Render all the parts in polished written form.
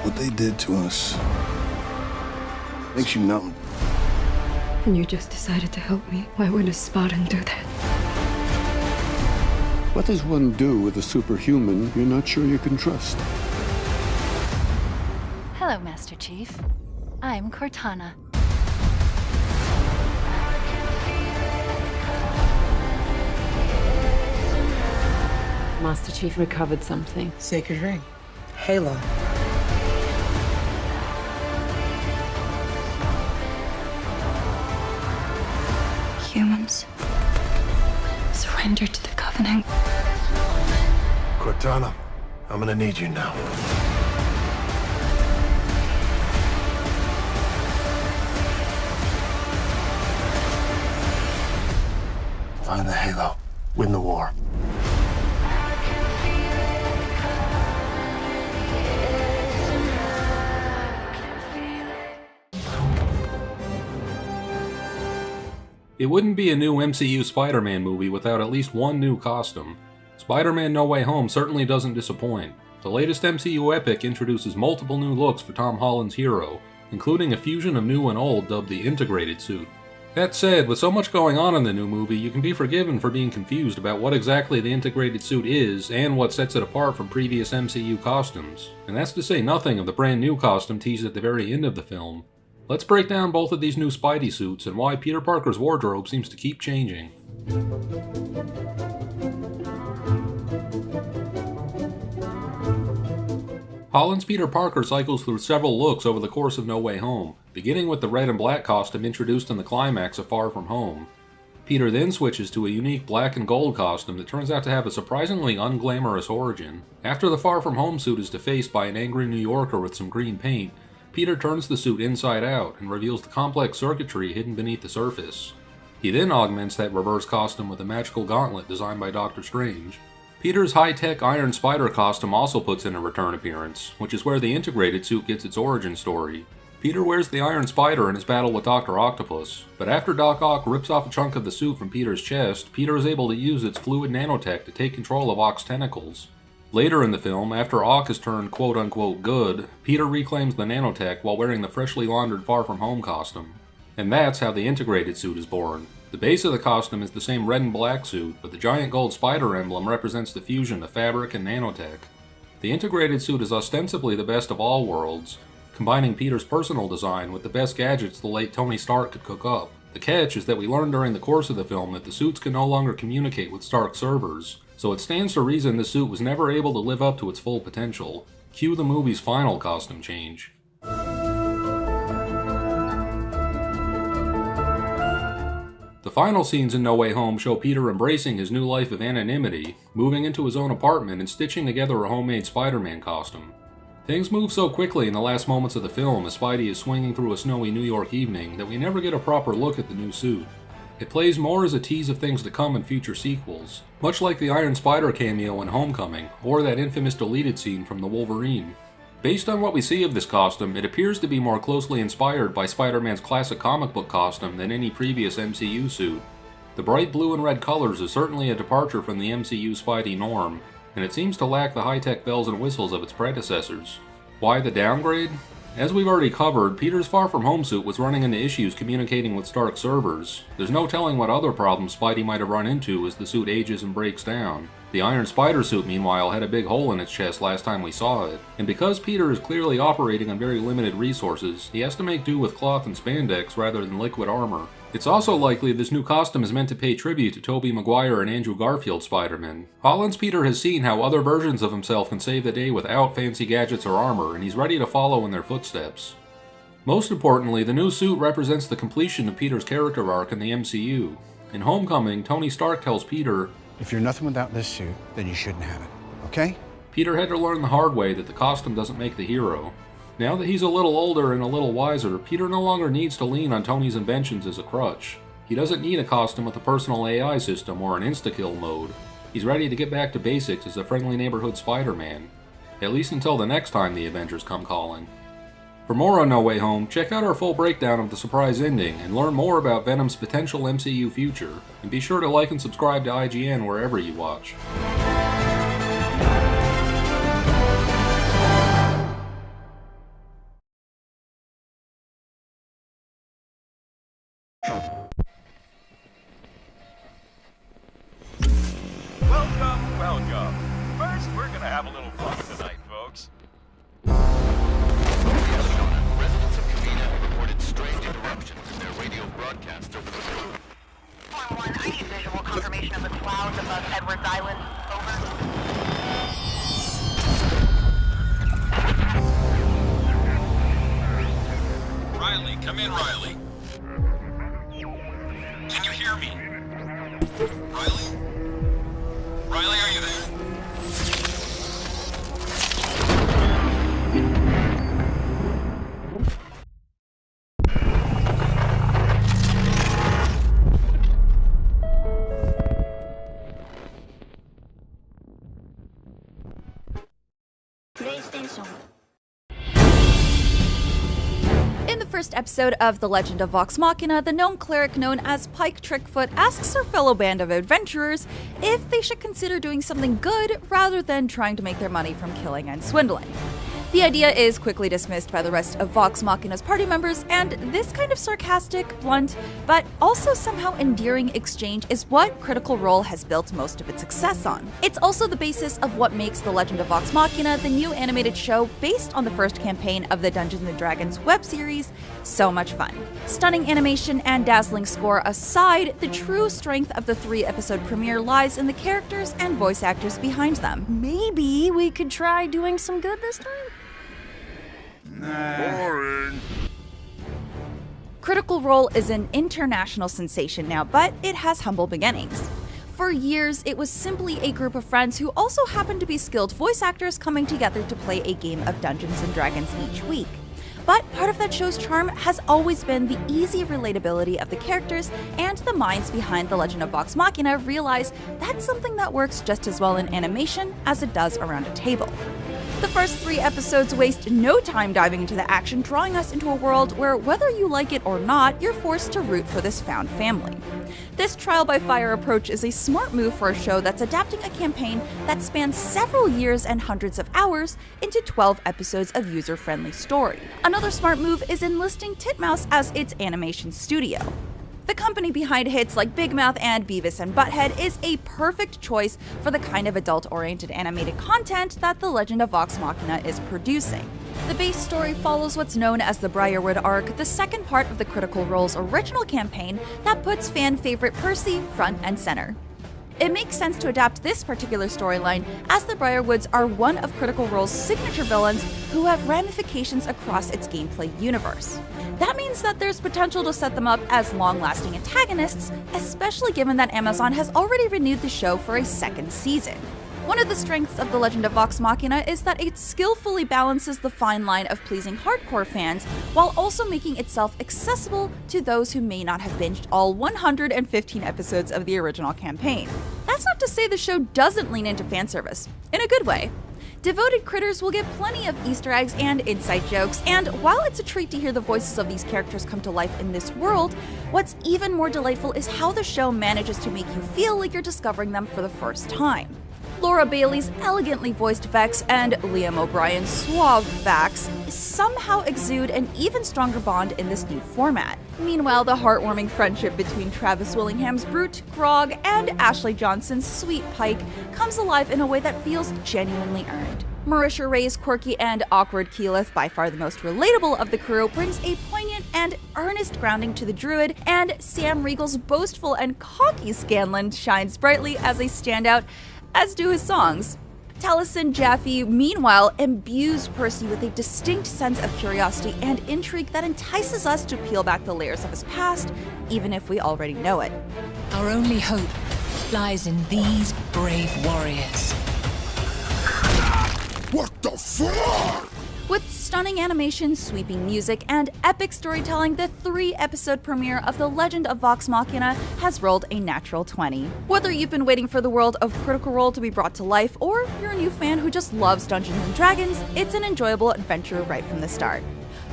What they did to us makes you numb. And you just decided to help me. Why would a Spartan do that? What does one do with a superhuman you're not sure you can trust? Hello, Master Chief. I'm Cortana. Master Chief recovered something. Sacred ring. Halo. Humans. Surrender to the Covenant. Cortana, I'm gonna need you now. Find the Halo. Win the war. It wouldn't be a new MCU Spider-Man movie without at least one new costume. Spider-Man No Way Home certainly doesn't disappoint. The latest MCU epic introduces multiple new looks for Tom Holland's hero, including a fusion of new and old dubbed the Integrated Suit. That said, with so much going on in the new movie, you can be forgiven for being confused about what exactly the Integrated Suit is and what sets it apart from previous MCU costumes. And that's to say nothing of the brand new costume teased at the very end of the film. Let's break down both of these new Spidey suits and why Peter Parker's wardrobe seems to keep changing. Holland's Peter Parker cycles through several looks over the course of No Way Home, beginning with the red and black costume introduced in the climax of Far From Home. Peter then switches to a unique black and gold costume that turns out to have a surprisingly unglamorous origin. After the Far From Home suit is defaced by an angry New Yorker with some green paint, Peter turns the suit inside out and reveals the complex circuitry hidden beneath the surface. He then augments that reverse costume with a magical gauntlet designed by Doctor Strange. Peter's high-tech Iron Spider costume also puts in a return appearance, which is where the integrated suit gets its origin story. Peter wears the Iron Spider in his battle with Dr. Octopus, but after Doc Ock rips off a chunk of the suit from Peter's chest, Peter is able to use its fluid nanotech to take control of Ock's tentacles. Later in the film, after Ock has turned quote-unquote good, Peter reclaims the nanotech while wearing the freshly laundered Far From Home costume. And that's how the integrated suit is born. The base of the costume is the same red and black suit, but the giant gold spider emblem represents the fusion of fabric and nanotech. The integrated suit is ostensibly the best of all worlds, combining Peter's personal design with the best gadgets the late Tony Stark could cook up. The catch is that we learn during the course of the film that the suits can no longer communicate with Stark servers, so it stands to reason the suit was never able to live up to its full potential. Cue the movie's final costume change. The final scenes in No Way Home show Peter embracing his new life of anonymity, moving into his own apartment and stitching together a homemade Spider-Man costume. Things move so quickly in the last moments of the film as Spidey is swinging through a snowy New York evening that we never get a proper look at the new suit. It plays more as a tease of things to come in future sequels, much like the Iron Spider cameo in Homecoming, or that infamous deleted scene from The Wolverine. Based on what we see of this costume, it appears to be more closely inspired by Spider-Man's classic comic book costume than any previous MCU suit. The bright blue and red colors is certainly a departure from the MCU Spidey norm, and it seems to lack the high-tech bells and whistles of its predecessors. Why the downgrade? As we've already covered, Peter's Far From Home suit was running into issues communicating with Stark servers. There's no telling what other problems Spidey might have run into as the suit ages and breaks down. The Iron Spider suit, meanwhile, had a big hole in its chest last time we saw it, and because Peter is clearly operating on very limited resources, he has to make do with cloth and spandex rather than liquid armor. It's also likely this new costume is meant to pay tribute to Tobey Maguire and Andrew Garfield's Spider-Man. Holland's Peter has seen how other versions of himself can save the day without fancy gadgets or armor, and he's ready to follow in their footsteps. Most importantly, the new suit represents the completion of Peter's character arc in the MCU. In Homecoming, Tony Stark tells Peter, "If you're nothing without this suit, then you shouldn't have it, okay?" Peter had to learn the hard way that the costume doesn't make the hero. Now that he's a little older and a little wiser, Peter no longer needs to lean on Tony's inventions as a crutch. He doesn't need a costume with a personal AI system or an insta-kill mode. He's ready to get back to basics as a friendly neighborhood Spider-Man. At least until the next time the Avengers come calling. For more on No Way Home, check out our full breakdown of the surprise ending and learn more about Venom's potential MCU future. And be sure to like and subscribe to IGN wherever you watch. Welcome, welcome. First, we're gonna have a little fun tonight, folks. Residents of Covina have reported strange interruptions in their radio broadcasts over the phone. 411, I need visual confirmation of the clouds above Edwards Island. Over. Riley, come in, Riley. Can you hear me? Riley? Riley, are you there? In the first episode of The Legend of Vox Machina, the gnome cleric known as Pike Trickfoot asks her fellow band of adventurers if they should consider doing something good rather than trying to make their money from killing and swindling. The idea is quickly dismissed by the rest of Vox Machina's party members, and this kind of sarcastic, blunt, but also somehow endearing exchange is what Critical Role has built most of its success on. It's also the basis of what makes The Legend of Vox Machina, the new animated show based on the first campaign of the Dungeons & Dragons web series, so much fun. Stunning animation and dazzling score aside, the true strength of the 3-episode premiere lies in the characters and voice actors behind them. Maybe we could try doing some good this time? Boring. Critical Role is an international sensation now, but it has humble beginnings. For years, it was simply a group of friends who also happened to be skilled voice actors coming together to play a game of Dungeons & Dragons each week. But part of that show's charm has always been the easy relatability of the characters, and the minds behind The Legend of Vox Machina realize that's something that works just as well in animation as it does around a table. The first 3 episodes waste no time diving into the action, drawing us into a world where, whether you like it or not, you're forced to root for this found family. This trial-by-fire approach is a smart move for a show that's adapting a campaign that spans several years and hundreds of hours into 12 episodes of user-friendly story. Another smart move is enlisting Titmouse as its animation studio. The company behind hits like Big Mouth and Beavis and Butthead is a perfect choice for the kind of adult-oriented animated content that The Legend of Vox Machina is producing. The base story follows what's known as the Briarwood arc, the second part of the Critical Role's original campaign that puts fan favorite Percy front and center. It makes sense to adapt this particular storyline, as the Briarwoods are one of Critical Role's signature villains who have ramifications across its gameplay universe. That means that there's potential to set them up as long-lasting antagonists, especially given that Amazon has already renewed the show for a second season. One of the strengths of The Legend of Vox Machina is that it skillfully balances the fine line of pleasing hardcore fans while also making itself accessible to those who may not have binged all 115 episodes of the original campaign. That's not to say the show doesn't lean into fan service, in a good way. Devoted critters will get plenty of Easter eggs and inside jokes, and while it's a treat to hear the voices of these characters come to life in this world, what's even more delightful is how the show manages to make you feel like you're discovering them for the first time. Laura Bailey's elegantly voiced Vex and Liam O'Brien's suave Vax somehow exude an even stronger bond in this new format. Meanwhile, the heartwarming friendship between Travis Willingham's Brute, Grog, and Ashley Johnson's Sweet Pike comes alive in a way that feels genuinely earned. Marisha Ray's quirky and awkward Keyleth, by far the most relatable of the crew, brings a poignant and earnest grounding to the druid, and Sam Riegel's boastful and cocky Scanlan shines brightly as a standout, as do his songs. Taliesin Jaffe, meanwhile, imbues Percy with a distinct sense of curiosity and intrigue that entices us to peel back the layers of his past, even if we already know it. Our only hope lies in these brave warriors. What the fuck? With stunning animation, sweeping music, and epic storytelling, the 3-episode premiere of The Legend of Vox Machina has rolled a natural 20. Whether you've been waiting for the world of Critical Role to be brought to life, or you're a new fan who just loves Dungeons & Dragons, it's an enjoyable adventure right from the start.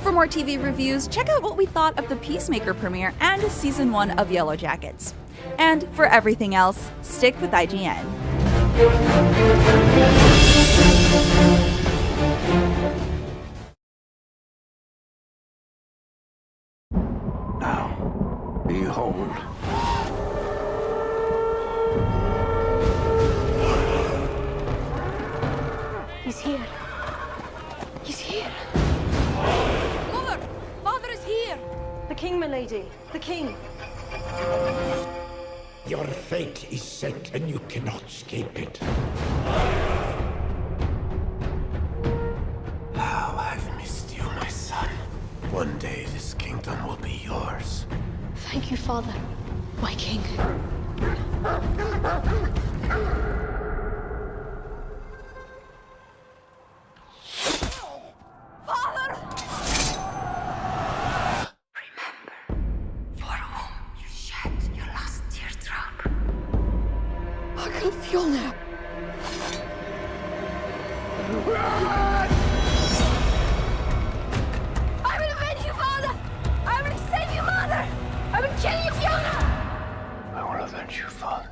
For more TV reviews, check out what we thought of the Peacemaker premiere and Season 1 of Yellow Jackets. And for everything else, stick with IGN. Behold. He's here. He's here. Mother! Father is here! The king, milady. The king. Your fate is set and you cannot escape it. How I've missed you, my son. One day this kingdom will be yours. Thank you, Father. My king. Fuel now. I will avenge you, Father! I will save you, Mother! I will kill you, Fiona! I will avenge you, Father.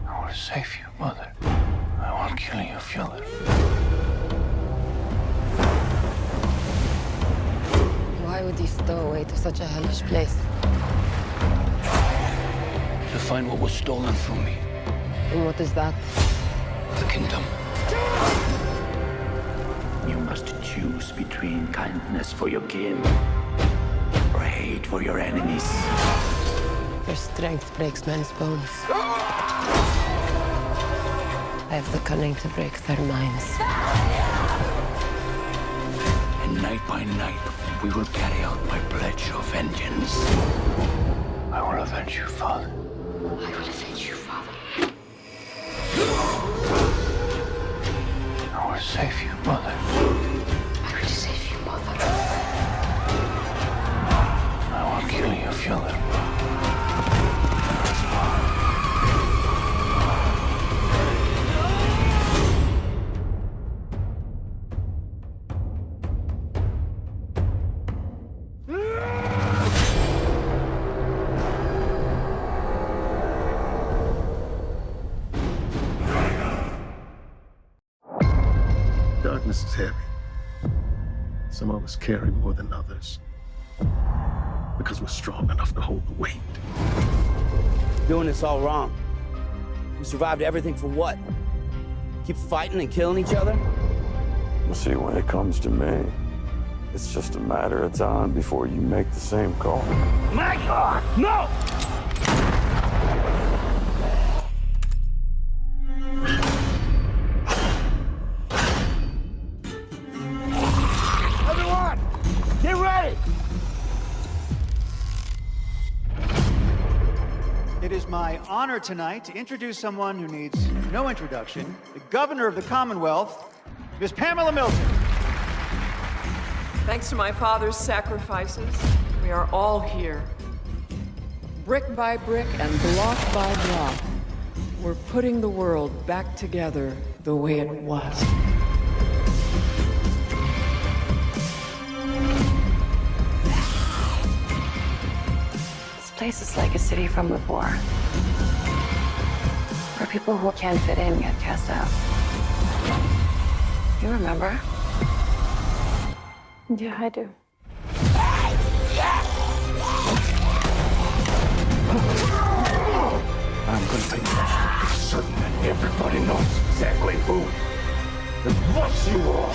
I will save you, Mother. I will kill you, Fiona. Why would he stow away to such a hellish place? To find what was stolen from me. And what is that? The kingdom. You must choose between kindness for your kin or hate for your enemies. Your strength breaks men's bones. I have the cunning to break their minds. And night by night, we will carry out my pledge of vengeance. I will avenge you, Father. I will avenge you, Father. I will save you, Mother. I will save you, Mother. I will kill you, Fiona. Darkness is heavy. Some of us carry more than others. Because we're strong enough to hold the weight. Doing this all wrong. We survived everything for what? Keep fighting and killing each other? You see, when it comes to me, it's just a matter of time before you make the same call. My God, no! Everyone, get ready! It is my honor tonight to introduce someone who needs no introduction, the Governor of the Commonwealth, Miss Pamela Milton. Thanks to my father's sacrifices, we are all here. Brick by brick and block by block, we're putting the world back together the way it was. This place is like a city from before. Where people who can't fit in get cast out. You remember? Yeah, I do. I'm going to make certain that everybody knows exactly who and what you are.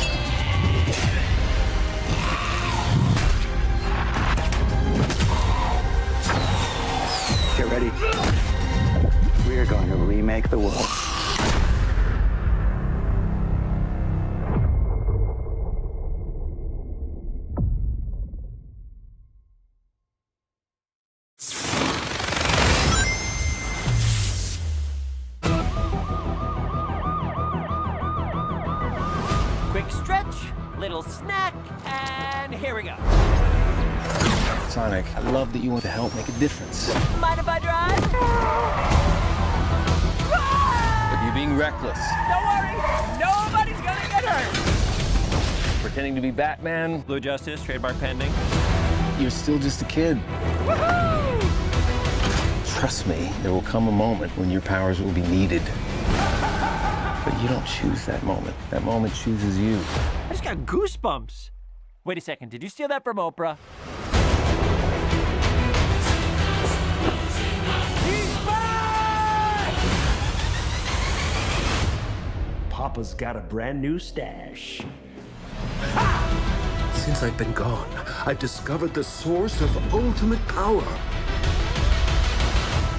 Get ready. We are going to remake the world. Quick stretch, little snack, and here we go. Sonic, I love that you want to help make a difference. Mind if I drive? But you're being reckless. Don't worry, nobody's gonna get hurt. Pretending to be Batman. Blue Justice, trademark pending. You're still just a kid. Woohoo! Trust me, there will come a moment when your powers will be needed. But you don't choose that moment. That moment chooses you. I just got goosebumps. Wait a second, did you steal that from Oprah? Papa's got a brand new stash. Since I've been gone, I've discovered the source of ultimate power.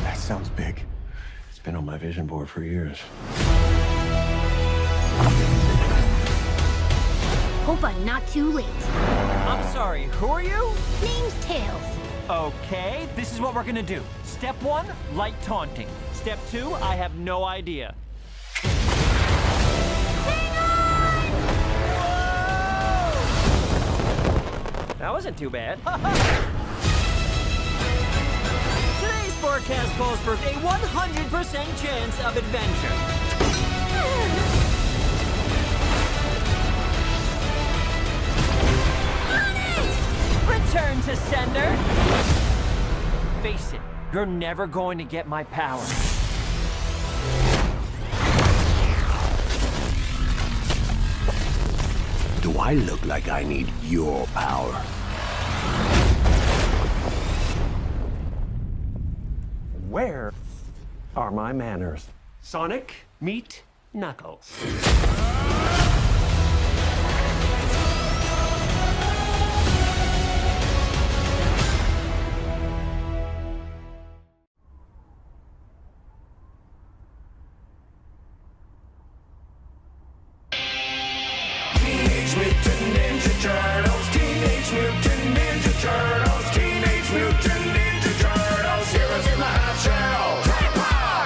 That sounds big. It's been on my vision board for years. Hope I'm not too late. I'm sorry, who are you? Name's Tails. Okay, this is what we're gonna do. Step 1, light taunting. Step 2, I have no idea. That wasn't too bad. Today's forecast calls for a 100% chance of adventure. Return to sender. Face it, you're never going to get my power. Do I look like I need your power? Where are my manners? Sonic, meet Knuckles. Teenage Mutant Ninja Turtles, Teenage Mutant Ninja Turtles, Teenage Mutant Ninja Turtles, heroes in the half shell.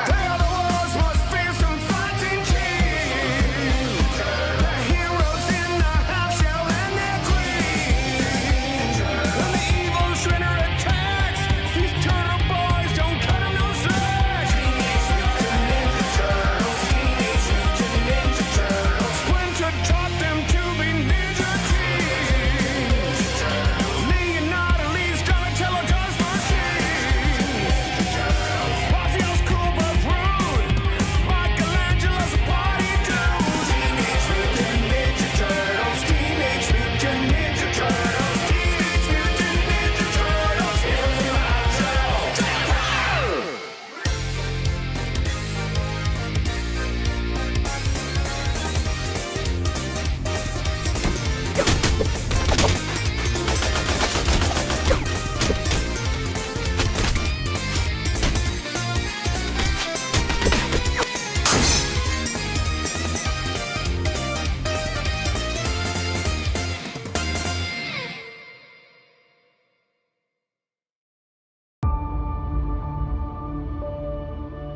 They are the world's most fearsome fighting kings. The heroes in the half shell and their queens. When the evil Shredder attacks, these turtle boys don't cut him no slack. Teenage Mutant Ninja Turtles, Teenage Mutant Ninja Turtles. Splinter taught them to be ninja teens. Leonardo leads Donatello does machines. Raphael's cool but rude. Michelangelo's a party dude. Teenage Mutant Ninja Turtles, Teenage Mutant Ninja Turtles, Teenage Mutant Ninja Turtles, heroes in the half shell.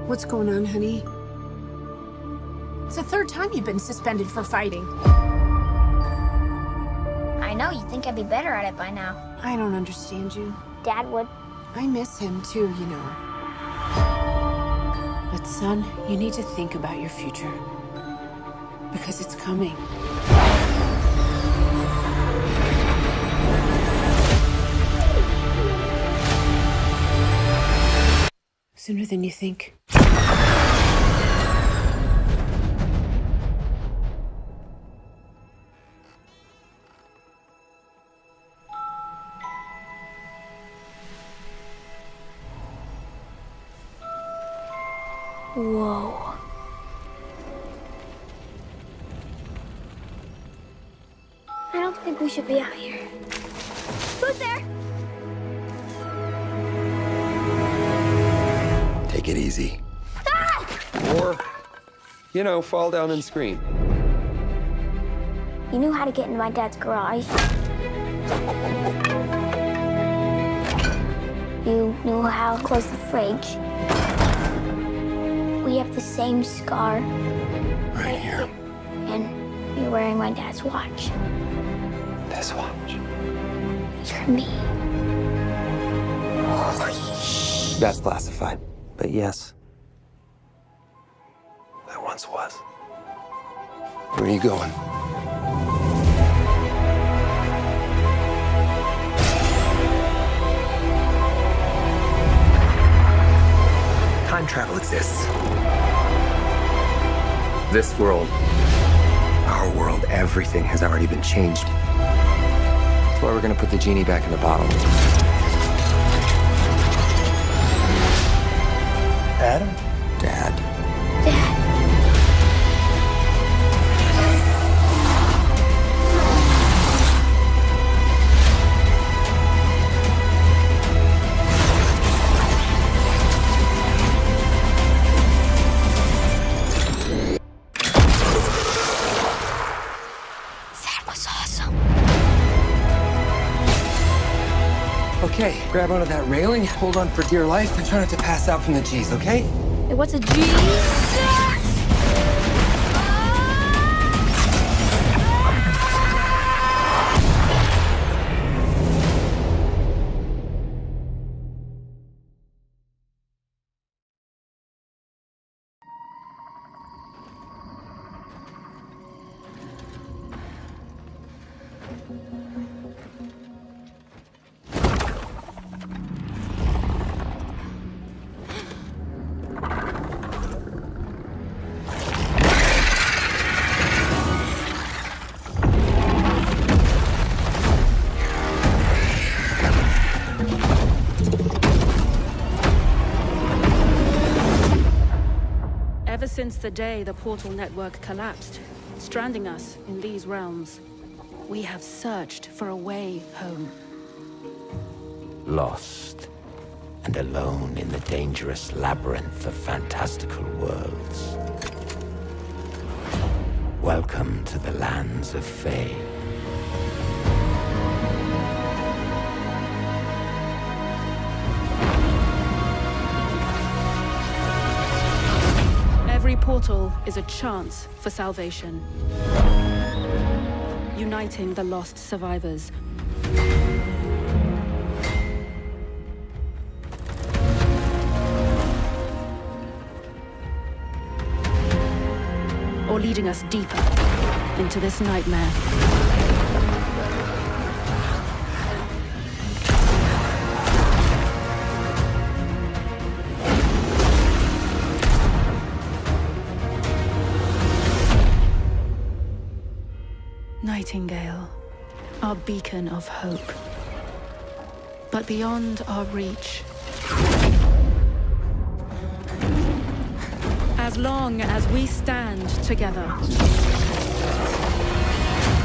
What's going on, honey? It's the third time you've been suspended for fighting. I know, you'd think I'd be better at it by now. I don't understand you. Dad would. I miss him too, you know. But son, you need to think about your future. Because it's coming. Sooner than you think. Whoa. I don't think we should be out here. Who's there? Take it easy. Or, you know, fall down and scream. You knew how to get into my dad's garage. You knew how to close the fridge. We have the same scar. Right here. And you're wearing my dad's watch. This watch. You're me. Holy shit. That's classified. But yes. That once was. Where are you going? Time travel exists. This world, our world, everything has already been changed. That's why we're gonna put the genie back in the bottle. Adam? Dad. Okay, grab onto that railing, hold on for dear life, and try not to pass out from the G's, okay? Hey, what's a G? Ever since the day the portal network collapsed, stranding us in these realms, we have searched for a way home. Lost and alone in the dangerous labyrinth of fantastical worlds. Welcome to the lands of Fae. Every portal is a chance for salvation. Uniting the lost survivors. Or leading us deeper into this nightmare. Nightingale, our beacon of hope. But beyond our reach. As long as we stand together,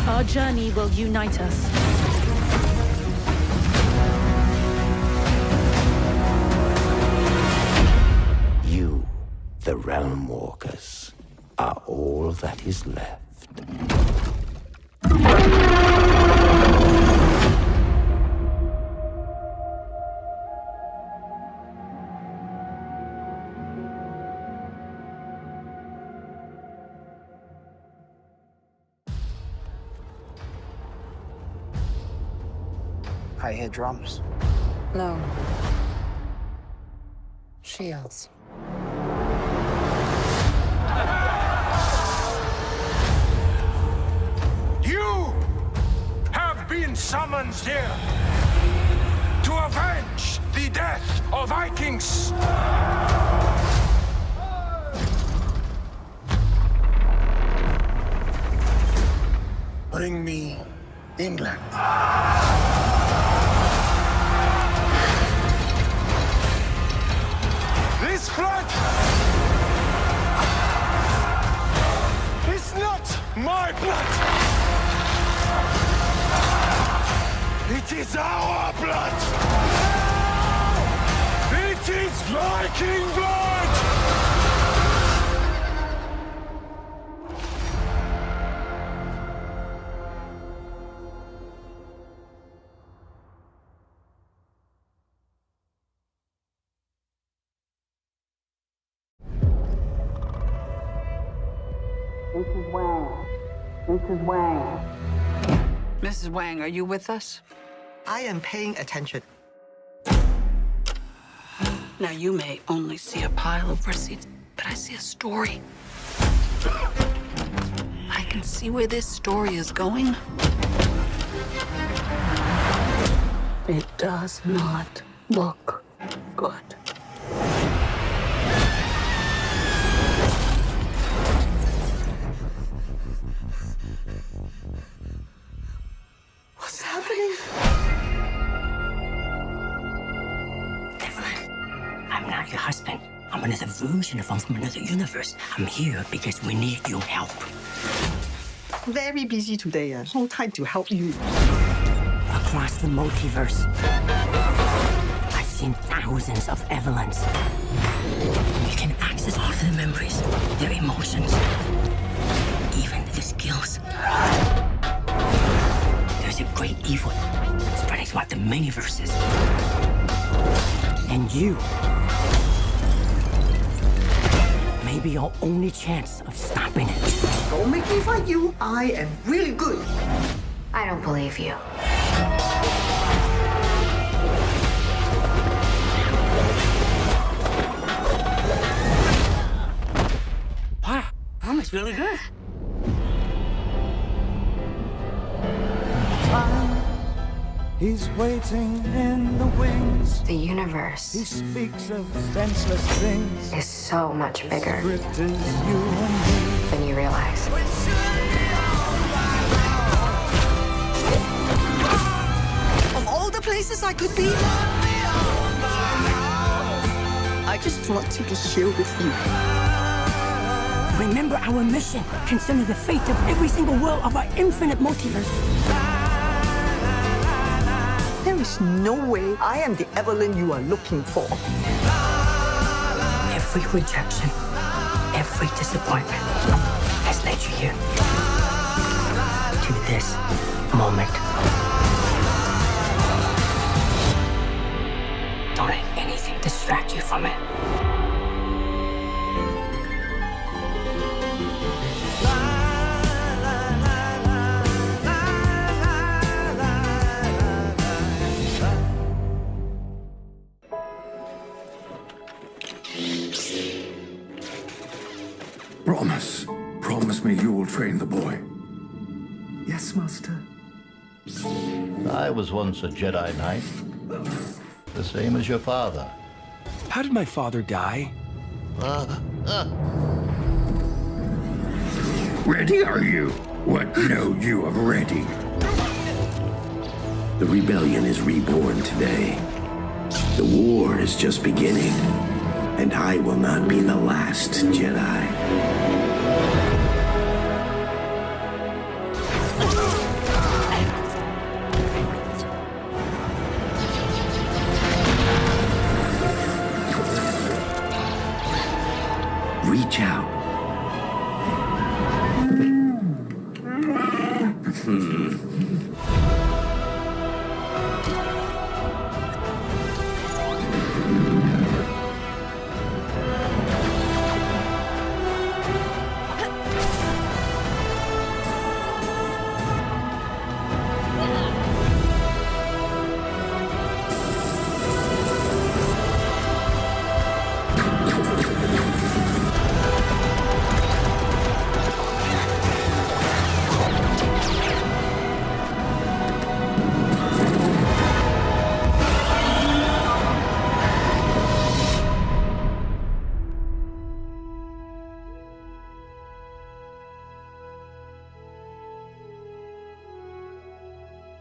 our journey will unite us. You, the Realm Walkers, are all that is left. I hear drums. No. Shields. You have been summoned here to avenge the death of Vikings. Bring me England. This blood is not my blood. It is our blood. It is Viking blood. Mrs. Wang. Mrs. Wang. Mrs. Wang, are you with us? I am paying attention. Now, you may only see a pile of receipts, but I see a story. I can see where this story is going. It does not look good. What's happening? Evelyn, I'm not your husband. I'm another version of him from another universe. I'm here because we need your help. Very busy today. No time to help you. Across the multiverse, I've seen thousands of Evelyns. You can access all of their memories, their emotions, even their skills. Their There's a great evil spreading throughout the many verses. And you may be our only chance of stopping it. Don't make me fight you. I am really good. I don't believe you. Wow, that looks really good. He's waiting in the wings. The universe He speaks of senseless things. is so much bigger Script is you and me. than you realize. Of all the places I could be, I just want to be here with you. Remember our mission concerning the fate of every single world of our infinite multiverse. There is no way I am the Evelyn you are looking for. Every rejection, every disappointment has led you here. To this moment. Don't let anything distract you from it. Promise me you will train the boy. Yes, Master. I was once a Jedi Knight, the same as your father. How did my father die? Ready are you? What know you of ready? The rebellion is reborn today. The war is just beginning, and I will not be the last Jedi. Reach out.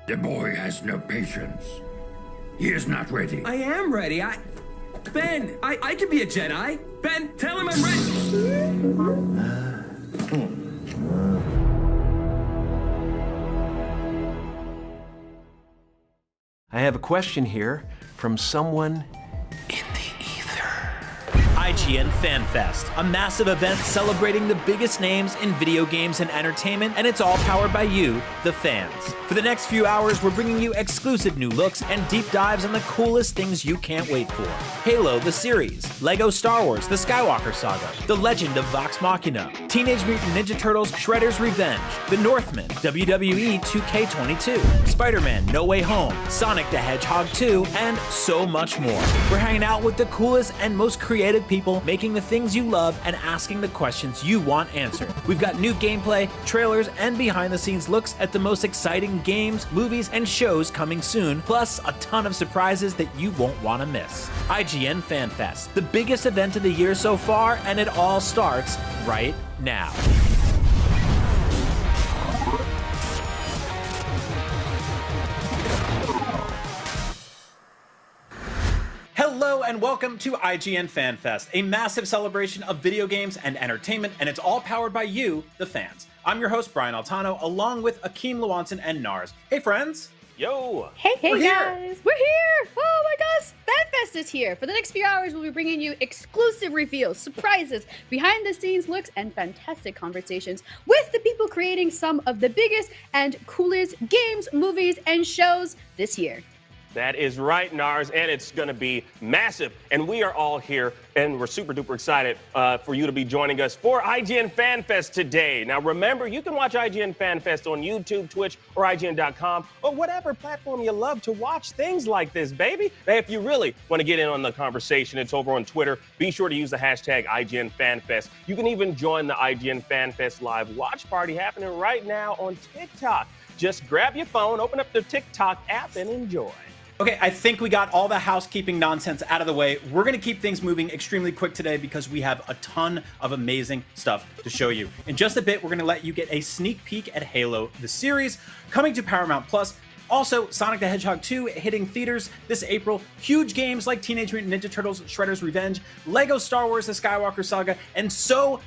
The boy has no patience. He is not ready. I am ready. Ben, I can be a Jedi. Ben, tell him I'm ready. I have a question here from someone in the IGN Fan Fest, a massive event celebrating the biggest names in video games and entertainment, and it's all powered by you, the fans. For the next few hours, we're bringing you exclusive new looks and deep dives on the coolest things you can't wait for. Halo the series, LEGO Star Wars The Skywalker Saga, The Legend of Vox Machina, Teenage Mutant Ninja Turtles Shredder's Revenge, The Northman, WWE 2K22, Spider-Man No Way Home, Sonic the Hedgehog 2, and so much more. We're hanging out with the coolest and most creative people making the things you love and asking the questions you want answered. We've got new gameplay, trailers, and behind-the-scenes looks at the most exciting games, movies, and shows coming soon, plus a ton of surprises that you won't want to miss. IGN Fan Fest, the biggest event of the year so far, and it all starts right now. Hello and welcome to IGN Fan Fest, a massive celebration of video games and entertainment, and it's all powered by you, the fans. I'm your host, Brian Altano, along with Akeem Lewanson and Nars. Hey friends! Yo! Hey guys! We're here! Oh my gosh! Fan Fest is here! For the next few hours, we'll be bringing you exclusive reveals, surprises, behind-the-scenes looks, and fantastic conversations with the people creating some of the biggest and coolest games, movies, and shows this year. That is right, Nars, and it's going to be massive. And we are all here, and we're super duper excited for you to be joining us for IGN Fan Fest today. Now, remember, you can watch IGN Fan Fest on YouTube, Twitch, or IGN.com, or whatever platform you love to watch things like this, baby. Now, if you really want to get in on the conversation, it's over on Twitter. Be sure to use the hashtag IGN Fan Fest. You can even join the IGN Fan Fest live watch party happening right now on TikTok. Just grab your phone, open up the TikTok app, and enjoy. Okay, I think we got all the housekeeping nonsense out of the way. We're going to keep things moving extremely quick today because we have a ton of amazing stuff to show you. In just a bit, we're going to let you get a sneak peek at Halo, the series, coming to Paramount+. Also, Sonic the Hedgehog 2 hitting theaters this April. Huge games like Teenage Mutant Ninja Turtles, Shredder's Revenge, Lego Star Wars The Skywalker Saga, and so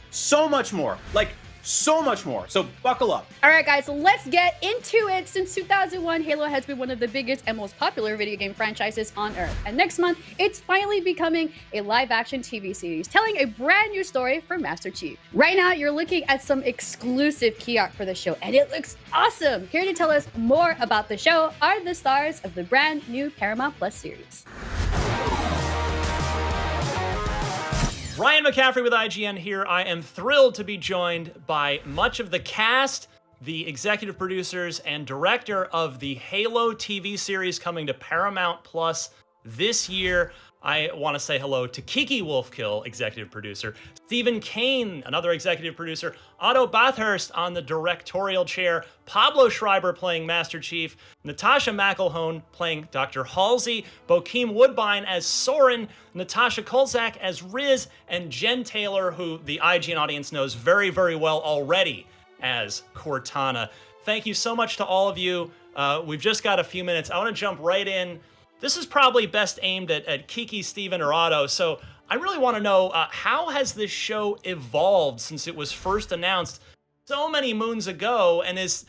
much more. So much more. So buckle up. All right, guys, so let's get into it. Since 2001, Halo has been one of the biggest and most popular video game franchises on Earth. And next month, it's finally becoming a live-action TV series, telling a brand new story for Master Chief. Right now, you're looking at some exclusive key art for the show, and it looks awesome. Here to tell us more about the show are the stars of the brand new Paramount Plus series. Ryan McCaffrey with IGN here. I am thrilled to be joined by much of the cast, the executive producers, and director of the Halo TV series coming to Paramount Plus this year. I want to say hello to Kiki Wolfkill, executive producer, Stephen Kane, another executive producer, Otto Bathurst on the directorial chair, Pablo Schreiber playing Master Chief, Natasha Mcelhone playing Dr. Halsey, Bokeem Woodbine as Soren, Natasha Kolzak as Riz, and Jen Taylor, who the IGN audience knows very, very well already as Cortana. Thank you so much to all of you. We've just got a few minutes. I want to jump right in. This is probably best aimed at Kiki, Steven, or Otto. So I really want to know, how has this show evolved since it was first announced so many moons ago? And is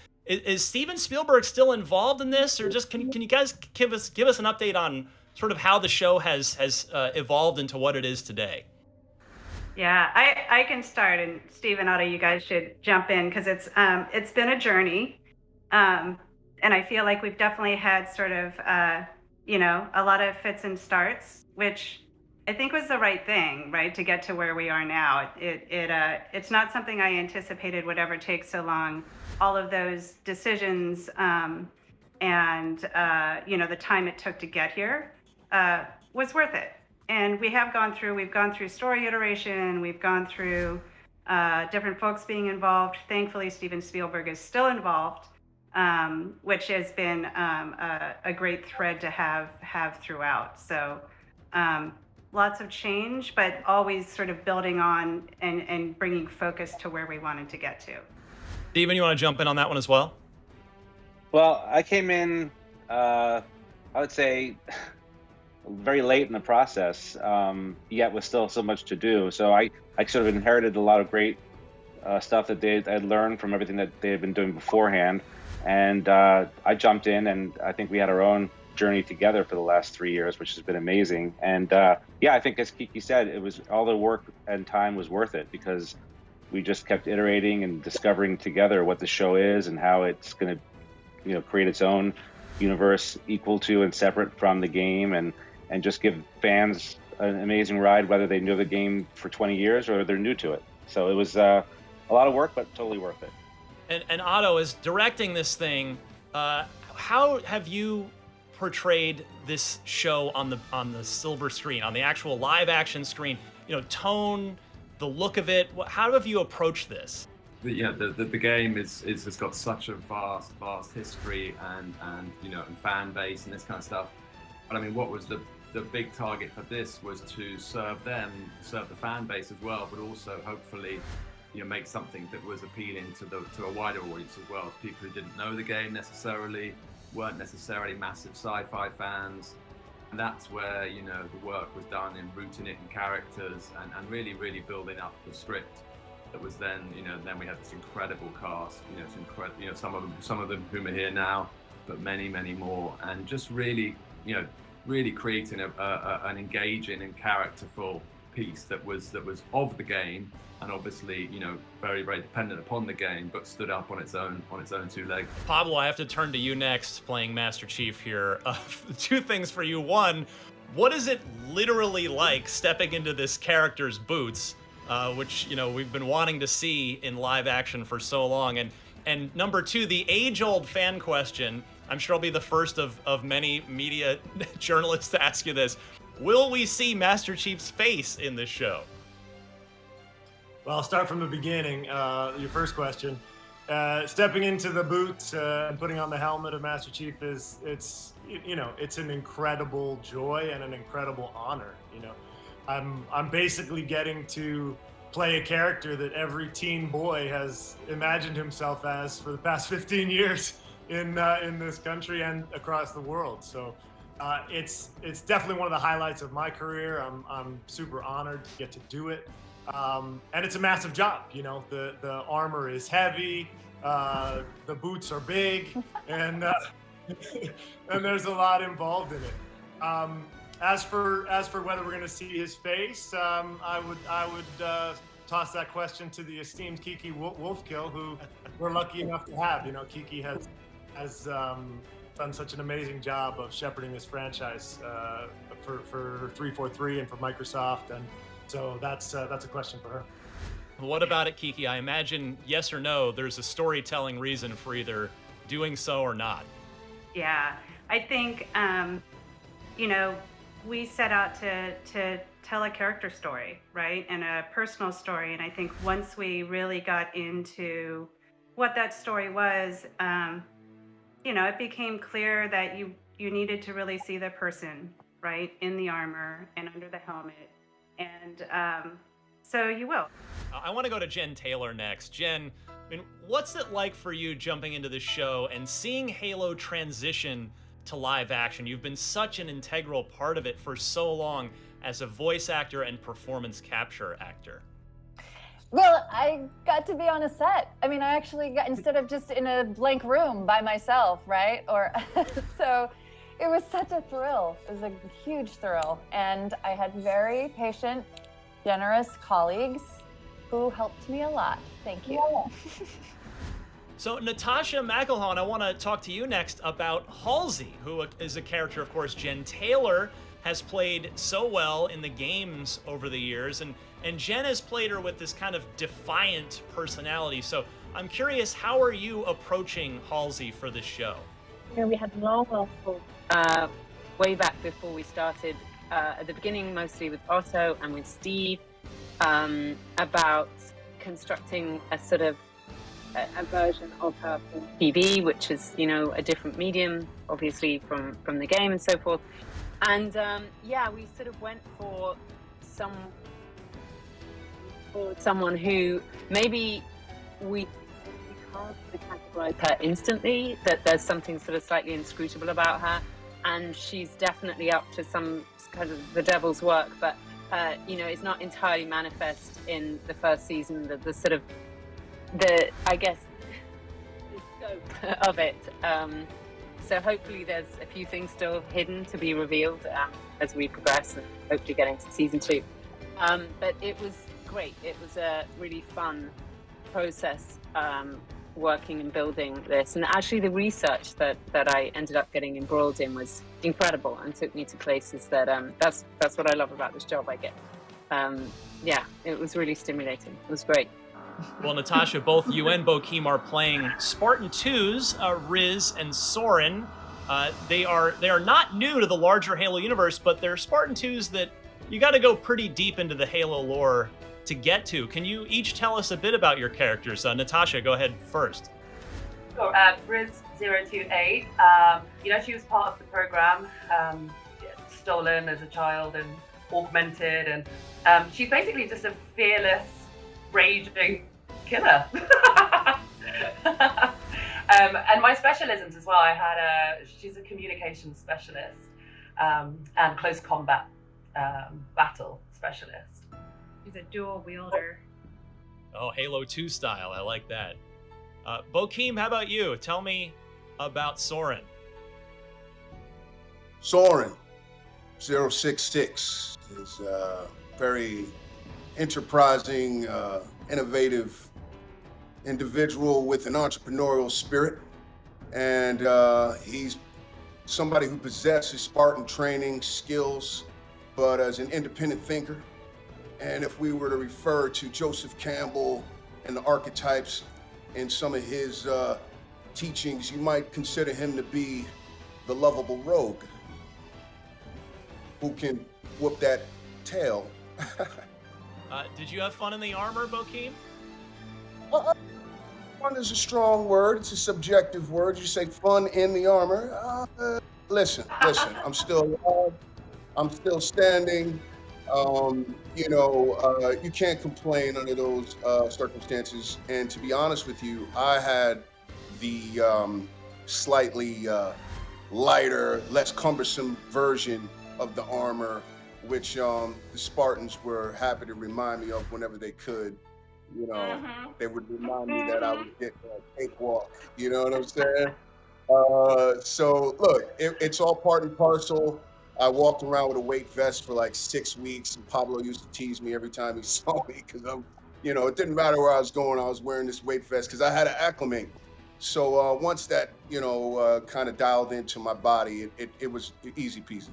Steven Spielberg still involved in this? Or just can you guys give us an update on sort of how the show has evolved into what it is today? Yeah, I can start, and Steven, Otto, you guys should jump in, because it's been a journey. And I feel like we've definitely had sort of a lot of fits and starts, which I think was the right thing, right, to get to where we are now. It's not something I anticipated would ever take so long. All of those decisions and the time it took to get here was worth it. And we've gone through story iteration, we've gone through different folks being involved. Thankfully, Steven Spielberg is still involved. Which has been a great thread to have throughout. So lots of change, but always sort of building on and bringing focus to where we wanted to get to. Steven, you want to jump in on that one as well? Well, I came in, I would say, very late in the process, yet with still so much to do. So I sort of inherited a lot of great stuff that I'd learned from everything that they had been doing beforehand. And I jumped in, and I think we had our own journey together for the last 3 years, which has been amazing. And I think as Kiki said, it was all the work and time was worth it, because we just kept iterating and discovering together what the show is and how it's going to, create its own universe equal to and separate from the game, and just give fans an amazing ride, whether they knew the game for 20 years or they're new to it. So it was a lot of work, but totally worth it. And Otto is directing this thing. How have you portrayed this show on the silver screen, on the actual live action screen? Tone, the look of it. How have you approached this? The game has got such a vast history and fan base and this kind of stuff. But I mean, what was the big target for this was to serve the fan base as well, but also hopefully make something that was appealing to a wider audience as well, people who didn't know the game necessarily, weren't necessarily massive sci-fi fans. And that's where the work was done in rooting it in characters and really building up the script. That was then then we had this incredible cast, some of them whom are here now, but many, many more, and just really, really creating an engaging and characterful piece that was of the game, and obviously, very, very dependent upon the game, but stood up on its own two legs. Pablo, I have to turn to you next, playing Master Chief here. Two things for you. One, what is it literally like stepping into this character's boots, which, we've been wanting to see in live action for so long? And number two, the age-old fan question. I'm sure I'll be the first of many media journalists to ask you this. Will we see Master Chief's face in this show? Well, I'll start from the beginning. Your first question. Stepping into the boots and putting on the helmet of Master Chief it's an incredible joy and an incredible honor. I'm basically getting to play a character that every teen boy has imagined himself as for the past 15 years in this country and across the world. So it's definitely one of the highlights of my career. I'm super honored to get to do it. And it's a massive job. The armor is heavy, the boots are big, and there's a lot involved in it. As for whether we're going to see his face, I would toss that question to the esteemed Kiki Wolfkill, who we're lucky enough to have. Kiki has done such an amazing job of shepherding this franchise for 343 and for Microsoft, and so that's a question for her. What about it, Kiki? I imagine, yes or no, there's a storytelling reason for either doing so or not. Yeah, I think, we set out to tell a character story, right? And a personal story. And I think once we really got into what that story was, it became clear that you needed to really see the person, right? In the armor and under the helmet. And so you will. I want to go to Jen Taylor next. Jen, what's it like for you jumping into the show and seeing Halo transition to live action? You've been such an integral part of it for so long as a voice actor and performance capture actor. Well, I got to be on a set. I actually got, instead of just in a blank room by myself, right? So it was such a thrill. It was a huge thrill. And I had very patient, generous colleagues who helped me a lot. Thank you. Yeah. So Natasha Mcelhone, I want to talk to you next about Halsey, who is a character, of course, Jen Taylor has played so well in the games over the years, and Jen has played her with this kind of defiant personality. So I'm curious, how are you approaching Halsey for this show? We had long talks way back before we started, at the beginning mostly with Otto and with Steve, about constructing a sort of a version of her for TV, which is, a different medium, obviously, from the game and so forth. And we sort of went for someone who maybe we can't categorize her instantly, that there's something sort of slightly inscrutable about her, and she's definitely up to some kind of the devil's work, but it's not entirely manifest in the first season, the sort of the scope of it. So hopefully there's a few things still hidden to be revealed as we progress and hopefully get into season 2. But it was great. It was a really fun process working and building this. And actually the research that I ended up getting embroiled in was incredible and took me to places that that's what I love about this job. I get. It was really stimulating. It was great. Well, Natasha, both you and Bokeem are playing Spartan 2's Riz and Soren. They are not new to the larger Halo universe, but they're Spartan 2's that you got to go pretty deep into the Halo lore to get to. Can you each tell us a bit about your characters? Natasha, go ahead first. Sure. Riz 028. She was part of the program, stolen as a child and augmented, and she's basically just a fearless, raging killer. And my specialisms as well, she's a communications specialist and close combat battle specialist. She's a dual wielder. Oh, Halo 2 style, I like that. Bokeem, how about you? Tell me about Soren. Soren 066 is a very enterprising, innovative individual with an entrepreneurial spirit. And he's somebody who possesses Spartan training, skills, but as an independent thinker. And if we were to refer to Joseph Campbell and the archetypes in some of his teachings, you might consider him to be the lovable rogue who can whoop that tail. Did you have fun in the armor, Bokeem? Fun is a strong word. It's a subjective word. You say fun in the armor. Listen. I'm still alive. I'm still standing. You can't complain under those circumstances. And to be honest with you, I had the slightly lighter, less cumbersome version of the armor, which the Spartans were happy to remind me of whenever they could. They would remind me that I would get a cakewalk. You know what I'm saying? So look, it's all part and parcel. I walked around with a weight vest for like 6 weeks, and Pablo used to tease me every time he saw me because it didn't matter where I was going. I was wearing this weight vest because I had to acclimate. So once that, kind of dialed into my body, it was easy peasy.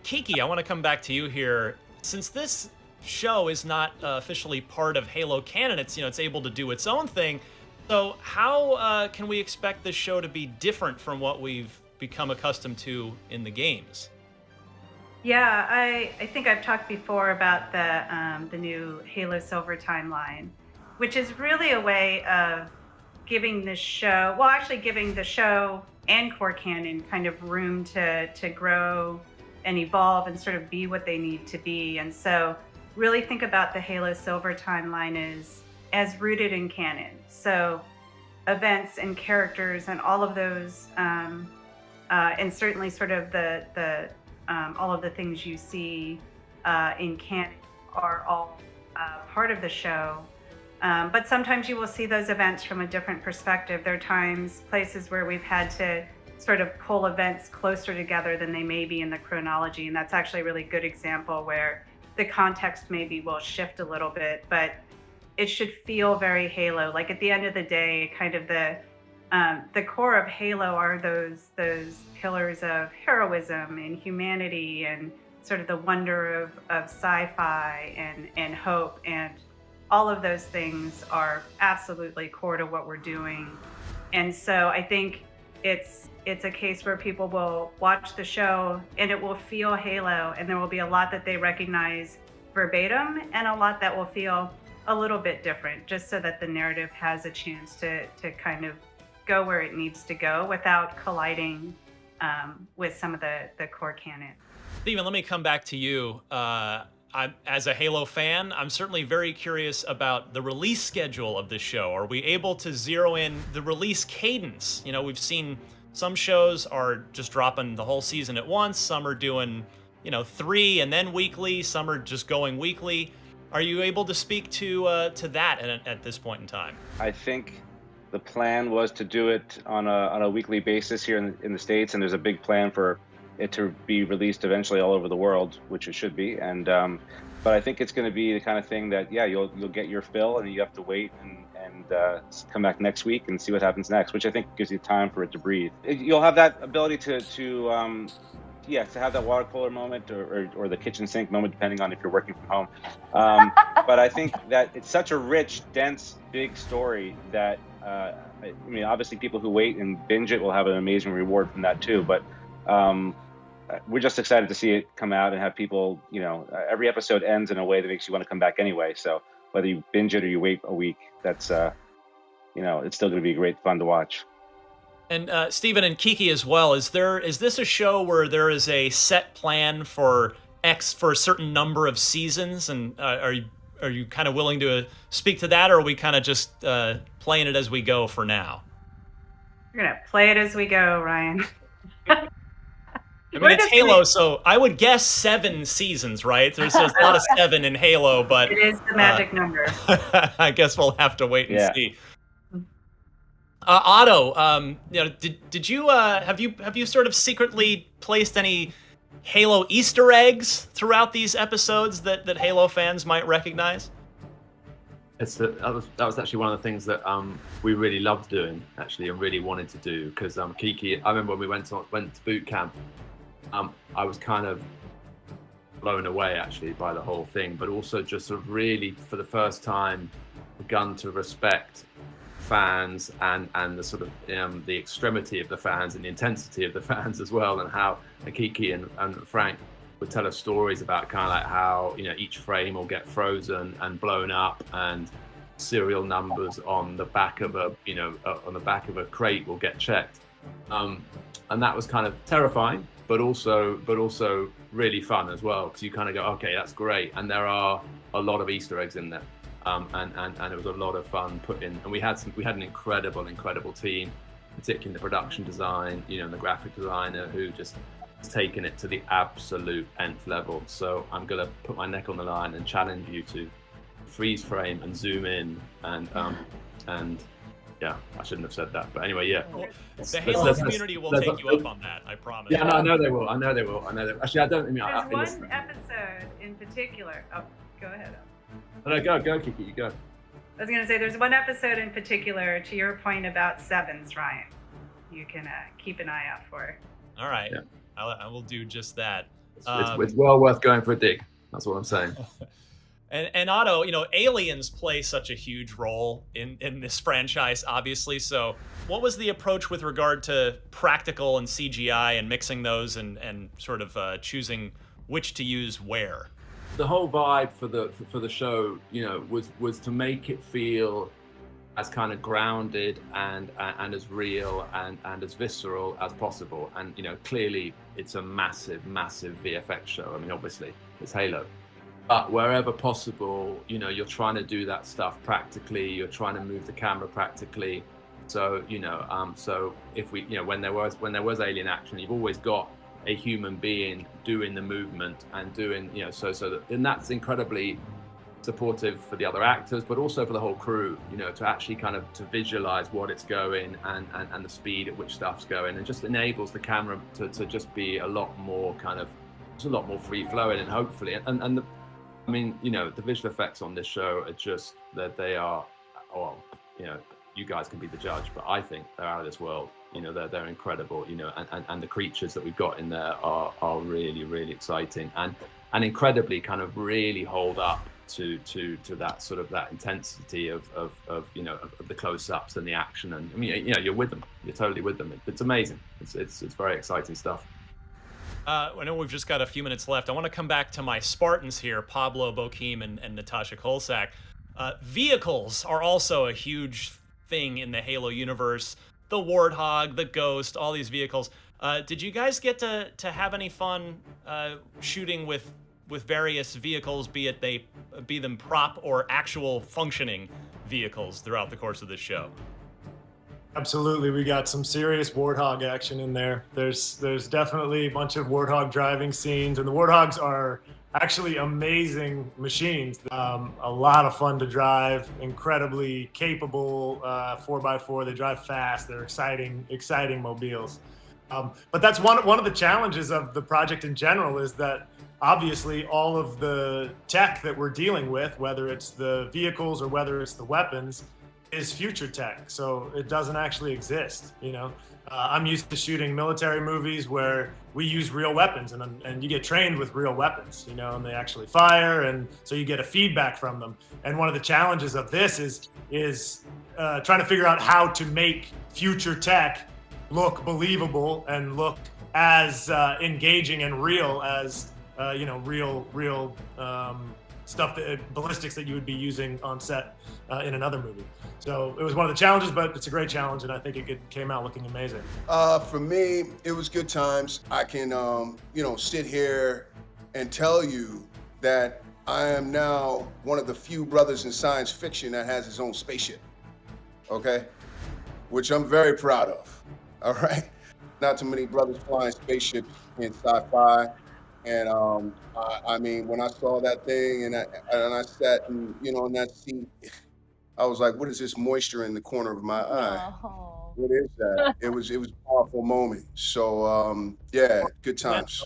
Kiki, I want to come back to you here. Since this show is not officially part of Halo canon, it's able to do its own thing. So how can we expect this show to be different from what we've become accustomed to in the games? Yeah, I think I've talked before about the new Halo Silver timeline, which is really a way of giving the show and core canon kind of room to grow and evolve and sort of be what they need to be. And so really think about the Halo Silver timeline as rooted in canon. So events and characters and all of those, and certainly sort of the all of the things you see in canon are all part of the show. But sometimes you will see those events from a different perspective. There are places where we've had to sort of pull events closer together than they may be in the chronology. And that's actually a really good example where the context maybe will shift a little bit, but it should feel very Halo. Like at the end of the day, kind of the core of Halo are those pillars of heroism and humanity and sort of the wonder of sci-fi and hope, and all of those things are absolutely core to what we're doing. And so I think it's a case where people will watch the show and it will feel Halo, and there will be a lot that they recognize verbatim and a lot that will feel a little bit different, just so that the narrative has a chance to kind of go where it needs to go without colliding with some of the core canon. Steven, let me come back to you. As a Halo fan, I'm certainly very curious about the release schedule of this show. Are we able to zero in the release cadence? We've seen some shows are just dropping the whole season at once. Some are doing, 3 and then weekly. Some are just going weekly. Are you able to speak to that at this point in time? I think the plan was to do it on a weekly basis here in the States, and there's a big plan for it to be released eventually all over the world, which it should be. And but I think it's going to be the kind of thing that you'll get your fill, and you have to wait and come back next week and see what happens next, which I think gives you time for it to breathe. You'll have that ability to have that water cooler moment or the kitchen sink moment, depending on if you're working from home. But I think that it's such a rich, dense, big story that obviously people who wait and binge it will have an amazing reward from that too. But we're just excited to see it come out and have people, every episode ends in a way that makes you want to come back anyway. So whether you binge it or you wait a week, that's, it's still going to be great fun to watch. And Steven and Kiki as well, is this a show where there is a set plan for a certain number of seasons? And are you kind of willing to speak to that, or are we kind of just playing it as we go for now? We're going to play it as we go, Ryan. I mean, it's Halo, so I would guess 7 seasons, right? There's a lot of 7 in Halo, but... It is the magic number. I guess we'll have to wait and see. Otto, did you have you sort of secretly placed any Halo Easter eggs throughout these episodes that Halo fans might recognize? That was actually one of the things that we really loved doing, actually, and really wanted to do, because Kiki, I remember when we went to boot camp, I was kind of blown away actually by the whole thing, but also just sort of really for the first time begun to respect fans and the sort of the extremity of the fans and the intensity of the fans as well, and how Kiki and Frank would tell us stories about kind of like how each frame will get frozen and blown up, and serial numbers on the back of a crate will get checked, and that was kind of terrifying, but also really fun as well, because you kind of go, okay, that's great, and there are a lot of Easter eggs in there, and it was a lot of fun put in, and we had an incredible team, particularly in the production design, and the graphic designer who just has taken it to the absolute nth level. So I'm gonna put my neck on the line and challenge you to freeze frame and zoom in, and yeah, I shouldn't have said that, but anyway, yeah. Well, the Halo community will take you up on that, I promise. Yeah, no, I know they will. Actually, I don't. I mean, there's one episode in particular. Oh, go ahead. No, go, Kiki, you go. I was gonna say there's one episode in particular, to your point about sevens, Ryan. You can keep an eye out for. All right, yeah. I will do just that. It's well worth going for a dig. That's what I'm saying. And Otto, aliens play such a huge role in this franchise, obviously. So what was the approach with regard to practical and CGI and mixing those and sort of choosing which to use where? The whole vibe for the show, was to make it feel as kind of grounded and as real and as visceral as possible. And clearly it's a massive VFX show. I mean, obviously it's Halo, but wherever possible, you're trying to do that stuff practically. You're trying to move the camera practically. So so if we when there was alien action, you've always got a human being doing the movement and doing and that's incredibly supportive for the other actors, but also for the whole crew, to actually kind of to visualize what it's going and the speed at which stuff's going, and just enables the camera to just be a lot more free flowing, and hopefully I mean, the visual effects on this show are just that they are, well, you guys can be the judge, but I think they're out of this world. They're incredible, and the creatures that we've got in there are really exciting and incredibly kind of really hold up to that sort of that intensity of the close-ups and the action, and I mean, you're with them, you're totally with them. It's amazing. It's very exciting stuff. I know we've just got a few minutes left. I want to come back to my Spartans here, Pablo Bokeem and Natasha Mcelhone. Vehicles are also a huge thing in the Halo universe. The Warthog, the Ghost, all these vehicles. Did you guys get to have any fun shooting with various vehicles, be them prop or actual functioning vehicles throughout the course of this show? Absolutely, we got some serious Warthog action in there. There's definitely a bunch of Warthog driving scenes, and the Warthogs are actually amazing machines. A lot of fun to drive, incredibly capable 4x4. They drive fast. They're exciting mobiles. But that's one of the challenges of the project in general, is that obviously all of the tech that we're dealing with, whether it's the vehicles or whether it's the weapons, is future tech, so it doesn't actually exist. I'm used to shooting military movies where we use real weapons, and you get trained with real weapons, and they actually fire, and so you get a feedback from them. And one of the challenges of this is trying to figure out how to make future tech look believable and look as engaging and real as real stuff, ballistics that you would be using on set in another movie. So it was one of the challenges, but it's a great challenge, and I think it came out looking amazing. For me, it was good times. I can, sit here and tell you that I am now one of the few brothers in science fiction that has his own spaceship, okay? Which I'm very proud of, all right? Not too many brothers flying spaceships in sci-fi. And I mean, when I saw that thing and I sat in that seat, I was like, what is this moisture in the corner of my eye? Oh. What is that? It was a powerful moment. So yeah, good times.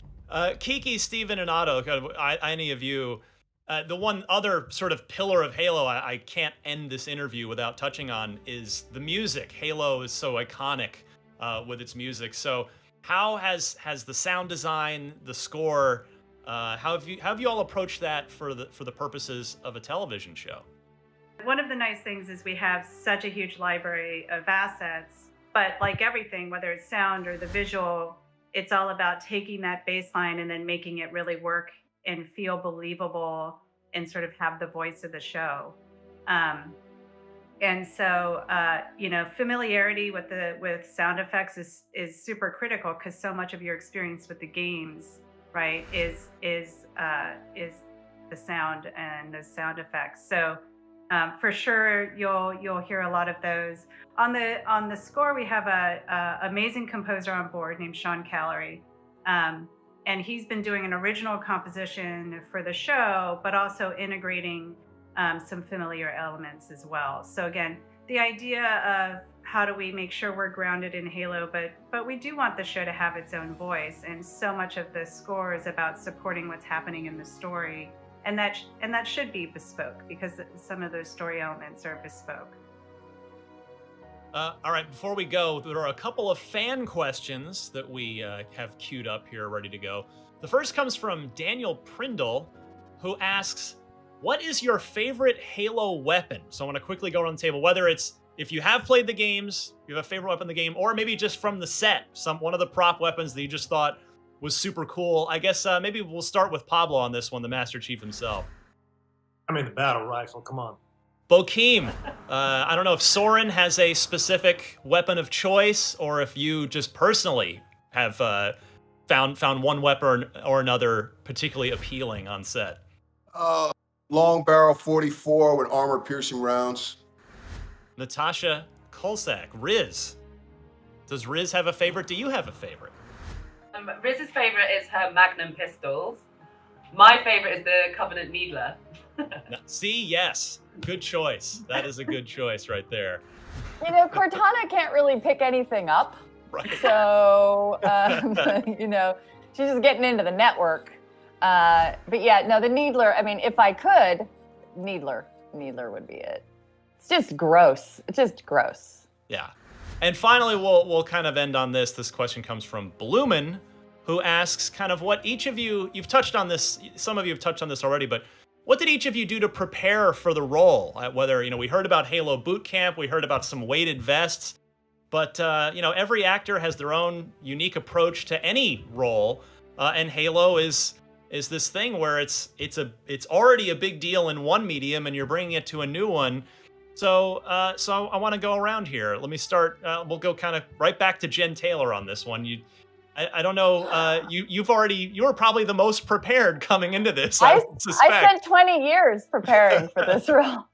Kiki, Steven, and Otto, any of you, the one other sort of pillar of Halo I can't end this interview without touching on is the music. Halo is so iconic with its music. So how has the sound design, the score, how have you all approached that for the purposes of a television show? One of the nice things is we have such a huge library of assets, but like everything, whether it's sound or the visual, it's all about taking that baseline and then making it really work and feel believable and sort of have the voice of the show. And so, familiarity with sound effects is super critical because so much of your experience with the games, right, is the sound and the sound effects. So for sure, you'll hear a lot of those. On the score, we have a amazing composer on board named Sean Callery, and he's been doing an original composition for the show, but also integrating some familiar elements as well. So again, the idea of how do we make sure we're grounded in Halo, but we do want the show to have its own voice, and so much of the score is about supporting what's happening in the story. And that should be bespoke because some of those story elements are bespoke. All right, before we go, there are a couple of fan questions that we have queued up here, ready to go. The first comes from Daniel Prindle, who asks, what is your favorite Halo weapon? So I want to quickly go around the table, whether it's if you have played the games, you have a favorite weapon in the game, or maybe just from the set, one of the prop weapons that you just thought was super cool. I guess maybe we'll start with Pablo on this one, the Master Chief himself. I mean, the battle rifle, come on. Bokeem, I don't know if Soren has a specific weapon of choice, or if you just personally have found one weapon or another particularly appealing on set. Long barrel 44 with armor-piercing rounds. Natasha Mcelhone, Riz. Does Riz have a favorite? Do you have a favorite? Riz's favorite is her Magnum pistols. My favorite is the Covenant Needler. See, yes. Good choice. That is a good choice right there. Cortana can't really pick anything up. Right. So, she's just getting into the network. But yeah, no, the Needler, I mean, if I could, Needler would be it. It's just gross. It's just gross. Yeah. And finally, we'll kind of end on this. This question comes from Bloomin, who asks kind of what each of you've touched on this, some of you have touched on this already, but what did each of you do to prepare for the role? Whether, we heard about Halo Boot Camp, we heard about some weighted vests, but, every actor has their own unique approach to any role, and Halo is this thing where it's already a big deal in one medium and you're bringing it to a new one. So I want to go around here. Let me start. We'll go kind of right back to Jen Taylor on this one. I don't know. You were probably the most prepared coming into this. I spent 20 years preparing for this role.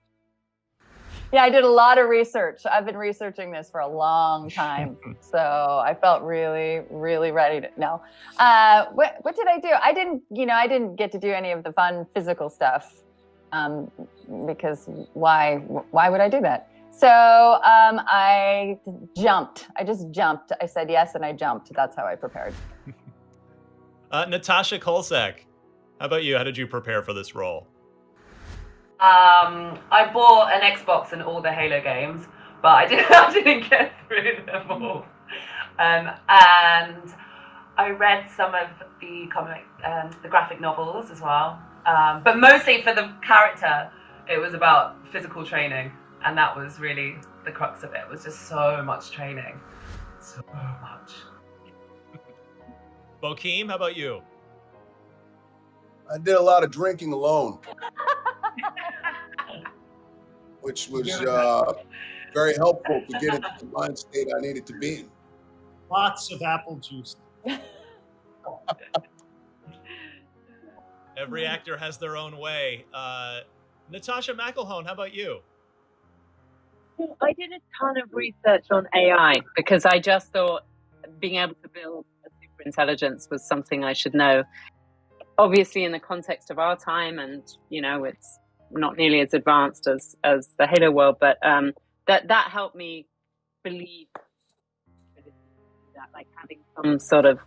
Yeah, I did a lot of research. I've been researching this for a long time, so I felt really, really ready to know. What did I do? I didn't get to do any of the fun physical stuff. Because why would I do that? So I jumped. I just jumped. I said yes and I jumped. That's how I prepared. Natasha Mcelhone, how about you? How did you prepare for this role? I bought an Xbox and all the Halo games, but I didn't get through them all. And I read some of the the graphic novels as well. But mostly for the character, it was about physical training. And that was really the crux of it. It was just so much training. So much. Bokeem, how about you? I did a lot of drinking alone. Which was very helpful to get into the mind state I needed to be in. Lots of apple juice. Every actor has their own way. Natasha Mcelhone, how about you? I did a ton of research on AI because I just thought being able to build a super intelligence was something I should know. Obviously, in the context of our time, and it's not nearly as advanced as the Halo world, but that helped me believe that, like having some sort of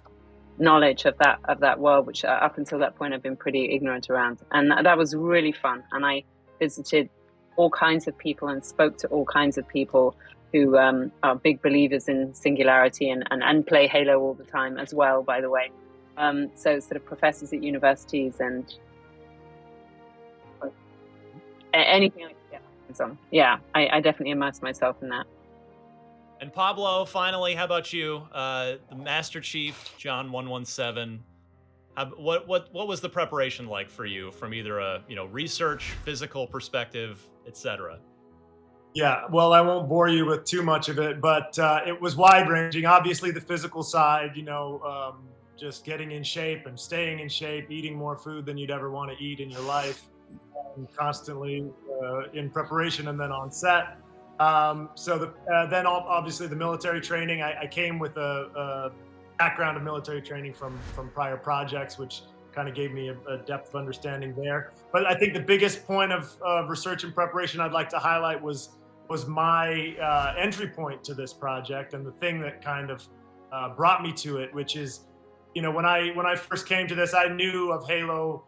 knowledge of that world, which up until that point I've been pretty ignorant around, and that was really fun. And I visited all kinds of people and spoke to all kinds of people who are big believers in singularity and play Halo all the time as well, by the way. So sort of professors at universities and anything I could get my hands on. Yeah, I definitely immersed myself in that. And Pablo, finally, how about you? The Master Chief, John 117. What was the preparation like for you from either a research, physical perspective, etc.? Yeah, well, I won't bore you with too much of it, but it was wide-ranging. Obviously, the physical side, just getting in shape and staying in shape, eating more food than you'd ever want to eat in your life, and constantly in preparation and then on set. Then obviously the military training. I came with a background of military training from prior projects, which kind of gave me a depth of understanding there. But I think the biggest point of research and preparation I'd like to highlight was my entry point to this project, and the thing that kind of brought me to it, which is, when I first came to this, I knew of Halo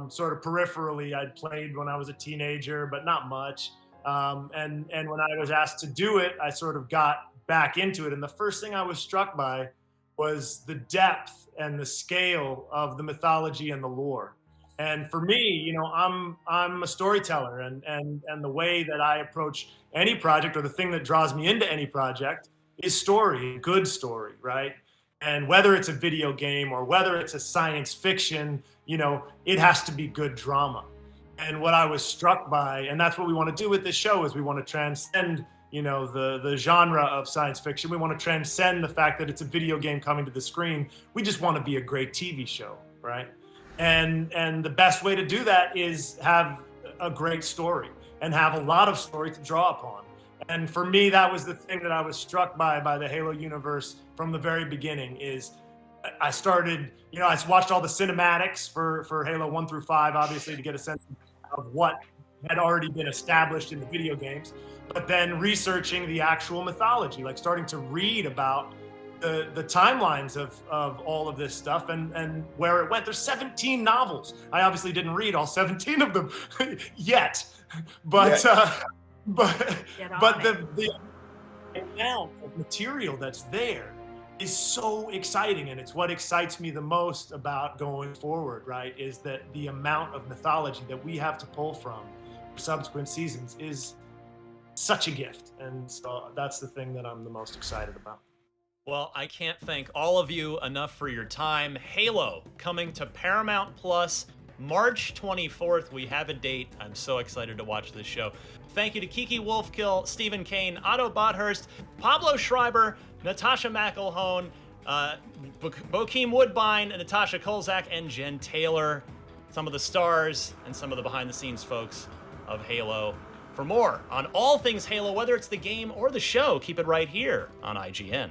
sort of peripherally. I'd played when I was a teenager, but not much. And when I was asked to do it, I sort of got back into it. And the first thing I was struck by was the depth and the scale of the mythology and the lore. And for me, I'm a storyteller, and the way that I approach any project, or the thing that draws me into any project, is story, good story, right? And whether it's a video game or whether it's a science fiction, it has to be good drama. And what I was struck by, and that's what we want to do with this show, is we want to transcend, the genre of science fiction. We want to transcend the fact that it's a video game coming to the screen. We just want to be a great TV show, right? And the best way to do that is have a great story and have a lot of story to draw upon. And for me, that was the thing that I was struck by the Halo universe from the very beginning. Is I started, I watched all the cinematics for Halo 1 through 5, obviously, to get a sense of what had already been established in the video games, but then researching the actual mythology, like starting to read about the timelines of all of this stuff and where it went. There's 17 novels. I obviously didn't read all 17 of them yet, but the amount of material that's there is so exciting, and it's what excites me the most about going forward, right? Is that the amount of mythology that we have to pull from for subsequent seasons is such a gift, and so that's the thing that I'm the most excited about. Well, I can't thank all of you enough for your time. Halo coming to Paramount Plus March 24th. We have a date. I'm so excited to watch this show. Thank you to Kiki Wolfkill, Stephen Kane, Otto Bothurst, Pablo Schreiber, Natasha Mcelhone, Bokeem Woodbine, Natasha Kolzak, and Jen Taylor. Some of the stars and some of the behind-the-scenes folks of Halo. For more on all things Halo, whether it's the game or the show, keep it right here on IGN.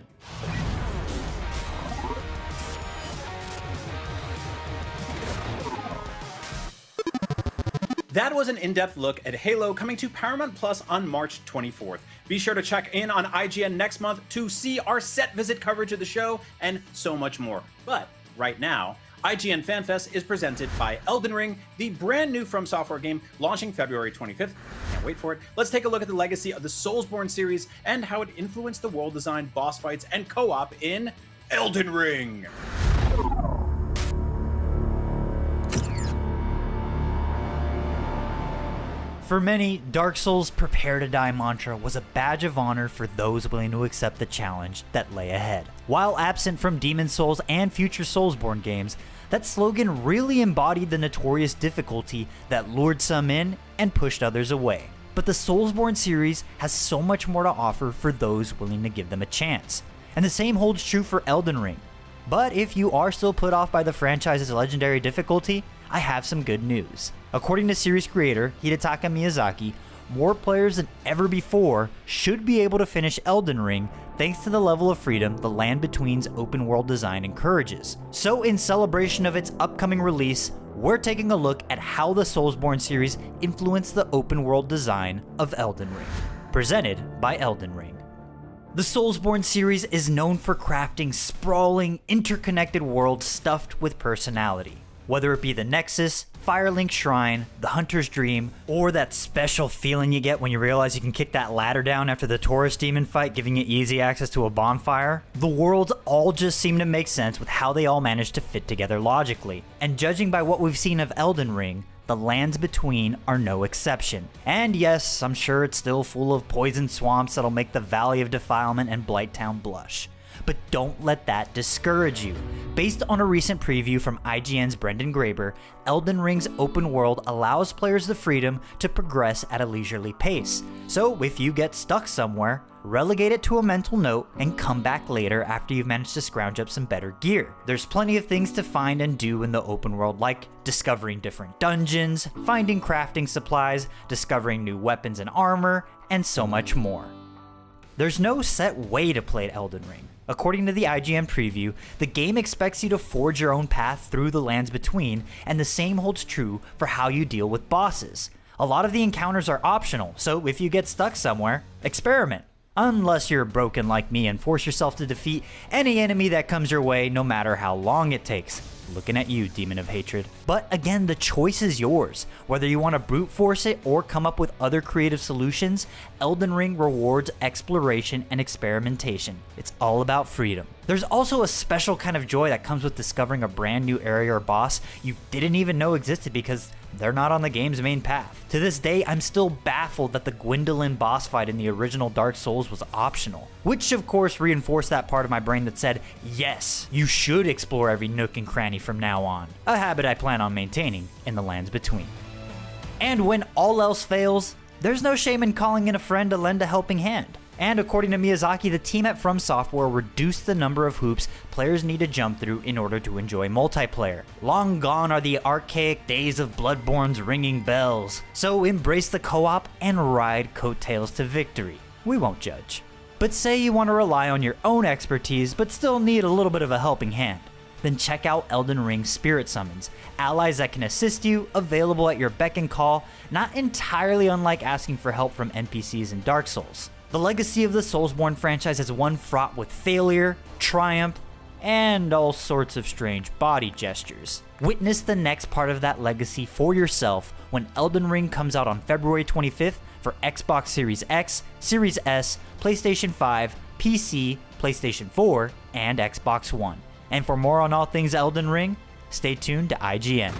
That was an in-depth look at Halo coming to Paramount Plus on March 24th. Be sure to check in on IGN next month to see our set visit coverage of the show and so much more. But right now, IGN Fan Fest is presented by Elden Ring, the brand new From Software game launching February 25th. Can't wait for it. Let's take a look at the legacy of the Soulsborne series and how it influenced the world design, boss fights, and co-op in Elden Ring. For many, Dark Souls' prepare to die mantra was a badge of honor for those willing to accept the challenge that lay ahead. While absent from Demon's Souls and future Soulsborne games, that slogan really embodied the notorious difficulty that lured some in and pushed others away. But the Soulsborne series has so much more to offer for those willing to give them a chance. And the same holds true for Elden Ring. But if you are still put off by the franchise's legendary difficulty, I have some good news. According to series creator Hidetaka Miyazaki, more players than ever before should be able to finish Elden Ring thanks to the level of freedom the Land Between's open world design encourages. So in celebration of its upcoming release, we're taking a look at how the Soulsborne series influenced the open world design of Elden Ring. Presented by Elden Ring. The Soulsborne series is known for crafting sprawling, interconnected worlds stuffed with personality. Whether it be the Nexus, Firelink Shrine, the Hunter's Dream, or that special feeling you get when you realize you can kick that ladder down after the Taurus demon fight, giving you easy access to a bonfire, the worlds all just seem to make sense with how they all manage to fit together logically. And judging by what we've seen of Elden Ring, the lands between are no exception. And yes, I'm sure it's still full of poison swamps that'll make the Valley of Defilement and Blighttown blush. But don't let that discourage you. Based on a recent preview from IGN's Brendan Graeber, Elden Ring's open world allows players the freedom to progress at a leisurely pace. So if you get stuck somewhere, relegate it to a mental note and come back later after you've managed to scrounge up some better gear. There's plenty of things to find and do in the open world, like discovering different dungeons, finding crafting supplies, discovering new weapons and armor, and so much more. There's no set way to play Elden Ring. According to the IGN preview, the game expects you to forge your own path through the lands between, and the same holds true for how you deal with bosses. A lot of the encounters are optional, so if you get stuck somewhere, experiment. Unless you're broken like me and force yourself to defeat any enemy that comes your way, no matter how long it takes. Looking at you, Demon of Hatred. But again, the choice is yours. Whether you want to brute force it or come up with other creative solutions, Elden Ring rewards exploration and experimentation. It's all about freedom. There's also a special kind of joy that comes with discovering a brand new area or boss you didn't even know existed because they're not on the game's main path. To this day, I'm still baffled that the Gwendolyn boss fight in the original Dark Souls was optional, which of course reinforced that part of my brain that said, yes, you should explore every nook and cranny from now on, a habit I plan on maintaining in the lands between. And when all else fails, there's no shame in calling in a friend to lend a helping hand. And according to Miyazaki, the team at From Software reduced the number of hoops players need to jump through in order to enjoy multiplayer. Long gone are the archaic days of Bloodborne's ringing bells. So embrace the co-op and ride coattails to victory. We won't judge. But say you want to rely on your own expertise but still need a little bit of a helping hand. Then check out Elden Ring's Spirit Summons, allies that can assist you, available at your beck and call, not entirely unlike asking for help from NPCs in Dark Souls. The legacy of the Soulsborne franchise is one fraught with failure, triumph, and all sorts of strange body gestures. Witness the next part of that legacy for yourself when Elden Ring comes out on February 25th for Xbox Series X, Series S, PlayStation 5, PC, PlayStation 4, and Xbox One. And for more on all things Elden Ring, stay tuned to IGN.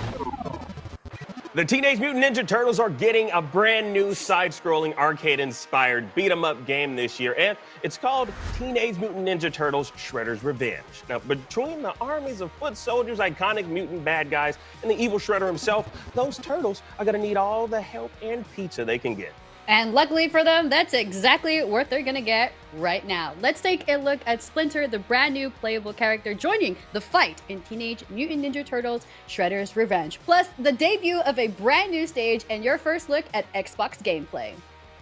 The Teenage Mutant Ninja Turtles are getting a brand new side-scrolling arcade-inspired beat-em-up game this year, and it's called Teenage Mutant Ninja Turtles Shredder's Revenge. Now, between the armies of foot soldiers, iconic mutant bad guys, and the evil Shredder himself, those turtles are gonna need all the help and pizza they can get. And luckily for them, that's exactly what they're gonna get right now. Let's take a look at Splinter, the brand new playable character joining the fight in Teenage Mutant Ninja Turtles Shredder's Revenge. Plus, the debut of a brand new stage and your first look at Xbox gameplay.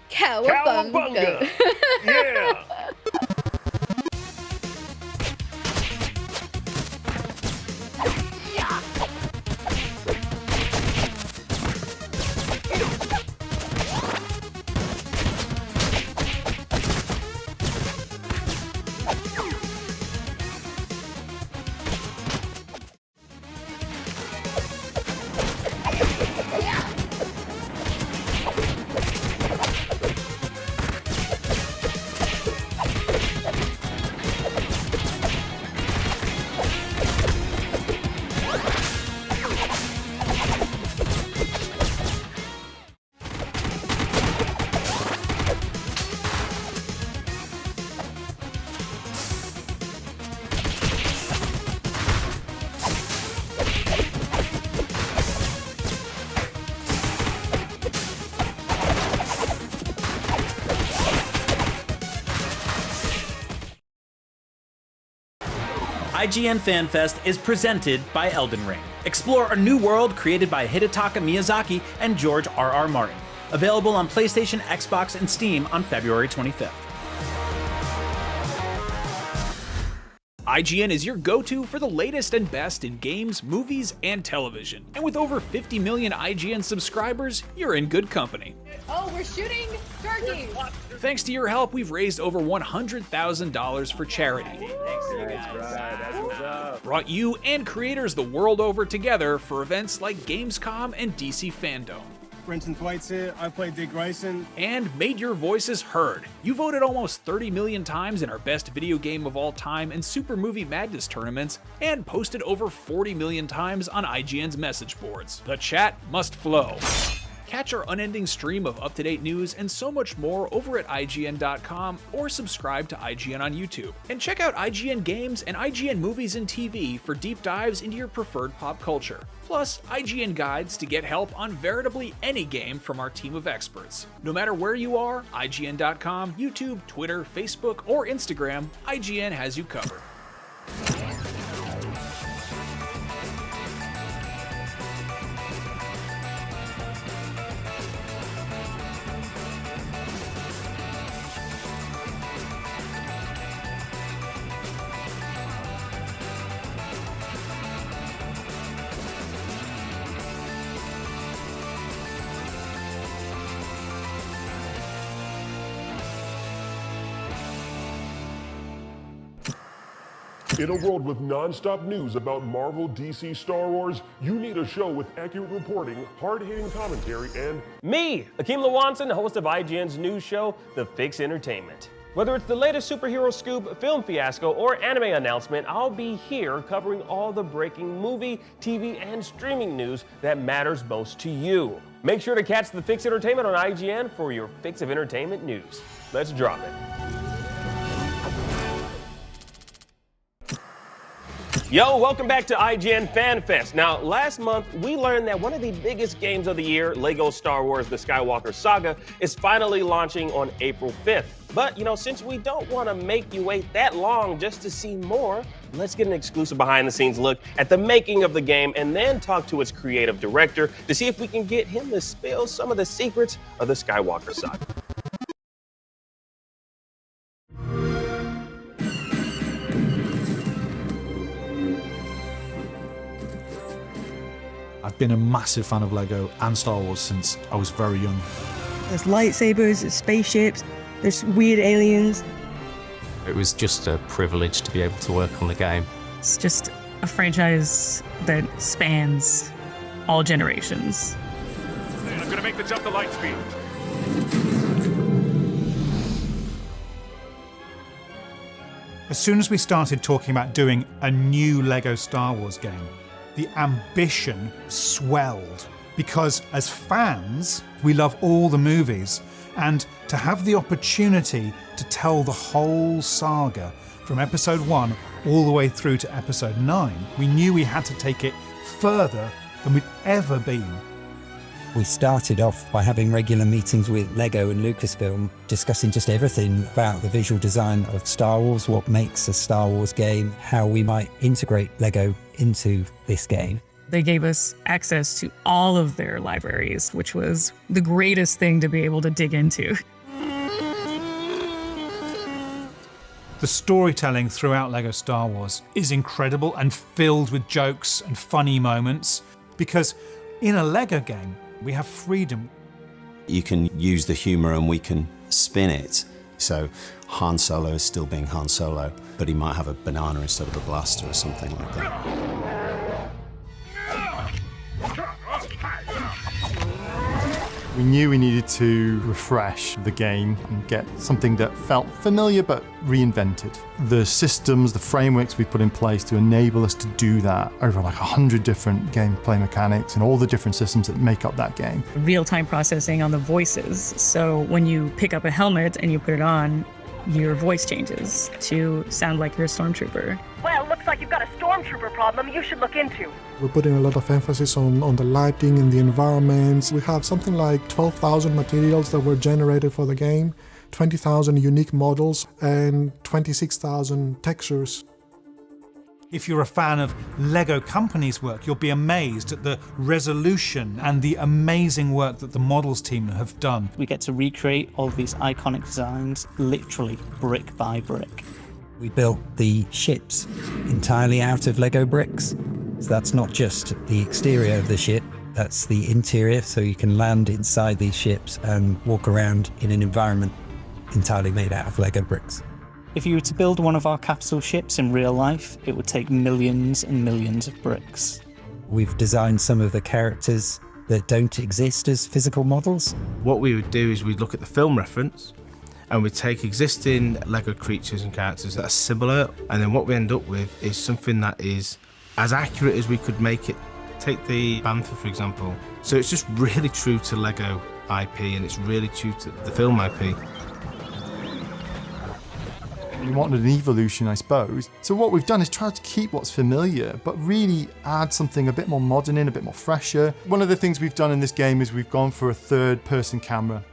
Cowabunga! Yeah! IGN Fan Fest is presented by Elden Ring. Explore a new world created by Hidetaka Miyazaki and George R.R. Martin. Available on PlayStation, Xbox, and Steam on February 25th. IGN is your go-to for the latest and best in games, movies, and television. And with over 50 million IGN subscribers, you're in good company. Oh, we're shooting turkeys. Thanks to your help, we've raised over $100,000 for charity. Brought you and creators the world over together for events like Gamescom and DC Fandom. Brenton Thwaites here, I play Dick Grayson. And made your voices heard. You voted almost 30 million times in our best video game of all time and Super Movie Madness tournaments, and posted over 40 million times on IGN's message boards. The chat must flow. Catch our unending stream of up-to-date news and so much more over at IGN.com or subscribe to IGN on YouTube. And check out IGN Games and IGN Movies and TV for deep dives into your preferred pop culture. Plus, IGN guides to get help on veritably any game from our team of experts. No matter where you are, IGN.com, YouTube, Twitter, Facebook, or Instagram, IGN has you covered. In a world with non-stop news about Marvel, DC, Star Wars, you need a show with accurate reporting, hard-hitting commentary, and me, Akeem Lawanson, host of IGN's news show, The Fix Entertainment. Whether it's the latest superhero scoop, film fiasco, or anime announcement, I'll be here covering all the breaking movie, TV, and streaming news that matters most to you. Make sure to catch The Fix Entertainment on IGN for your fix of entertainment news. Let's drop it. Yo, welcome back to IGN Fan Fest. Now, last month, we learned that one of the biggest games of the year, LEGO Star Wars The Skywalker Saga, is finally launching on April 5th. But, since we don't want to make you wait that long just to see more, let's get an exclusive behind-the-scenes look at the making of the game and then talk to its creative director to see if we can get him to spill some of the secrets of the Skywalker Saga. I've been a massive fan of LEGO and Star Wars since I was very young. There's lightsabers, there's spaceships, there's weird aliens. It was just a privilege to be able to work on the game. It's just a franchise that spans all generations. I'm gonna make the jump to light speed. As soon as we started talking about doing a new LEGO Star Wars game, the ambition swelled, because as fans, we love all the movies, and to have the opportunity to tell the whole saga from episode 1 all the way through to episode 9, we knew we had to take it further than we'd ever been. We started off by having regular meetings with LEGO and Lucasfilm, discussing just everything about the visual design of Star Wars, what makes a Star Wars game, how we might integrate LEGO into this game. They gave us access to all of their libraries, which was the greatest thing to be able to dig into. The storytelling throughout LEGO Star Wars is incredible and filled with jokes and funny moments, because in a LEGO game, we have freedom. You can use the humor and we can spin it. So Han Solo is still being Han Solo, but he might have a banana instead of a blaster or something like that. We knew we needed to refresh the game and get something that felt familiar but reinvented. The systems, the frameworks we put in place to enable us to do that, over like 100 different gameplay mechanics and all the different systems that make up that game. Real-time processing on the voices. So when you pick up a helmet and you put it on, your voice changes to sound like you're a stormtrooper. Well, looks like you've got a stormtrooper problem you should look into. We're putting a lot of emphasis on the lighting and the environments. We have something like 12,000 materials that were generated for the game, 20,000 unique models, and 26,000 textures. If you're a fan of LEGO Company's work, you'll be amazed at the resolution and the amazing work that the models team have done. We get to recreate all these iconic designs, literally brick by brick. We built the ships entirely out of Lego bricks. So that's not just the exterior of the ship, that's the interior, so you can land inside these ships and walk around in an environment entirely made out of Lego bricks. If you were to build one of our capital ships in real life, it would take millions and millions of bricks. We've designed some of the characters that don't exist as physical models. What we would do is we'd look at the film reference and we'd take existing Lego creatures and characters that are similar, and then what we end up with is something that is as accurate as we could make it. Take the Bantha, for example. So it's just really true to Lego IP, and it's really true to the film IP. We wanted an evolution, I suppose. So what we've done is try to keep what's familiar, but really add something a bit more modern in, a bit more fresher. One of the things we've done in this game is we've gone for a third-person camera.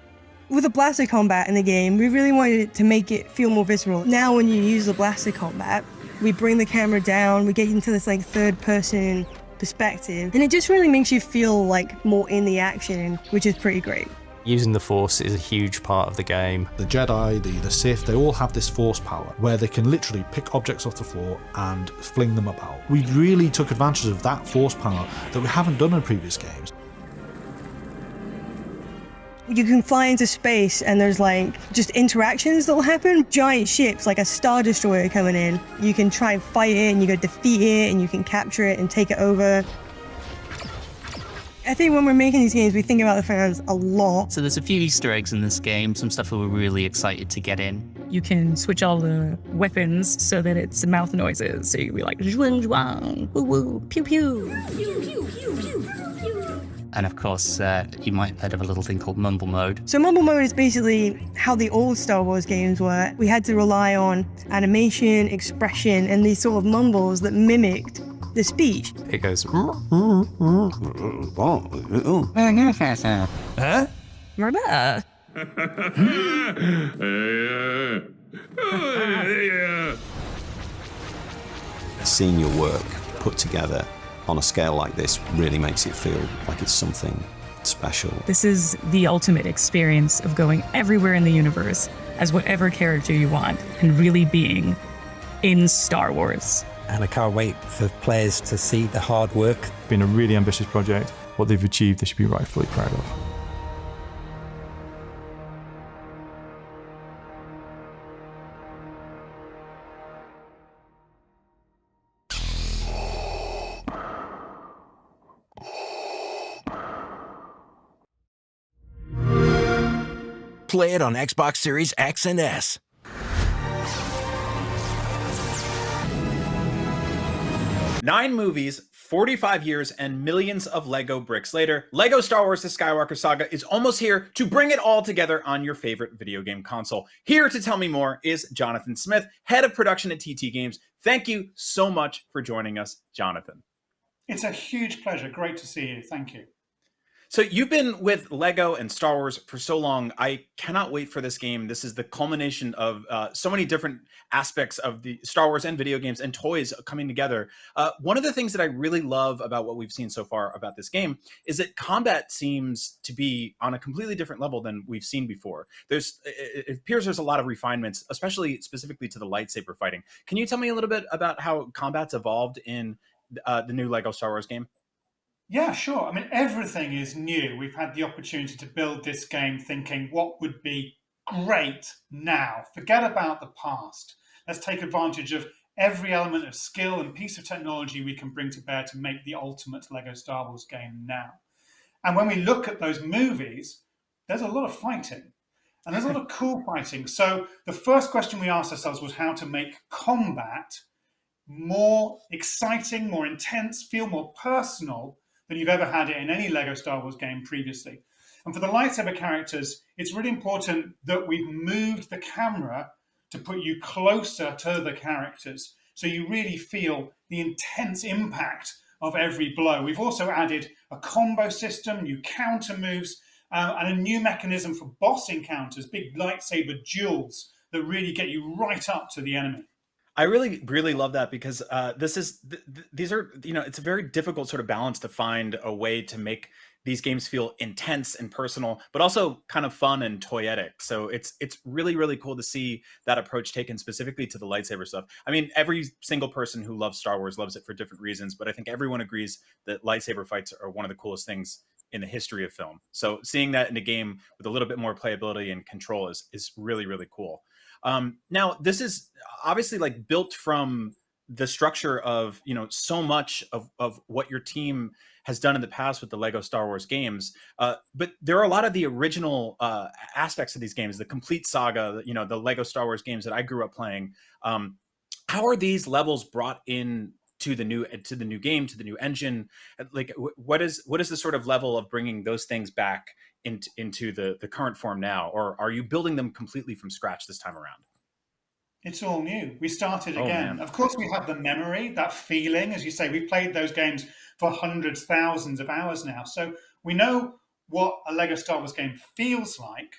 With the blaster combat in the game, we really wanted to make it feel more visceral. Now when you use the blaster combat, we bring the camera down, we get into this like third-person perspective, and it just really makes you feel like more in the action, which is pretty great. Using the Force is a huge part of the game. The Jedi, the Sith, they all have this Force power where they can literally pick objects off the floor and fling them about. We really took advantage of that Force power that we haven't done in previous games. You can fly into space and there's like just interactions that'll happen. Giant ships like a Star Destroyer coming in. You can try and fight it and you go defeat it and you can capture it and take it over. I think when we're making these games, we think about the fans a lot. So there's a few Easter eggs in this game, some stuff that we're really excited to get in. You can switch all the weapons so that it's mouth noises. So you can be like, zhuang zhuang, woo woo, pew pew. Pew, pew, pew, pew. And of course, you might have heard of a little thing called Mumble Mode. So Mumble Mode is basically how the old Star Wars games were. We had to rely on animation, expression, and these sort of mumbles that mimicked the speech. It goes... Huh? Remember? Seeing your work put together on a scale like this really makes it feel like it's something special. This is the ultimate experience of going everywhere in the universe as whatever character you want and really being in Star Wars. And I can't wait for players to see the hard work. It's been a really ambitious project. What they've achieved, they should be rightfully proud of. Play it on Xbox Series X and S. Nine movies, 45 years, and millions of Lego bricks later, Lego Star Wars The Skywalker Saga is almost here to bring it all together on your favorite video game console. Here to tell me more is Jonathan Smith, head of production at TT Games. Thank you so much for joining us, Jonathan. It's a huge pleasure. Great to see you. Thank you. So you've been with Lego and Star Wars for so long. I cannot wait for this game. This is the culmination of so many different aspects of the Star Wars and video games and toys coming together. One of the things that I really love about what we've seen so far about this game is that combat seems to be on a completely different level than we've seen before. It appears there's a lot of refinements, especially specifically to the lightsaber fighting. Can you tell me a little bit about how combat's evolved in the new Lego Star Wars game? Yeah, sure. I mean, everything is new. We've had the opportunity to build this game thinking what would be great now. Forget about the past. Let's take advantage of every element of skill and piece of technology we can bring to bear to make the ultimate Lego Star Wars game now. And when we look at those movies, there's a lot of fighting. And there's a lot of cool fighting. So the first question we asked ourselves was how to make combat more exciting, more intense, feel more personal than you've ever had it in any Lego Star Wars game previously. And for the lightsaber characters, it's really important that we've moved the camera to put you closer to the characters, so you really feel the intense impact of every blow. We've also added a combo system, new counter moves, and a new mechanism for boss encounters, big lightsaber duels that really get you right up to the enemy. I really love that because these are, it's a very difficult sort of balance to find a way to make these games feel intense and personal, but also kind of fun and toyetic. So it's really, really cool to see that approach taken specifically to the lightsaber stuff. I mean, every single person who loves Star Wars loves it for different reasons, but I think everyone agrees that lightsaber fights are one of the coolest things in the history of film. So seeing that in a game with a little bit more playability and control is really, really cool. Now, this is obviously like built from the structure of, you know, so much of what your team has done in the past with the Lego Star Wars games. But there are a lot of the original aspects of these games, the complete saga, you know, the Lego Star Wars games that I grew up playing. How are these levels brought in to the new game, to the new engine? Like, what is the sort of level of bringing those things back into the current form now? Or are you building them completely from scratch this time around? It's all new. We started Oh, again. man. Of course, we have the memory, that feeling. As you say, we've played those games for hundreds, thousands of hours now. So we know what a Lego Star Wars game feels like,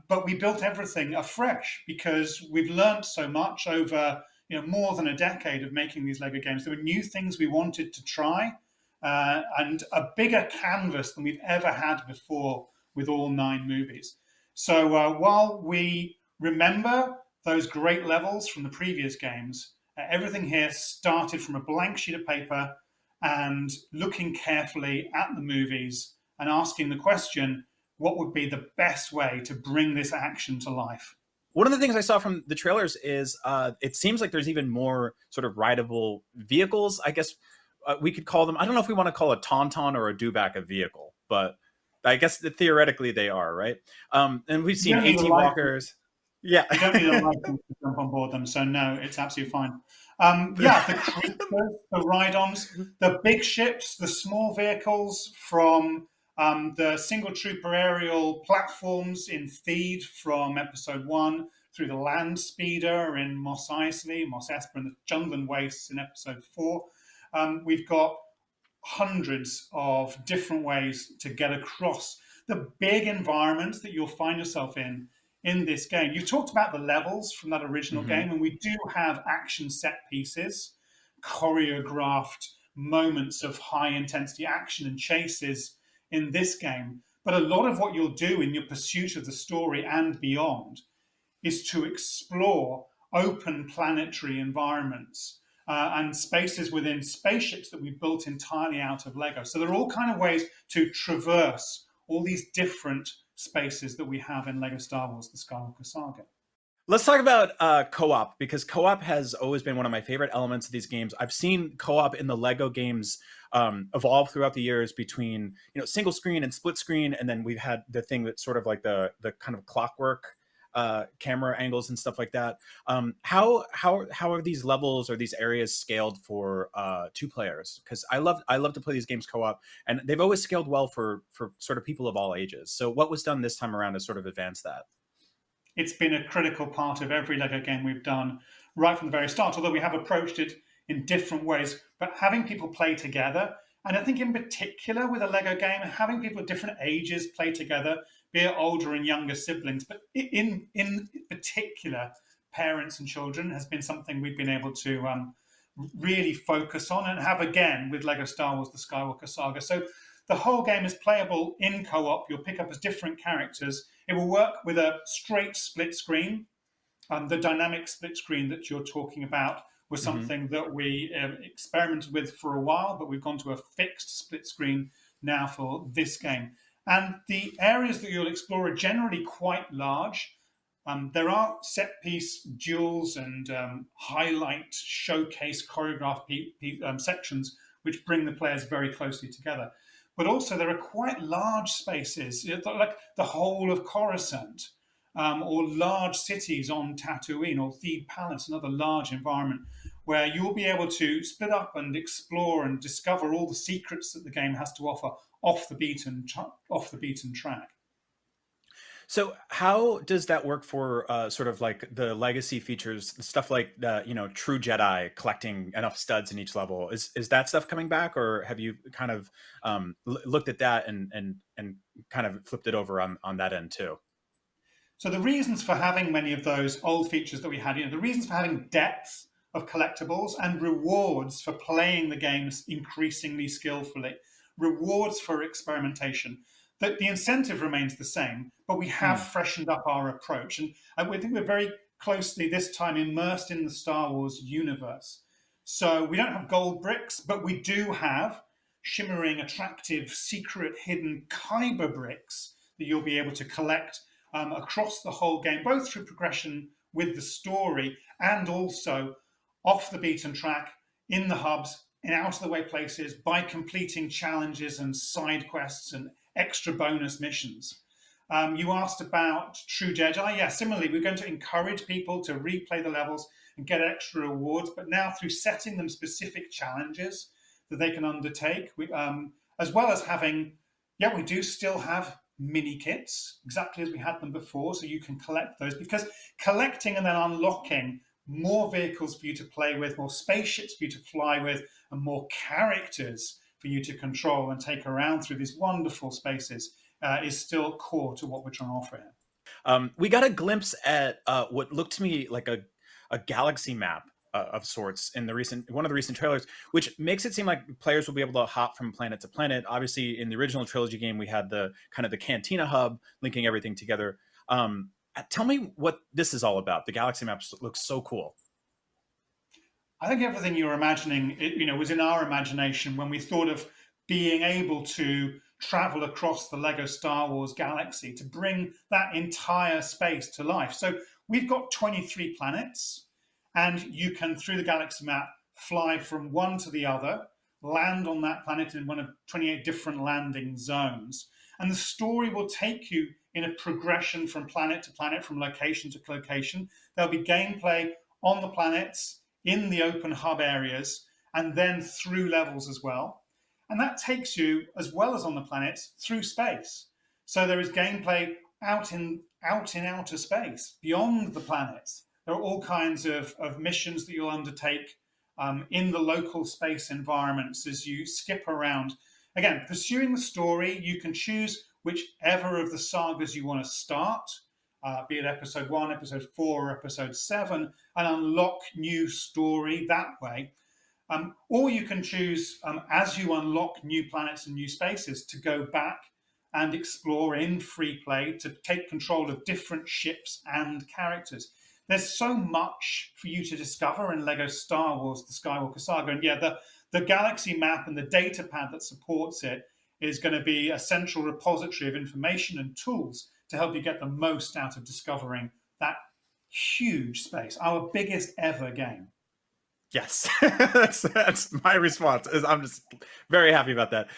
but we built everything afresh because we've learned so much over, you know, more than a decade of making these Lego games. There were new things we wanted to try, and a bigger canvas than we've ever had before with all 9 movies. So while we remember those great levels from the previous games, everything here started from a blank sheet of paper and looking carefully at the movies and asking the question, what would be the best way to bring this action to life? One of the things I saw from the trailers is it seems like there's even more sort of rideable vehicles. I guess we could call them, I don't know if we want to call a Tauntaun or a Dewback a vehicle, but I guess that theoretically they are, right? And we've seen AT walkers. Yeah. You don't need a license to jump on board them, so no, it's absolutely fine. Yeah, the creatures, the ride-ons, the big ships, the small vehicles from the single trooper aerial platforms in Theed from episode 1 through the land speeder in Mos Eisley, Mos Espa, and the Jundland Wastes in episode 4. We've got hundreds of different ways to get across the big environments that you'll find yourself in this game. You talked about the levels from that original game, and we do have action set pieces, choreographed moments of high intensity action and chases in this game. But a lot of what you'll do in your pursuit of the story and beyond is to explore open planetary environments and spaces within spaceships that we built entirely out of Lego. So there are all kind of ways to traverse all these different spaces that we have in Lego Star Wars, the Skywalker Saga. Let's talk about co-op, because co-op has always been one of my favorite elements of these games. I've seen co-op in the Lego games evolve throughout the years between, you know, single screen and split screen, and then we've had the thing that's sort of like the kind of clockwork camera angles and stuff like that. How are these levels or these areas scaled for 2 players? Because I love to play these games co-op, and they've always scaled well for sort of people of all ages. So what was done this time around to sort of advance that? It's been a critical part of every Lego game we've done right from the very start, although we have approached it in different ways. But having people play together, and I think in particular with a Lego game, having people of different ages play together, be it older and younger siblings, but in particular, parents and children has been something we've been able to really focus on and have again with Lego Star Wars, the Skywalker Saga. So the whole game is playable in co-op. You'll pick up as different characters. It will work with a straight split screen. The dynamic split screen that you're talking about was something that we experimented with for a while, but we've gone to a fixed split screen now for this game. And the areas that you'll explore are generally quite large. There are set-piece duels and highlight, showcase, choreographed sections which bring the players very closely together. But also there are quite large spaces, like the whole of Coruscant, or large cities on Tatooine or Theed Palace, another large environment, where you'll be able to split up and explore and discover all the secrets that the game has to offer off the beaten track. So how does that work for sort of like the legacy features, stuff like you know, True Jedi collecting enough studs in each level? Is that stuff coming back, or have you kind of looked at that and kind of flipped it over on that end too? So the reasons for having many of those old features that we had, the reasons for having depth of collectibles and rewards for playing the games increasingly skillfully, rewards for experimentation. That the incentive remains the same, but we have freshened up our approach. And we think we're very closely this time immersed in the Star Wars universe. So we don't have gold bricks, but we do have shimmering, attractive, secret, hidden kyber bricks that you'll be able to collect across the whole game, both through progression with the story and also off the beaten track, in the hubs, in out-of-the-way places, by completing challenges and side quests and extra bonus missions. You asked about True Jedi. Yeah, similarly, we're going to encourage people to replay the levels and get extra rewards, but now through setting them specific challenges that they can undertake, as well as having, we do still have mini kits, exactly as we had them before, so you can collect those, because collecting and then unlocking more vehicles for you to play with, more spaceships for you to fly with, and more characters for you to control and take around through these wonderful spaces is still core to what we're trying to offer here. We got a glimpse at what looked to me like a galaxy map of sorts in one of the recent trailers, which makes it seem like players will be able to hop from planet to planet. Obviously, in the original trilogy game, we had the kind of the Cantina hub linking everything together. Tell me what this is all about. The galaxy map looks so cool. I think everything you were imagining, was in our imagination when we thought of being able to travel across the Lego Star Wars galaxy to bring that entire space to life. So we've got 23 planets, and you can, through the galaxy map, fly from one to the other, land on that planet in one of 28 different landing zones. And the story will take you in a progression from planet to planet, from location to location. There'll be gameplay on the planets, in the open hub areas, and then through levels as well. And that takes you, as well as on the planets, through space. So there is gameplay out in outer space, beyond the planets. There are all kinds of missions that you'll undertake in the local space environments as you skip around. Again, pursuing the story, you can choose whichever of the sagas you want to start, be it episode 1, episode 4, or episode 7, and unlock new story that way. Or you can choose, as you unlock new planets and new spaces, to go back and explore in free play, to take control of different ships and characters. There's so much for you to discover in LEGO Star Wars, the Skywalker Saga. And the galaxy map and the data pad that supports it is going to be a central repository of information and tools to help you get the most out of discovering that huge space, our biggest ever game. Yes, that's my response. I'm just very happy about that.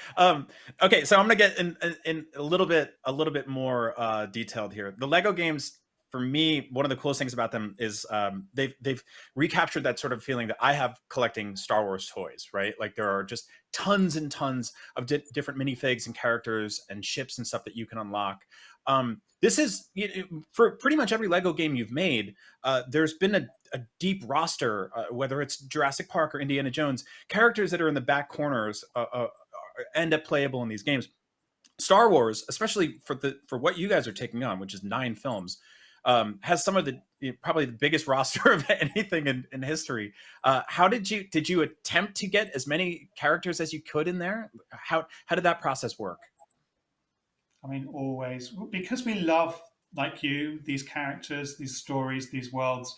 Okay, so I'm gonna get in a little bit more detailed here. The Lego games, for me, one of the coolest things about them is they've recaptured that sort of feeling that I have collecting Star Wars toys, right? Like there are just tons and tons of different minifigs and characters and ships and stuff that you can unlock. This is, for pretty much every Lego game you've made, there's been a deep roster, whether it's Jurassic Park or Indiana Jones, characters that are in the back corners end up playable in these games. Star Wars, especially for what you guys are taking on, which is 9 films, has some of the probably the biggest roster of anything in history. How did you attempt to get as many characters as you could in there? How did that process work? I mean, always, because we love, like you, these characters, these stories, these worlds.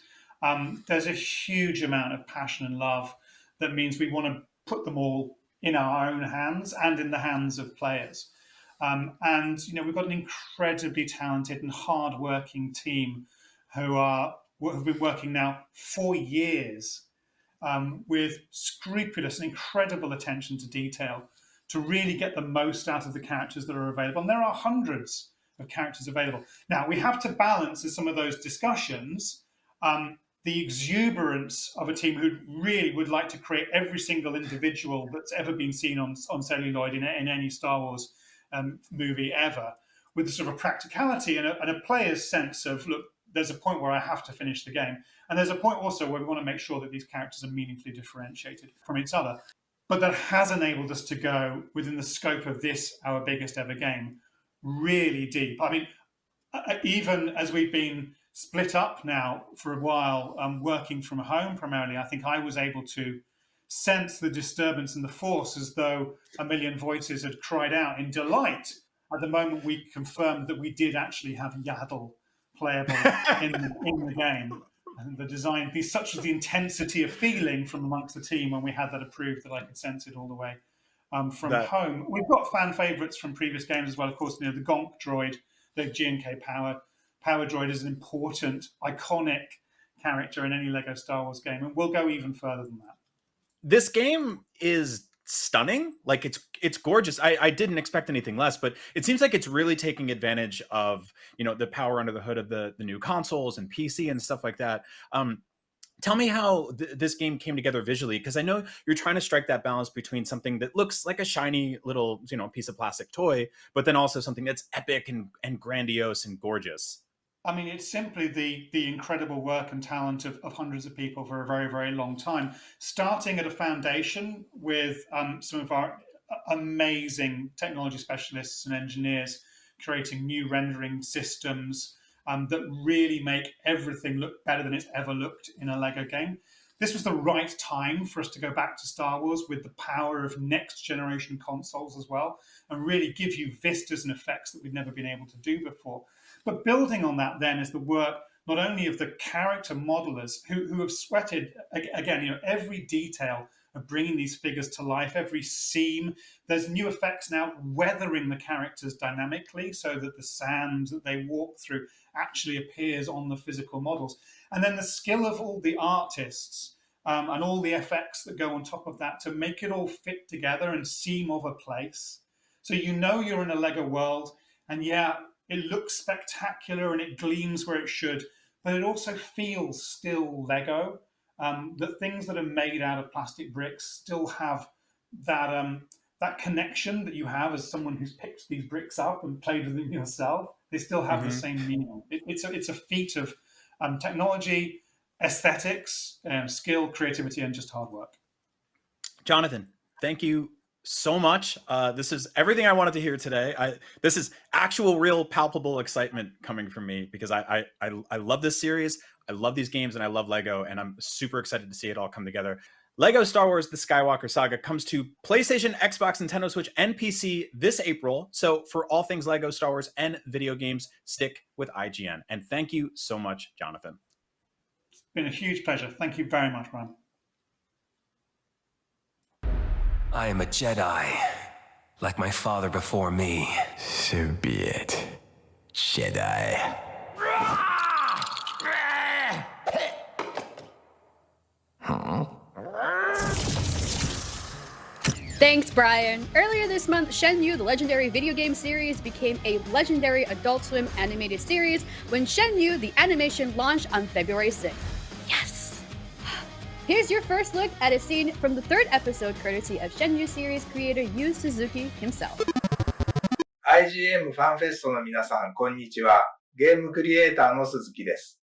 There's a huge amount of passion and love that means we want to put them all in our own hands and in the hands of players. And we've got an incredibly talented and hard-working team who have been working now for years with scrupulous and incredible attention to detail to really get the most out of the characters that are available. And there are hundreds of characters available. Now, we have to balance in some of those discussions the exuberance of a team who really would like to create every single individual that's ever been seen on celluloid in any Star Wars movie ever, with the sort of practicality and a player's sense of, look, there's a point where I have to finish the game. And there's a point also where we want to make sure that these characters are meaningfully differentiated from each other. But that has enabled us to go within the scope of this, our biggest ever game, really deep. I mean, even as we've been split up now for a while, working from home primarily, I think I was able to sense the disturbance and the force as though a million voices had cried out in delight at the moment we confirmed that we did actually have Yaddle playable in the game. And the design piece, such as the intensity of feeling from amongst the team when we had that approved, that I could sense it all the way from home. We've got fan favourites from previous games as well. Of course, the Gonk droid, the G&K Power droid is an important, iconic character in any Lego Star Wars game, and we'll go even further than that. This game is stunning. Like it's gorgeous. I didn't expect anything less, but it seems like it's really taking advantage of, you know, the power under the hood of the new consoles and PC and stuff like that. Tell me how this game came together visually, because I know you're trying to strike that balance between something that looks like a shiny little, you know, piece of plastic toy, but then also something that's epic and grandiose and gorgeous. I mean, it's simply the incredible work and talent of hundreds of people for a very, very long time, starting at a foundation with some of our amazing technology specialists and engineers creating new rendering systems that really make everything look better than it's ever looked in a Lego game. This was the right time for us to go back to Star Wars with the power of next generation consoles as well, and really give you vistas and effects that we've never been able to do before. But building on that then is the work not only of the character modelers who have sweated, again, you know, every detail of bringing these figures to life, every seam. There's new effects now weathering the characters dynamically so that the sand that they walk through actually appears on the physical models. And then the skill of all the artists and all the effects that go on top of that to make it all fit together and seem of a place. So you know you're in a Lego world, and yeah, it looks spectacular and it gleams where it should, but it also feels still Lego. That things that are made out of plastic bricks still have that connection that you have as someone who's picked these bricks up and played with them yourself. They still have the same meaning. It's a feat of technology, aesthetics, skill, creativity, and just hard work. Jonathan, thank you so much. This is everything I wanted to hear today. This is actual, real, palpable excitement coming from me because I love this series. I love these games and I love Lego, and I'm super excited to see it all come together. Lego Star Wars: The Skywalker Saga comes to PlayStation, Xbox, Nintendo Switch, and PC this April. So for all things Lego Star Wars and video games, stick with IGN. And thank you so much, Jonathan. It's been a huge pleasure. Thank you very much, Ryan. I am a Jedi, like my father before me. So be it, Jedi. Thanks, Brian. Earlier this month, Shenmue, the legendary video game series, became a legendary Adult Swim animated series when Shenmue, the animation, launched on February 6th. Yes! Here's your first look at a scene from the third episode, courtesy of Shenmue series creator Yu Suzuki himself. IGN ファンフェストの皆さん、こんにちは。ゲームクリエイターの鈴木です。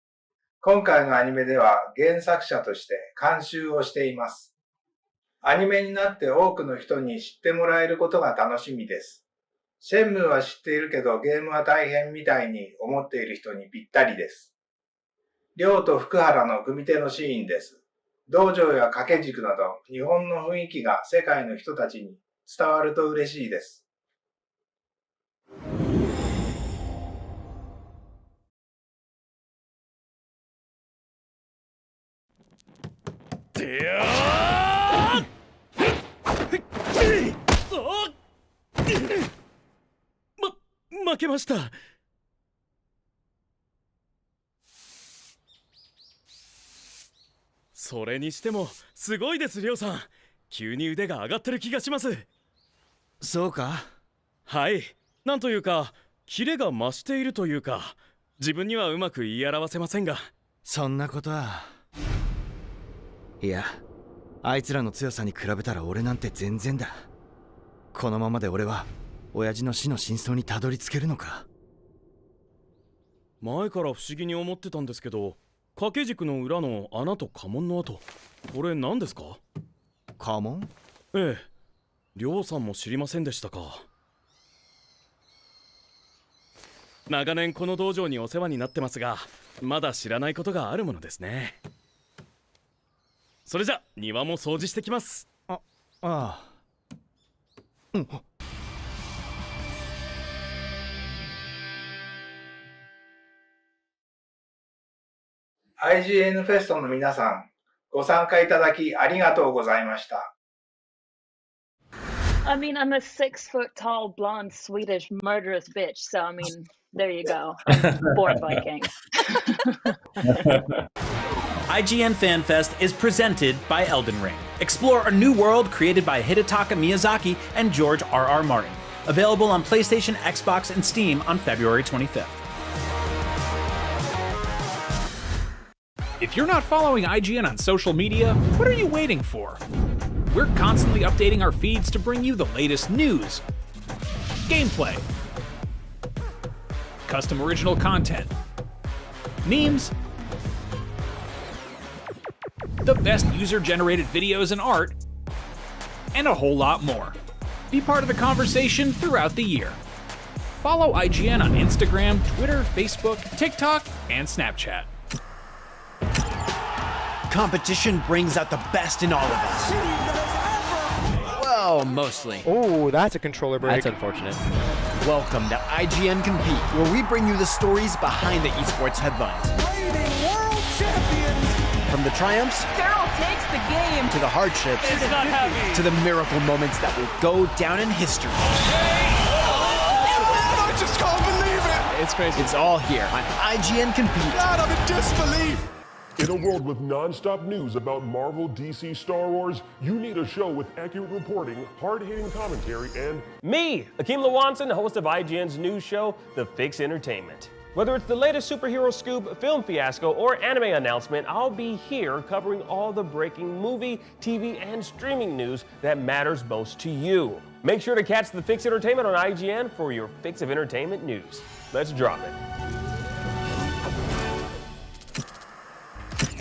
今回のアニメでは原作者として監修をしています。アニメになって多くの人に知ってもらえることが楽しみです。シェンムーは知っているけどゲームは大変みたいに思っている人にぴったりです。亮と福原の組手のシーンです。道場や掛け軸など日本の雰囲気が世界の人たちに伝わると嬉しいです。負けました。それにしてもすごいです、りょうさん。急に腕が上がってる気がします。そうか？はい。なんというか、キレが増しているというか、自分にはうまく言い表せませんが。そんなことは。いや、あいつらの強さに比べたら俺なんて全然だ。このままで俺は親父の死の真相にたどり着けるのか。前から不思議に思ってたんですけど、掛け軸の裏の穴と家紋の跡、これ何ですか？家紋？ええ、りょうさんも知りませんでしたか。長年この道場にお世話になってますが、まだ知らないことがあるものですね。それじゃ庭も掃除してきます。ああ。うん。IGN フェストの皆さん、ご参加いただきありがとうございました。I mean, I'm a 6-foot-tall, blonde, Swedish, murderous bitch, so I mean, there you go. Born Viking. IGN Fan Fest is presented by Elden Ring. Explore a new world created by Hidetaka Miyazaki and George R.R. Martin. Available on PlayStation, Xbox, and Steam on February 25th. If you're not following IGN on social media, what are you waiting for? We're constantly updating our feeds to bring you the latest news, gameplay, custom original content, memes, the best user-generated videos and art, and a whole lot more. Be part of the conversation throughout the year. Follow IGN on Instagram, Twitter, Facebook, TikTok, and Snapchat. Competition brings out the best in all of us. Well, mostly. Oh, that's a controller break. That's unfortunate. Welcome to IGN Compete, where we bring you the stories behind the esports headlines. Reigning world champions! From the triumphs Daryl takes the game to the hardships It's not heavy. to the miracle moments that will go down in history. I just can't believe it! It's crazy. It's all here on IGN Compete. God, I'm in disbelief! In a world with non-stop news about Marvel, DC, Star Wars, you need a show with accurate reporting, hard-hitting commentary, and me, Akeem Lawanson, host of IGN's news show, The Fix Entertainment. Whether it's the latest superhero scoop, film fiasco, or anime announcement, I'll be here covering all the breaking movie, TV, and streaming news that matters most to you. Make sure to catch The Fix Entertainment on IGN for your fix of entertainment news. Let's drop it.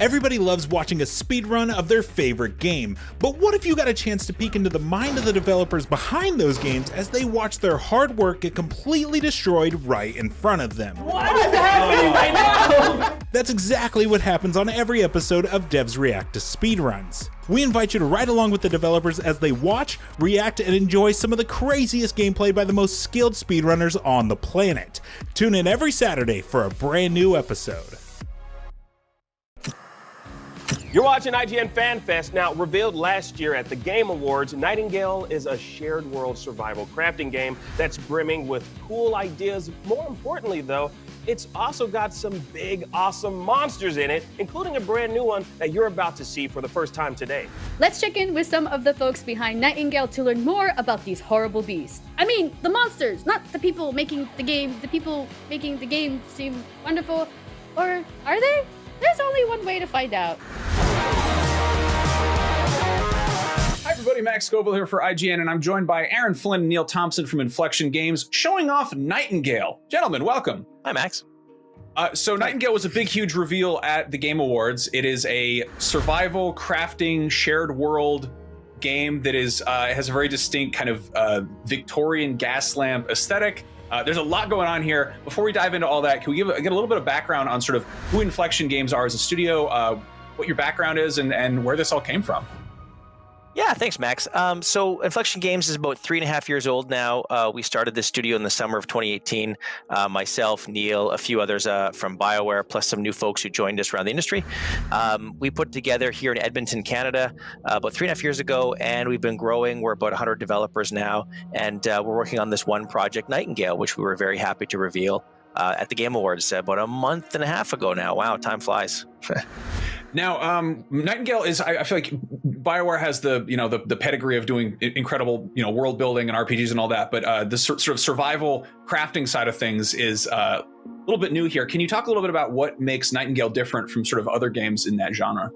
Everybody loves watching a speedrun of their favorite game, but what if you got a chance to peek into the mind of the developers behind those games as they watch their hard work get completely destroyed right in front of them? What is happening right now? That's exactly what happens on every episode of Devs React to Speedruns. We invite you to ride along with the developers as they watch, react, and enjoy some of the craziest gameplay by the most skilled speedrunners on the planet. Tune in every Saturday for a brand new episode. You're watching IGN Fan Fest. Now, revealed last year at the Game Awards, Nightingale is a shared world survival crafting game that's brimming with cool ideas. More importantly, though, it's also got some big, awesome monsters in it, including a brand new one that you're about to see for the first time today. Let's check in with some of the folks behind Nightingale to learn more about these horrible beasts. I mean, the monsters, not the people making the game. The people making the game seem wonderful. Or are they? There's only one way to find out. Hi everybody, Max Scoville here for IGN, and I'm joined by Aaron Flynn and Neil Thompson from Inflection Games, showing off Nightingale. Gentlemen, welcome. Hi, Max. So Nightingale was a big, huge reveal at the Game Awards. It is a survival, crafting, shared world game that is has a very distinct kind of Victorian gas lamp aesthetic. There's a lot going on here. Before we dive into all that, can we get a little bit of background on sort of who Inflection Games are as a studio, what your background is, and where this all came from? Yeah, thanks, Max. So Inflection Games is about 3.5 years old now. We started this studio in the summer of 2018. Myself, Neil, a few others from BioWare, plus some new folks who joined us around the industry. We put together here in Edmonton, Canada, about 3.5 years ago, and we've been growing. We're about 100 developers now, and we're working on this one project, Nightingale, which we were very happy to reveal at the Game Awards about a month and a half ago now. Wow, time flies. Now, Nightingale is, I feel like BioWare has the pedigree of doing incredible, world building and RPGs and all that, but the sort of survival crafting side of things is a little bit new here. Can you talk a little bit about what makes Nightingale different from sort of other games in that genre?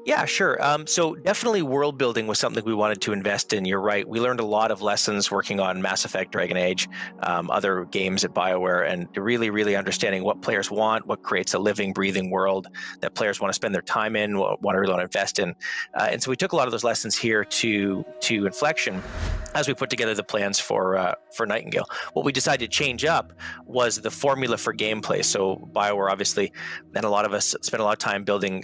Yeah, sure. So definitely world building was something we wanted to invest in. You're right. We learned a lot of lessons working on Mass Effect, Dragon Age, other games at BioWare, and really, really understanding what players want, what creates a living, breathing world that players want to spend their time in, want to really invest in. And so we took a lot of those lessons here to Inflection as we put together the plans for Nightingale. What we decided to change up was the formula for gameplay. So BioWare, obviously, and a lot of us spent a lot of time building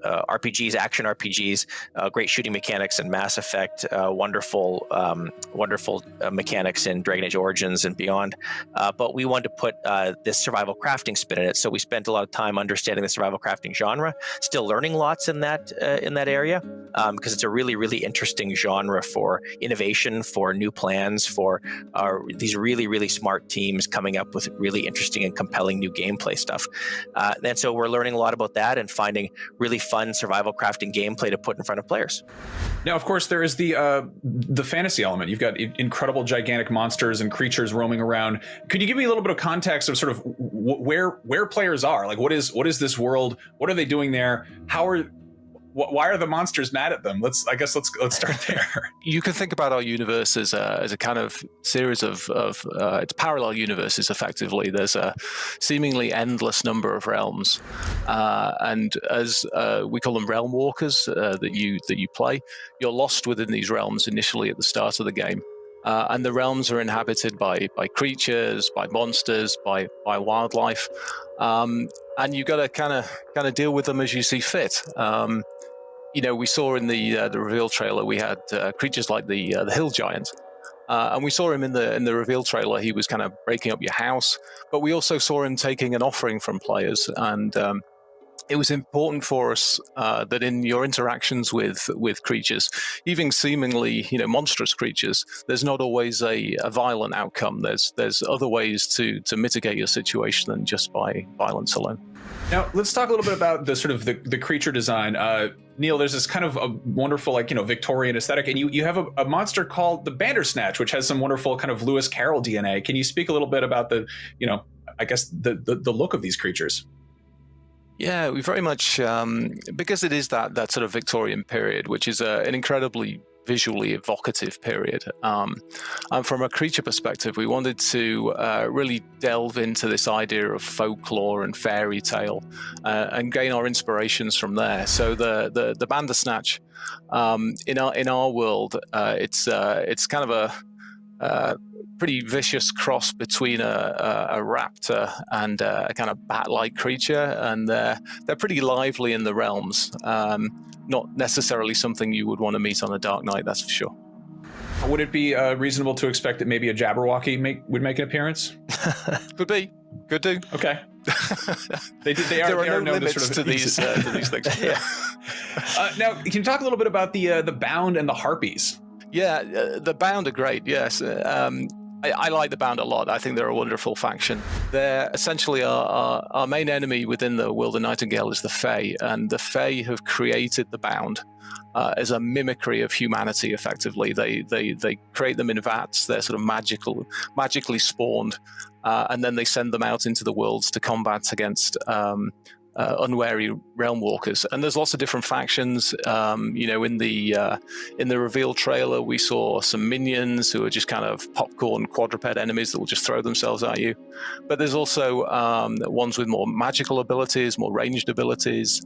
RPGs, action RPGs, great shooting mechanics in Mass Effect, wonderful mechanics in Dragon Age Origins and beyond. But we wanted to put this survival crafting spin in it, so we spent a lot of time understanding the survival crafting genre. Still learning lots in that area because it's a really, really interesting genre for innovation, for new plans, for these really, really smart teams coming up with really interesting and compelling new gameplay stuff. And so we're learning a lot about that and finding really fun survival crafting gameplay to put in front of players. Now, of course, there is the fantasy element. You've got incredible, gigantic monsters and creatures roaming around. Could you give me a little bit of context of sort of where players are? Like, what is this world? What are they doing there? Why are the monsters mad at them? Let's start there. You can think about our universe as a kind of series of it's parallel universes. Effectively, there's a seemingly endless number of realms, and as we call them, realm walkers that you play. You're lost within these realms initially at the start of the game. And the realms are inhabited by creatures, by monsters, by wildlife, and you got to kind of deal with them as you see fit. We saw in the reveal trailer we had creatures like the hill giant, and we saw him in the reveal trailer. He was kind of breaking up your house, but we also saw him taking an offering from players, and it was important for us that in your interactions with creatures, even seemingly monstrous creatures, there's not always a violent outcome. There's other ways to mitigate your situation than just by violence alone. Now, let's talk a little bit about the sort of the creature design. Neil, there's this kind of a wonderful Victorian aesthetic, and you have a monster called the Bandersnatch, which has some wonderful kind of Lewis Carroll DNA. Can you speak a little bit about the look of these creatures? Yeah, we very much, because it is that sort of Victorian period, which is an incredibly visually evocative period. And from a creature perspective, we wanted to really delve into this idea of folklore and fairy tale and gain our inspirations from there. So the Bandersnatch, in our world, it's kind of a pretty vicious cross between a raptor and a kind of bat-like creature, and they're pretty lively in the realms. Not necessarily something you would want to meet on a dark night, that's for sure. Would it be reasonable to expect that maybe a Jabberwocky would make an appeance? Could be. Could do. Okay. There are no limits to these things. Yeah. Now, can you talk a little bit about the Bound and the Harpies? Yeah, the Bound are great, yes. I like the Bound a lot. I think they're a wonderful faction. They're essentially our main enemy within the world of Nightingale is the Fae, and the Fae have created the Bound as a mimicry of humanity, effectively. They create them in vats. They're sort of magically spawned, and then they send them out into the worlds to combat against unwary realm walkers. And there's lots of different factions. In the reveal trailer, we saw some minions who are just kind of popcorn quadruped enemies that will just throw themselves at you. But there's also ones with more magical abilities, more ranged abilities,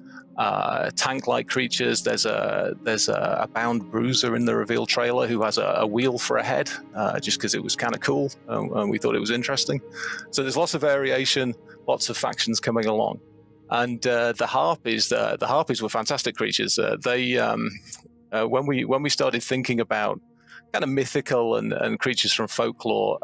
tank-like creatures. There's a Bound Bruiser in the reveal trailer who has a wheel for a head, just because it was kind of cool, and we thought it was interesting. So there's lots of variation, lots of factions coming along. And the Harpies were fantastic creatures. When we started thinking about kind of mythical and creatures from folklore,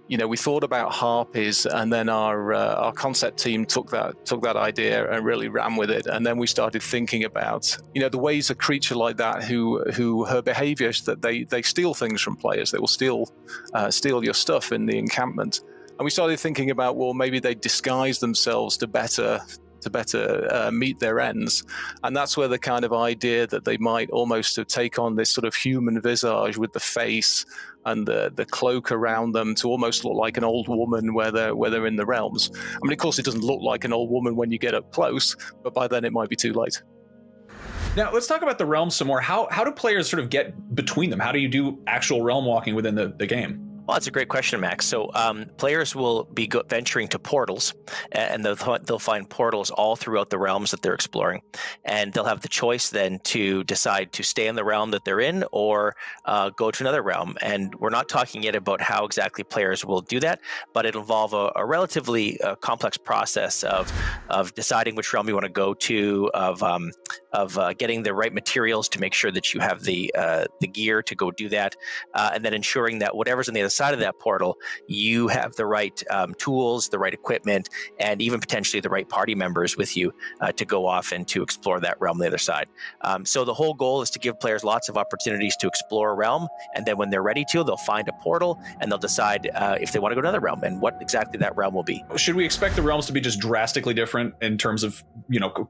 we thought about Harpies, and then our concept team took that idea and really ran with it. And then we started thinking about the ways a creature like that, who her behavior is that they steal things from players. They will steal your stuff in the encampment. And we started thinking about, well, maybe they disguise themselves to better meet their ends. And that's where the kind of idea that they might almost take on this sort of human visage with the face and the cloak around them to almost look like an old woman where they're in the realms. I mean, of course, it doesn't look like an old woman when you get up close, but by then it might be too late. Now, let's talk about the realms some more. How do players sort of get between them? How do you do actual realm walking within the game? Well, that's a great question, Max. So players will be venturing to portals, and they'll find portals all throughout the realms that they're exploring. And they'll have the choice then to decide to stay in the realm that they're in or go to another realm. And we're not talking yet about how exactly players will do that, but it'll involve a relatively complex process of deciding which realm you want to go to, of getting the right materials to make sure that you have the gear to go do that, and then ensuring that whatever's on the other side of that portal, you have the right tools, the right equipment, and even potentially the right party members with you to go off and to explore that realm on the other side. So the whole goal is to give players lots of opportunities to explore a realm, and then when they're ready to, they'll find a portal and they'll decide if they want to go to another realm and what exactly that realm will be. Should we expect the realms to be just drastically different in terms of,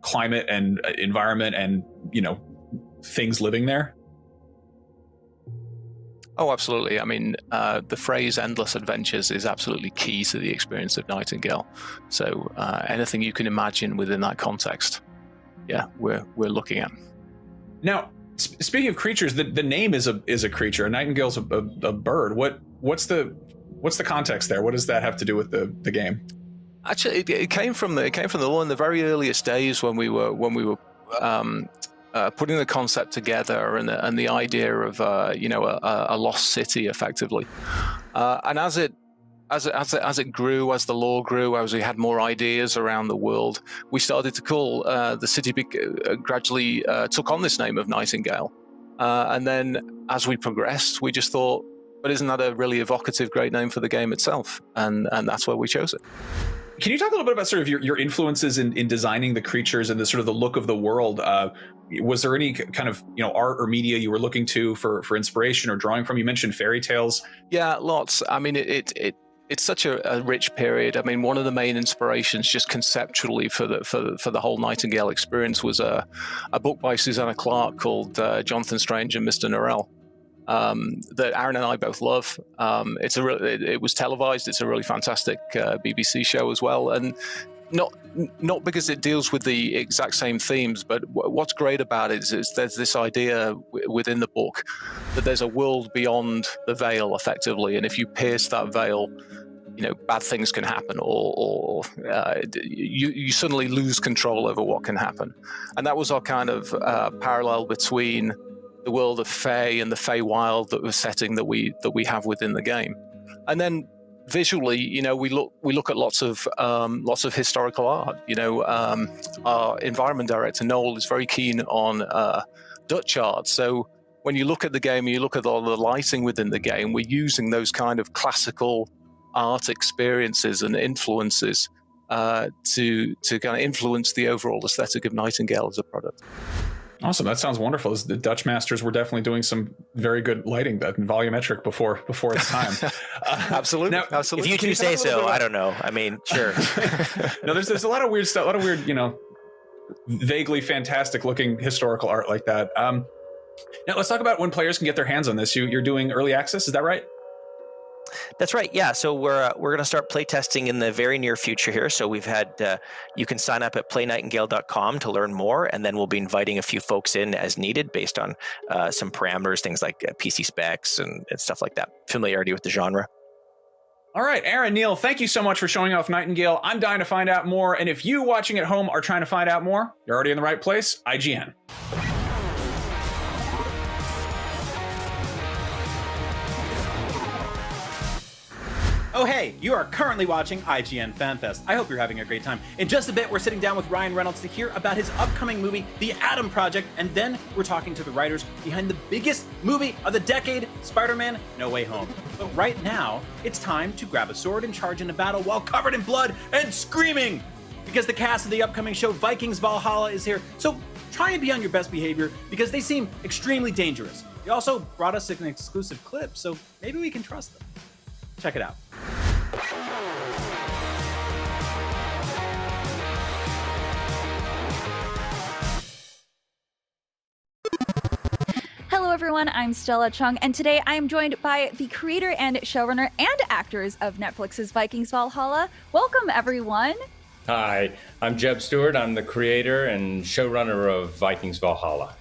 climate and environment and, things living there? Oh, absolutely. I mean, the phrase endless adventures is absolutely key to the experience of Nightingale. So anything you can imagine within that context, we're looking at. Now, speaking of creatures, the name is a creature. A nightingale's a bird. What's the context there? What does that have to do with the game? Actually, it came from the one in the very earliest days when we were putting the concept together and the idea of a lost city, effectively, and as it grew, as the lore grew, as we had more ideas around the world, we started to call the city gradually took on this name of Nightingale, and then as we progressed, we just thought, but isn't that a really evocative, great name for the game itself? And that's why we chose it. Can you talk a little bit about sort of your influences in designing the creatures and the sort of the look of the world? Was there any kind of art or media you were looking to for inspiration or drawing from? You mentioned fairy tales. Yeah, lots. I mean, it's such a rich period. I mean, one of the main inspirations, just conceptually, for the whole Nightingale experience was a book by Susanna Clarke called Jonathan Strange and Mr. Norrell. That Aaron and I both love. It was televised. It's a really fantastic BBC show as well, and not because it deals with the exact same themes, but what's great about it is there's this idea within the book that there's a world beyond the veil, effectively, and if you pierce that veil, bad things can happen, or you suddenly lose control over what can happen, and that was our kind of parallel between the world of Fae and the Feywild setting that we have within the game. And then visually, we look at lots of historical art. Our environment director Noel is very keen on Dutch art. So when you look at the game and you look at all the lighting within the game, we're using those kind of classical art experiences and influences to kind of influence the overall aesthetic of Nightingale as a product. Awesome. That sounds wonderful. The Dutch masters were definitely doing some very good lighting, that volumetric before its time. Absolutely. Now, absolutely. If you two say so, I don't know. I mean, sure. No, there's a lot of weird stuff, a lot of weird, vaguely fantastic looking historical art like that. Now let's talk about when players can get their hands on this. You're doing early access, is that right? That's right. Yeah. So we're going to start playtesting in the very near future here. So we've had you can sign up at playnightingale.com to learn more, and then we'll be inviting a few folks in as needed based on some parameters, things like PC specs and stuff like that, familiarity with the genre. All right, Aaron, Neil, thank you so much for showing off Nightingale. I'm dying to find out more, and if you watching at home are trying to find out more, you're already in the right place. IGN. Oh hey, you are currently watching IGN Fan Fest. I hope you're having a great time. In just a bit, we're sitting down with Ryan Reynolds to hear about his upcoming movie, The Adam Proejct, and then we're talking to the writers behind the biggest movie of the decade, Spider-Man: No Way Home. But right now, it's time to grab a sword and charge into battle while covered in blood and screaming! Because the cast of the upcoming show, Vikings Valhalla, is here, so try and be on your best behavior because they seem extremely dangerous. They also brought us an exclusive clip, so maybe we can trust them. Check it out. Hello everyone, I'm Stella Chung, and today I am joined by the creator and showrunner and actors of Netflix's Vikings Valhalla. Welcome everyone. Hi, I'm Jeb Stewart. I'm the creator and showrunner of Vikings Valhalla.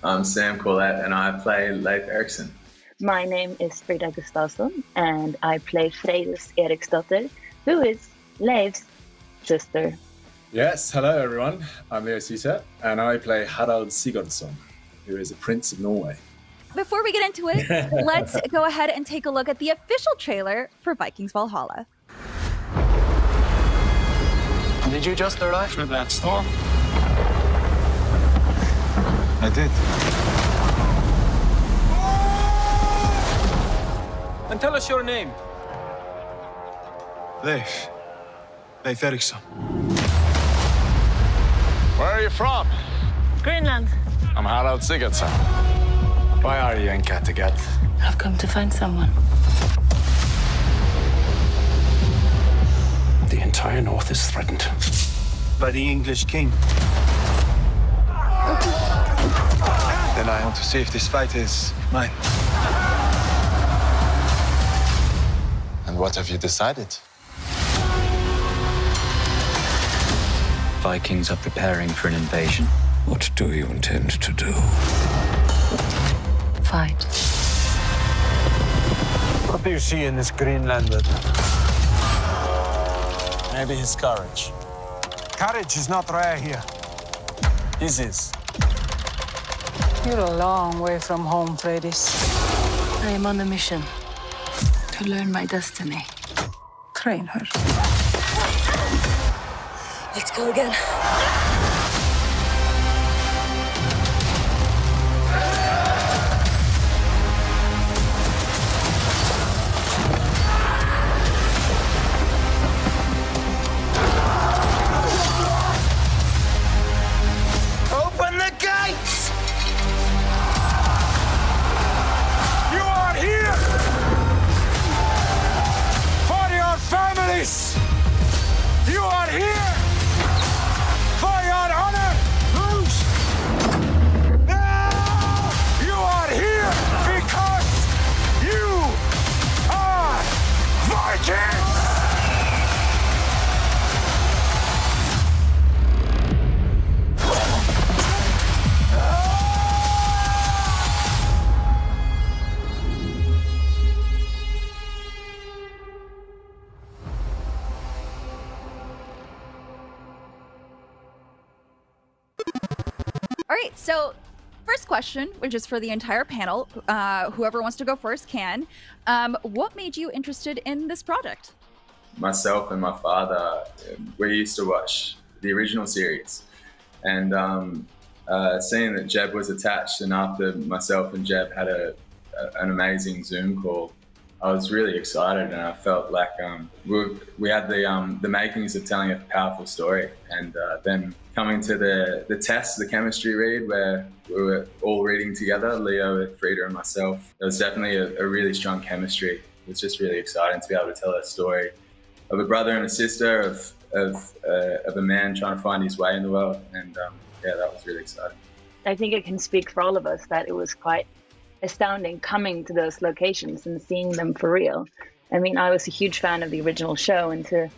I'm Sam Collette, and I play Leif Erikson. My name is Frida Gustafsson, and I play Freydis Eriksdotter, who is Leif's sister. Yes, hello everyone. I'm Leo Sisa, and I play Harald Sigurdsson, who is a prince of Norway. Before we get into it, let's go ahead and take a look at the official trailer for Vikings Valhalla. Did you just arrive from that storm? I did. And tell us your name. Leif Eriksson. Where are you from? Greenland. I'm Harald Sigurdsson. Why are you in Kattegat? I've come to find someone. The entire north is threatened. By the English king. Then I want to see if this fight is mine. And what have you decided? Vikings are preparing for an invasion. What do you intend to do? Fight. What do you see in this Greenlander? Maybe his courage. Courage is not rare here. His is. You're a long way from home, Freydis. I am on a mission to learn my destiny. Train her. Let's go again. Open the gates! You are here for your families! You are here for your honor! Bruce! No! You are here because you are Vikings! All right, so first question, which is for the entire panel. Whoever wants to go first can. What made you interested in this project? Myself and my father, we used to watch the original series, and seeing that Jeb was attached, and after myself and Jeb had an amazing Zoom call, I was really excited, and I felt like we had the makings of telling a powerful story. And then coming to the test, the chemistry read, where we were all reading together, Leo, Frida, and myself, there was definitely a really strong chemistry. It was just really exciting to be able to tell a story of a brother and a sister, of a man trying to find his way in the world. And yeah, that was really exciting. I think it can speak for all of us that it was quite astounding coming to those locations and seeing them for real. I mean, I was a huge fan of the original show, and to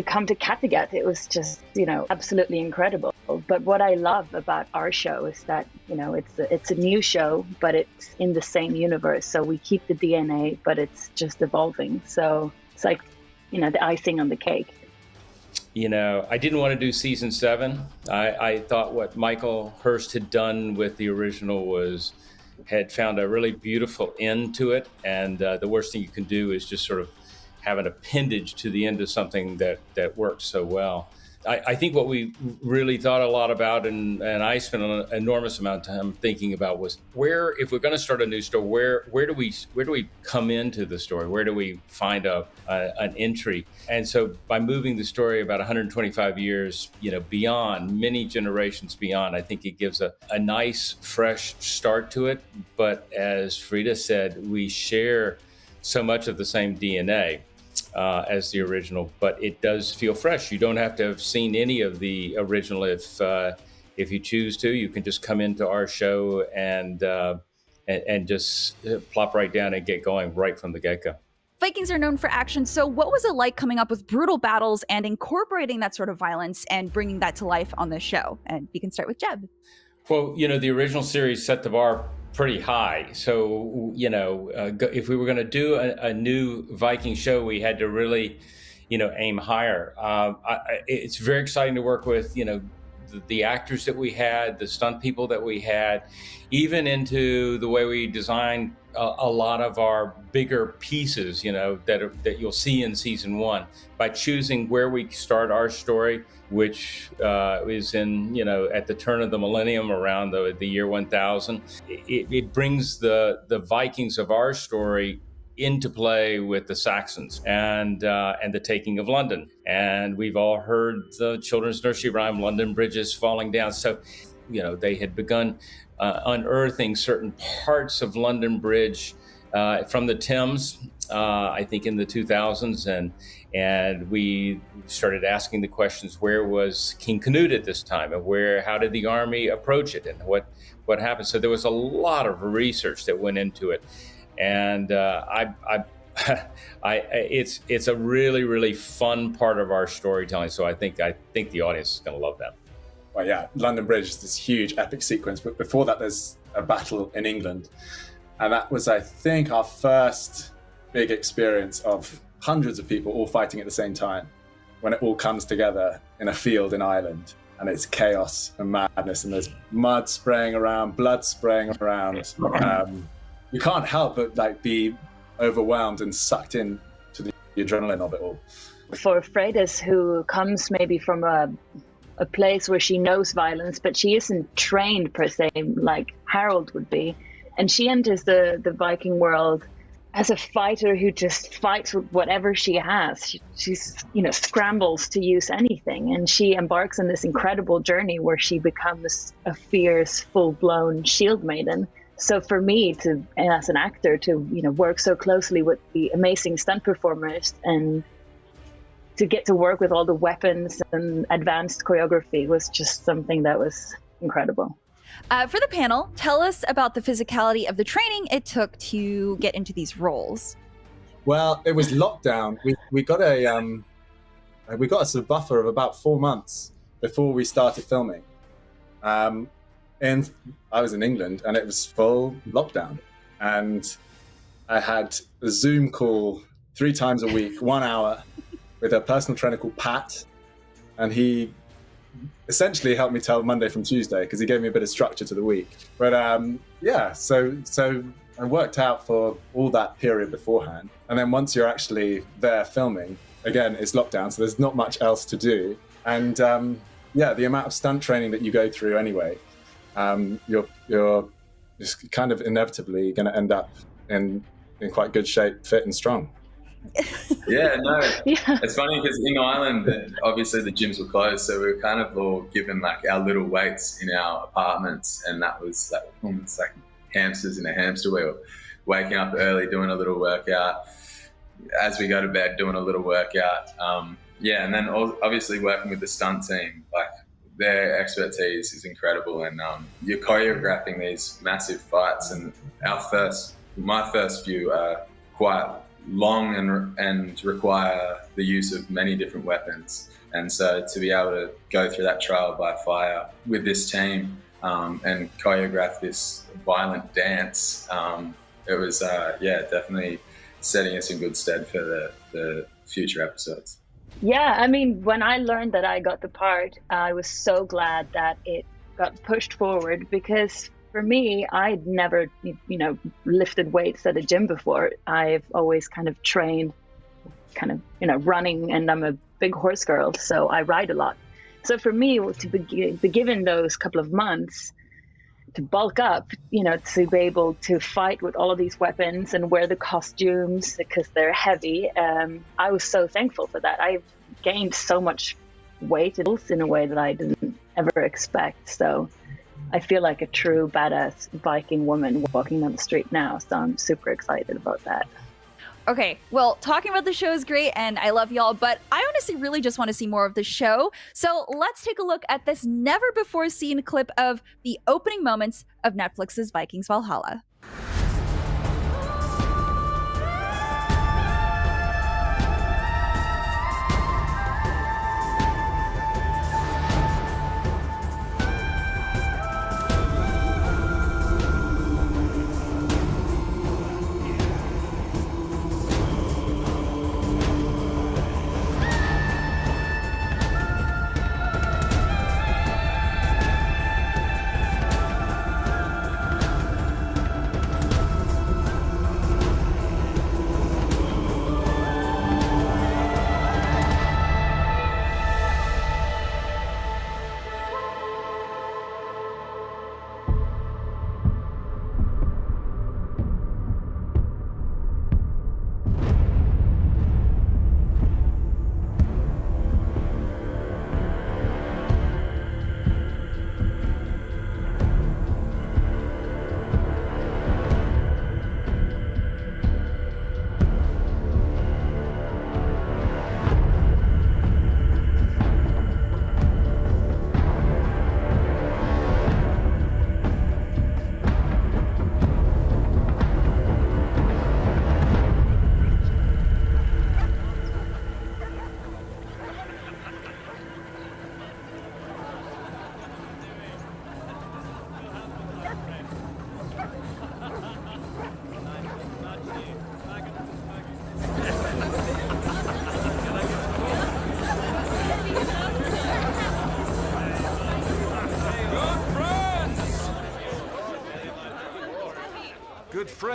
come to Kattegat, it was just, absolutely incredible. But what I love about our show is that, it's a new show, but it's in the same universe. So we keep the DNA, but it's just evolving. So it's like, the icing on the cake. I didn't want to do season 7. I thought what Michael Hurst had done with the original had found a really beautiful end to it. And the worst thing you can do is just sort of have an appendage to the end of something that works so well. I think what we really thought a lot about, and I spent an enormous amount of time thinking about, was where, if we're going to start a new story, where do we come into the story? Where do we find an entry? And so by moving the story about 125 years, beyond, many generations beyond, I think it gives a nice, fresh start to it. But as Frida said, we share so much of the same DNA as the original, but it does feel fresh. You don't have to have seen any of the original. If you choose to, you can just come into our show and just plop right down and get going right from the get-go. Vikings are known for action, so what was it like coming up with brutal battles and incorporating that sort of violence and bringing that to life on the show? And we can start with Jeb. Well, the original series set the bar pretty high. So, if we were going to do a new Viking show, we had to really, aim higher. It's very exciting to work with, the actors that we had, the stunt people that we had, even into the way we designed a lot of our bigger pieces, that you'll see in season 1, by choosing where we start our story, which is in, at the turn of the millennium, around the year 1000. It brings the Vikings of our story into play with the Saxons and the taking of London. And we've all heard the children's nursery rhyme, London Bridges Falling Down. So, they had begun unearthing certain parts of London Bridge from the Thames, I think in the 2000s. And we started asking the questions, where was King Canute at this time? And how did the army approach it? And what happened? So there was a lot of research that went into it. And it's a really, really fun part of our storytelling. So I think the audience is going to love that. Well, yeah, London Bridge is this huge epic sequence, but before that, there's a battle in England, and that was, I think, our first big experience of hundreds of people all fighting at the same time, when it all comes together in a field in Ireland, and it's chaos and madness, and there's mud spraying around, blood spraying around. You can't help but be overwhelmed and sucked in to the adrenaline of it all. For Freydis, who comes maybe from a place where she knows violence, but she isn't trained per se like Harold would be, and she enters the Viking world as a fighter who just fights with whatever she has. She's scrambles to use anything, and she embarks on this incredible journey where she becomes a fierce, full-blown shield maiden. So for me, as an actor, to work so closely with the amazing stunt performers and to get to work with all the weapons and advanced choreography was just something that was incredible. For the panel, tell us about the physicality of the training it took to get into these roles. Well, it was lockdown. We got a sort of buffer of about 4 months before we started filming. And I was in England, and it was full lockdown. And I had a Zoom call 3 times a week, 1 hour, with a personal trainer called Pat. And he essentially helped me tell Monday from Tuesday, because he gave me a bit of structure to the week. But so I worked out for all that period beforehand. And then once you're actually there filming, again, it's lockdown, so there's not much else to do. And the amount of stunt training that you go through anyway, you're just kind of inevitably going to end up in quite good shape, fit and strong. Yeah, no, it's funny because in Ireland, obviously the gyms were closed, so we were kind of all given our little weights in our apartments, and that was almost like hamsters in a hamster wheel. Waking up early, doing a little workout. As we go to bed, doing a little workout. And then obviously working with the stunt team, their expertise is incredible, and you're choreographing these massive fights, and my first few are quite long and require the use of many different weapons. And so to be able to go through that trial by fire with this team and choreograph this violent dance, it was definitely setting us in good stead for the future episodes. Yeah, I mean, when I learned that I got the part, I was so glad that it got pushed forward, because for me, I'd never, lifted weights at a gym before. I've always kind of trained, running, and I'm a big horse girl, so I ride a lot. So for me, to be given those couple of months to bulk up, to be able to fight with all of these weapons and wear the costumes because they're heavy, I was so thankful for that. I've gained so much weight in a way that I didn't ever expect. So I feel like a true badass Viking woman walking down the street now. So I'm super excited about that. Okay, well, talking about the show is great, and I love y'all, but I honestly really just want to see more of the show. So let's take a look at this never-before-seen clip of the opening moments of Netflix's Vikings Valhalla.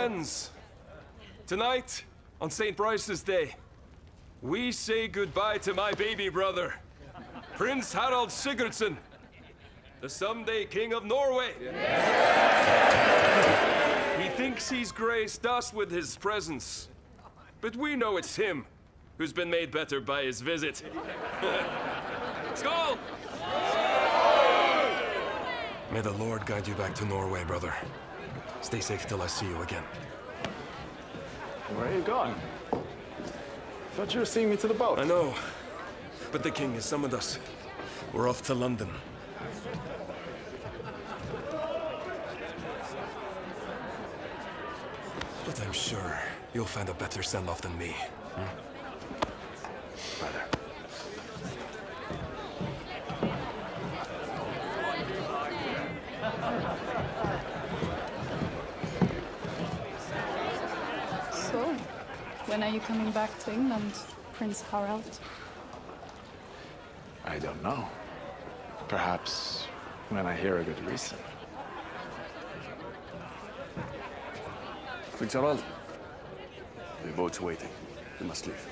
friends, tonight, on St. Brice's Day, we say goodbye to my baby brother, Prince Harald Sigurdsson, the someday King of Norway. He thinks he's graced us with his presence, but we know it's him who's been made better by his visit. Skål! May the Lord guide you back to Norway, brother. Stay safe till I see you again. Where are you going? Thought you were seeing me to the boat. I know, but the king has summoned us. We're off to London. But I'm sure you'll find a better send-off than me. Brother. So, when are you coming back to England, Prince Harald? I don't know. Perhaps when I hear a good reason. Prince Harald, the boat's waiting. We must leave.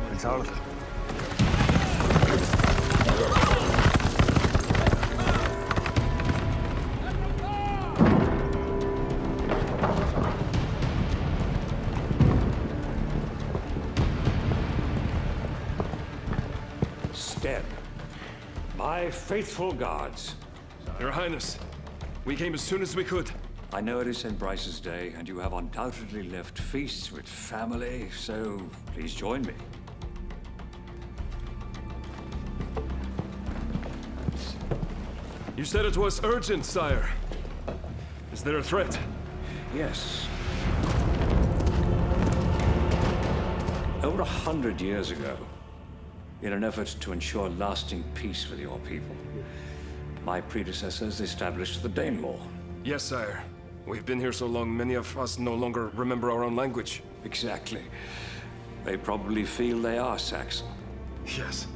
Prince Harald. Stead, my faithful guards. Your Highness, we came as soon as we could. I know it is St. Brice's Day, and you have undoubtedly left feasts with family, so please join me. You said it was urgent, sire. Is there a threat? Yes. Over 100 years ago, in an effort to ensure lasting peace with your people, my predecessors established the Danelaw. Yes, sire. We've been here so long, many of us no longer remember our own language. Exactly. They probably feel they are Saxon. Yes.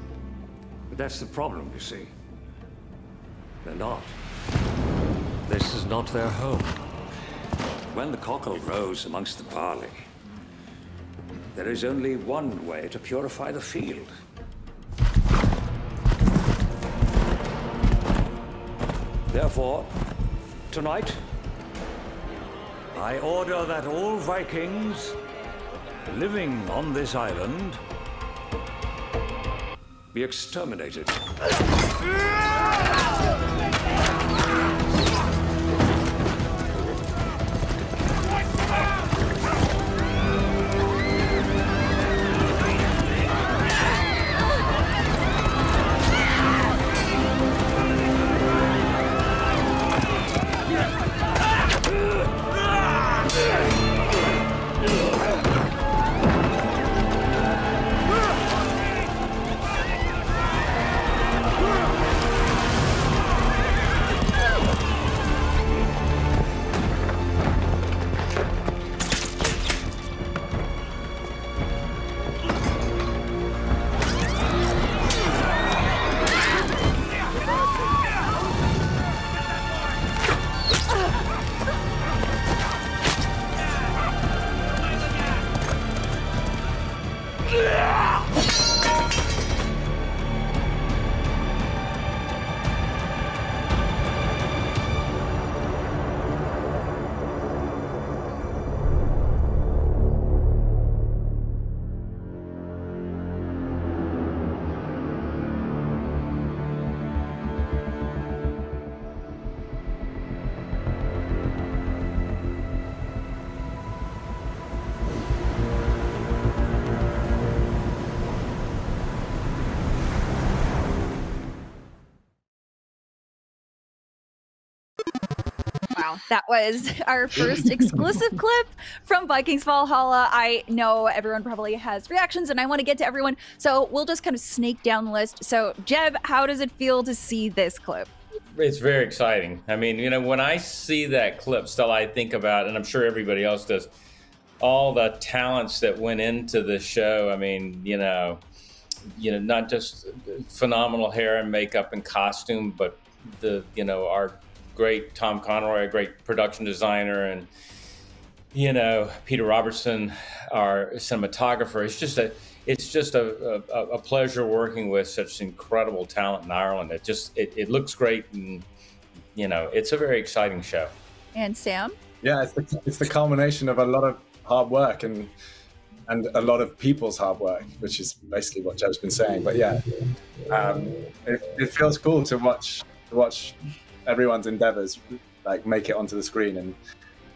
But that's the problem, you see. They're not. This is not their home. When the cockle grows amongst the barley, there is only one way to purify the field. Therefore, tonight, I order that all Vikings living on this island be exterminated. Wow, that was our first exclusive clip from Vikings Valhalla. I know everyone probably has reactions and I want to get to everyone, so we'll just kind of snake down the list. So Jeb, how does it feel to see this clip? It's very exciting. I mean, you know, when I see that clip, still I think about, and I'm sure everybody else does, all the talents that went into the show. I mean, you know, not just phenomenal hair and makeup and costume, but our great Tom Conroy, a great production designer, and Peter Robertson, our cinematographer. It's just a pleasure working with such incredible talent in Ireland. It looks great, and it's a very exciting show. And Sam? Yeah, it's the culmination of a lot of hard work and a lot of people's hard work, which is basically what Jeb's been saying. But yeah, it feels cool to watch everyone's endeavors like make it onto the screen,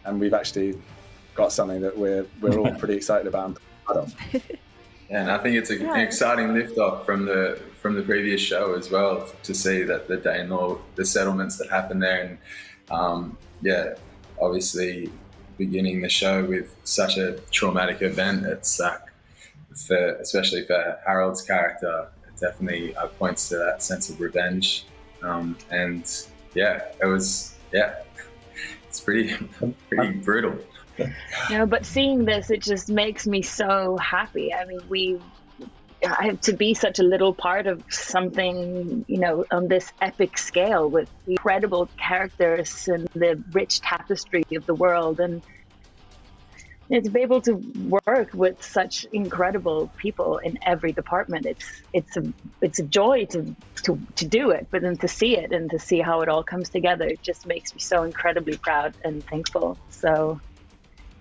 and we've actually got something that we're all pretty excited about and proud of. Yeah, and I think it's an exciting liftoff from the previous show as well, to see that the Danelaw, the settlements that happened there, and obviously beginning the show with such a traumatic event. It's especially for Harold's character, it definitely points to that sense of revenge, and it's pretty brutal. But seeing this, it just makes me so happy. I mean, I have to be such a little part of something, on this epic scale with incredible characters and the rich tapestry of the world, and to be able to work with such incredible people in every department. It's a joy to do it, but then to see it and to see how it all comes together, it just makes me so incredibly proud and thankful. So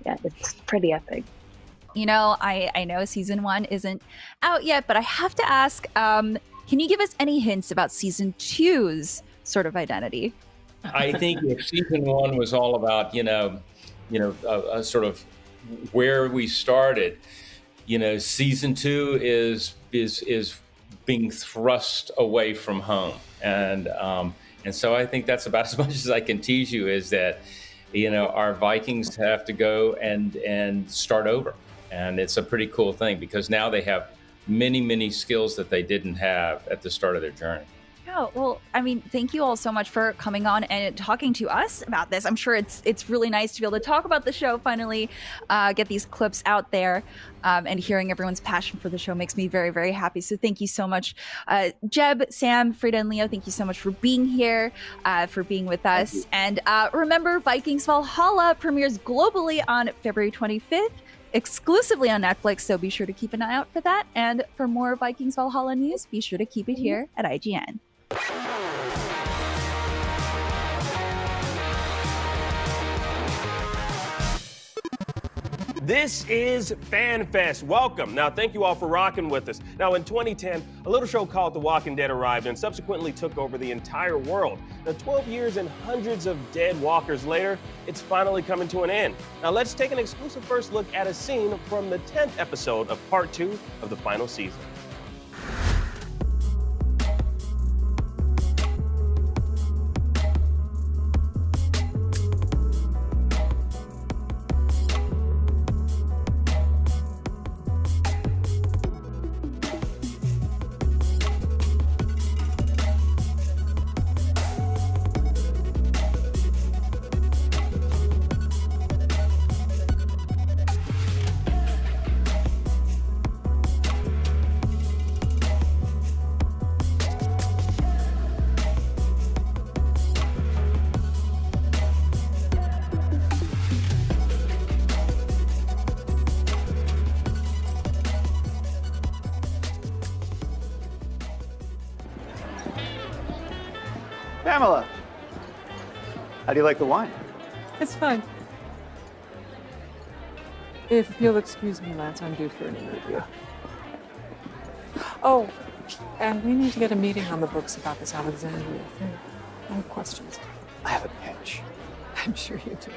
yeah, it's pretty epic. I know season 1 isn't out yet, but I have to ask, can you give us any hints about season 2's sort of identity? I think if season 1 was all about, a sort of where we started, season 2 is being thrust away from home, and so I think that's about as much as I can tease you, is that our Vikings have to go and start over. And it's a pretty cool thing, because now they have many, many skills that they didn't have at the start of their journey. Yeah, well, I mean, thank you all so much for coming on and talking to us about this. I'm sure it's really nice to be able to talk about the show, finally get these clips out there, and hearing everyone's passion for the show makes me very, very happy. So thank you so much. Jeb, Sam, Frida, and Leo, thank you so much for being here, for being with us. And remember, Vikings Valhalla premieres globally on February 25th. Exclusively on Netflix, so be sure to keep an eye out for that. And for more Vikings Valhalla news, be sure to keep it here at IGN. This is Fan Fest. Welcome. Now, thank you all for rocking with us. Now, in 2010, a little show called The Walking Dead arrived and subsequently took over the entire world. Now, 12 years and hundreds of dead walkers later, it's finally coming to an end. Now, let's take an exclusive first look at a scene from the 10th episode of Part 2 of the final season. Pamela, how do you like the wine? It's fine. If you'll excuse me, Lance, I'm due for an interview. Oh, and we need to get a meeting on the books about this Alexandria thing. I have questions. I have a pitch. I'm sure you do.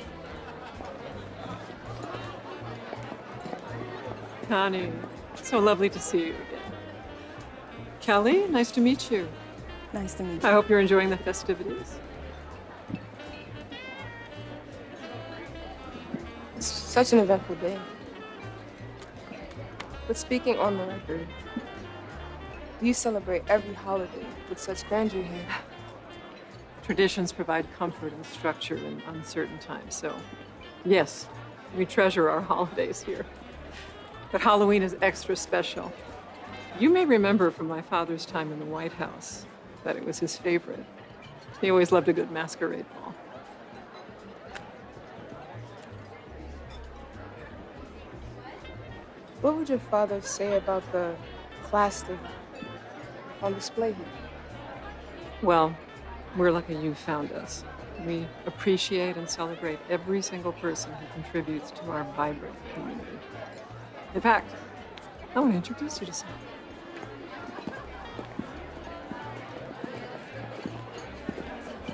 Connie, so lovely to see you again. Kelly, nice to meet you. Nice to meet you. I hope you're enjoying the festivities. Such an eventful day. But speaking on the record, you celebrate every holiday with such grandeur here. Traditions provide comfort and structure in uncertain times, so yes, we treasure our holidays here. But Halloween is extra special. You may remember from my father's time in the White House that it was his favorite. He always loved a good masquerade ball. What would your father say about the plastic on display here? Well, we're lucky you found us. We appreciate and celebrate every single person who contributes to our vibrant community. In fact, I want to introduce you to someone.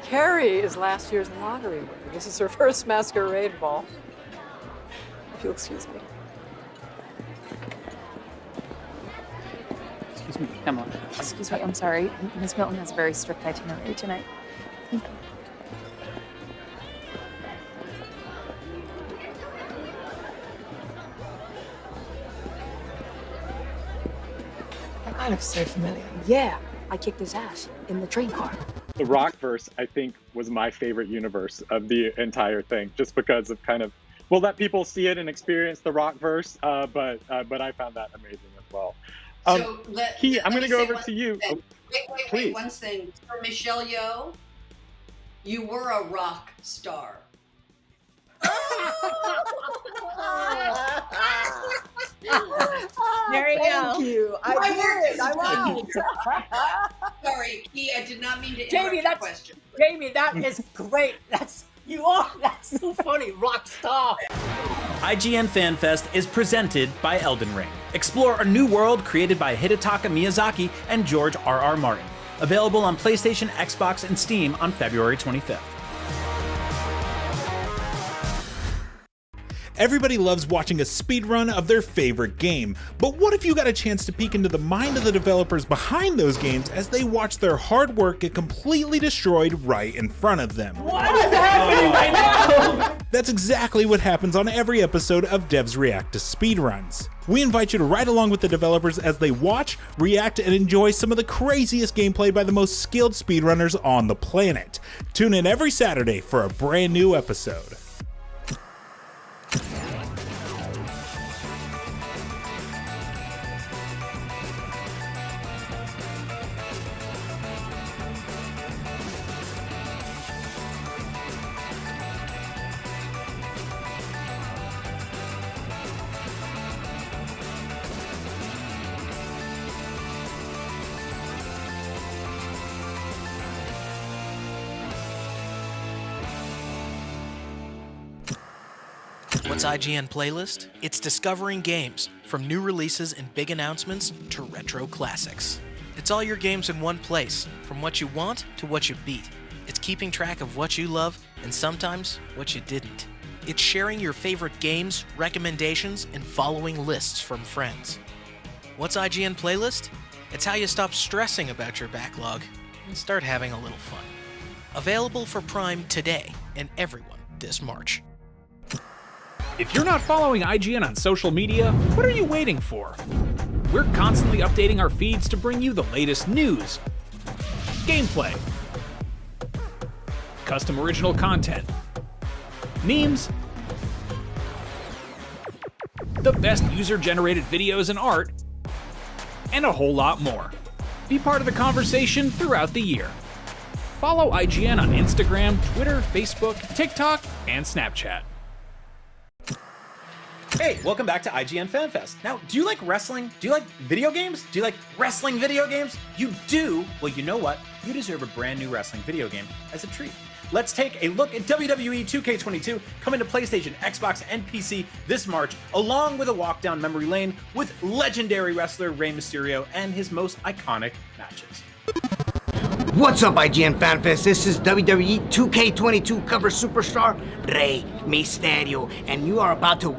Carrie is last year's lottery winner. This is her first masquerade ball. If you'll excuse me. Excuse me, Emma. Excuse me, I'm sorry. Ms. Milton has a very strict itinerary tonight. Thank you. That guy looks so familiar. Yeah, I kicked his ass in the train car. The Rockverse, I think, was my favorite universe of the entire thing, just because of kind of, we'll let people see it and experience the Rockverse, but I found that amazing as well. Key, I'm going to go over to you. Wait, one thing. For Michelle Yeoh, you were a rock star. There you go. Thank you. I won. Sorry, Key, I did not mean to interrupt Jamie, your that's question. Jamie, that is great. That's so funny, rock star. IGN Fan Fest is presented by Elden Ring. Explore a new world created by Hidetaka Miyazaki and George R.R. Martin. Available on PlayStation, Xbox, and Steam on February 25th. Everybody loves watching a speedrun of their favorite game, but what if you got a chance to peek into the mind of the developers behind those games as they watch their hard work get completely destroyed right in front of them? What is happening right now? That's exactly what happens on every episode of Devs React to Speedruns. We invite you to ride along with the developers as they watch, react, and enjoy some of the craziest gameplay by the most skilled speedrunners on the planet. Tune in every Saturday for a brand new episode. What's IGN Playlist? It's discovering games, from new releases and big announcements to retro classics. It's all your games in one place, from what you want to what you beat. It's keeping track of what you love and sometimes what you didn't. It's sharing your favorite games, recommendations, and following lists from friends. What's IGN Playlist? It's how you stop stressing about your backlog and start having a little fun. Available for Prime today and everyone this March. If you're not following IGN on social media, what are you waiting for? We're constantly updating our feeds to bring you the latest news, gameplay, custom original content, memes, the best user-generated videos and art, and a whole lot more. Be part of the conversation throughout the year. Follow IGN on Instagram, Twitter, Facebook, TikTok, and Snapchat. Hey, welcome back to IGN Fan Fest. Now, do you like wrestling? Do you like video games? Do you like wrestling video games? You do? Well, you know what? You deserve a brand new wrestling video game as a treat. Let's take a look at WWE 2K22 coming to PlayStation, Xbox, and PC this March, along with a walk down memory lane with legendary wrestler Rey Mysterio and his most iconic matches. What's up, IGN Fan Fest? This is WWE 2K22 cover superstar Rey Mysterio, and you are about to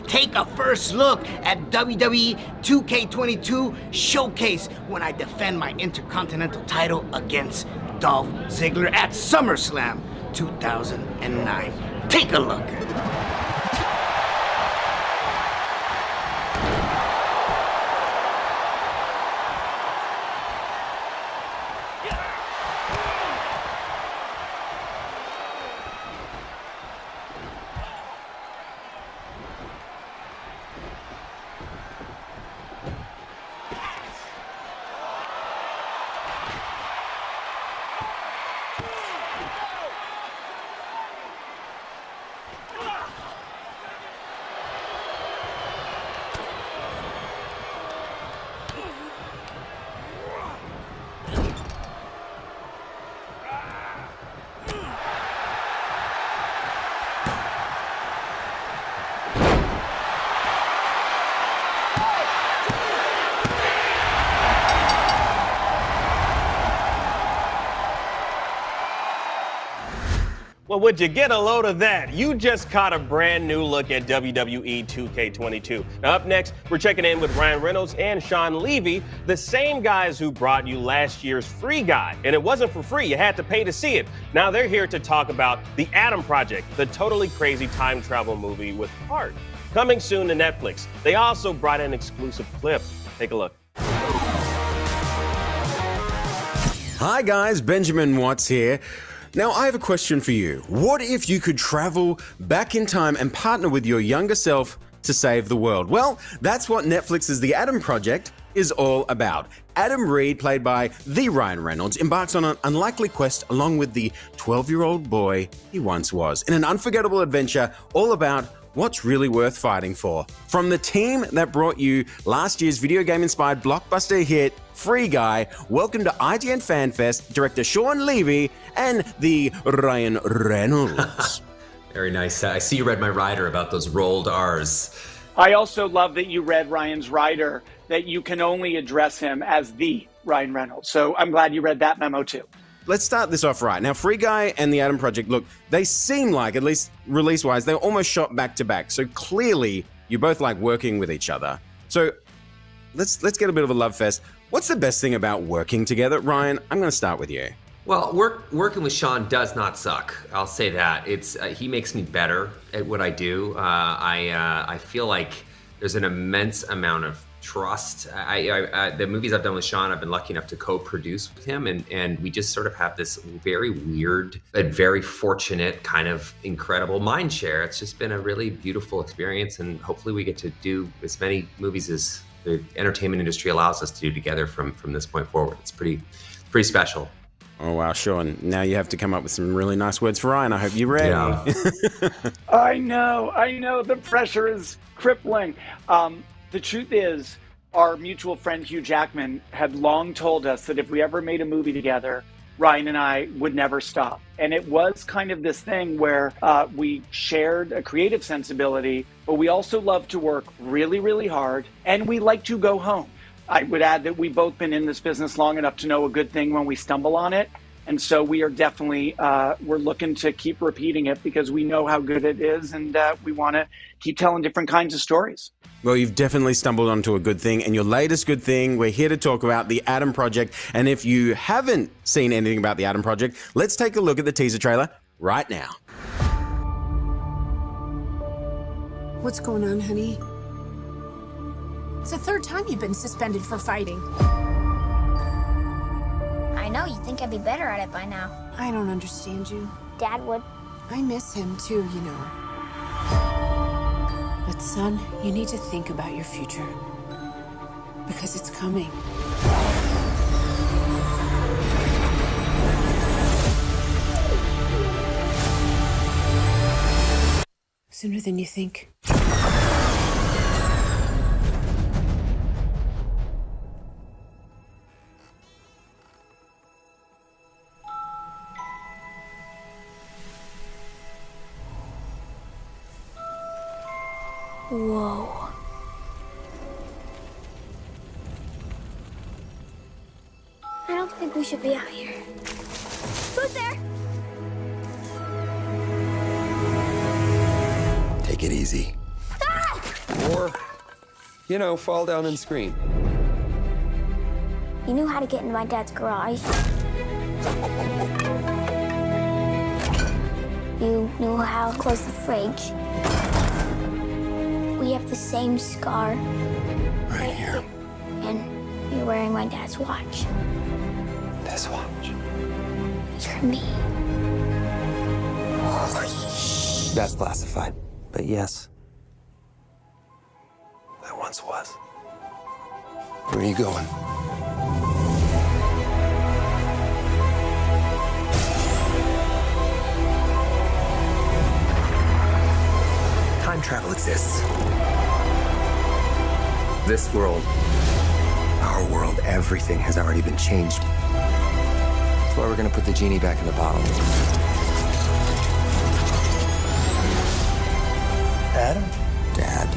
take a first look at WWE 2K22 Showcase when I defend my Intercontinental title against Dolph Ziggler at SummerSlam 2009. Take a look. Well, would you get a load of that? You just caught a brand new look at WWE 2K22. Now, up next, we're checking in with Ryan Reynolds and Sean Levy, the same guys who brought you last year's Free Guy. And it wasn't for free, you had to pay to see it. Now they're here to talk about The Adam Proejct, the totally crazy time travel movie with heart. Coming soon to Netflix. They also brought an exclusive clip. Take a look. Hi guys, Benjamin Watts here. Now I have a question for you. What if you could travel back in time and partner with your younger self to save the world? Well, that's what Netflix's The Adam Proejct is all about. Adam Reed, played by the Ryan Reynolds, embarks on an unlikely quest along with the 12-year-old boy he once was in an unforgettable adventure all about what's really worth fighting for. From the team that brought you last year's video game-inspired blockbuster hit, Free Guy, welcome to IGN Fan Fest, director Sean Levy and the Ryan Reynolds. Very nice. I see you read my rider about those rolled R's. I also love that you read Ryan's rider, that you can only address him as the Ryan Reynolds. So I'm glad you read that memo too. Let's start this off right. Now, Free Guy and The Adam Proejct, look, they seem like, at least release-wise, they're almost shot back-to-back. So clearly, you both like working with each other. So let's get a bit of a love fest. What's the best thing about working together? Ryan, I'm going to start with you. Well, working with Sean does not suck. I'll say that. It's he makes me better at what I do. I feel like there's an immense amount of trust. The movies I've done with Sean, I've been lucky enough to co-produce with him, and we just sort of have this very weird but very fortunate kind of incredible mind share. It's just been a really beautiful experience, and hopefully we get to do as many movies as the entertainment industry allows us to do together from this point forward. It's pretty special. Oh, wow, Sean. Now you have to come up with some really nice words for Ryan. I hope you're ready. Yeah. I know. The pressure is crippling. The truth is, our mutual friend Hugh Jackman had long told us that if we ever made a movie together, Ryan and I would never stop. And it was kind of this thing where we shared a creative sensibility, but we also love to work really, really hard, and we like to go home. I would add that we've both been in this business long enough to know a good thing when we stumble on it. And so we are definitely, we're looking to keep repeating it because we know how good it is, and we want to keep telling different kinds of stories. Well, you've definitely stumbled onto a good thing, and your latest good thing, we're here to talk about The Adam Proejct. And if you haven't seen anything about The Adam Proejct, let's take a look at the teaser trailer right now. What's going on, honey? It's the third time you've been suspended for fighting. I know, you'd think I'd be better at it by now. I don't understand you. Dad would. I miss him too, you know. But son, you need to think about your future. Because it's coming. Sooner than you think. Whoa. I don't think we should be out here. Who's there? Take it easy. Or, fall down and scream. You knew how to get into my dad's garage. You knew how to close the fridge. We have the same scar. Right here. And you're wearing my dad's watch. This watch. It's for me. That's classified. But yes. That once was. Where are you going? Time travel exists. This world, our world, everything has already been changed. That's why we're gonna put the genie back in the bottle. Adam? Dad.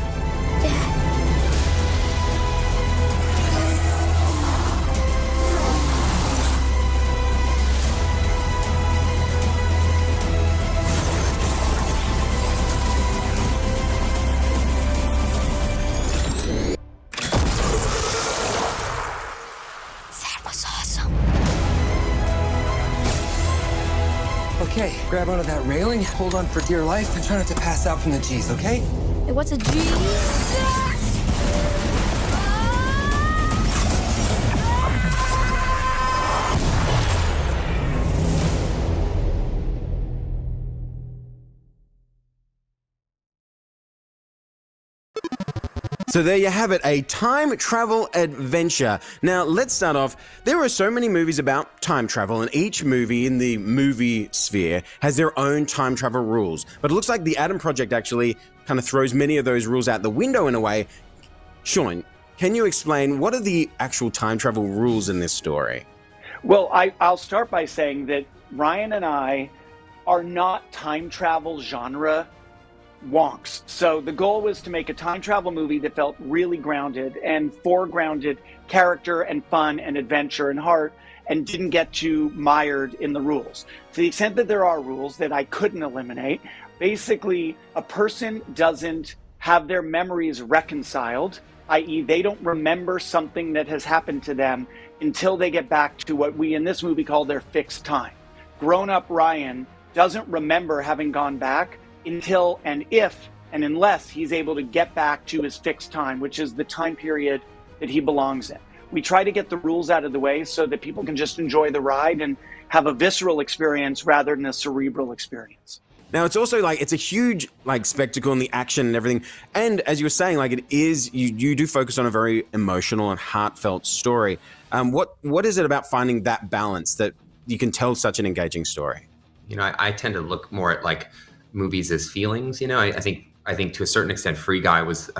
Okay, grab onto that railing, hold on for dear life, and try not to pass out from the G's, okay? Hey, what's a G? So there you have it, a time travel adventure. Now, let's start off. There are so many movies about time travel, and each movie in the movie sphere has their own time travel rules. But it looks like the Adam Proejct actually kind of throws many of those rules out the window in a way. Sean, can you explain what are the actual time travel rules in this story? Well, I'll start by saying that Ryan and I are not time travel genre wonks. So the goal was to make a time travel movie that felt really grounded and foregrounded character and fun and adventure and heart, and didn't get too mired in the rules. To the extent that there are rules that I couldn't eliminate, basically a person doesn't have their memories reconciled, i.e. they don't remember something that has happened to them until they get back to what we in this movie call their fixed time. Grown-up Ryan doesn't remember having gone back until and if and unless he's able to get back to his fixed time, which is the time period that he belongs in. We try to get the rules out of the way so that people can just enjoy the ride and have a visceral experience rather than a cerebral experience. Now, it's also like, it's a huge like spectacle and the action and everything. And as you were saying, like it is, you do focus on a very emotional and heartfelt story. What is it about finding that balance that you can tell such an engaging story? You know, I tend to look more at like movies as feelings. You know, I think to a certain extent, Free Guy was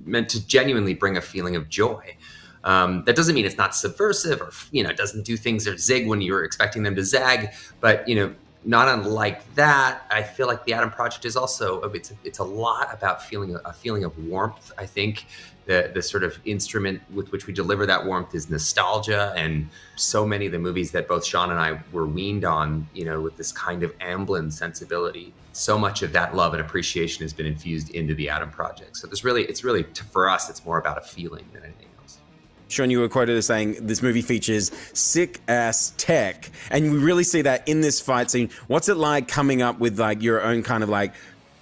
meant to genuinely bring a feeling of joy. That doesn't mean it's not subversive or, you know, it doesn't do things that zig when you're expecting them to zag. But, you know, not unlike that, I feel like the Adam Proejct is also, it's a lot about a feeling of warmth. I think the sort of instrument with which we deliver that warmth is nostalgia, and so many of the movies that both Sean and I were weaned on, you know, with this kind of Amblin sensibility, so much of that love and appreciation has been infused into the Adam Proejct. So it's really, for us, it's more about a feeling than anything else. Sean, you were quoted as saying this movie features sick-ass tech, and we really see that in this fight scene. What's it like coming up with like your own kind of like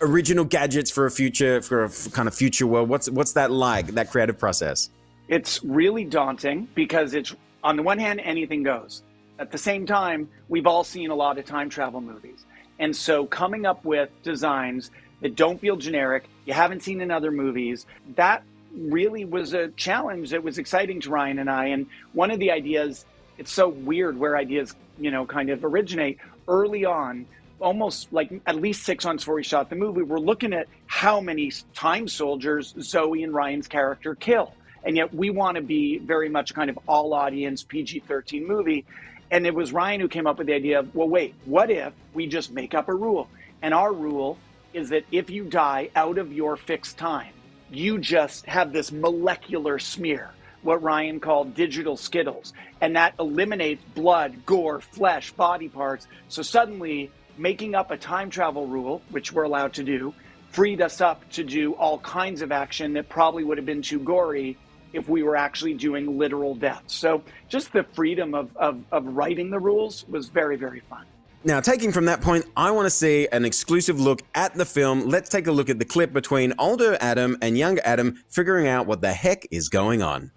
original gadgets for a kind of future world? What's that like, that creative process? It's really daunting because it's, on the one hand, anything goes. At the same time, we've all seen a lot of time travel movies. And so coming up with designs that don't feel generic, you haven't seen in other movies, that really was a challenge that was exciting to Ryan and I. And one of the ideas, it's so weird where ideas, you know, kind of originate early on, almost like at least 6 months before we shot the movie, we're looking at how many time soldiers Zoe and Ryan's character kill. And yet we want to be very much kind of all audience PG-13 movie. And it was Ryan who came up with the idea of, well, wait, what if we just make up a rule? And our rule is that if you die out of your fixed time, you just have this molecular smear, what Ryan called digital Skittles. And that eliminates blood, gore, flesh, body parts. So suddenly making up a time travel rule, which we're allowed to do, freed us up to do all kinds of action that probably would have been too gory if we were actually doing literal deaths. So just the freedom of writing the rules was very, very fun. Now, taking from that point, I want to see an exclusive look at the film. Let's take a look at the clip between older Adam and younger Adam figuring out what the heck is going on.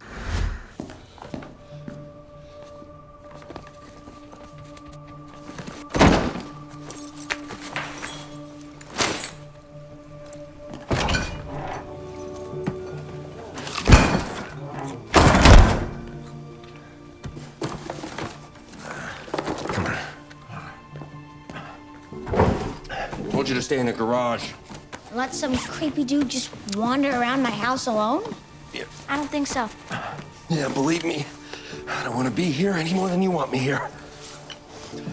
You to stay in the garage. Let some creepy dude just wander around my house alone? Yeah. I don't think so. Yeah, believe me, I don't want to be here any more than you want me here.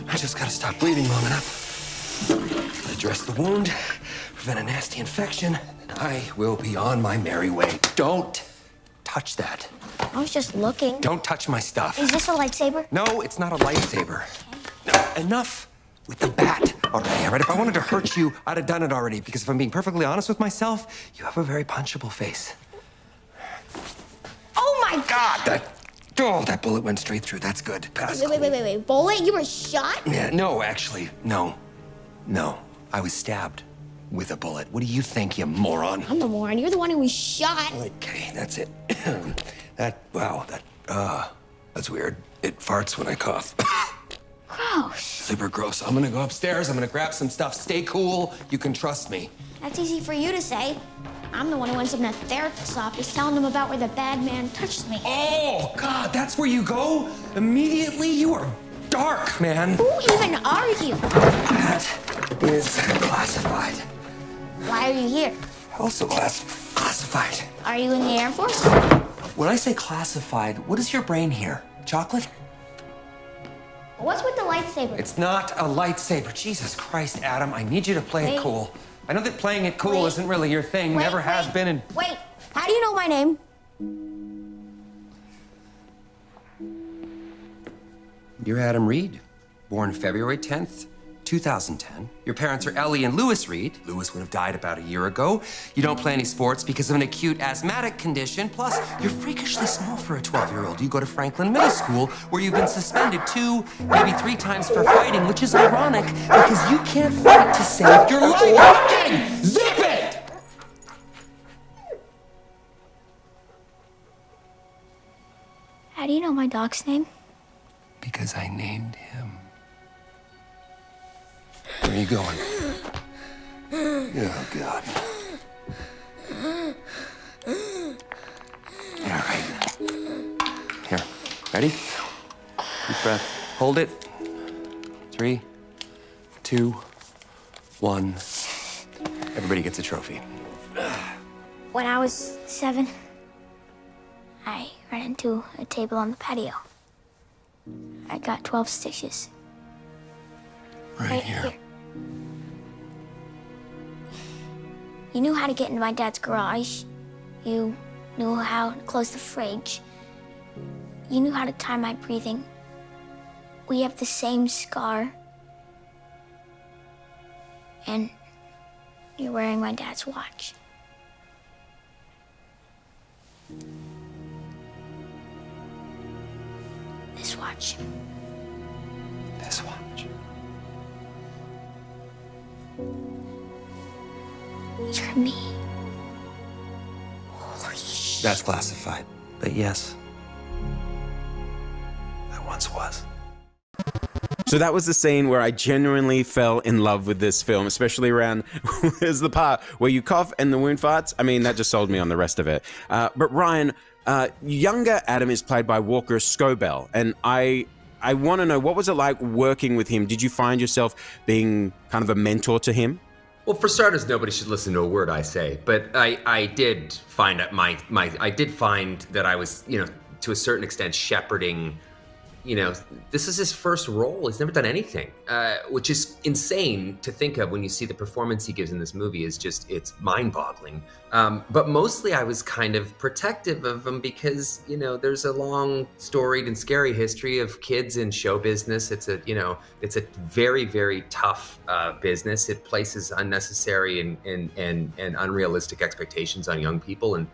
I just gotta stop bleeding long enough. Address the wound, prevent a nasty infection, and I will be on my merry way. Don't touch that. I was just looking. Don't touch my stuff. Is this a lightsaber? No, it's not a lightsaber. No, enough with the bat already, all right? If I wanted to hurt you, I'd have done it already, because if I'm being perfectly honest with myself, you have a very punchable face. Oh my God! Oh, that bullet went straight through. That's good. Pass. Wait. Bullet? You were shot? Yeah, no, actually, no. No, I was stabbed with a bullet. What do you think, you moron? I'm the moron. You're the one who was shot. Okay, that's it. That's weird. It farts when I cough. Gross. Super gross. I'm gonna go upstairs. I'm gonna grab some stuff. Stay cool. You can trust me. That's easy for you to say. I'm the one who ends up in a therapist's office telling them about where the bad man touched me. Oh, God, that's where you go? Immediately? You are dark, man. Who even are you? That is classified. Why are you here? Also classified. Are you in the Air Force? When I say classified, what is your brain hear? Chocolate? What's with the lightsaber? It's not a lightsaber. Jesus Christ, Adam, I need you to play it cool. I know that playing it cool isn't really your thing, never has been, and... Wait, how do you know my name? You're Adam Reed, born February 10th, 2010. Your parents are Ellie and Lewis Reed. Lewis would have died about a year ago. You don't play any sports because of an acute asthmatic condition. Plus, you're freakishly small for a 12-year-old. You go to Franklin Middle School, where you've been suspended 2, maybe 3 times for fighting, which is ironic because you can't fight to save your life. Zip it! How do you know my dog's name? Because I named him. Where are you going? Oh, God. All right. Here. Ready? Deep breath. Hold it. 3, 2, 1. Everybody gets a trophy. When I was 7, I ran into a table on the patio. I got 12 stitches. Right here. You knew how to get into my dad's garage. You knew how to close the fridge. You knew how to time my breathing. We have the same scar. And you're wearing my dad's watch. This watch. This watch. You're me. That's classified. But yes, I once was. So that was the scene where I genuinely fell in love with this film, especially around there's the part where you cough and the wound farts. I mean, that just sold me on the rest of it. But Ryan, younger Adam is played by Walker Scobell, and I want to know, what was it like working with him? Did you find yourself being kind of a mentor to him? Well, for starters, nobody should listen to a word I say, but I did find that I did find that I was, to a certain extent, shepherding. This is his first role. He's never done anything, which is insane to think of when you see the performance he gives in this movie. It's mind-boggling. But mostly I was kind of protective of him because, there's a long, storied and scary history of kids in show business. It's a very, very tough business. It places unnecessary and unrealistic expectations on young people. And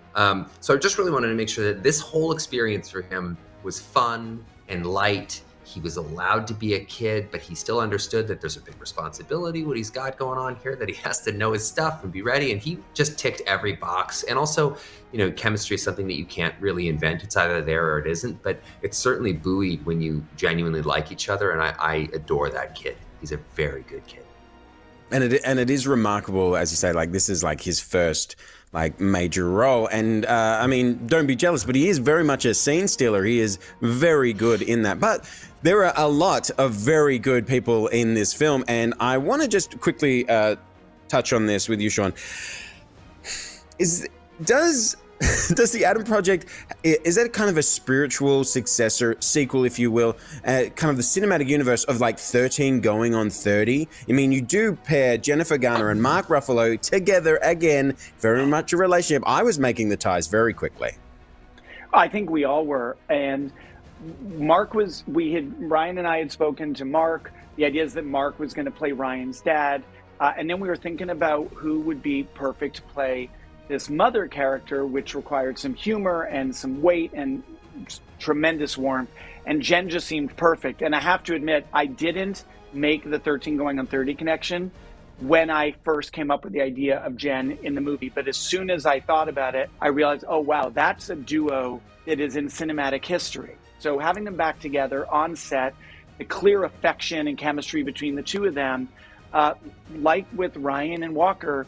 so I just really wanted to make sure that this whole experience for him was fun and light. He was allowed to be a kid, but he still understood that there's a big responsibility, what he's got going on here, that he has to know his stuff and be ready. And he just ticked every box. And also, chemistry is something that you can't really invent. It's either there or it isn't, but it's certainly buoyed when you genuinely like each other. And I adore that kid. He's a very good kid. And it is remarkable, as you say, like this is like his first major role. And I mean, don't be jealous, but he is very much a scene stealer. He is very good in that. But there are a lot of very good people in this film, and I want to just quickly touch on this with you, Sean. Does the Adam Proejct, is that kind of a spiritual successor, sequel, if you will, kind of the cinematic universe of 13 going on 30? I mean, you do pair Jennifer Garner and Mark Ruffalo together again, very much a relationship. I was making the ties very quickly. I think we all were. And Ryan and I had spoken to Mark. The idea is that Mark was going to play Ryan's dad. And then we were thinking about who would be perfect to play this mother character, which required some humor and some weight and tremendous warmth, and Jen just seemed perfect. And I have to admit, I didn't make the 13 going on 30 connection when I first came up with the idea of Jen in the movie. But as soon as I thought about it, I realized, oh wow, that's a duo that is in cinematic history. So having them back together on set, the clear affection and chemistry between the two of them, like with Ryan and Walker,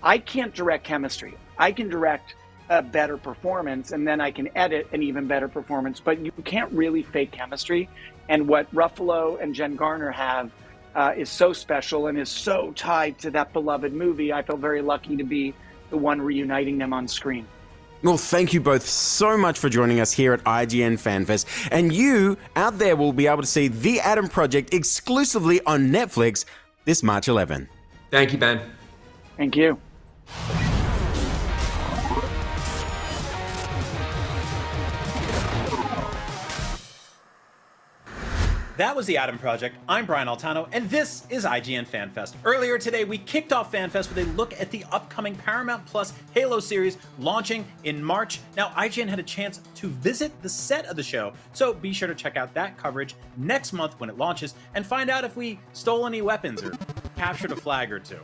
I can't direct chemistry. I can direct a better performance, and then I can edit an even better performance, but you can't really fake chemistry. And what Ruffalo and Jen Garner have is so special and is so tied to that beloved movie. I feel very lucky to be the one reuniting them on screen. Well, thank you both so much for joining us here at IGN Fan Fest. And you out there will be able to see The Adam Proejct exclusively on Netflix this March 11. Thank you, Ben. Thank you. That was The Adam Proejct. I'm Brian Altano, and this is IGN Fan Fest. Earlier today, we kicked off Fan Fest with a look at the upcoming Paramount Plus Halo series launching in March. Now, IGN had a chance to visit the set of the show, so be sure to check out that coverage next month when it launches and find out if we stole any weapons or captured a flag or two.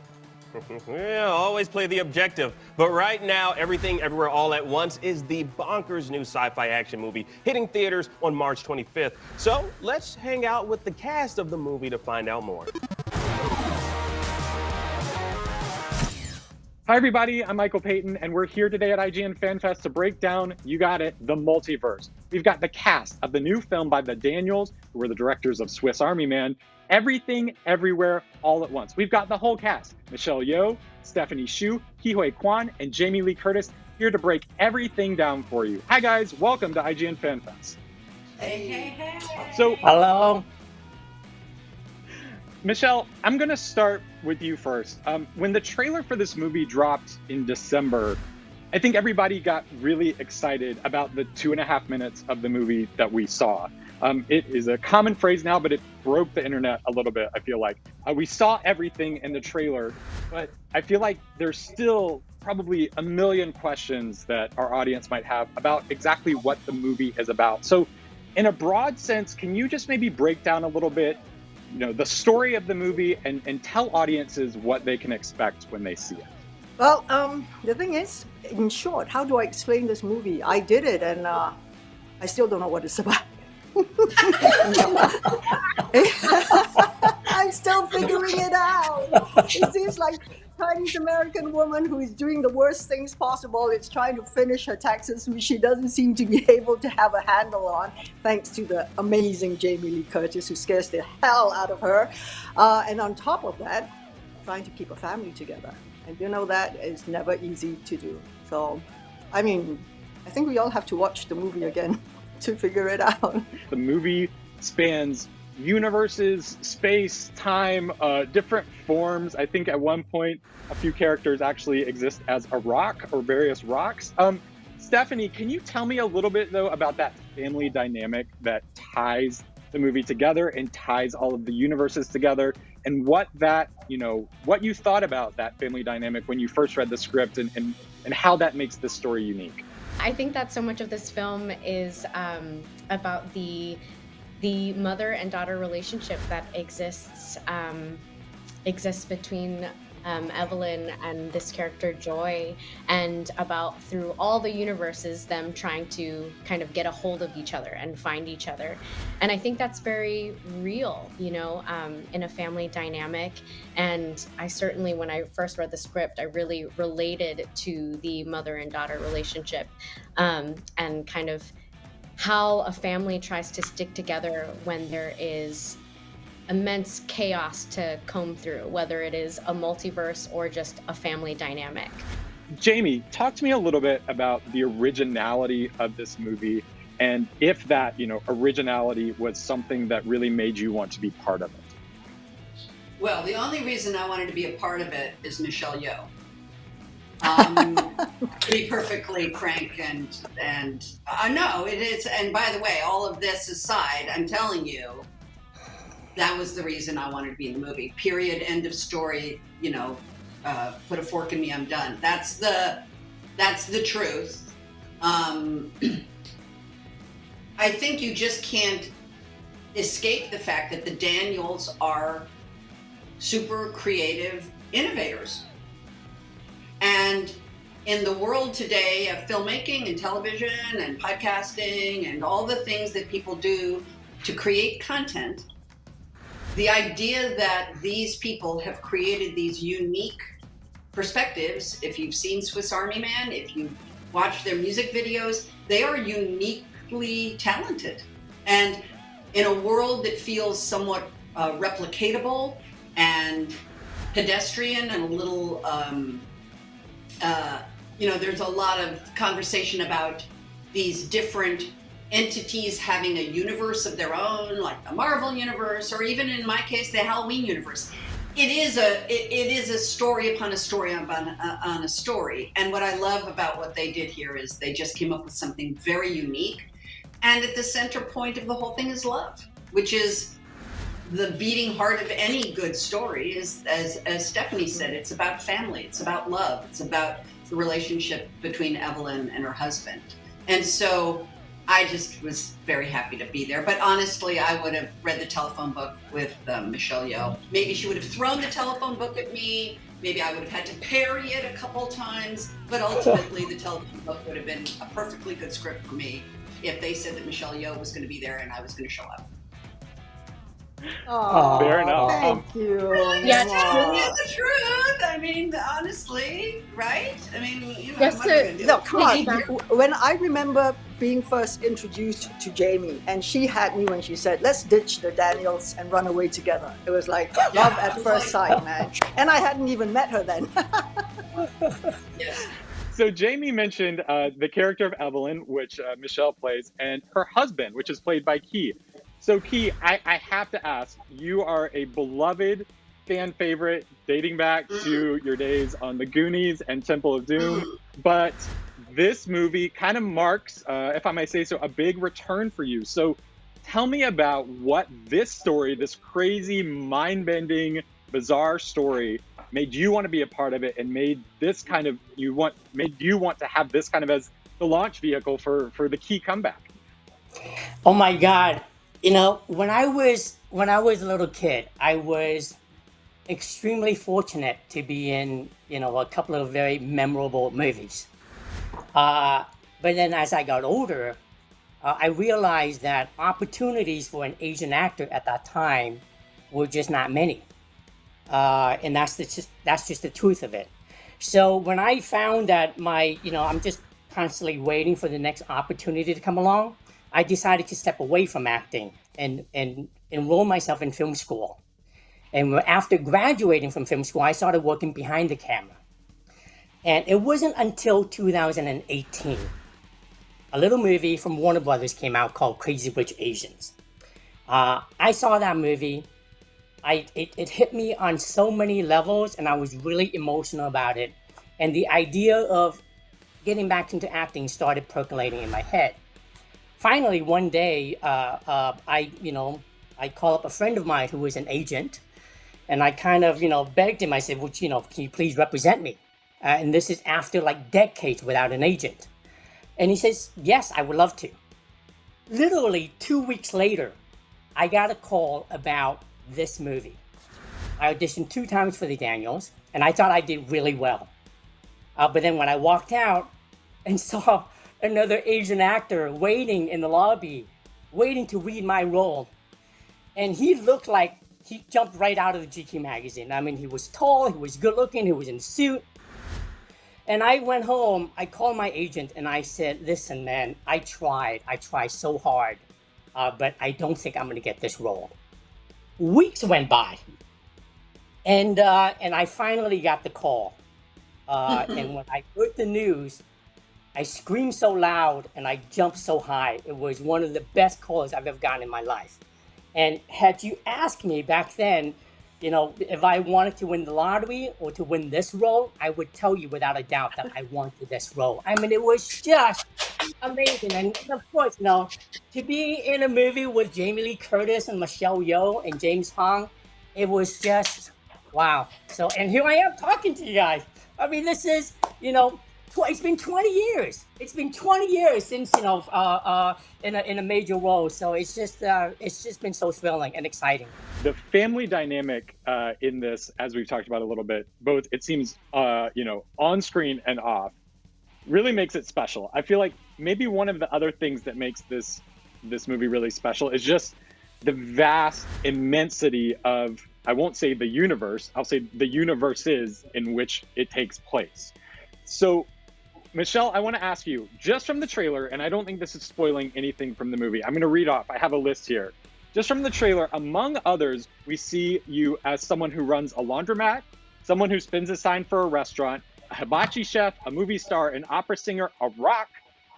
Yeah, always play the objective. But right now, Everything Everywhere All at Once is the bonkers new sci-fi action movie hitting theaters on March 25th. So let's hang out with the cast of the movie to find out more. Hi, everybody. I'm Michael Payton, and we're here today at IGN Fan Fest to break down, you got it, the multiverse. We've got the cast of the new film by the Daniels, who were the directors of Swiss Army Man, Everything Everywhere All at Once. We've got the whole cast: Michelle Yeoh, Stephanie Hsu, Ke-Huy Quan, and Jamie Lee Curtis, here to break everything down for you. Hi, guys. Welcome to IGN Fan Fest. Hey. So, hello. Michelle, I'm going to start with you first. When the trailer for this movie dropped in December, I think everybody got really excited about the 2.5 minutes of the movie that we saw. It is a common phrase now, but it broke the internet a little bit, I feel like. We saw everything in the trailer, but I feel like there's still probably a million questions that our audience might have about exactly what the movie is about. So in a broad sense, can you just maybe break down a little bit, the story of the movie and tell audiences what they can expect when they see it? Well, the thing is, in short, how do I explain this movie? I did it, and I still don't know what it's about. I'm still figuring it out. It seems like Chinese American woman who is doing the worst things possible is trying to finish her taxes, which she doesn't seem to be able to have a handle on, thanks to the amazing Jamie Lee Curtis, who scares the hell out of her. And on top of that, trying to keep a family together. And that is never easy to do. So, I think we all have to watch the movie again to figure it out. The movie spans universes, space, time, different forms. I think at one point, a few characters actually exist as a rock or various rocks. Stephanie, can you tell me a little bit, though, about that family dynamic that ties the movie together and ties all of the universes together, and what you thought about that family dynamic when you first read the script, and how that makes this story unique? I think that so much of this film is about the mother and daughter relationship that exists between Evelyn and this character Joy, and about through all the universes them trying to kind of get a hold of each other and find each other. And I think that's very real, in a family dynamic. And I certainly, when I first read the script, I really related to the mother and daughter relationship, and kind of how a family tries to stick together when there is immense chaos to comb through, whether it is a multiverse or just a family dynamic. Jamie, talk to me a little bit about the originality of this movie, and if that, originality was something that really made you want to be part of it. Well, the only reason I wanted to be a part of it is Michelle Yeoh. To be perfectly frank, and no, it is. And by the way, all of this aside, I'm telling you, that was the reason I wanted to be in the movie. Period. End of story. Put a fork in me. I'm done. That's the truth. I I think you just can't escape the fact that the Daniels are super creative innovators. And in the world today of filmmaking and television and podcasting and all the things that people do to create content, the idea that these people have created these unique perspectives, if you've seen Swiss Army Man, if you've watched their music videos, they are uniquely talented. And in a world that feels somewhat replicatable and pedestrian and a little, there's a lot of conversation about these different entities having a universe of their own, like the Marvel universe, or even in my case, the Halloween universe. It is a story upon a story on a story. And what I love about what they did here is they just came up with something very unique. And at the center point of the whole thing is love, which is the beating heart of any good story. Is, as Stephanie said, it's about family, it's about love, it's about the relationship between Evelyn and her husband. And so I just was very happy to be there. But honestly, I would have read the telephone book with Michelle Yeoh. Maybe she would have thrown the telephone book at me. Maybe I would have had to parry it a couple times. But ultimately, the telephone book would have been a perfectly good script for me if they said that Michelle Yeoh was going to be there and I was going to show up. Oh, fair enough. Thank you. Yeah, it's the truth. I mean, honestly, right? I mean, Yes, what are you gonna do? no, come on. When I remember being first introduced to Jamie, and she had me when she said, "Let's ditch the Daniels and run away together." It was like love at first sight, man. And I hadn't even met her then. So Jamie mentioned the character of Evelyn, which Michelle plays, and her husband, which is played by Key. So Key, I have to ask, you are a beloved fan favorite dating back to your days on The Goonies and Temple of Doom, but this movie kind of marks, if I may say so, a big return for you. So tell me about what this story, this crazy, mind-bending, bizarre story, made you want to be a part of it, and made this kind of made you want to have this kind of as the launch vehicle for the Key comeback. Oh my God. You know, when I was a little kid, I was extremely fortunate to be in, a couple of very memorable movies. But then as I got older, I realized that opportunities for an Asian actor at that time were just not many. And that's just the truth of it. So when I found that I'm just constantly waiting for the next opportunity to come along, I decided to step away from acting and enroll myself in film school. And after graduating from film school, I started working behind the camera. And it wasn't until 2018, a little movie from Warner Brothers came out called Crazy Rich Asians. I saw that movie. It hit me on so many levels, and I was really emotional about it. And the idea of getting back into acting started percolating in my head. Finally, one day, I called up a friend of mine who was an agent, and I kind of, begged him. I said, well, can you please represent me? And this is after like decades without an agent. And he says, yes, I would love to. Literally 2 weeks later, I got a call about this movie. I auditioned 2 times for the Daniels, and I thought I did really well. But then when I walked out and saw another Asian actor waiting in the lobby, waiting to read my role. And he looked like he jumped right out of the GQ magazine. I mean, he was tall, he was good looking, he was in a suit. And I went home, I called my agent and I said, listen, man, I tried so hard, but I don't think I'm gonna get this role. Weeks went by, and I finally got the call. And when I heard the news, I screamed so loud and I jumped so high. It was one of the best calls I've ever gotten in my life. And had you asked me back then, if I wanted to win the lottery or to win this role, I would tell you without a doubt that I wanted this role. I mean, it was just amazing. And of course, to be in a movie with Jamie Lee Curtis and Michelle Yeoh and James Hong, it was just, wow. So, and here I am talking to you guys. I mean, this is, It's been 20 years. It's been 20 years since, you know, in a major role. So it's just been so thrilling and exciting. The family dynamic in this, as we've talked about a little bit, both it seems you know, on screen and off, really makes it special. I feel like maybe one of the other things that makes this movie really special is just the vast immensity of, I won't say the universe, I'll say the universes in which it takes place. So, Michelle, I want to ask you, just from the trailer, and I don't think this is spoiling anything from the movie, I'm going to read off, I have a list here. Just from the trailer, among others, we see you as someone who runs a laundromat, someone who spins a sign for a restaurant, a hibachi chef, a movie star, an opera singer, a rock,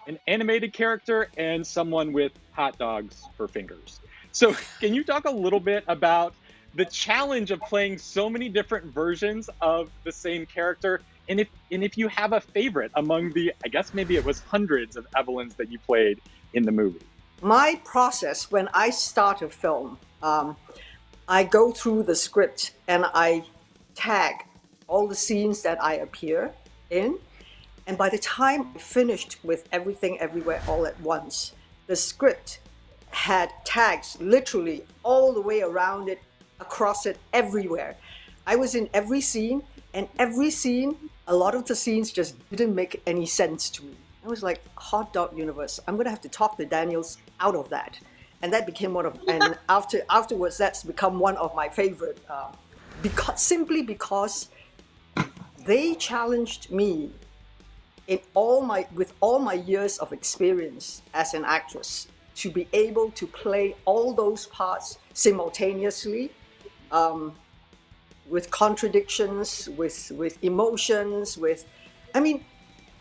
an animated character, and someone with hot dogs for fingers. So can you talk a little bit about the challenge of playing so many different versions of the same character? And if you have a favorite among the, I guess maybe it was hundreds of Evelyns that you played in the movie. My process when I start a film, I go through the script and I tag all the scenes that I appear in. And by the time I finished with Everything Everywhere All at Once, the script had tags literally all the way around it, across it, everywhere. I was in every scene, and every scene, a lot of the scenes just didn't make any sense to me. I was like, hot dog universe, I'm gonna have to talk the Daniels out of that. And that became one of, and afterwards, that's become one of my favorite, simply because they challenged me with all my years of experience as an actress to be able to play all those parts simultaneously, with contradictions, with emotions, I mean,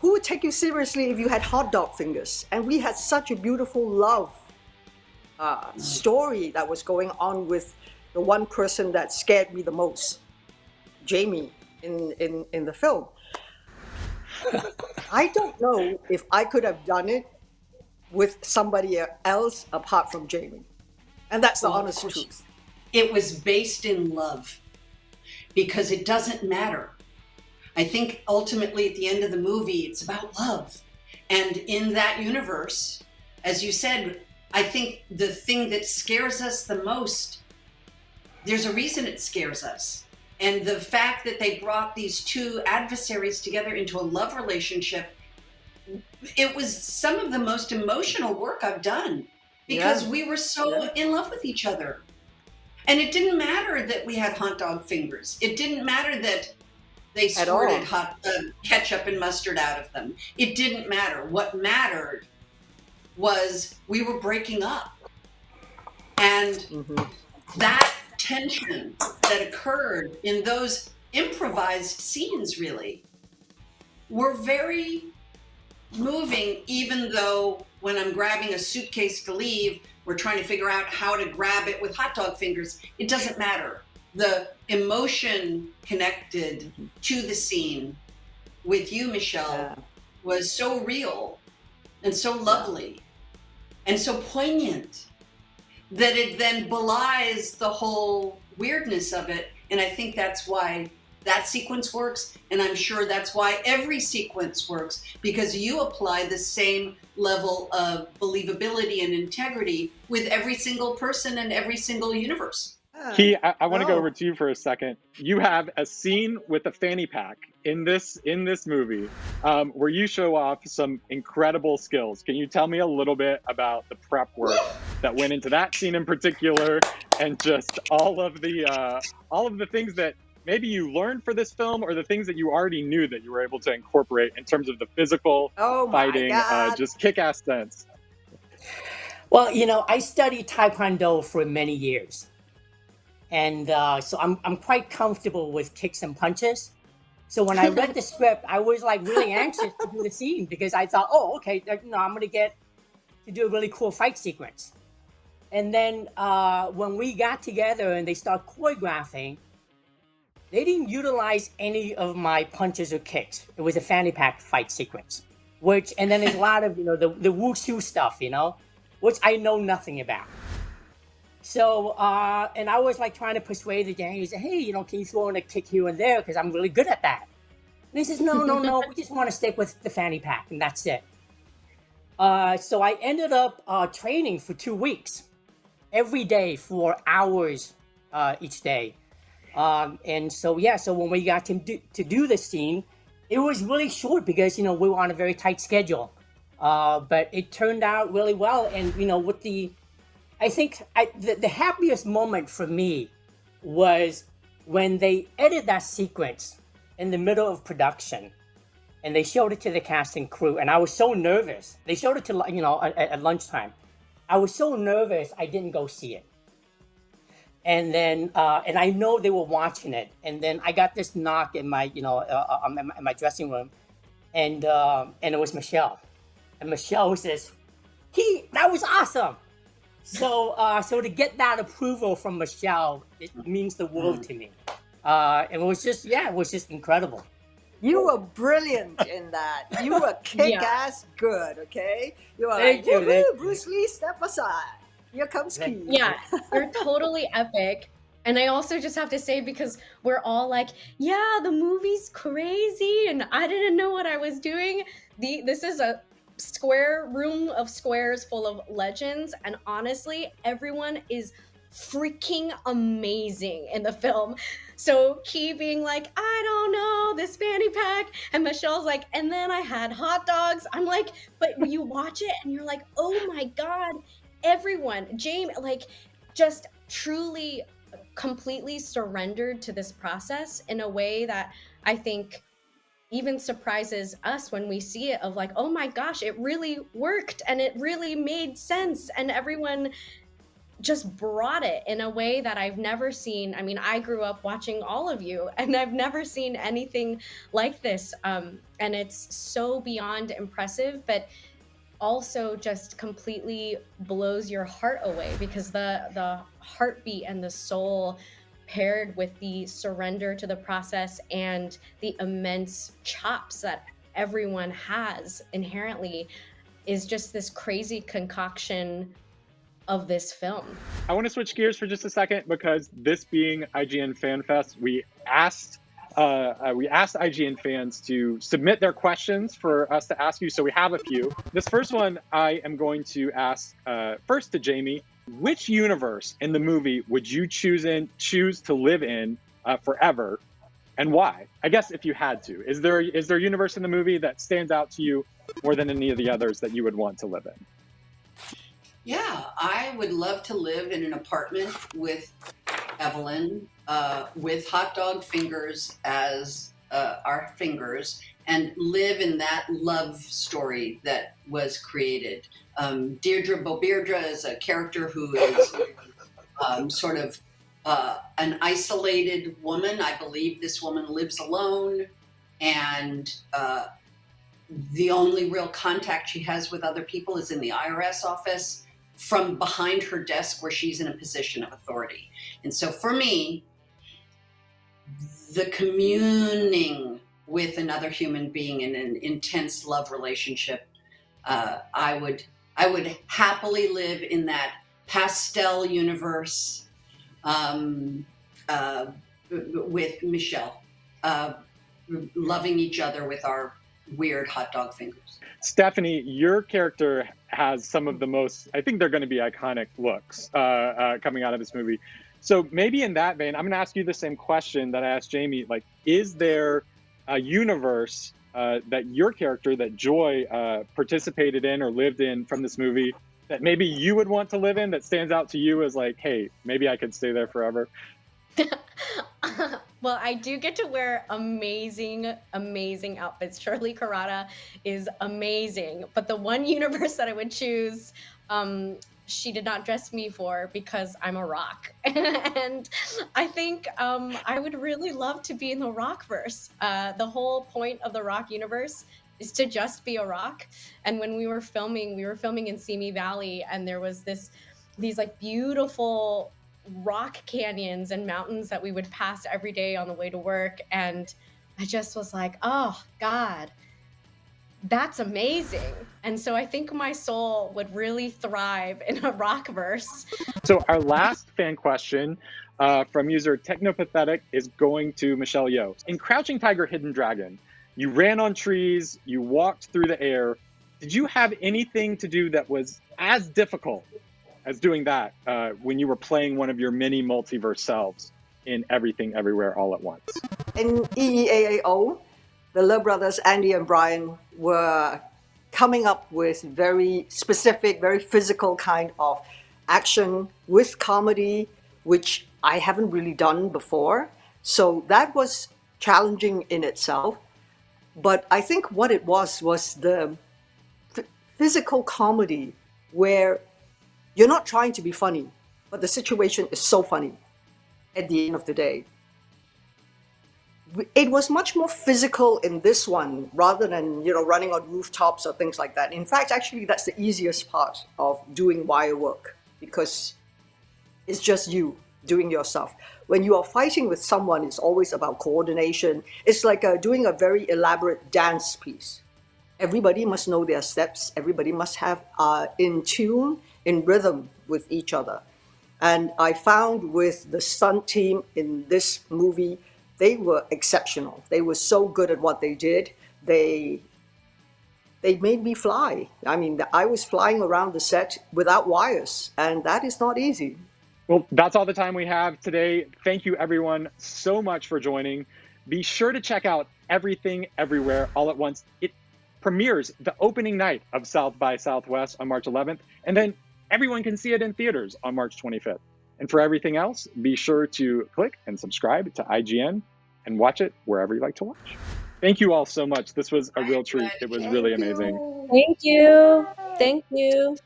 who would take you seriously if you had hot dog fingers? And we had such a beautiful love story that was going on with the one person that scared me the most, Jamie, in the film. I don't know if I could have done it with somebody else apart from Jamie. And that's the honest truth. It was based in love, because it doesn't matter. I think ultimately at the end of the movie, it's about love. And in that universe, as you said, I think the thing that scares us the most, there's a reason it scares us. And the fact that they brought these two adversaries together into a love relationship, it was some of the most emotional work I've done, because we were so in love with each other. And it didn't matter that we had hot dog fingers. It didn't matter that they squirted hot ketchup and mustard out of them. It didn't matter. What mattered was we were breaking up. And that tension that occurred in those improvised scenes really were very moving, even though when I'm grabbing a suitcase to leave, we're trying to figure out how to grab it with hot dog fingers. It doesn't matter. The emotion connected to the scene with you, Michelle, was so real and so lovely and so poignant that it then belies the whole weirdness of it. And I think that's why that sequence works. And I'm sure that's why every sequence works, because you apply the same level of believability and integrity with every single person and every single universe. Key, I want to go over to you for a second. You have a scene with a fanny pack in this movie where you show off some incredible skills. Can you tell me a little bit about the prep work that went into that scene in particular, and just all of the things that maybe you learned for this film, or the things that you already knew that you were able to incorporate in terms of the physical fighting, just kick-ass stunts? Well, you know, I studied Taekwondo for many years. And so I'm quite comfortable with kicks and punches. So when I read the script, I was like really anxious to do the scene, because I thought, oh, okay, I'm going to get to do a really cool fight sequence. And then when we got together and they started choreographing, they didn't utilize any of my punches or kicks. It was a fanny pack fight sequence, and then there's a lot of, the wushu stuff, which I know nothing about. So, and I was like trying to persuade the gang, hey, can you throw in a kick here and there? Because I'm really good at that. And he says, no, we just want to stick with the fanny pack, and that's it. So I ended up training for 2 weeks, every day for hours each day. And so when we got to do this scene, it was really short because, we were on a very tight schedule. But it turned out really well. And, I think the happiest moment for me was when they edited that sequence in the middle of production and they showed it to the cast and crew. And I was so nervous. They showed it to, at lunchtime. I was so nervous I didn't go see it. And then, and I know they were watching it. And then I got this knock in my, in my dressing room, and it was Michelle. And Michelle says, that was awesome. So, so to get that approval from Michelle, it means the world to me. And it was just incredible. You were brilliant in that. You were kick-ass good, okay? You were Thank you. "Woohoo, Bruce Lee, step aside. Here comes Key." Yeah, you're totally epic. And I also just have to say, because we're all like, yeah, the movie's crazy, and I didn't know what I was doing. This is a square room of squares full of legends, and honestly, everyone is freaking amazing in the film. So Key being like, I don't know, this fanny pack, and Michelle's like, and then I had hot dogs. I'm like, but you watch it and you're like, oh my God, everyone, Jamie, like, just truly completely surrendered to this process in a way that I think even surprises us when we see it, of like, oh my gosh, it really worked and it really made sense, and everyone just brought it in a way that I've never seen. I mean, I grew up watching all of you, and I've never seen anything like this. And it's so beyond impressive, but also just completely blows your heart away, because the heartbeat and the soul paired with the surrender to the process and the immense chops that everyone has inherently is just this crazy concoction of this film. I want to switch gears for just a second, because this being IGN Fan Fest, we asked IGN fans to submit their questions for us to ask you. So we have a few. This first one I am going to ask first to Jamie. Which universe in the movie would you choose to live in forever, and why? I guess if you had to, is there a universe in the movie that stands out to you more than any of the others that you would want to live in? Yeah, I would love to live in an apartment with Evelyn, with hot dog fingers as our fingers, and live in that love story that was created. Deirdre Beaudeirdre is a character who is sort of an isolated woman. I believe this woman lives alone, and the only real contact she has with other people is in the IRS office, from behind her desk where she's in a position of authority. And so for me, the communing with another human being in an intense love relationship, I would happily live in that pastel universe with Michelle, loving each other with our weird hot dog fingers. Stephanie, your character has some of the most, I think they're going to be iconic looks coming out of this movie. So maybe in that vein, I'm going to ask you the same question that I asked Jamie. Like, is there a universe that your character, that Joy participated in or lived in from this movie, that maybe you would want to live in, that stands out to you as like, hey, maybe I could stay there forever? Well, I do get to wear amazing, amazing outfits. Charlie Carrata is amazing. But the one universe that I would choose, she did not dress me for, because I'm a rock. And I think I would really love to be in the Rockverse. The whole point of the Rock universe is to just be a rock. And when we were filming in Simi Valley, and there was these like beautiful rock canyons and mountains that we would pass every day on the way to work, and I just was like, oh God, that's amazing. And so I think my soul would really thrive in a Rockverse. So our last fan question from user Technopathetic is going to Michelle Yeoh. In Crouching Tiger, Hidden Dragon, You ran on trees, you walked through the air. Did you have anything to do that was as difficult as doing that when you were playing one of your many multiverse selves in Everything Everywhere All at Once? In EEAAO, the Love Brothers, Andy and Brian, were coming up with very specific, very physical kind of action with comedy, which I haven't really done before. So that was challenging in itself. But I think what it was the physical comedy where you're not trying to be funny, but the situation is so funny at the end of the day. It was much more physical in this one rather than, running on rooftops or things like that. In fact, actually, that's the easiest part of doing wire work because it's just you doing your stuff. When you are fighting with someone, it's always about coordination. It's like doing a very elaborate dance piece. Everybody must know their steps. Everybody must have in tune, in rhythm with each other. And I found with the stunt team in this movie, they were exceptional. They were so good at what they did. They made me fly. I mean, I was flying around the set without wires, and that is not easy. Well, that's all the time we have today. Thank you, everyone, so much for joining. Be sure to check out Everything Everywhere All at Once. It premieres the opening night of South by Southwest on March 11th, and then everyone can see it in theaters on March 25th. And for everything else, be sure to click and subscribe to IGN and watch it wherever you like to watch. Thank you all so much. This was a real treat. It was really amazing. Thank you. Thank you.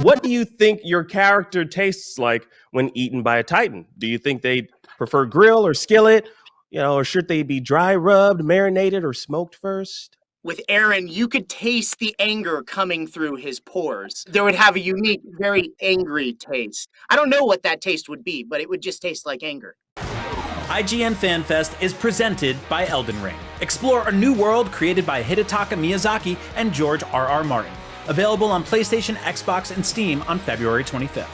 What do you think your character tastes like when eaten by a Titan? Do you think they prefer grill or skillet? Or should they be dry rubbed, marinated, or smoked first? With Aaron, you could taste the anger coming through his pores. There would have a unique, very angry taste. I don't know what that taste would be, but it would just taste like anger. IGN Fan Fest is presented by Elden Ring. Explore a new world created by Hidetaka Miyazaki and George R.R. Martin. Available on PlayStation, Xbox, and Steam on February 25th.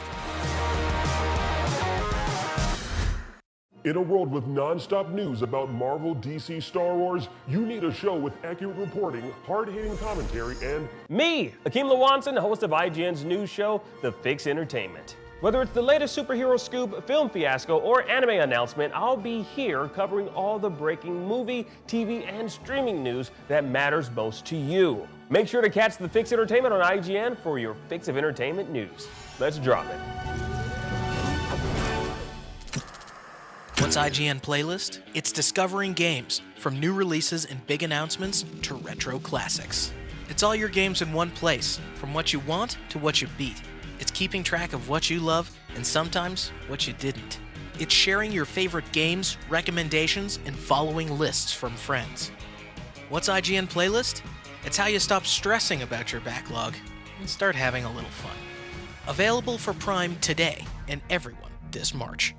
In a world with non-stop news about Marvel, DC, Star Wars, you need a show with accurate reporting, hard-hitting commentary, and me, Akeem Lawanson, host of IGN's news show, The Fix Entertainment. Whether it's the latest superhero scoop, film fiasco, or anime announcement, I'll be here covering all the breaking movie, TV, and streaming news that matters most to you. Make sure to catch The Fix Entertainment on IGN for your fix of entertainment news. Let's drop it. What's IGN Playlist? It's discovering games, from new releases and big announcements to retro classics. It's all your games in one place, from what you want to what you beat. It's keeping track of what you love and sometimes what you didn't. It's sharing your favorite games, recommendations, and following lists from friends. What's IGN Playlist? It's how you stop stressing about your backlog and start having a little fun. Available for Prime today and everyone this March.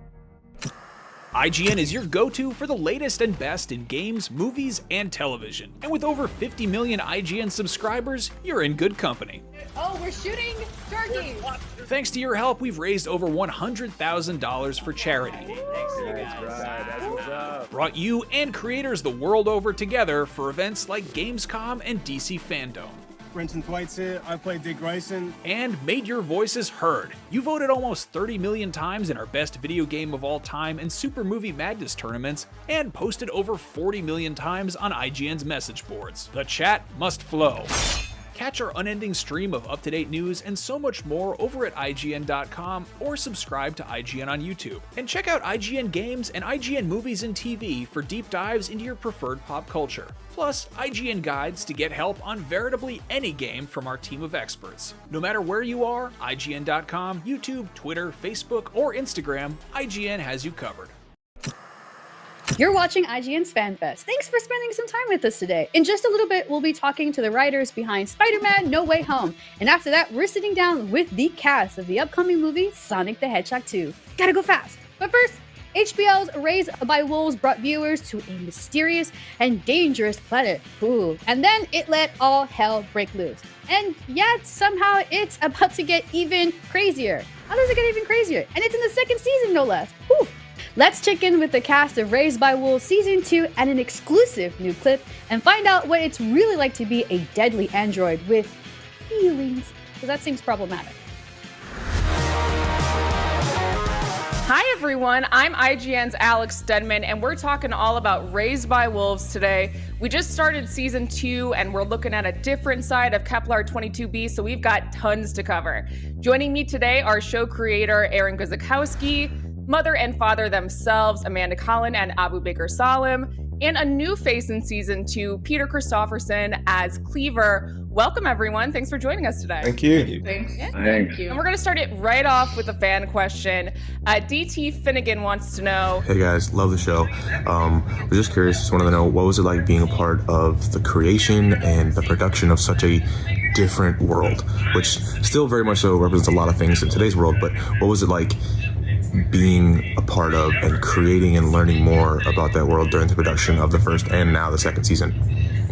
IGN is your go-to for the latest and best in games, movies, and television. And with over 50 million IGN subscribers, you're in good company. Oh, we're shooting turkeys. Thanks to your help, we've raised over $100,000 for charity. Brought you and creators the world over together for events like Gamescom and DC Fandom. Brenton Thwaites here. I play Dick Grayson. And made your voices heard. You voted almost 30 million times in our best video game of all time and Super Movie Madness tournaments, and posted over 40 million times on IGN's message boards. The chat must flow. Catch our unending stream of up-to-date news and so much more over at IGN.com or subscribe to IGN on YouTube. And check out IGN Games and IGN Movies and TV for deep dives into your preferred pop culture. Plus, IGN guides to get help on veritably any game from our team of experts. No matter where you are, IGN.com, YouTube, Twitter, Facebook, or Instagram, IGN has you covered. You're watching IGN's Fan Fest. Thanks for spending some time with us today. In just a little bit, we'll be talking to the writers behind Spider-Man No Way Home. And after that, we're sitting down with the cast of the upcoming movie Sonic the Hedgehog 2. Gotta go fast. But first, HBO's Raised by Wolves brought viewers to a mysterious and dangerous planet. Ooh. And then it let all hell break loose. And yet, somehow, it's about to get even crazier. How does it get even crazier? And it's in the second season, no less. Whew. Let's check in with the cast of Raised by Wolves Season 2 and an exclusive new clip and find out what it's really like to be a deadly android with feelings, because that seems problematic. Hi everyone, I'm IGN's Alex Stedman, and we're talking all about Raised by Wolves today. We just started season 2, and we're looking at a different side of Kepler 22b, so we've got tons to cover. Joining me today are show creator Aaron Guzikowski, mother and father themselves, Amanda Collin and Abu Baker Salim, and a new face in season 2, Peter Christopherson as Cleaver. Welcome everyone, thanks for joining us today. Thank you. Thanks. Thanks. And we're gonna start it right off with a fan question. DT Finnegan wants to know. Hey guys, love the show. We're just curious, just wanted to know, what was it like being a part of the creation and the production of such a different world, which still very much so represents a lot of things in today's world, but what was it like being a part of and creating and learning more about that world during the production of the first and now the second season?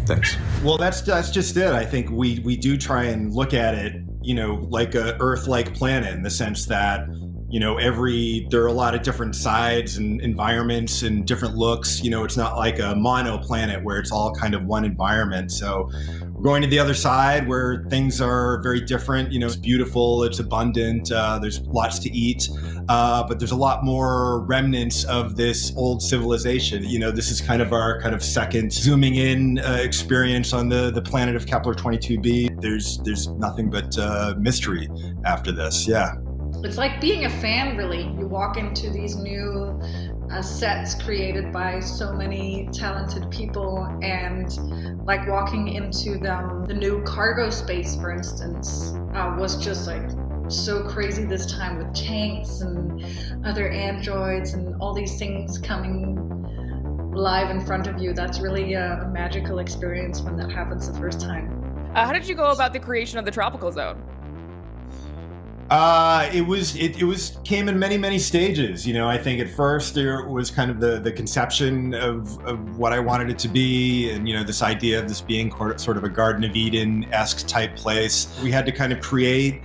Thanks. Well, that's just it. I think we do try and look at it, like a Earth-like planet, in the sense that, there are a lot of different sides and environments and different looks. It's not like a mono planet where it's all kind of one environment. So we're going to the other side where things are very different. It's beautiful, it's abundant, there's lots to eat, but there's a lot more remnants of this old civilization. This is kind of our second zooming in experience on the planet of Kepler 22b. There's nothing but mystery after this. Yeah. It's like being a fan, really. You walk into these new sets created by so many talented people, and like walking into the new cargo space, for instance, was just like so crazy this time, with tanks and other androids and all these things coming live in front of you. That's really a magical experience when that happens the first time. How did you go about the creation of the tropical zone? It came in many stages. I think at first there was kind of the conception of what I wanted it to be, and this idea of this being sort of a Garden of Eden-esque type place. We had to kind of create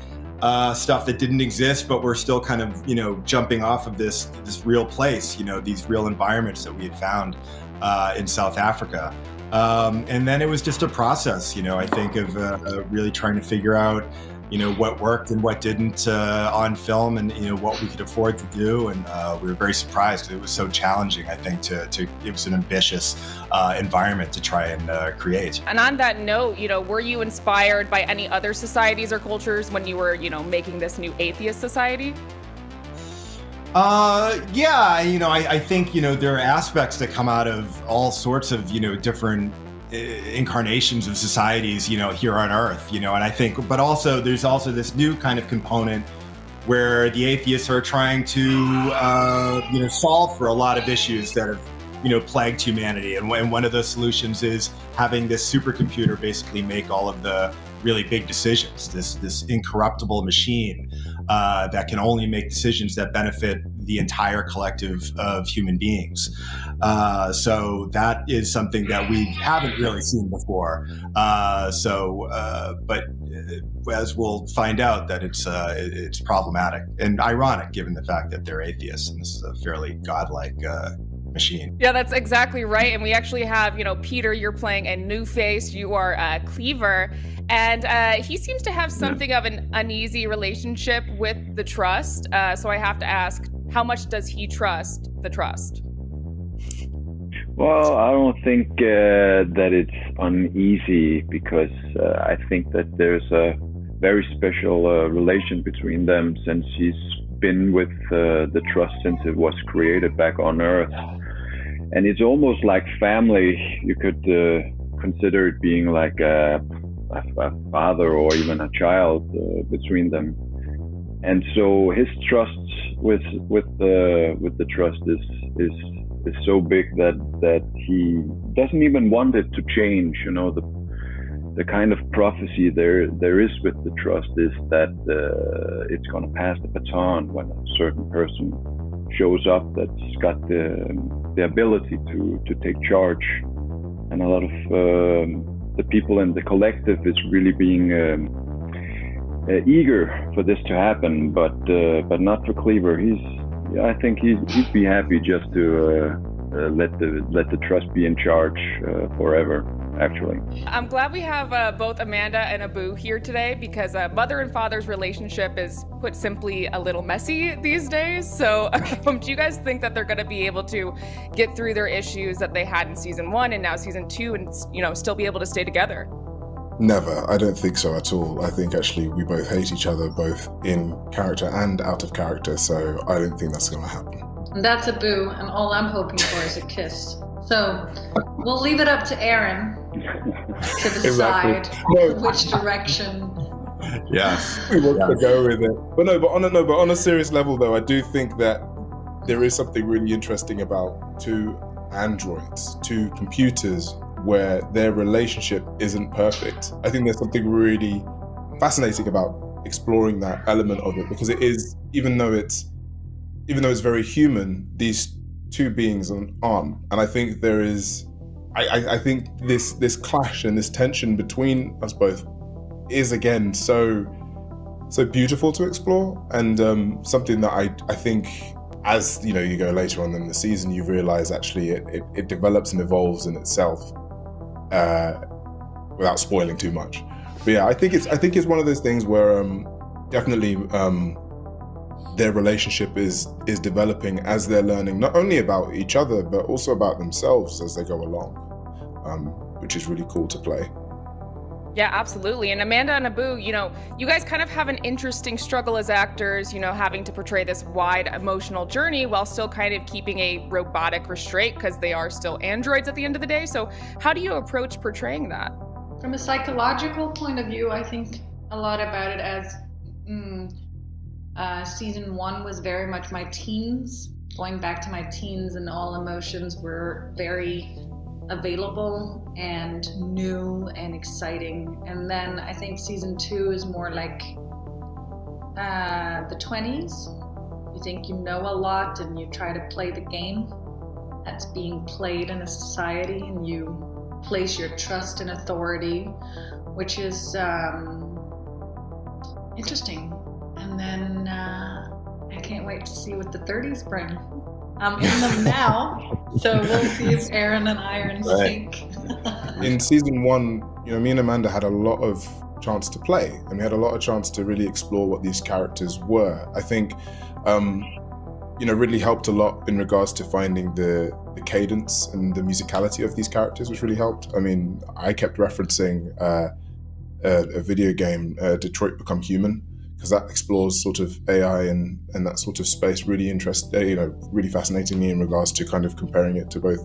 stuff that didn't exist, but we're still kind of jumping off of this real place. These real environments that we had found in South Africa. And then it was just a process. I think of really trying to figure out what worked and what didn't on film, and what we could afford to do, and we were very surprised because it was so challenging. I think it was an ambitious environment to try and create. And on that note, were you inspired by any other societies or cultures when you were making this new atheist society? Yeah, I think there are aspects that come out of all sorts of different incarnations of societies, here on Earth, and I think, but also there's also this new kind of component where the atheists are trying to, solve for a lot of issues that have, plagued humanity. And one of the solutions is having this supercomputer basically make all of the really big decisions, this incorruptible machine that can only make decisions that benefit the entire collective of human beings. So that is something that we haven't really seen before. But as we'll find out, that it's problematic and ironic, given the fact that they're atheists, and this is a fairly godlike machine. Yeah, that's exactly right. And we actually have, Peter, you're playing a new face. You are Cleaver. And he seems to have something of an uneasy relationship with the trust. So I have to ask, how much does he trust the trust? Well, I don't think that it's uneasy, because I think that there's a very special relation between them, since he's been with the trust since it was created back on Earth. And it's almost like family. You could consider it being like a father or even a child between them. And so his trust with the trust is so big that he doesn't even want it to change. The kind of prophecy there is with the trust is that it's going to pass the baton when a certain person shows up that's got the ability to take charge, and a lot of the people in the collective is really being eager for this to happen, but not for Cleaver. I think he'd be happy just to let the trust be in charge forever. Actually, I'm glad we have both Amanda and Abu here today, because mother and father's relationship is, put simply, a little messy these days. So do you guys think that they're going to be able to get through their issues that they had in season 1 and now season 2 and, you know, still be able to stay together? Never. I don't think so at all. I think actually we both hate each other, both in character and out of character. So I don't think that's going to happen. That's Abu, and all I'm hoping for is a kiss. So we'll leave it up to Aaron to decide which direction. Yeah, we want to go with it. But on a serious level, though, I do think that there is something really interesting about two androids, two computers, where their relationship isn't perfect. I think there's something really fascinating about exploring that element of it, because it is, even though it's very human, these two beings aren't. And I think there is, I think this clash and this tension between us both is, again, so beautiful to explore, and something that I think, as you know, you go later on in the season, you realize actually it develops and evolves in itself, without spoiling too much. But yeah, I think it's one of those things where definitely their relationship is developing as they're learning not only about each other but also about themselves as they go along, which is really cool to play. Yeah, absolutely. And Amanda and Abu, you know, you guys kind of have an interesting struggle as actors, you know, having to portray this wide emotional journey while still kind of keeping a robotic restraint, because they are still androids at the end of the day. So how do you approach portraying that? From a psychological point of view, I think a lot about it as season 1 was very much my teens, going back to my teens, and all emotions were very available and new and exciting. And then I think season 2 is more like the 20s. You think you know a lot and you try to play the game that's being played in a society, and you place your trust in authority, which is interesting. And then I can't wait to see what the 30s bring. I'm in them now, so we'll see if Aaron and I are in sync. In season 1, you know, me and Amanda had a lot of chance to play, and we had a lot of chance to really explore what these characters were. I think, you know, really helped a lot in regards to finding the cadence and the musicality of these characters, which really helped. I mean, I kept referencing a video game, Detroit Become Human, because that explores sort of AI and that sort of space really really fascinating me in regards to kind of comparing it to both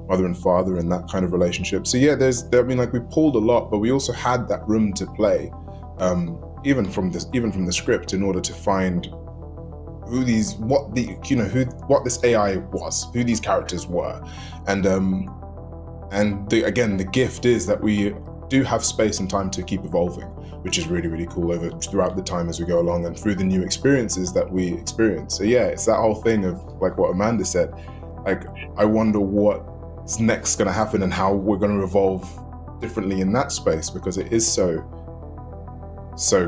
mother and father and that kind of relationship. So yeah, we pulled a lot, but we also had that room to play, even from the script, in order to find what this AI was, who these characters were, and again, the gift is that we do have space and time to keep evolving, which is really, really cool throughout the time as we go along and through the new experiences that we experience. So yeah, it's that whole thing of like what Amanda said, like I wonder what's next going to happen and how we're going to evolve differently in that space, because it is so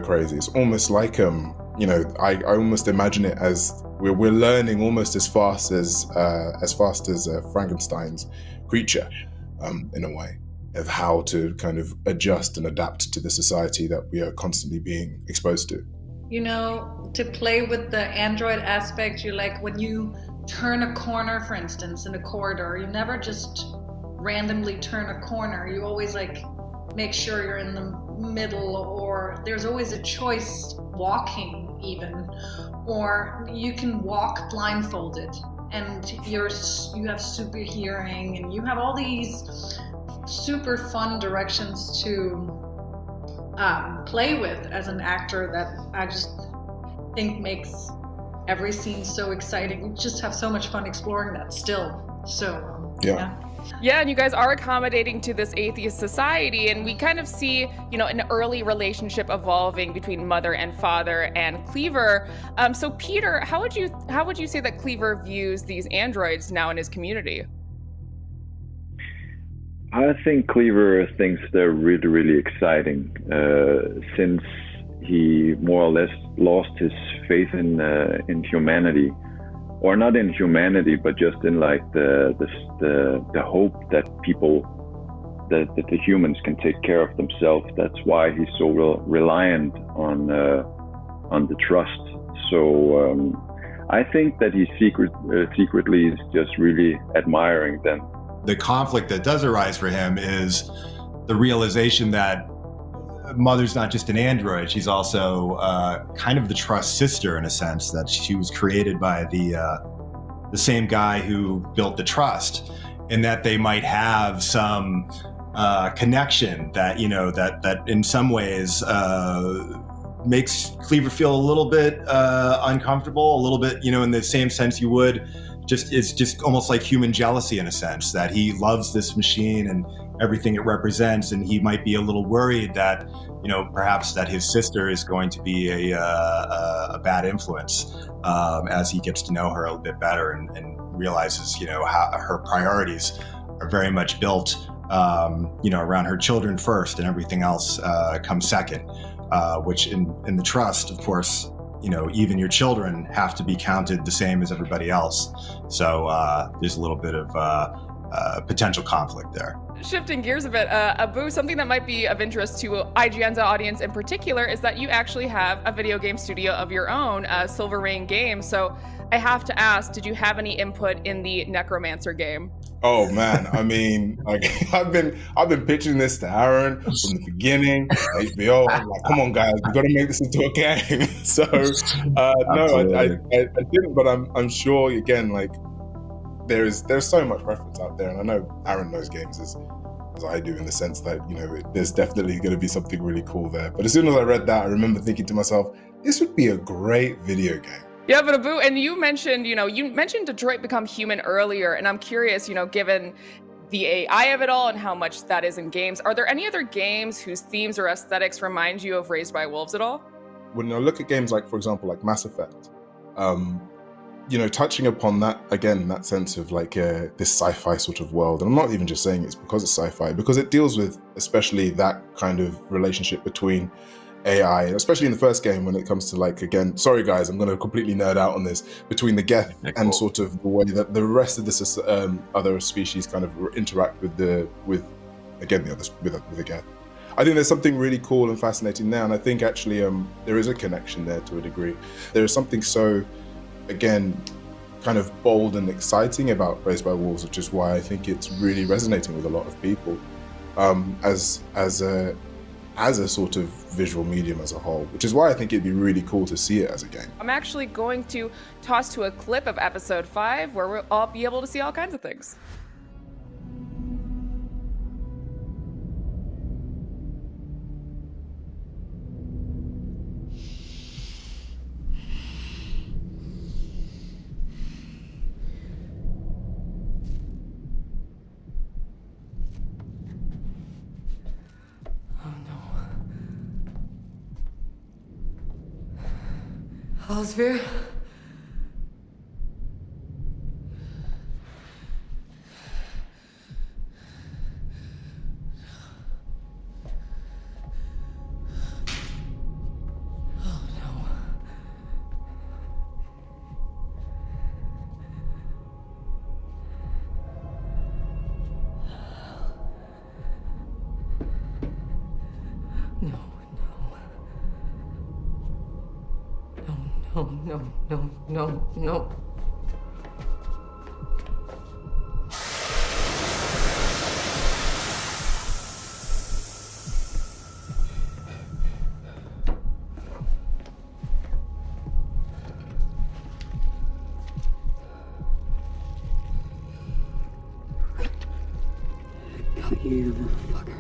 crazy. It's almost like I almost imagine it as we're learning almost as fast as Frankenstein's creature, in a way, of how to kind of adjust and adapt to the society that we are constantly being exposed to. You know, to play with the android aspect, you're like, when you turn a corner, for instance, in a corridor, you never just randomly turn a corner. You always like make sure you're in the middle, or there's always a choice, walking even, or you can walk blindfolded, and you have super hearing, and you have all these super fun directions to play with as an actor that I just think makes every scene so exciting. You just have so much fun exploring that still. So yeah. Yeah, and you guys are accommodating to this atheist society, and we kind of see, you know, an early relationship evolving between mother and father and Cleaver. So Peter, how would you say that Cleaver views these androids now in his community? I think Cleaver thinks they're really, really exciting since he more or less lost his faith in humanity. Or not in humanity, but just in like the hope that that the humans can take care of themselves. That's why he's so reliant on the trust. So I think that he secretly is just really admiring them. The conflict that does arise for him is the realization that Mother's not just an android, she's also kind of the trust sister in a sense, that she was created by the same guy who built the trust, and that they might have some connection that, you know, that in some ways makes Cleaver feel a little bit uncomfortable, a little bit, you know, in the same sense you would. It's just almost like human jealousy in a sense, that he loves this machine and everything it represents, and he might be a little worried that, you know, perhaps that his sister is going to be a bad influence as he gets to know her a little bit better and realizes, you know, how her priorities are very much built, you know, around her children first, and everything else comes second. Which in the trust, of course, you know, even your children have to be counted the same as everybody else. So there's a little bit of potential conflict there. Shifting gears a bit, Abu, something that might be of interest to IGN's audience in particular is that you actually have a video game studio of your own, Silver Rain Games. So I have to ask, did you have any input in the Necromancer game? Oh man, I mean, like I've been pitching this to Aaron from the beginning. HBO, I'm like, come on guys, we got to make this into a game. So no, I didn't, but I'm sure again, like there's so much reference out there, and I know Aaron knows games as I do, in the sense that, you know, there's definitely going to be something really cool there. But as soon as I read that, I remember thinking to myself, this would be a great video game. Yeah, but Abu, and you mentioned Detroit Become Human earlier, and I'm curious, you know, given the AI of it all and how much that is in games, are there any other games whose themes or aesthetics remind you of Raised by Wolves at all? When I look at games like, for example, like Mass Effect, you know, touching upon that, again, that sense of like this sci-fi sort of world, and I'm not even just saying it's because it's sci-fi, because it deals with especially that kind of relationship between AI, especially in the first game when it comes to like, again, sorry guys, I'm going to completely nerd out on this, between the Geth and sort of the way that the rest of the other species kind of interact with the Geth. I think there's something really cool and fascinating there, and I think actually there is a connection there to a degree. There is something so, again, kind of bold and exciting about Raised by Wolves, which is why I think it's really resonating with a lot of people as a sort of visual medium as a whole, which is why I think it'd be really cool to see it as a game. I'm actually going to toss to a clip of episode 5 where we'll all be able to see all kinds of things. Allsvir? No. Got you, motherfucker.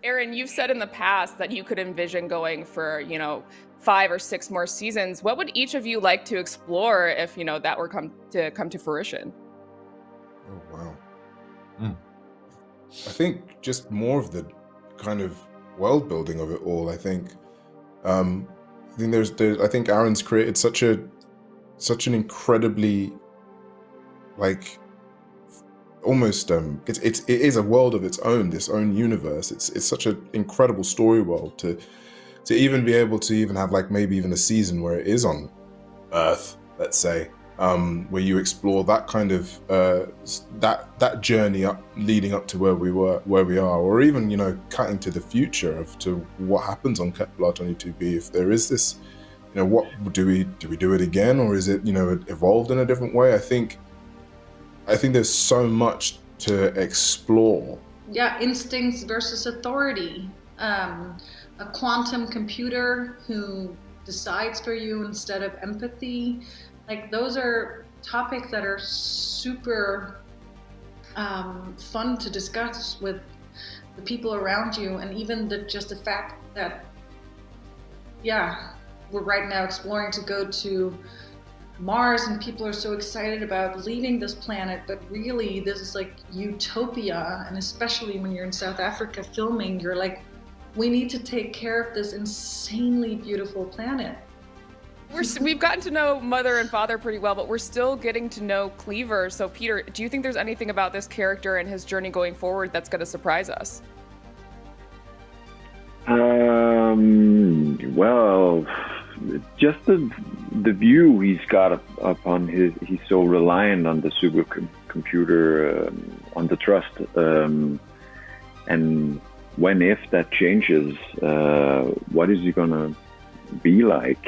Aaron, you've said in the past that you could envision going for, 5 or 6 more seasons. What would each of you like to explore if, that were come to fruition? Oh, wow. I think just more of the kind of world building of it all. I think there's I think Aaron's created such an incredibly, like, almost it is a world of its own, this own universe. It's such an incredible story world to even be able to even have, like, maybe even a season where it is on Earth, let's say, where you explore that kind of that journey up, leading up to where we are, or even cutting to the future to what happens on Kepler 22b. If there is this, what do we do it again, or is it evolved in a different way? I think there's so much to explore. Yeah, instincts versus authority. A quantum computer who decides for you instead of empathy. Like, those are topics that are super fun to discuss with the people around you, and even just the fact that, we're right now exploring to go to Mars, and people are so excited about leaving this planet, but really this is like utopia. And especially when you're in South Africa filming, you're like, we need to take care of this insanely beautiful planet. We've gotten to know Mother and Father pretty well, but we're still getting to know Cleaver. So Peter, do you think there's anything about this character and his journey going forward that's going to surprise us? Well, just the view he's got upon he's so reliant on the supercomputer, on the trust, and if that changes, what is he gonna be like?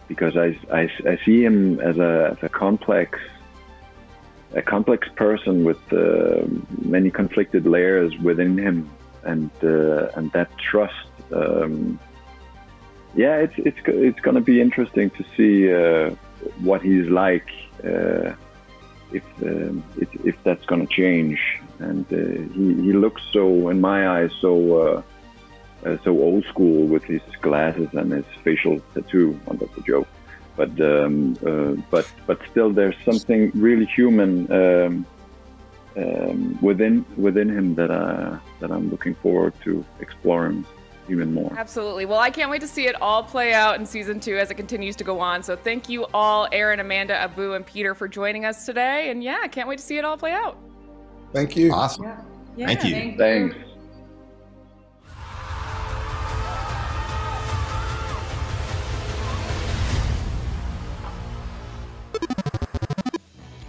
Because I see him as a complex person with many conflicted layers within him, and that trust. It's going to be interesting to see what he's like, if that's going to change. And he looks so, in my eyes, so old school with his glasses and his facial tattoo. Well, that's a joke, but still, there's something really human within him that I'm looking forward to exploring even more. Absolutely. Well, I can't wait to see it all play out in season 2 as it continues to go on. So thank you all, Aaron, Amanda, Abu, and Peter, for joining us today. And I can't wait to see it all play out. Thank you. Awesome. Yeah, Thank you. Thanks.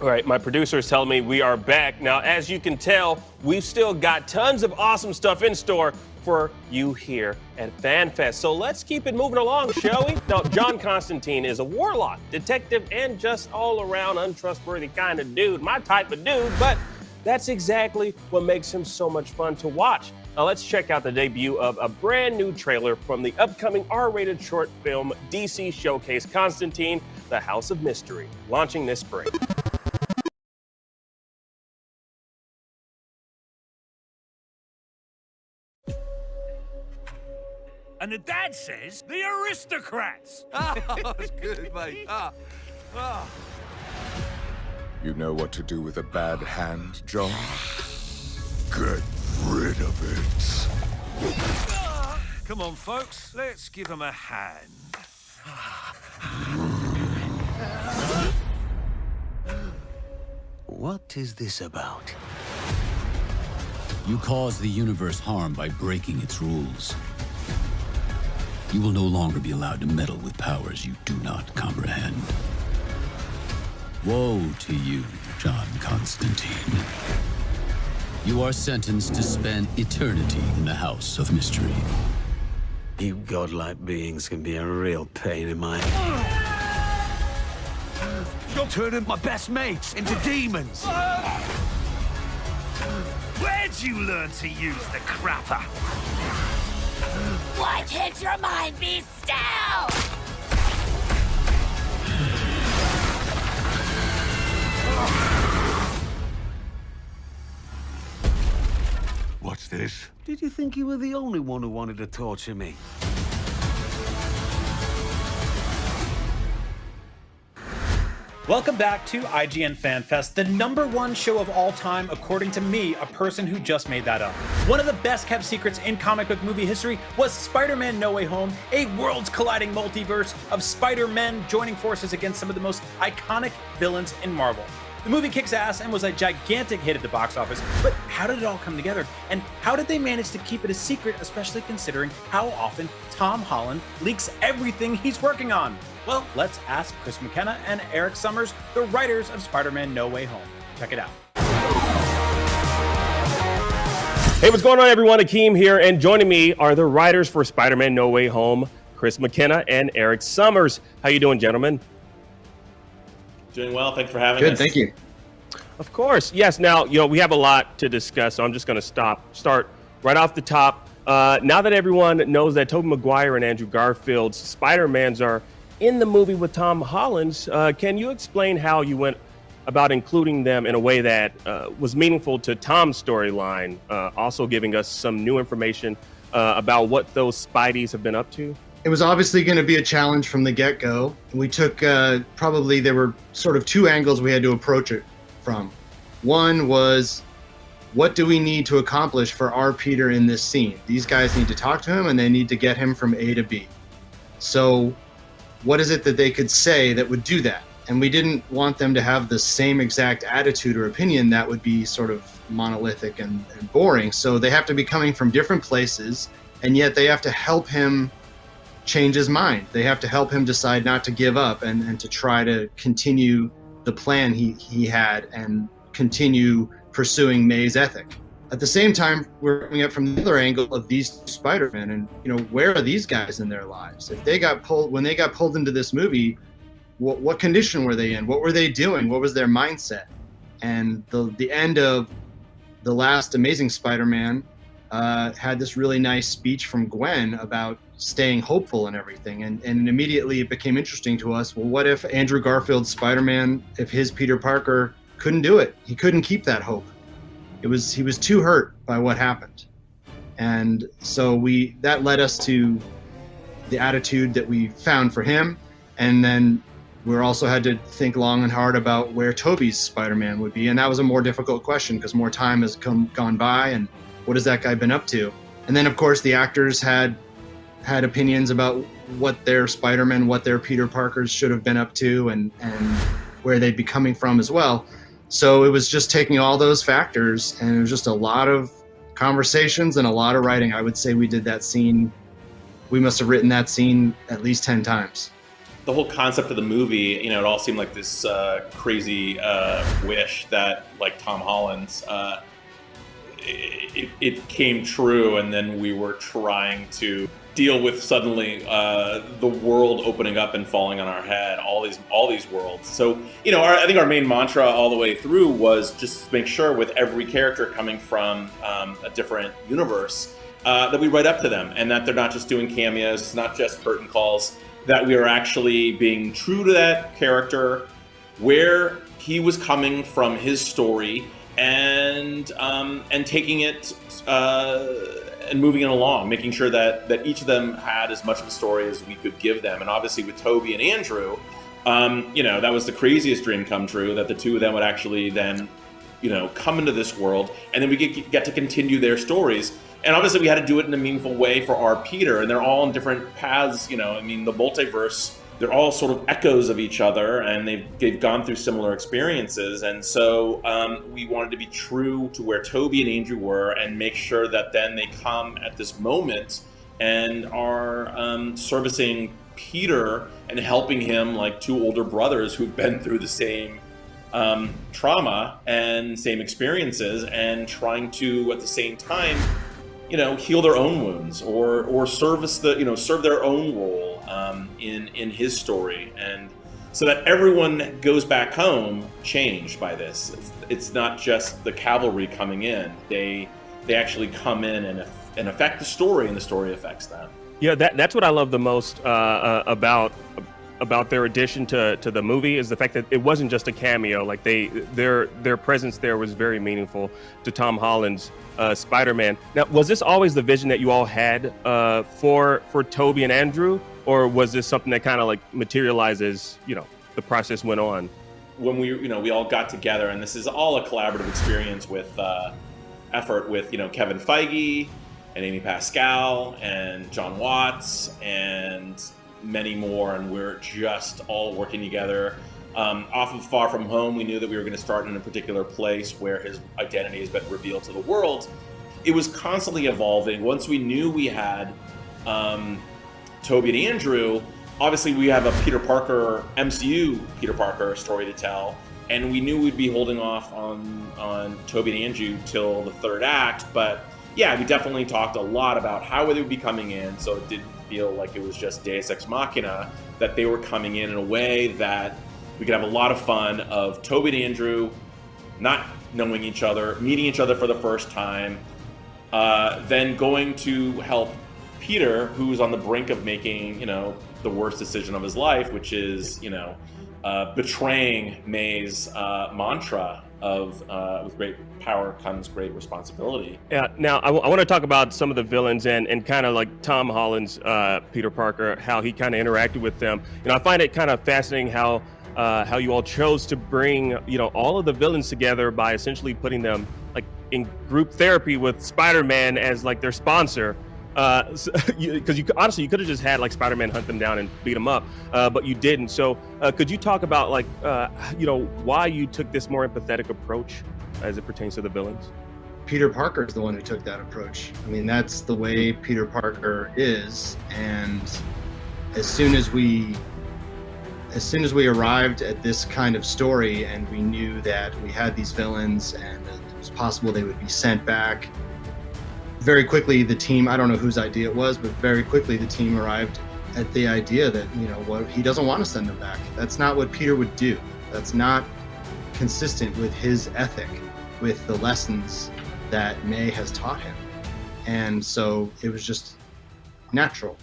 All right, my producer is telling me we are back. Now, as you can tell, we've still got tons of awesome stuff in store for you here at Fan Fest. So let's keep it moving along, shall we? Now, John Constantine is a warlock, detective, and just all-around untrustworthy kind of dude. My type of dude, but that's exactly what makes him so much fun to watch. Now, let's check out the debut of a brand new trailer from the upcoming R-rated short film DC showcase, Constantine, The House of Mystery, launching this spring. And the dad says, the aristocrats! That's good, mate. You know what to do with a bad hand, John? Get rid of it. Come on, folks, let's give him a hand. What is this about? You cause the universe harm by breaking its rules. You will no longer be allowed to meddle with powers you do not comprehend. Woe to you, John Constantine. You are sentenced to spend eternity in the House of Mystery. You godlike beings can be a real pain in my... You're turning my best mates into demons! Where'd you learn to use the crapper? What hit your mind? Be still! What's this? Did you think you were the only one who wanted to torture me? Welcome back to IGN Fan Fest, the #1 show of all time, according to me, a person who just made that up. One of the best kept secrets in comic book movie history was Spider-Man No Way Home, a worlds colliding multiverse of Spider-Men joining forces against some of the most iconic villains in Marvel. The movie kicks ass and was a gigantic hit at the box office, but how did it all come together? And how did they manage to keep it a secret, especially considering how often Tom Holland leaks everything he's working on? Well, let's ask Chris McKenna and Eric Summers, the writers of Spider-Man No Way Home. Check it out. Hey, what's going on, everyone? Akeem here, and joining me are the writers for Spider-Man No Way Home, Chris McKenna and Eric Summers. How you doing, gentlemen? Doing well. Thanks for having us. Good, thank you. Of course. Yes. Now, we have a lot to discuss, so I'm just going to start right off the top. Now that everyone knows that Tobey Maguire and Andrew Garfield's Spider-Mans are in the movie with Tom Holland's, can you explain how you went about including them in a way that was meaningful to Tom's storyline, also giving us some new information about what those Spideys have been up to? It was obviously going to be a challenge from the get-go. We took there were sort of two angles we had to approach it from. One was, what do we need to accomplish for our Peter in this scene? These guys need to talk to him and they need to get him from A to B. So what is it that they could say that would do that? And we didn't want them to have the same exact attitude or opinion. That would be sort of monolithic and boring. So they have to be coming from different places, and yet they have to help him change his mind. They have to help him decide not to give up and to try to continue the plan he had and continue pursuing May's ethic. At the same time, we're coming up from the other angle of these Spider-Men, and where are these guys in their lives? If they got pulled, when they got pulled into this movie, what condition were they in? What were they doing? What was their mindset? And the end of the last Amazing Spider-Man had this really nice speech from Gwen about staying hopeful and everything, and immediately it became interesting to us. Well, what if Andrew Garfield's Spider-Man, if his Peter Parker couldn't do it? He couldn't keep that hope. He was too hurt by what happened. And so that led us to the attitude that we found for him. And then we also had to think long and hard about where Tobey's Spider-Man would be. And that was a more difficult question because more time has gone by, and what has that guy been up to? And then, of course, the actors had opinions about what their Spider-Man, what their Peter Parkers should have been up to, and where they'd be coming from as well. So it was just taking all those factors, and it was just a lot of conversations and a lot of writing. I would say we did that scene. We must have written that scene at least 10 times. The whole concept of the movie, it all seemed like this crazy wish that, like Tom Holland's, it came true, and then we were trying to deal with suddenly the world opening up and falling on our head, all these worlds. So, I think our main mantra all the way through was just make sure with every character coming from a different universe that we write up to them, and that they're not just doing cameos, it's not just curtain calls, that we are actually being true to that character, where he was coming from, his story, and taking it and moving it along, making sure that each of them had as much of a story as we could give them. And obviously with Tobey and Andrew, that was the craziest dream come true, that the two of them would actually then, come into this world, and then we get to continue their stories. And obviously we had to do it in a meaningful way for our Peter, and they're all on different paths, the multiverse, they're all sort of echoes of each other, and they've gone through similar experiences. And so we wanted to be true to where Tobey and Andrew were, and make sure that then they come at this moment and are servicing Peter and helping him like two older brothers who've been through the same trauma and same experiences, and trying to at the same time, heal their own wounds or serve their own role in his story, and so that everyone goes back home changed by this. It's not just the cavalry coming in; they actually come in and affect the story, and the story affects them. Yeah, that's what I love the most about their addition to the movie, is the fact that it wasn't just a cameo. Like their presence there was very meaningful to Tom Holland's Spider-Man. Now, was this always the vision that you all had for Tobey and Andrew, or was this something that kind of like materialized as the process went on? When we all got together, and this is all a collaborative experience with effort with Kevin Feige and Amy Pascal and John Watts and many more, and we're just all working together. Off of Far From Home, we knew that we were going to start in a particular place where his identity has been revealed to the world. It was constantly evolving. Once we knew we had Tobey and Andrew, obviously we have a Peter Parker, MCU Peter Parker story to tell, and we knew we'd be holding off on Tobey and Andrew till the third act, but yeah, we definitely talked a lot about how they would be coming in, so it didn't feel like it was just Deus Ex Machina, that they were coming in a way that we could have a lot of fun of Tobey and Andrew not knowing each other, meeting each other for the first time, then going to help Peter, who's on the brink of making, the worst decision of his life, which is, betraying May's mantra of with great power comes great responsibility. Yeah. Now I want to talk about some of the villains and kind of like Tom Holland's Peter Parker, how he kind of interacted with them. I find it kind of fascinating how you all chose to bring all of the villains together by essentially putting them like in group therapy with Spider-Man as like their sponsor. Because you honestly could have just had like Spider-Man hunt them down and beat them up, but you didn't. So could you talk about like why you took this more empathetic approach as it pertains to the villains? Peter Parker is the one who took that approach. I mean, that's the way Peter Parker is, and as soon as we arrived at this kind of story and we knew that we had these villains and it was possible they would be sent back, very quickly the team, I don't know whose idea it was, but very quickly the team arrived at the idea that, he doesn't want to send them back. That's not what Peter would do. That's not consistent with his ethic, with the lessons that May has taught him. And so it was just natural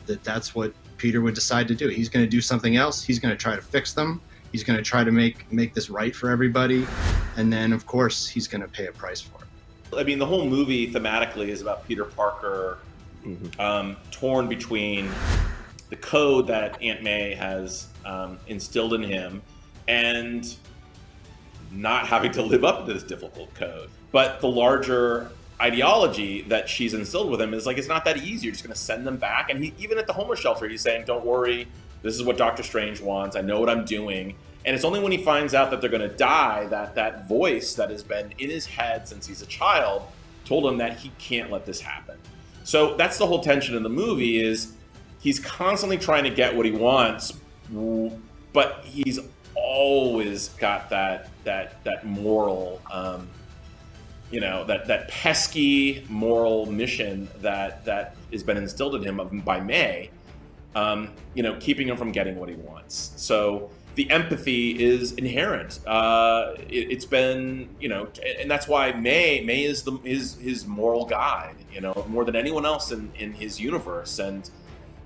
that's what Peter would decide to do. He's going to do something else. He's going to try to fix them. He's going to try to make this right for everybody. And then, of course, he's going to pay a price for it. I mean, the whole movie thematically is about Peter Parker torn between the code that Aunt May has instilled in him and not having to live up to this difficult code. But the larger ideology that she's instilled with him is like, it's not that easy. You're just going to send them back. And even at the homeless shelter, he's saying, don't worry, this is what Doctor Strange wants. I know what I'm doing. And it's only when he finds out that they're going to die that voice that has been in his head since he's a child told him that he can't let this happen. So that's the whole tension in the movie, is he's constantly trying to get what he wants, but he's always got that moral, that pesky moral mission that has been instilled in him by May, keeping him from getting what he wants. So the empathy is inherent. It's been, and that's why May is his moral guide, more than anyone else in his universe. And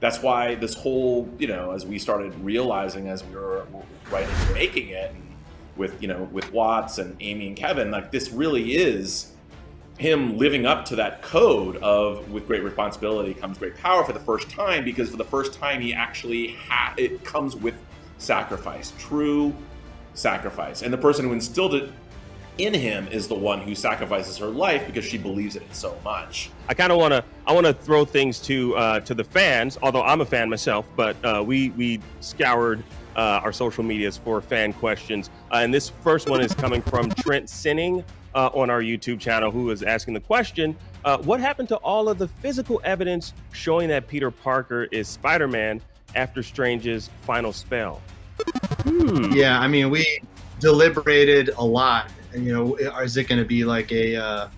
that's why this whole, as we started realizing as we were writing and making it, and with Watts and Amy and Kevin, like this really is him living up to that code of with great responsibility comes great power for the first time, because for the first time he actually it comes with sacrifice, true sacrifice. And the person who instilled it in him is the one who sacrifices her life because she believes in it so much. I kind of want to throw things to the fans, although I'm a fan myself, but we scoured our social medias for fan questions. And this first one is coming from Trent Sinning on our YouTube channel, who is asking the question, what happened to all of the physical evidence showing that Peter Parker is Spider-Man after Strange's final spell? Yeah, I mean, deliberated a lot. And, you know, is it going to be like a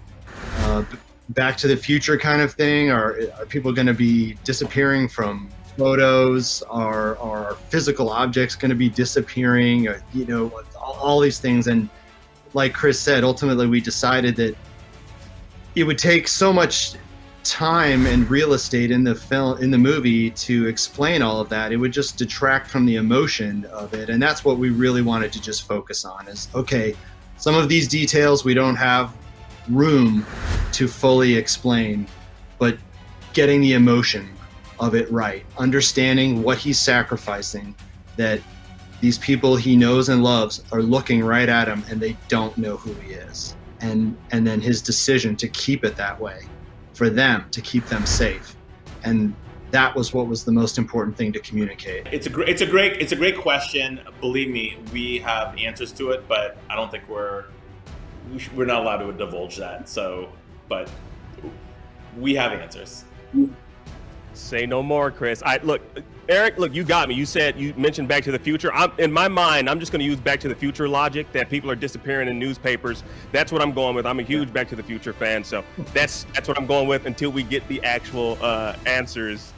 Back to the Future kind of thing? Or are people going to be disappearing from photos? Are physical objects going to be disappearing? Or, you know, all these things. And like Chris said, ultimately we decided that it would take so much time and real estate in the movie to explain all of that. It would just detract from the emotion of it. And that's what we really wanted to just focus on is, okay, some of these details we don't have room to fully explain, but getting the emotion of it right, understanding what he's sacrificing, that these people he knows and loves are looking right at him and they don't know who he is. And then his decision to keep it that way for them, to keep them safe. And that was what was the most important thing to communicate. It's a great question. Believe me, we have answers to it, but I don't think we're not allowed to divulge that. So, but we have answers. Say no more, Chris. Look, Eric, look, you got me. You mentioned Back to the Future. In my mind, I'm just going to use Back to the Future logic that people are disappearing in newspapers. That's what I'm going with. I'm a huge Back to the Future fan, so that's what I'm going with until we get the actual answers,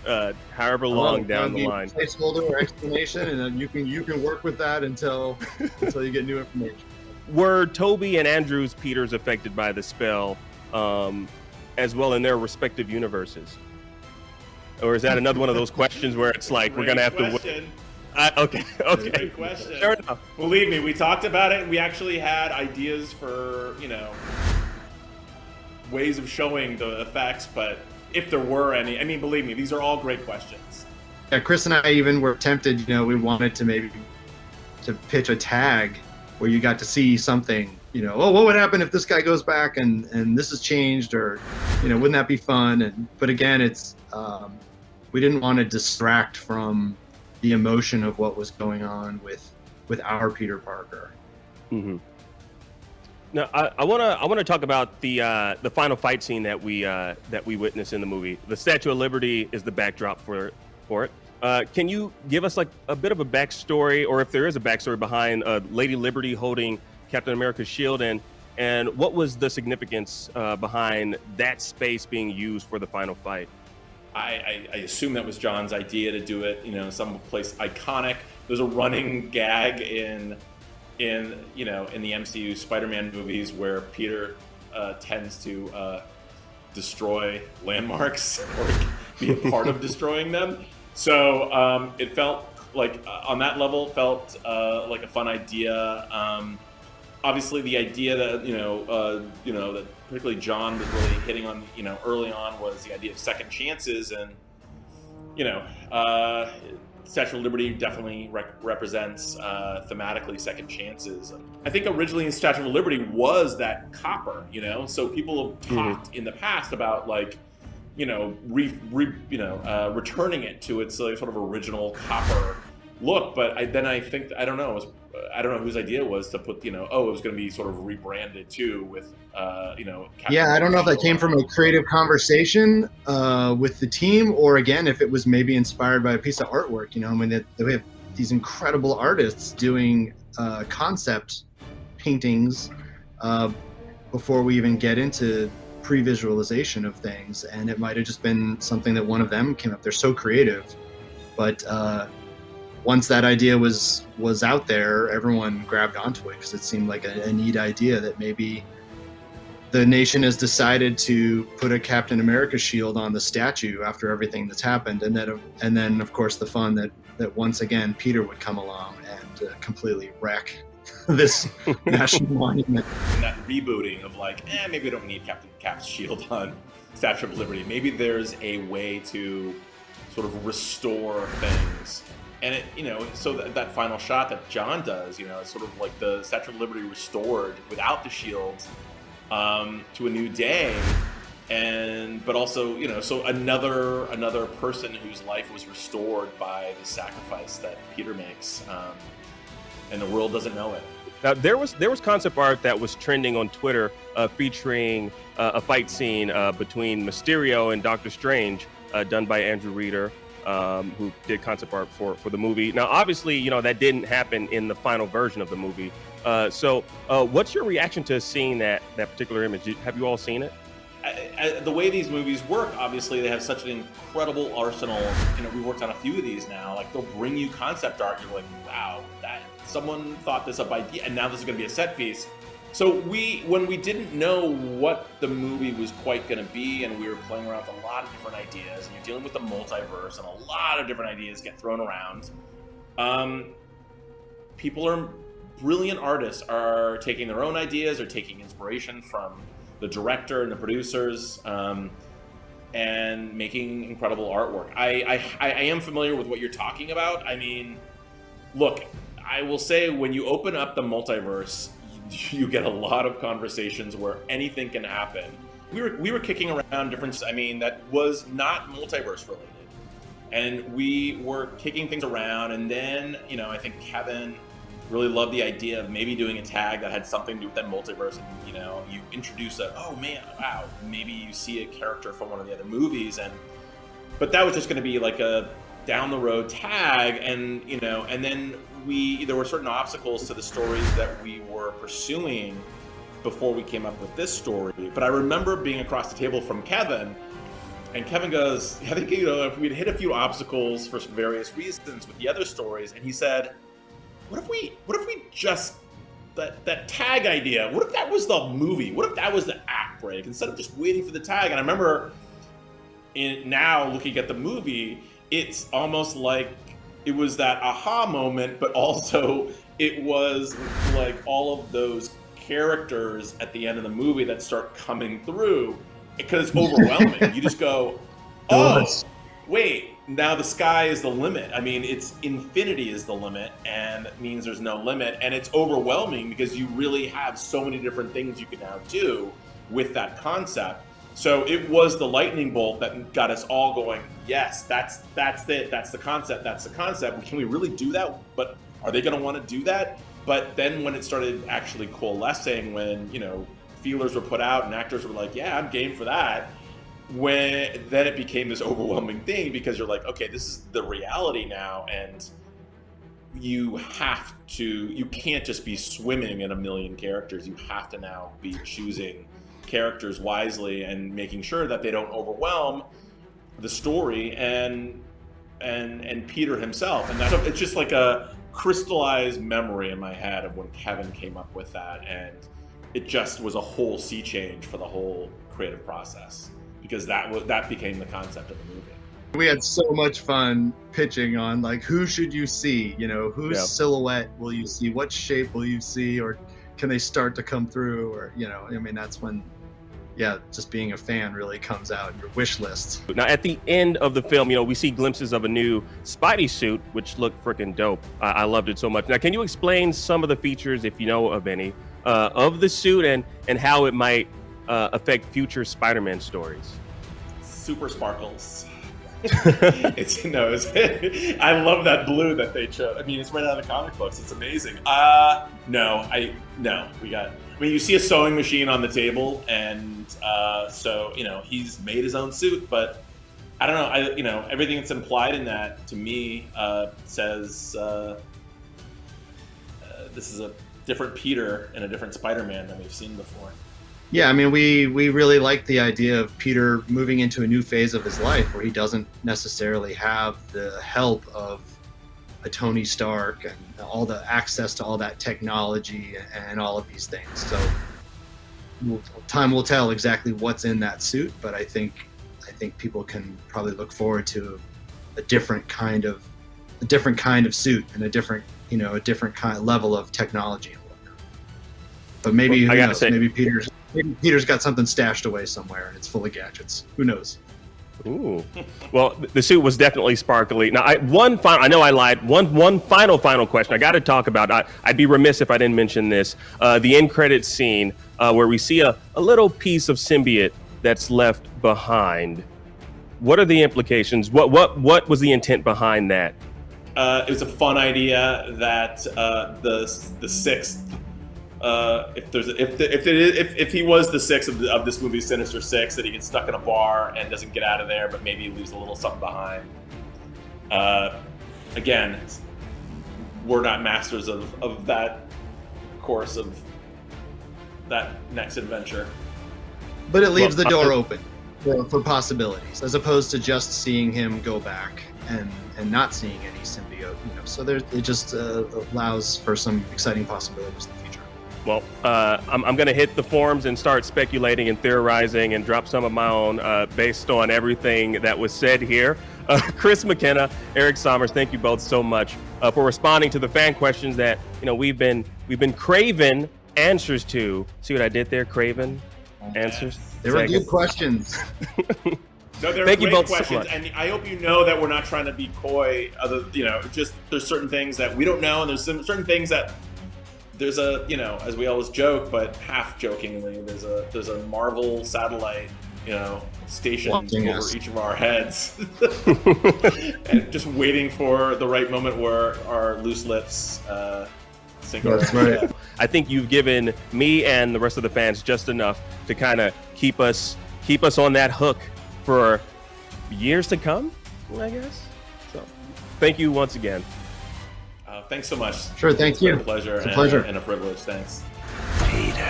however long down the line. Placeholder or explanation, and then you can work with that until you get new information. Were Toby and Andrew's Peters affected by the spell, as well in their respective universes? Or is that another one of those questions where it's like we're gonna have to wait? Okay. Great question. Fair enough. Believe me, we talked about it, and we actually had ideas for, you know, ways of showing the effects. But if there were any, I mean, believe me, these are all great questions. Yeah, Chris and I even were tempted. You know, we wanted to maybe to pitch a tag where you got to see something. You know, oh, what would happen if this guy goes back and this has changed, or, you know, wouldn't that be fun? But again, it's we didn't want to distract from the emotion of what was going on with our Peter Parker. Mm-hmm. Now, I want to talk about the final fight scene that we witness in the movie. The Statue of Liberty is the backdrop for it. Can you give us like a bit of a backstory, or if there is a backstory behind Lady Liberty holding Captain America's shield, and what was the significance behind that space being used for the final fight? I assume that was John's idea to do it, you know, someplace iconic. There's a running gag in you know, in the MCU Spider-Man movies where Peter tends to destroy landmarks or be a part of destroying them. So it felt like on that level felt like a fun idea. Obviously, the idea that that particularly John was really hitting on, you know, early on was the idea of second chances, and you know, Statue of Liberty definitely represents thematically second chances. I think originally Statue of Liberty was that copper, you know, so people have talked in the past about like, you know, returning it to its sort of original copper look, but I don't know whose idea was to put, you know, it was going to be sort of rebranded too with, you know. I don't know if that came from a creative conversation with the team, or again, if it was maybe inspired by a piece of artwork. You know, I mean, we have these incredible artists doing concept paintings before we even get into pre-visualization of things, and it might have just been something that one of them came up. They're so creative, but once that idea was out there, everyone grabbed onto it because it seemed like a neat idea that maybe the nation has decided to put a Captain America shield on the statue after everything that's happened, and then of course the fun that once again Peter would come along and completely wreck this national monument. And that rebooting of like, maybe we don't need Cap's shield on Statue of Liberty. Maybe there's a way to sort of restore things. And it, you know, so that final shot that John does, you know, it's sort of like the Statue of Liberty restored without the shield to a new day, but also, you know, so another person whose life was restored by the sacrifice that Peter makes, and the world doesn't know it. Now there was concept art that was trending on Twitter featuring a fight scene between Mysterio and Doctor Strange, done by Andrew Reeder. who did concept art for the movie. Now, obviously, you know, that didn't happen in the final version of the movie. So what's your reaction to seeing that particular image? Have you all seen it? The way these movies work, obviously, they have such an incredible arsenal. You know, we worked on a few of these now. Like, they'll bring you concept art. You're like, wow, that someone thought this up idea, and now this is going to be a set piece. So when we didn't know what the movie was quite going to be, and we were playing around with a lot of different ideas, and you're dealing with the multiverse, and a lot of different ideas get thrown around. Brilliant artists are taking their own ideas, or taking inspiration from the director and the producers, and making incredible artwork. I am familiar with what you're talking about. I mean, look, I will say, when you open up the multiverse, you get a lot of conversations where anything can happen. We were kicking around different, that was not multiverse related, and we were kicking things around. And then, you know, I think Kevin really loved the idea of maybe doing a tag that had something to do with that multiverse, and, you know, you introduce oh man, wow, maybe you see a character from one of the other movies, but that was just going to be like a down the road tag, and, you know, and then there were certain obstacles to the stories that we were pursuing before we came up with this story. But I remember being across the table from Kevin, and Kevin goes, I think, you know, if we'd hit a few obstacles for some various reasons with the other stories, and he said, what if we just, that tag idea, what if that was the movie? What if that was the act break, instead of just waiting for the tag? And I remember now looking at the movie, it's almost like it was that aha moment, but also it was like all of those characters at the end of the movie that start coming through, because it's overwhelming. You just go, oh, wait, now the sky is the limit. I mean, it's infinity is the limit, and it means there's no limit, and it's overwhelming because you really have so many different things you can now do with that concept. So it was the lightning bolt that got us all going, yes, that's it, that's the concept, can we really do that? But are they going to want to do that? But then when it started actually coalescing, when, you know, feelers were put out and actors were like, yeah, I'm game for that, then it became this overwhelming thing, because you're like, okay, this is the reality now, and you can't just be swimming in a million characters. You have to now be choosing characters wisely and making sure that they don't overwhelm the story and Peter himself. And it's just like a crystallized memory in my head of when Kevin came up with that, and it just was a whole sea change for the whole creative process, because that became the concept of the movie. We had so much fun pitching on, like, who should you see, you know, whose silhouette will you see, what shape will you see, or can they start to come through, or, you know, I mean, that's when, yeah, just being a fan really comes out in your wish list. Now, at the end of the film, you know, we see glimpses of a new Spidey suit, which looked freaking dope. I loved it so much. Now, can you explain some of the features, if you know of any, of the suit, and how it might affect future Spider-Man stories? Super sparkles. I love that blue that they chose. I mean, it's right out of the comic books. It's amazing. You see a sewing machine on the table, and so, you know, he's made his own suit, but I don't know. Everything that's implied in that, to me, says this is a different Peter and a different Spider-Man than we've seen before. Yeah, I mean, we really like the idea of Peter moving into a new phase of his life where he doesn't necessarily have the help of a Tony Stark and all the access to all that technology and all of these things. So time will tell exactly what's in that suit, but I think people can probably look forward to a different kind of suit and a different kind of level of technology and whatnot. But maybe, maybe Peter's got something stashed away somewhere and it's full of gadgets. Who knows? Ooh. Well, the suit was definitely sparkly. Now, one final question I got to talk about. I'd be remiss if I didn't mention this. The end credits scene where we see a little piece of symbiote that's left behind. What are the implications? What was the intent behind that? It was a fun idea that the sixth. If he was the sixth of this movie, Sinister Six, that he gets stuck in a bar and doesn't get out of there, but maybe he leaves a little something behind. Again, we're not masters of that course of that next adventure. But it leaves the door open for possibilities, as opposed to just seeing him go back and not seeing any symbiote. So it just allows for some exciting possibilities in the future. Well, I'm going to hit the forums and start speculating and theorizing and drop some of my own based on everything that was said here. Chris McKenna, Eric Sommers, thank you both so much for responding to the fan questions that we've been craving answers to. See what I did there? Craven answers. They were good questions. No, they're great questions, and I hope you know that we're not trying to be coy. Just there's certain things that we don't know, and there's certain things that there's a as we always joke, but half jokingly, there's a Marvel satellite stationed over each of our heads, and just waiting for the right moment where our loose lips sink our head. I think you've given me and the rest of the fans just enough to kind of keep us on that hook for years to come, I guess. So, thank you once again. Thanks so much. Sure, thank you. It's a pleasure. It's a pleasure and a privilege. Thanks. Peter,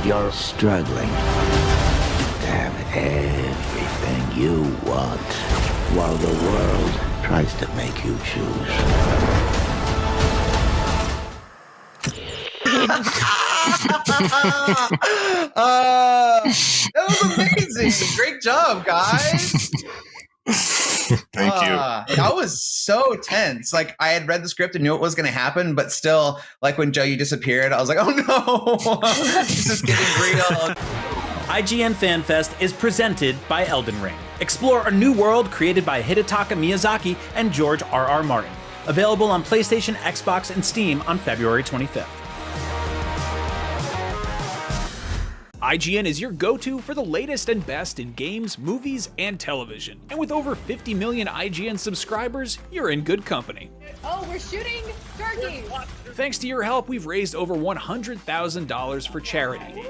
you're struggling to have everything you want while the world tries to make you choose. That was amazing. Great job, guys. Thank you. That was so tense. Like, I had read the script and knew what was going to happen, but still, like when Joe, you disappeared, I was like, oh no, this is getting real. IGN Fan Fest is presented by Elden Ring. Explore a new world created by Hidetaka Miyazaki and George R.R. Martin. Available on PlayStation, Xbox, and Steam on February 25th. IGN is your go-to for the latest and best in games, movies, and television. And with over 50 million IGN subscribers, you're in good company. Oh, we're shooting turkeys. Thanks to your help, we've raised over $100,000 for charity.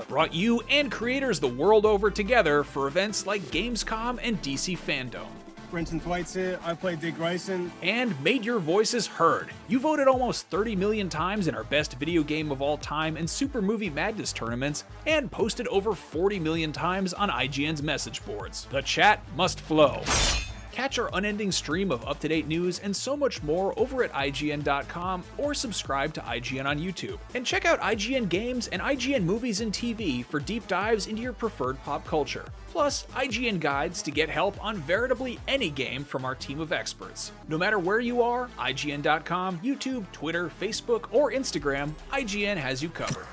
Brought you and creators the world over together for events like Gamescom and DC Fandom. Brenton Thwaites here. I play Dick Grayson. And made your voices heard. You voted almost 30 million times in our best video game of all time and Super Movie Madness tournaments, and posted over 40 million times on IGN's message boards. The chat must flow. Catch our unending stream of up-to-date news and so much more over at IGN.com or subscribe to IGN on YouTube. And check out IGN Games and IGN Movies and TV for deep dives into your preferred pop culture. Plus, IGN guides to get help on veritably any game from our team of experts. No matter where you are, IGN.com, YouTube, Twitter, Facebook, or Instagram, IGN has you covered.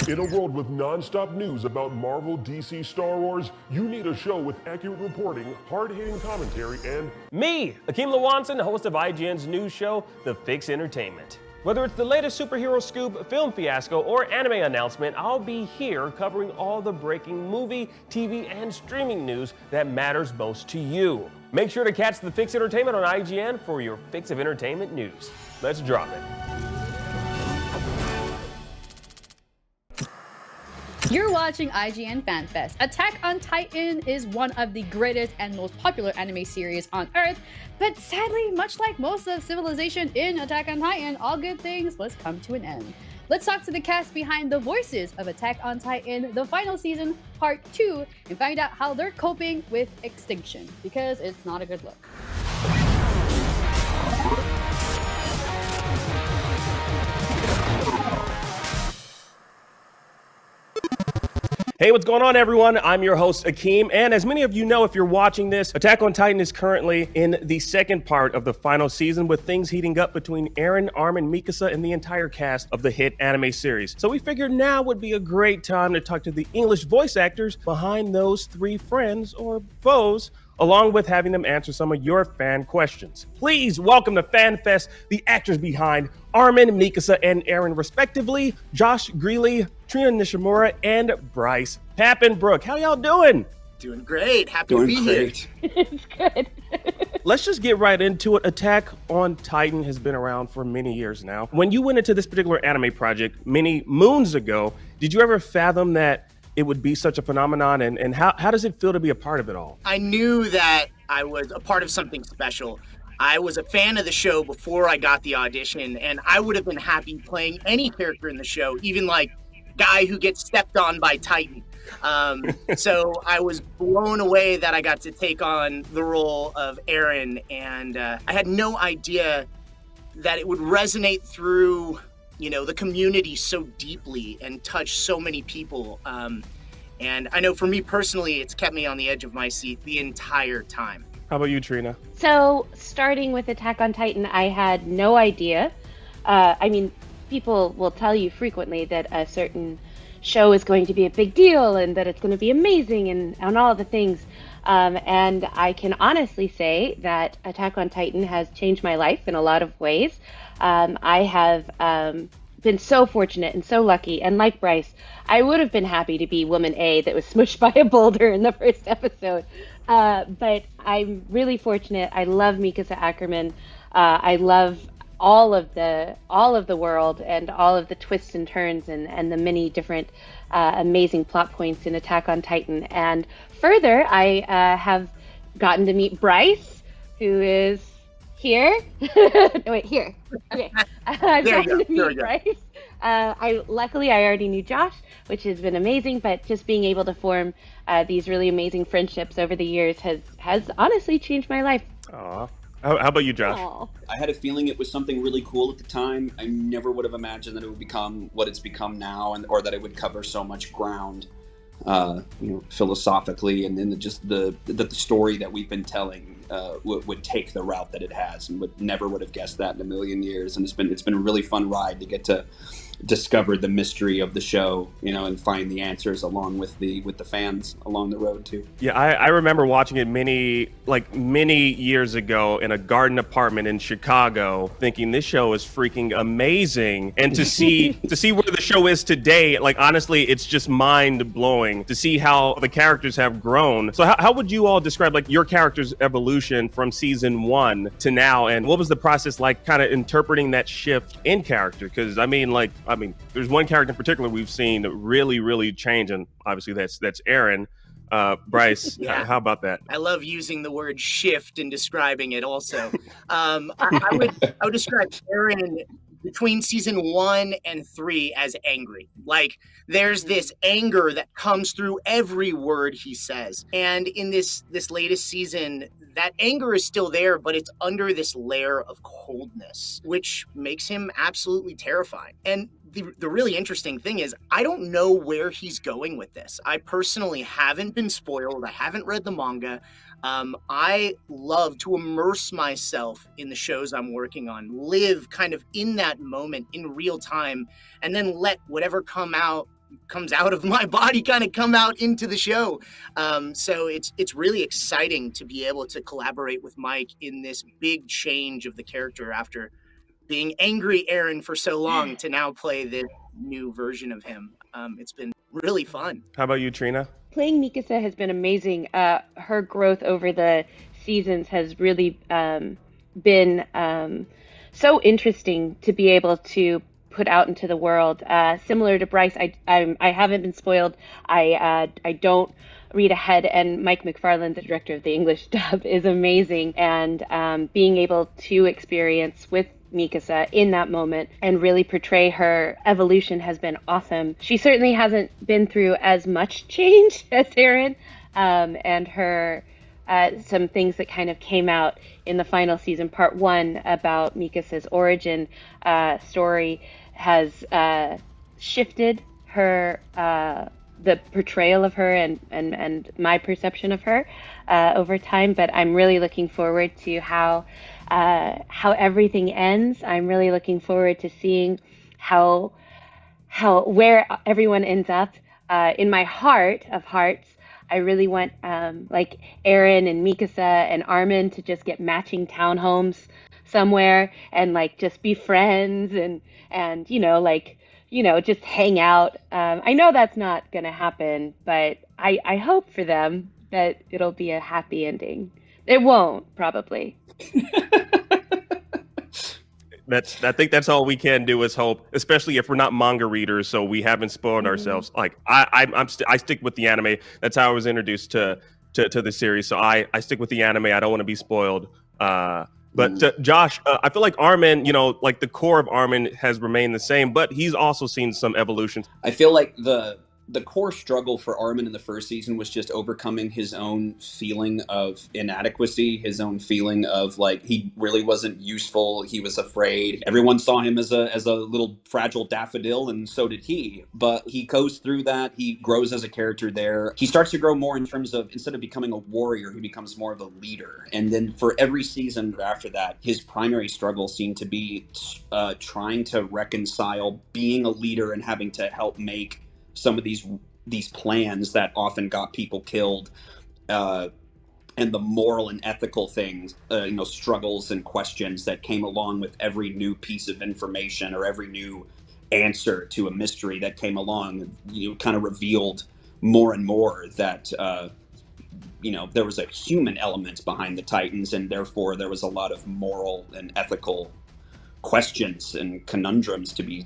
In a world with non-stop news about Marvel, DC, Star Wars, you need a show with accurate reporting, hard-hitting commentary, and me, Akeem Lawanson, host of IGN's news show, The Fix Entertainment. Whether it's the latest superhero scoop, film fiasco, or anime announcement, I'll be here covering all the breaking movie, TV, and streaming news that matters most to you. Make sure to catch The Fix Entertainment on IGN for your fix of entertainment news. Let's drop it. You're watching IGN Fan Fest. Attack on Titan is one of the greatest and most popular anime series on Earth, but sadly, much like most of civilization in Attack on Titan, all good things must come to an end. Let's talk to the cast behind the voices of Attack on Titan, the final season, part 2, and find out how they're coping with extinction, because it's not a good look. Hey, what's going on, everyone? I'm your host, Akeem, and as many of you know, if you're watching this, Attack on Titan is currently in the second part of the final season, with things heating up between Eren, Armin, Mikasa, and the entire cast of the hit anime series. So we figured now would be a great time to talk to the English voice actors behind those three friends, or foes, along with having them answer some of your fan questions. Please welcome to Fan Fest the actors behind Armin, Mikasa, and Aaron, respectively, Josh Greeley, Trina Nishimura, and Bryce Pappenbrook. How y'all doing? Doing great. Happy to be here. It's good. Let's just get right into it. Attack on Titan has been around for many years now. When you went into this particular anime project many moons ago, did you ever fathom that it would be such a phenomenon? And how does it feel to be a part of it all? I knew that I was a part of something special. I was a fan of the show before I got the audition, and I would have been happy playing any character in the show, even like guy who gets stepped on by Titan. So I was blown away that I got to take on the role of Aaron, and I had no idea that it would resonate through, the community so deeply and touch so many people. And I know for me personally, it's kept me on the edge of my seat the entire time. How about you, Trina? So starting with Attack on Titan, I had no idea. People will tell you frequently that a certain show is going to be a big deal and that it's going to be amazing and all the things. And I can honestly say that Attack on Titan has changed my life in a lot of ways. I have been so fortunate and so lucky. And like Bryce, I would have been happy to be Woman A that was smushed by a boulder in the first episode. But I'm really fortunate. I love Mikasa Ackerman. I love all of the world and all of the twists and turns and the many different amazing plot points in Attack on Titan. And further, I have gotten to meet Bryce, who is here. No, wait, here. Okay. I've gotten to meet Bryce. Luckily, I already knew Josh, which has been amazing, but just being able to form these really amazing friendships over the years has honestly changed my life. Aw. How about you, Josh? Aww. I had a feeling it was something really cool at the time. I never would have imagined that it would become what it's become now, or that it would cover so much ground, philosophically, and then the story that we've been telling would take the route that it has, and never would have guessed that in a million years. And it's been a really fun ride to get to discover the mystery of the show, and find the answers along with the fans along the road too. Yeah, I remember watching it many years ago in a garden apartment in Chicago, thinking this show is freaking amazing. And to see where the show is today, honestly, it's just mind blowing to see how the characters have grown. So how would you all describe your character's evolution from season 1 to now, and what was the process like, kind of interpreting that shift in character? Because there's one character in particular we've seen really, really change, and obviously that's Aaron. Bryce, Yeah. How about that? I love using the word shift in describing it also. I would describe Aaron between season 1 and 3 as angry. There's this anger that comes through every word he says. And in this latest season, that anger is still there, but it's under this layer of coldness, which makes him absolutely terrifying. And the really interesting thing is, I don't know where he's going with this. I personally haven't been spoiled. I haven't read the manga. I love to immerse myself in the shows I'm working on, live kind of in that moment in real time, and then let whatever comes out of my body kind of come out into the show. So it's really exciting to be able to collaborate with Mike in this big change of the character after being angry Aaron for so long to now play this new version of him. It's been really fun. How about you, Trina? Playing Mikasa has been amazing. Her growth over the seasons has really been so interesting to be able to put out into the world. Similar to Bryce, I haven't been spoiled. I don't read ahead, and Mike McFarland, the director of the English dub, is amazing. And being able to experience with Mikasa in that moment and really portray her evolution has been awesome. She certainly hasn't been through as much change as Aaron, and her some things that kind of came out in the final season, part 1, about Mikasa's origin story has shifted her, the portrayal of her and my perception of her over time. But I'm really looking forward to how everything ends. I'm really looking forward to seeing where everyone ends up. In my heart of hearts, I really want like Eren and Mikasa and Armin to just get matching townhomes somewhere and like just be friends and just hang out. I know that's not gonna happen, but I hope for them that it'll be a happy ending. It won't, probably. I think that's all we can do is hope, especially if we're not manga readers, so we haven't spoiled ourselves. Like I stick with the anime. That's how I was introduced to the series. So I stick with the anime. I don't want to be spoiled. But Josh, I feel like Armin, like the core of Armin has remained the same, but he's also seen some evolution. I feel like the core struggle for Armin in the first season was just overcoming his own feeling of inadequacy, his own feeling of like he really wasn't useful. He was afraid. Everyone saw him as a little fragile daffodil, and so did he. But he goes through that. He grows as a character there. He starts to grow more in terms of, instead of becoming a warrior, he becomes more of a leader. And then for every season after that, his primary struggle seemed to be trying to reconcile being a leader and having to help make some of these plans that often got people killed, and the moral and ethical things, struggles and questions that came along with every new piece of information or every new answer to a mystery that came along. Kind of revealed more and more that there was a human element behind the Titans, and therefore there was a lot of moral and ethical questions and conundrums to be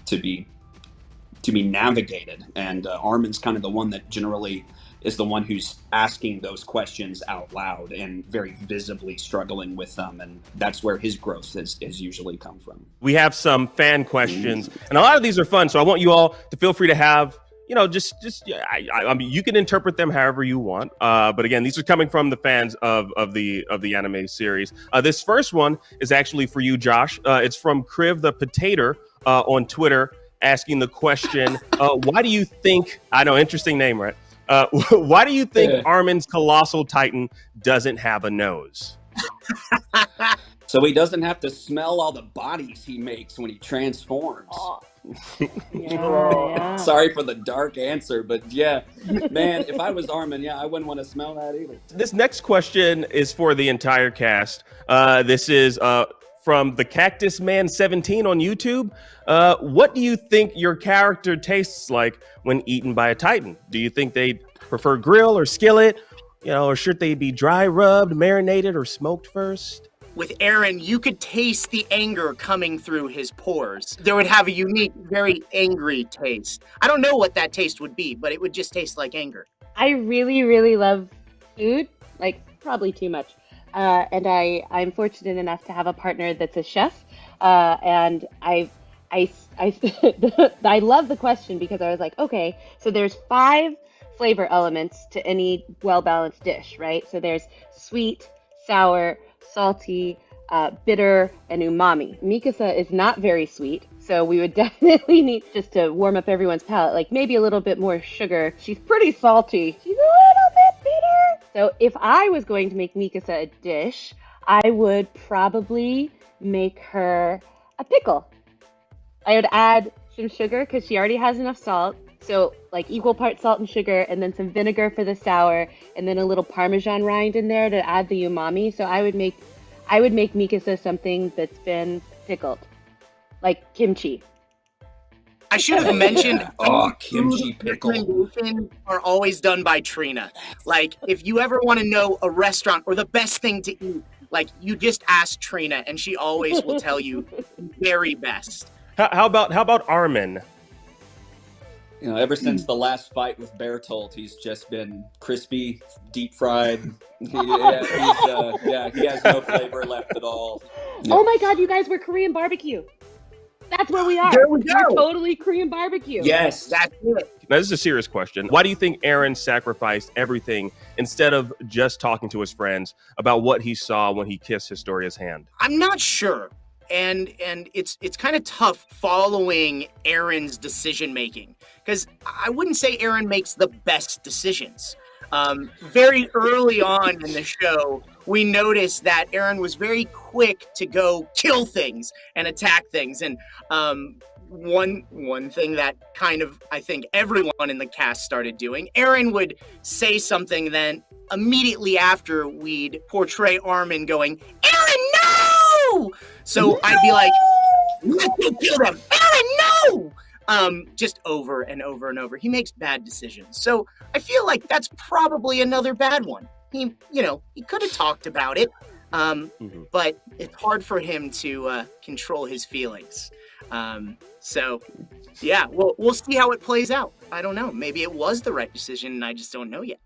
navigated, and Armin's kind of the one that generally is the one who's asking those questions out loud and very visibly struggling with them, and that's where his growth has usually come from. We have some fan questions, and a lot of these are fun, so I want you all to feel free to have, I mean, you can interpret them however you want, but again, these are coming from the fans of the anime series. This first one is actually for you, Josh. It's from Kriv the Potato on Twitter, asking the question, why do you think, I know, interesting name, right? Why do you think Armin's colossal titan doesn't have a nose? So he doesn't have to smell all the bodies he makes when he transforms. Oh. Yeah. Sorry for the dark answer, but yeah, man, if I was Armin, I wouldn't want to smell that either. This next question is for the entire cast. This is from the Cactus Man 17 on YouTube. What do you think your character tastes like when eaten by a Titan? Do you think they prefer grill or skillet? Or should they be dry rubbed, marinated, or smoked first? With Eren, you could taste the anger coming through his pores. There would have a unique, very angry taste. I don't know what that taste would be, but it would just taste like anger. I really, really love food, like probably too much. And I'm fortunate enough to have a partner that's a chef. And I love the question because I was like, okay, so there's 5 flavor elements to any well-balanced dish, right? So there's sweet, sour, salty, bitter, and umami. Mikasa is not very sweet, so we would definitely need, just to warm up everyone's palate, like maybe a little bit more sugar. She's pretty salty. She's a little bit bitter. So if I was going to make Mikasa a dish, I would probably make her a pickle. I would add some sugar because she already has enough salt. So like equal parts salt and sugar, and then some vinegar for the sour, and then a little Parmesan rind in there to add the umami. So I would make Mikasa something that's been pickled, like kimchi. I should have mentioned kimchi pickle recommendations are always done by Trina. Like if you ever want to know a restaurant or the best thing to eat, like you just ask Trina and she always will tell you the very best. How about Armin? Ever since the last fight with Bertolt, he's just been crispy, deep fried. He has no flavor left at all. Oh my God, you guys were Korean barbecue. That's where we are. There we go. We're totally Korean barbecue. Yes, that's it. Now, this is a serious question. Why do you think Eren sacrificed everything instead of just talking to his friends about what he saw when he kissed Historia's hand? I'm not sure. And it's kind of tough following Eren's decision making, because I wouldn't say Eren makes the best decisions. Very early on in the show, we noticed that Eren was very quick to go kill things and attack things, and one thing that kind of, I think everyone in the cast started doing, Aaron would say something, then immediately after we'd portray Armin going, Aaron, no! So I'd be like, let me kill them. Aaron, no! Just over and over and over. He makes bad decisions. So I feel like that's probably another bad one. He could have talked about it, but it's hard for him to control his feelings. So yeah, we'll see how it plays out. I don't know. Maybe it was the right decision and I just don't know yet.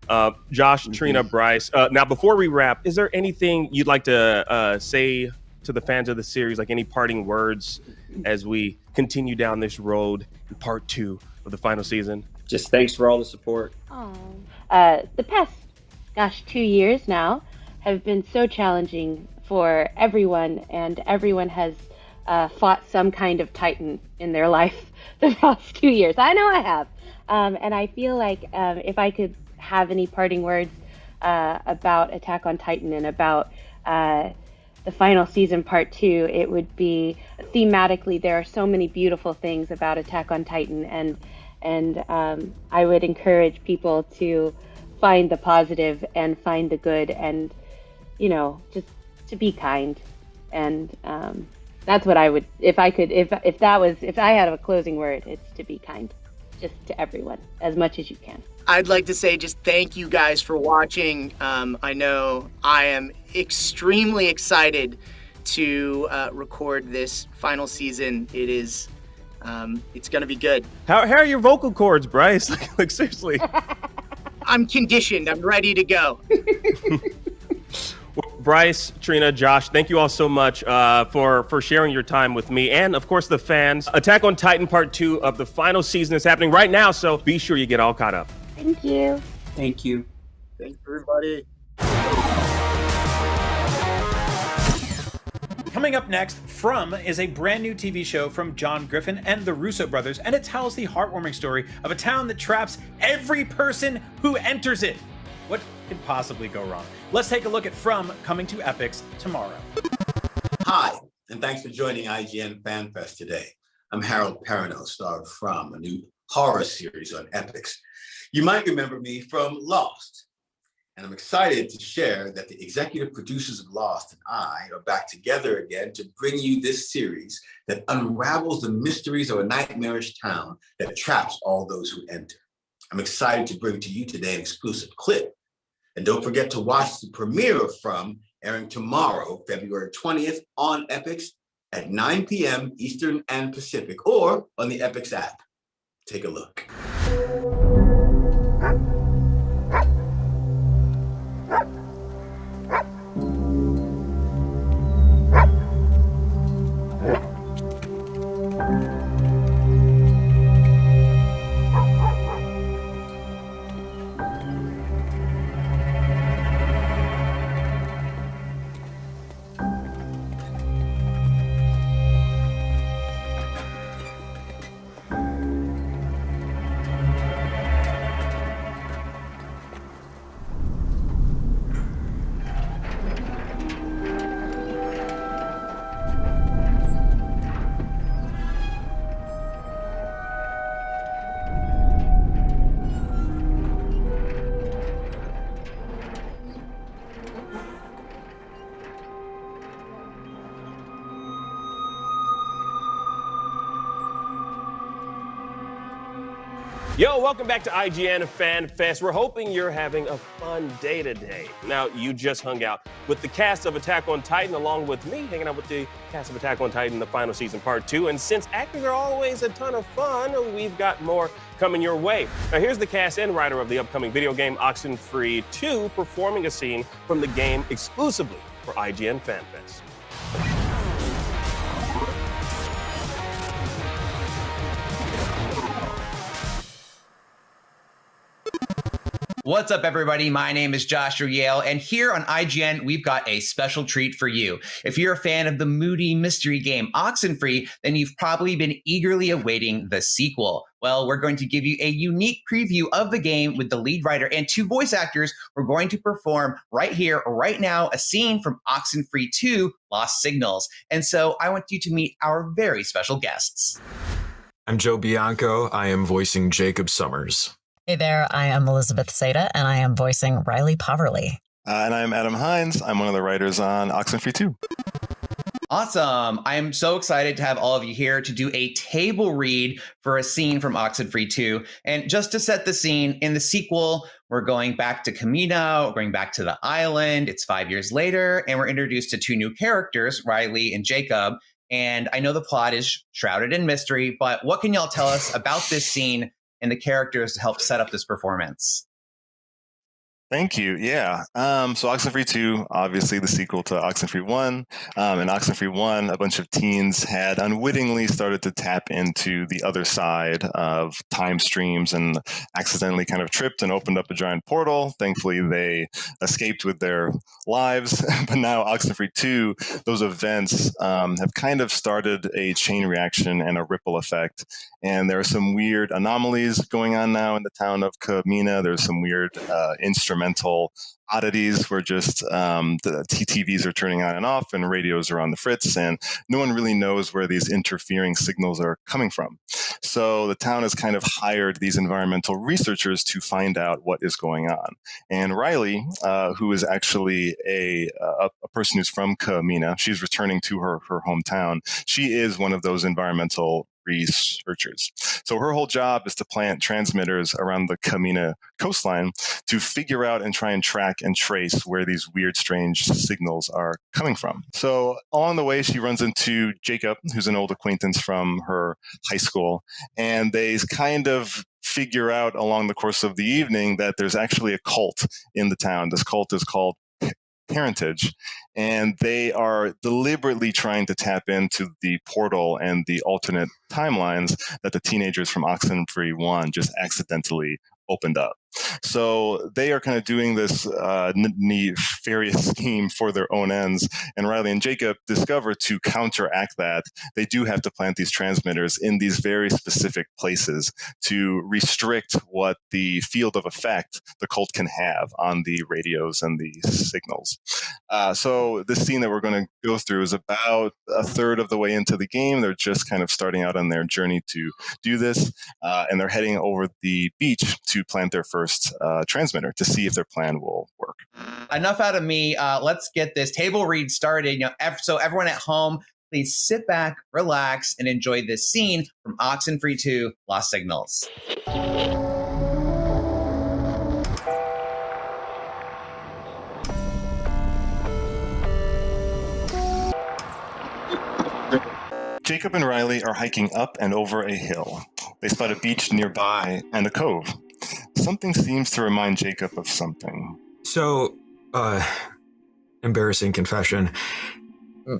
Josh, Trina, Bryce. Now, before we wrap, is there anything you'd like to say to the fans of the series, like any parting words as we continue down this road in part 2 of the final season? Just thanks for all the support. The past, 2 years now have been so challenging for everyone, and everyone has fought some kind of Titan in their life the past 2 years. I know I have. And I feel like if I could have any parting words about Attack on Titan and about the final season part 2, it would be thematically there are so many beautiful things about Attack on Titan, and I would encourage people to find the positive and find the good, and just to be kind. And that's what I would, if I had a closing word, it's to be kind, just to everyone as much as you can. I'd like to say just thank you guys for watching. I know I am extremely excited to record this final season. It is, it's going to be good. How are your vocal cords, Bryce? Like seriously. I'm conditioned. I'm ready to go. Bryce, Trina, Josh, thank you all so much for sharing your time with me and, of course, the fans. Attack on Titan Part 2 of the final season is happening right now, so be sure you get all caught up. Thank you. Thank you. Thanks, everybody. Coming up next, From is a brand new TV show from John Griffin and the Russo brothers, and it tells the heartwarming story of a town that traps every person who enters it. What could possibly go wrong? Let's take a look at From, coming to Epix tomorrow. Hi, and thanks for joining IGN Fan Fest today. I'm Harold Perrineau, star of From, a new horror series on Epix. You might remember me from Lost, and I'm excited to share that the executive producers of Lost and I are back together again to bring you this series that unravels the mysteries of a nightmarish town that traps all those who enter. I'm excited to bring to you today an exclusive clip. And don't forget to watch the premiere of From, airing tomorrow, February 20th, on Epix at 9 p.m. Eastern and Pacific, or on the Epix app. Take a look. Yo, welcome back to IGN Fan Fest. We're hoping you're having a fun day today. Now, you just hung out with the cast of Attack on Titan, along with me hanging out with the cast of Attack on Titan, the final season part 2. And since actors are always a ton of fun, we've got more coming your way. Now, here's the cast and writer of the upcoming video game OXENFREE II performing a scene from the game exclusively for IGN Fan Fest. What's up, everybody? My name is Joshua Yale, and here on IGN, we've got a special treat for you. If you're a fan of the moody mystery game OXENFREE, then you've probably been eagerly awaiting the sequel. Well, we're going to give you a unique preview of the game with the lead writer and 2 voice actors. We're going to perform right here, right now, a scene from OXENFREE II, Lost Signals. And so I want you to meet our very special guests. I'm Joe Bianco. I am voicing Jacob Summers. Hey there, I am Elizabeth Seda, and I am voicing Riley Poverly. And I'm Adam Hines. I'm one of the writers on OXENFREE II. Awesome. I am so excited to have all of you here to do a table read for a scene from OXENFREE II. And just to set the scene, in the sequel, we're going back to Kamina, we're going back to the island. It's 5 years later, and we're introduced to two new characters, Riley and Jacob. And I know the plot is shrouded in mystery, but what can y'all tell us about this scene and the characters to help set up this performance? Thank you. Yeah. So OXENFREE II, obviously the sequel to OXENFREE I. In OXENFREE I, a bunch of teens had unwittingly started to tap into the other side of time streams and accidentally kind of tripped and opened up a giant portal. Thankfully, they escaped with their lives. But now OXENFREE II, those events have kind of started a chain reaction and a ripple effect. And there are some weird anomalies going on now in the town of Kamina. There's some weird instrumental oddities where just the TVs are turning on and off and radios are on the fritz, and no one really knows where these interfering signals are coming from. So the town has kind of hired these environmental researchers to find out what is going on. And Riley, who is actually a person who's from Kamina, she's returning to her hometown. She is one of those environmental researchers. So her whole job is to plant transmitters around the Kamina coastline to figure out and try and track and trace where these weird, strange signals are coming from. So along the way, she runs into Jacob, who's an old acquaintance from her high school, and they kind of figure out along the course of the evening that there's actually a cult in the town. This cult is called Parentage, and they are deliberately trying to tap into the portal and the alternate timelines that the teenagers from OXENFREE I just accidentally opened up. So they are kind of doing this nefarious scheme for their own ends. And Riley and Jacob discover to counteract that, they do have to plant these transmitters in these very specific places to restrict what the field of effect the cult can have on the radios and the signals. So this scene that we're going to go through is about a third of the way into the game. They're just kind of starting out on their journey to do this. And they're heading over the beach to plant their first transmitter to see if their plan will work. Enough out of me. Let's get this table read started. So everyone at home, please sit back, relax, and enjoy this scene from OXENFREE II: Lost Signals. Jacob and Riley are hiking up and over a hill. They spot a beach nearby and a cove. Something seems to remind Jacob of something. So, embarrassing confession.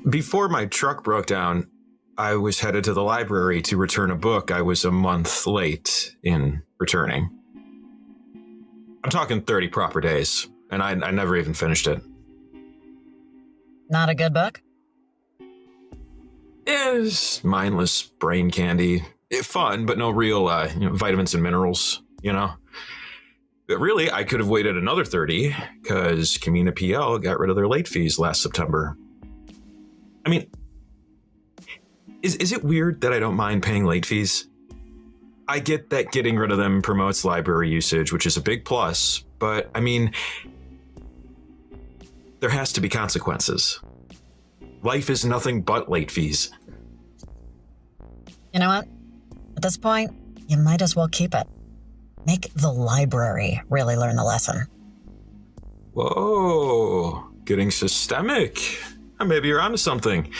Before my truck broke down, I was headed to the library to return a book I was a month late in returning. I'm talking 30 proper days, and I never even finished it. Not a good book? It's mindless brain candy. Fun, but no real vitamins and minerals, But really, I could have waited another 30 because Kamina PL got rid of their late fees last September. I mean, is it weird that I don't mind paying late fees? I get that getting rid of them promotes library usage, which is a big plus, but I mean, there has to be consequences. Life is nothing but late fees. You know what? At this point, you might as well keep it. Make the library really learn the lesson. Whoa, getting systemic. Maybe you're onto something.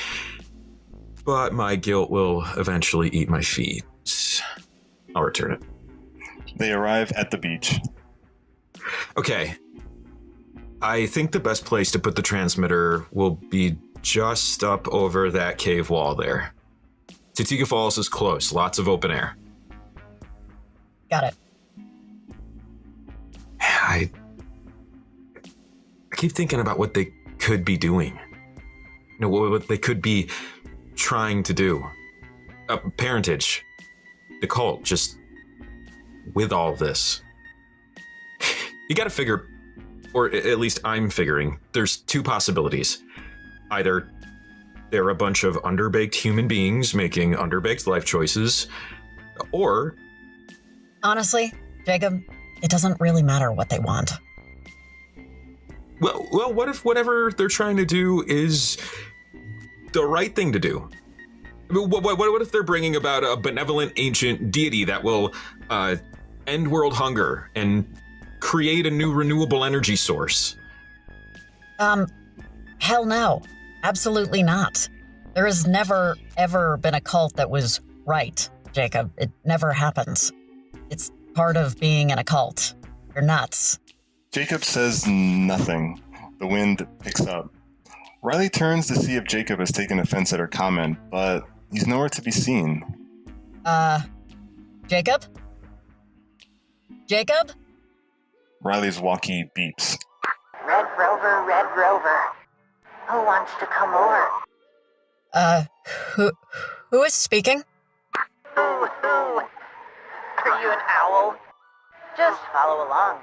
But my guilt will eventually eat my feet. I'll return it. They arrive at the beach. Okay. I think the best place to put the transmitter will be just up over that cave wall there. Titiga Falls is close, lots of open air. Got it. I keep thinking about what they could be doing. What they could be trying to do. Parentage. The cult, just with all of this. You gotta figure, or at least I'm figuring, there's two possibilities. Either they're a bunch of underbaked human beings making underbaked life choices, Or, Honestly, Jacob, it doesn't really matter what they want. well, what if whatever they're trying to do is the right thing to do? What if they're bringing about a benevolent ancient deity that will end world hunger and create a new renewable energy source? Hell no. Absolutely not. There has never, ever been a cult that was right, Jacob. It never happens. It's part of being in a cult. You're nuts. Jacob says nothing. The wind picks up. Riley turns to see if Jacob has taken offense at her comment, but he's nowhere to be seen. Jacob? Jacob? Riley's walkie beeps. Red Rover. Who wants to come over? Who is speaking? Who? Are you an owl? Just follow along.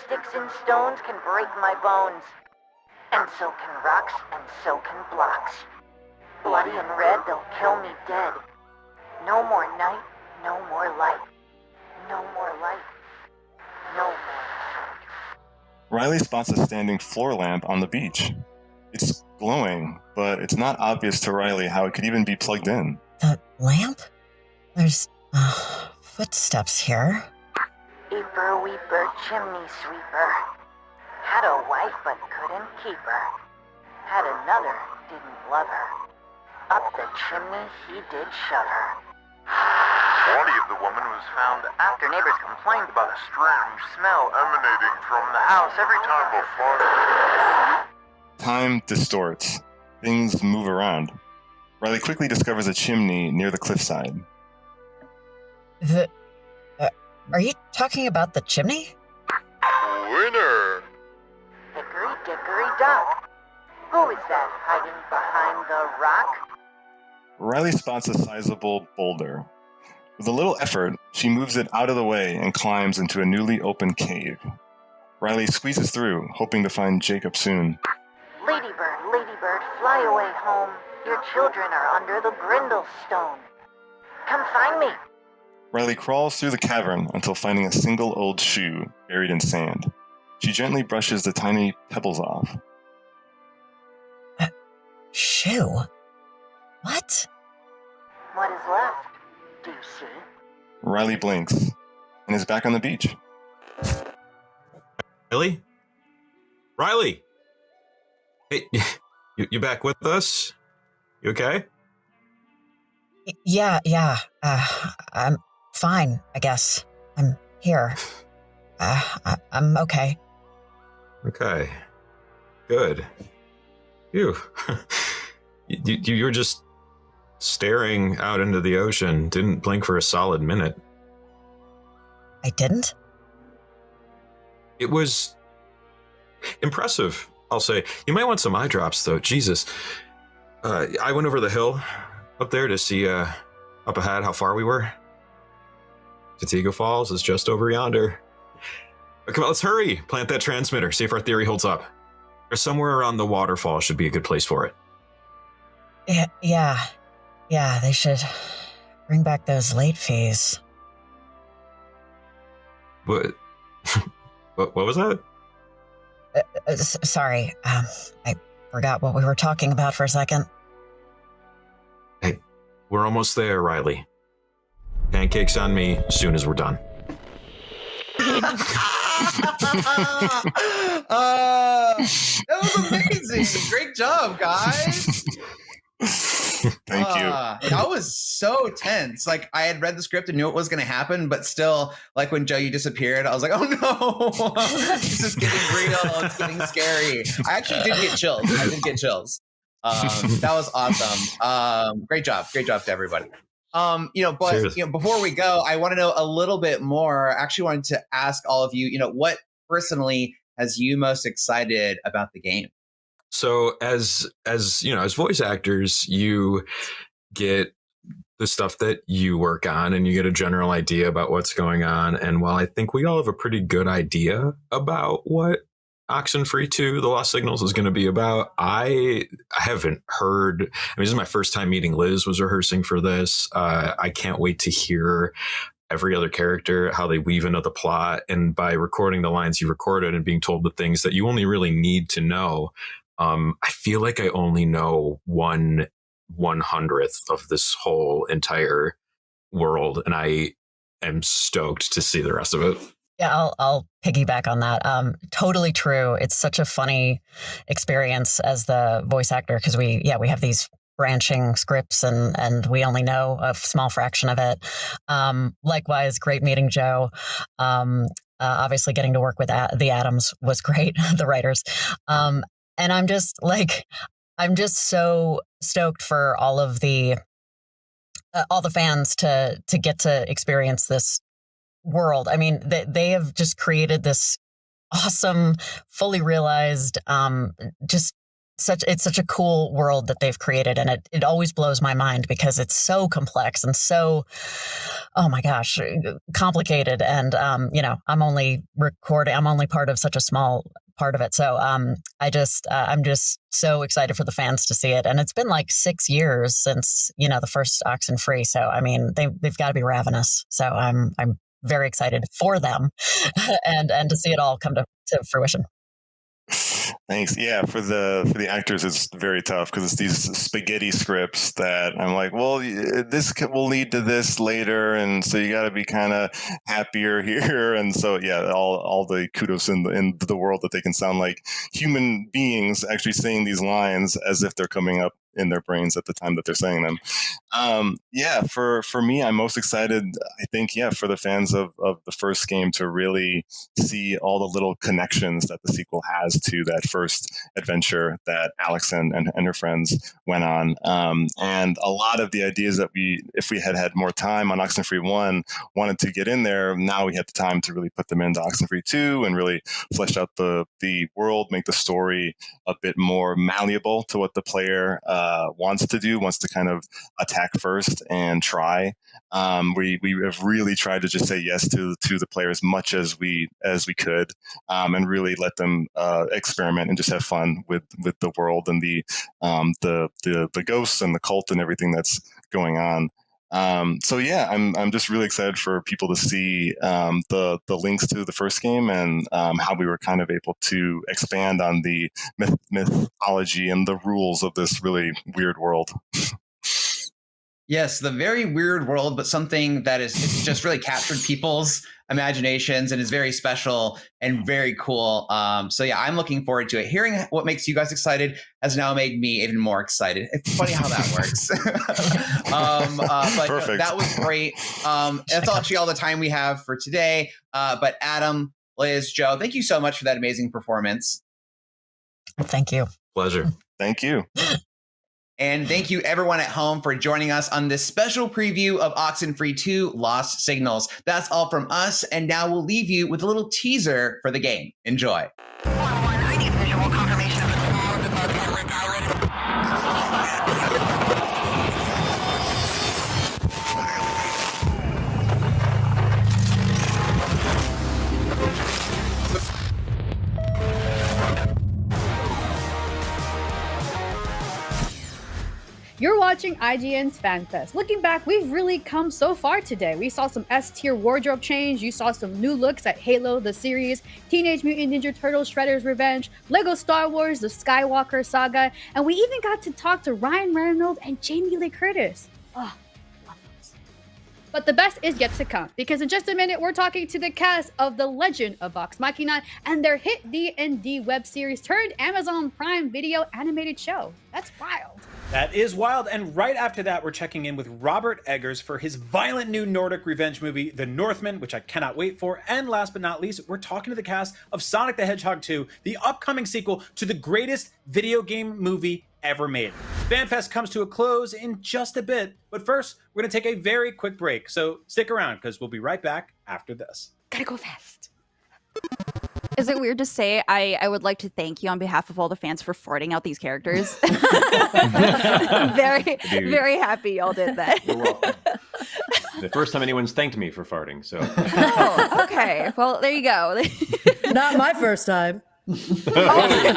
Sticks and stones can break my bones. And so can rocks, and so can blocks. Bloody and red, they'll kill me dead. No more night, no more light. No more light, no more. Riley spots a standing floor lamp on the beach. It's glowing, but it's not obvious to Riley how it could even be plugged in. The lamp? There's footsteps here. Eeper weeper chimney sweeper. Had a wife but couldn't keep her. Had another, didn't love her. Up the chimney he did shove her. Body of the woman was found after neighbors complained about a strange smell emanating from the house every time before. Time distorts. Things move around. Riley quickly discovers a chimney near the cliffside. Are you talking about the chimney? Winner! Hickory dickory dock. Who is that hiding behind the rock? Riley spots a sizable boulder. With a little effort, she moves it out of the way and climbs into a newly opened cave. Riley squeezes through, hoping to find Jacob soon. Ladybird, fly away home. Your children are under the brindle stone. Come find me. Riley crawls through the cavern until finding a single old shoe buried in sand. She gently brushes the tiny pebbles off. Shoe? What? What is left? Do you see? Riley blinks and is back on the beach. Riley? Hey, you back with us? You okay? Yeah. I'm fine, I guess. I'm here. I'm okay. Okay. Good. You were just staring out into the ocean, didn't blink for a solid minute. I didn't? It was impressive, I'll say. You might want some eye drops, though. Jesus. I went over the hill up there to see up ahead how far we were. Tatiga Falls is just over yonder. Come on, let's hurry. Plant that transmitter. See if our theory holds up. Or somewhere around the waterfall should be a good place for it. Yeah, they should bring back those late fees. What was that? Sorry, I forgot what we were talking about for a second. Hey, we're almost there, Riley. Pancakes on me as soon as we're done. That was amazing. Great job, guys. Thank you. That was so tense. Like, I had read the script and knew what was going to happen, but still, like when Joe, you disappeared, I was like, oh no, this is getting real. It's getting scary. I actually did get chills. That was awesome. Great job to everybody. Before we go, I want to know a little bit more. I actually wanted to ask all of you, what personally has you most excited about the game? So as voice actors, you get the stuff that you work on and you get a general idea about what's going on. And while I think we all have a pretty good idea about what OXENFREE II, The Lost Signals, is going to be about. I haven't heard. I mean, this is my first time meeting Liz, was rehearsing for this. I can't wait to hear every other character, how they weave into the plot. And by recording the lines you recorded and being told the things that you only really need to know, I feel like I only know 1/100th of this whole entire world. And I am stoked to see the rest of it. Yeah, I'll piggyback on that. Totally true. It's such a funny experience as the voice actor because we have these branching scripts and we only know a small fraction of it. Likewise, great meeting Joe. Obviously, getting to work with the Adams was great, the writers. And I'm just so stoked for all the fans to get to experience this world. I mean, they have just created this awesome, fully realized, it's such a cool world that they've created. And it always blows my mind because it's so complex and so, oh my gosh, complicated. And, I'm only part of such a small part of it. So I'm just so excited for the fans to see it. And it's been like 6 years since, the first OXENFREE. So, I mean, they've got to be ravenous. So I'm very excited for them and to see it all come to fruition. Thanks. Yeah, for the actors, it's very tough because it's these spaghetti scripts that I'm like, well, this will lead to this later, and so you got to be kind of happier here. And so, yeah, all the kudos in the world that they can sound like human beings actually saying these lines as if they're coming up in their brains at the time that they're saying them. For me, I'm most excited, I think, for the fans of the first game to really see all the little connections that the sequel has to that first adventure that Alex and her friends went on. And a lot of the ideas that if we had more time on OXENFREE 1, wanted to get in there, now we had the time to really put them into OXENFREE 2 and really flesh out the world, make the story a bit more malleable to what the player wants to kind of attack first and try. We have really tried to just say yes to the player as much as we could, and really let them experiment and just have fun with the world and the ghosts and the cult and everything that's going on. I'm just really excited for people to see the links to the first game and how we were kind of able to expand on the mythology and the rules of this really weird world. Yes, the very weird world, but something that it's just really captured people's imaginations and is very special and very cool. I'm looking forward to it. Hearing what makes you guys excited has now made me even more excited. It's funny how that works. Perfect. That was great. That's actually all the time we have for today. But Adam, Liz, Joe, thank you so much for that amazing performance. Thank you. Pleasure. Thank you. And thank you everyone at home for joining us on this special preview of OXENFREE II Lost Signals. That's all from us, and now we'll leave you with a little teaser for the game. Enjoy. I need visual confirmation of the You're watching IGN's Fan Fest. Looking back, we've really come so far today. We saw some S-tier wardrobe change, you saw some new looks at Halo, the series, Teenage Mutant Ninja Turtles, Shredder's Revenge, Lego Star Wars, the Skywalker Saga, and we even got to talk to Ryan Reynolds and Jamie Lee Curtis. Oh, love those. But the best is yet to come, because in just a minute, we're talking to the cast of The Legend of Vox Machina and their hit D&D web series turned Amazon Prime Video animated show. That's wild. That is wild. And right after that, we're checking in with Robert Eggers for his violent new Nordic revenge movie, The Northman, which I cannot wait for. And last but not least, we're talking to the cast of Sonic the Hedgehog 2, the upcoming sequel to the greatest video game movie ever made. FanFest comes to a close in just a bit, but first, we're going to take a very quick break. So stick around, because we'll be right back after this. Gotta go fast. Is it weird to say I would like to thank you on behalf of all the fans for farting out these characters? I'm very happy y'all did that. You're welcome. The first time anyone's thanked me for farting, so. Oh, okay. Well, there you go. Not my first time. IGN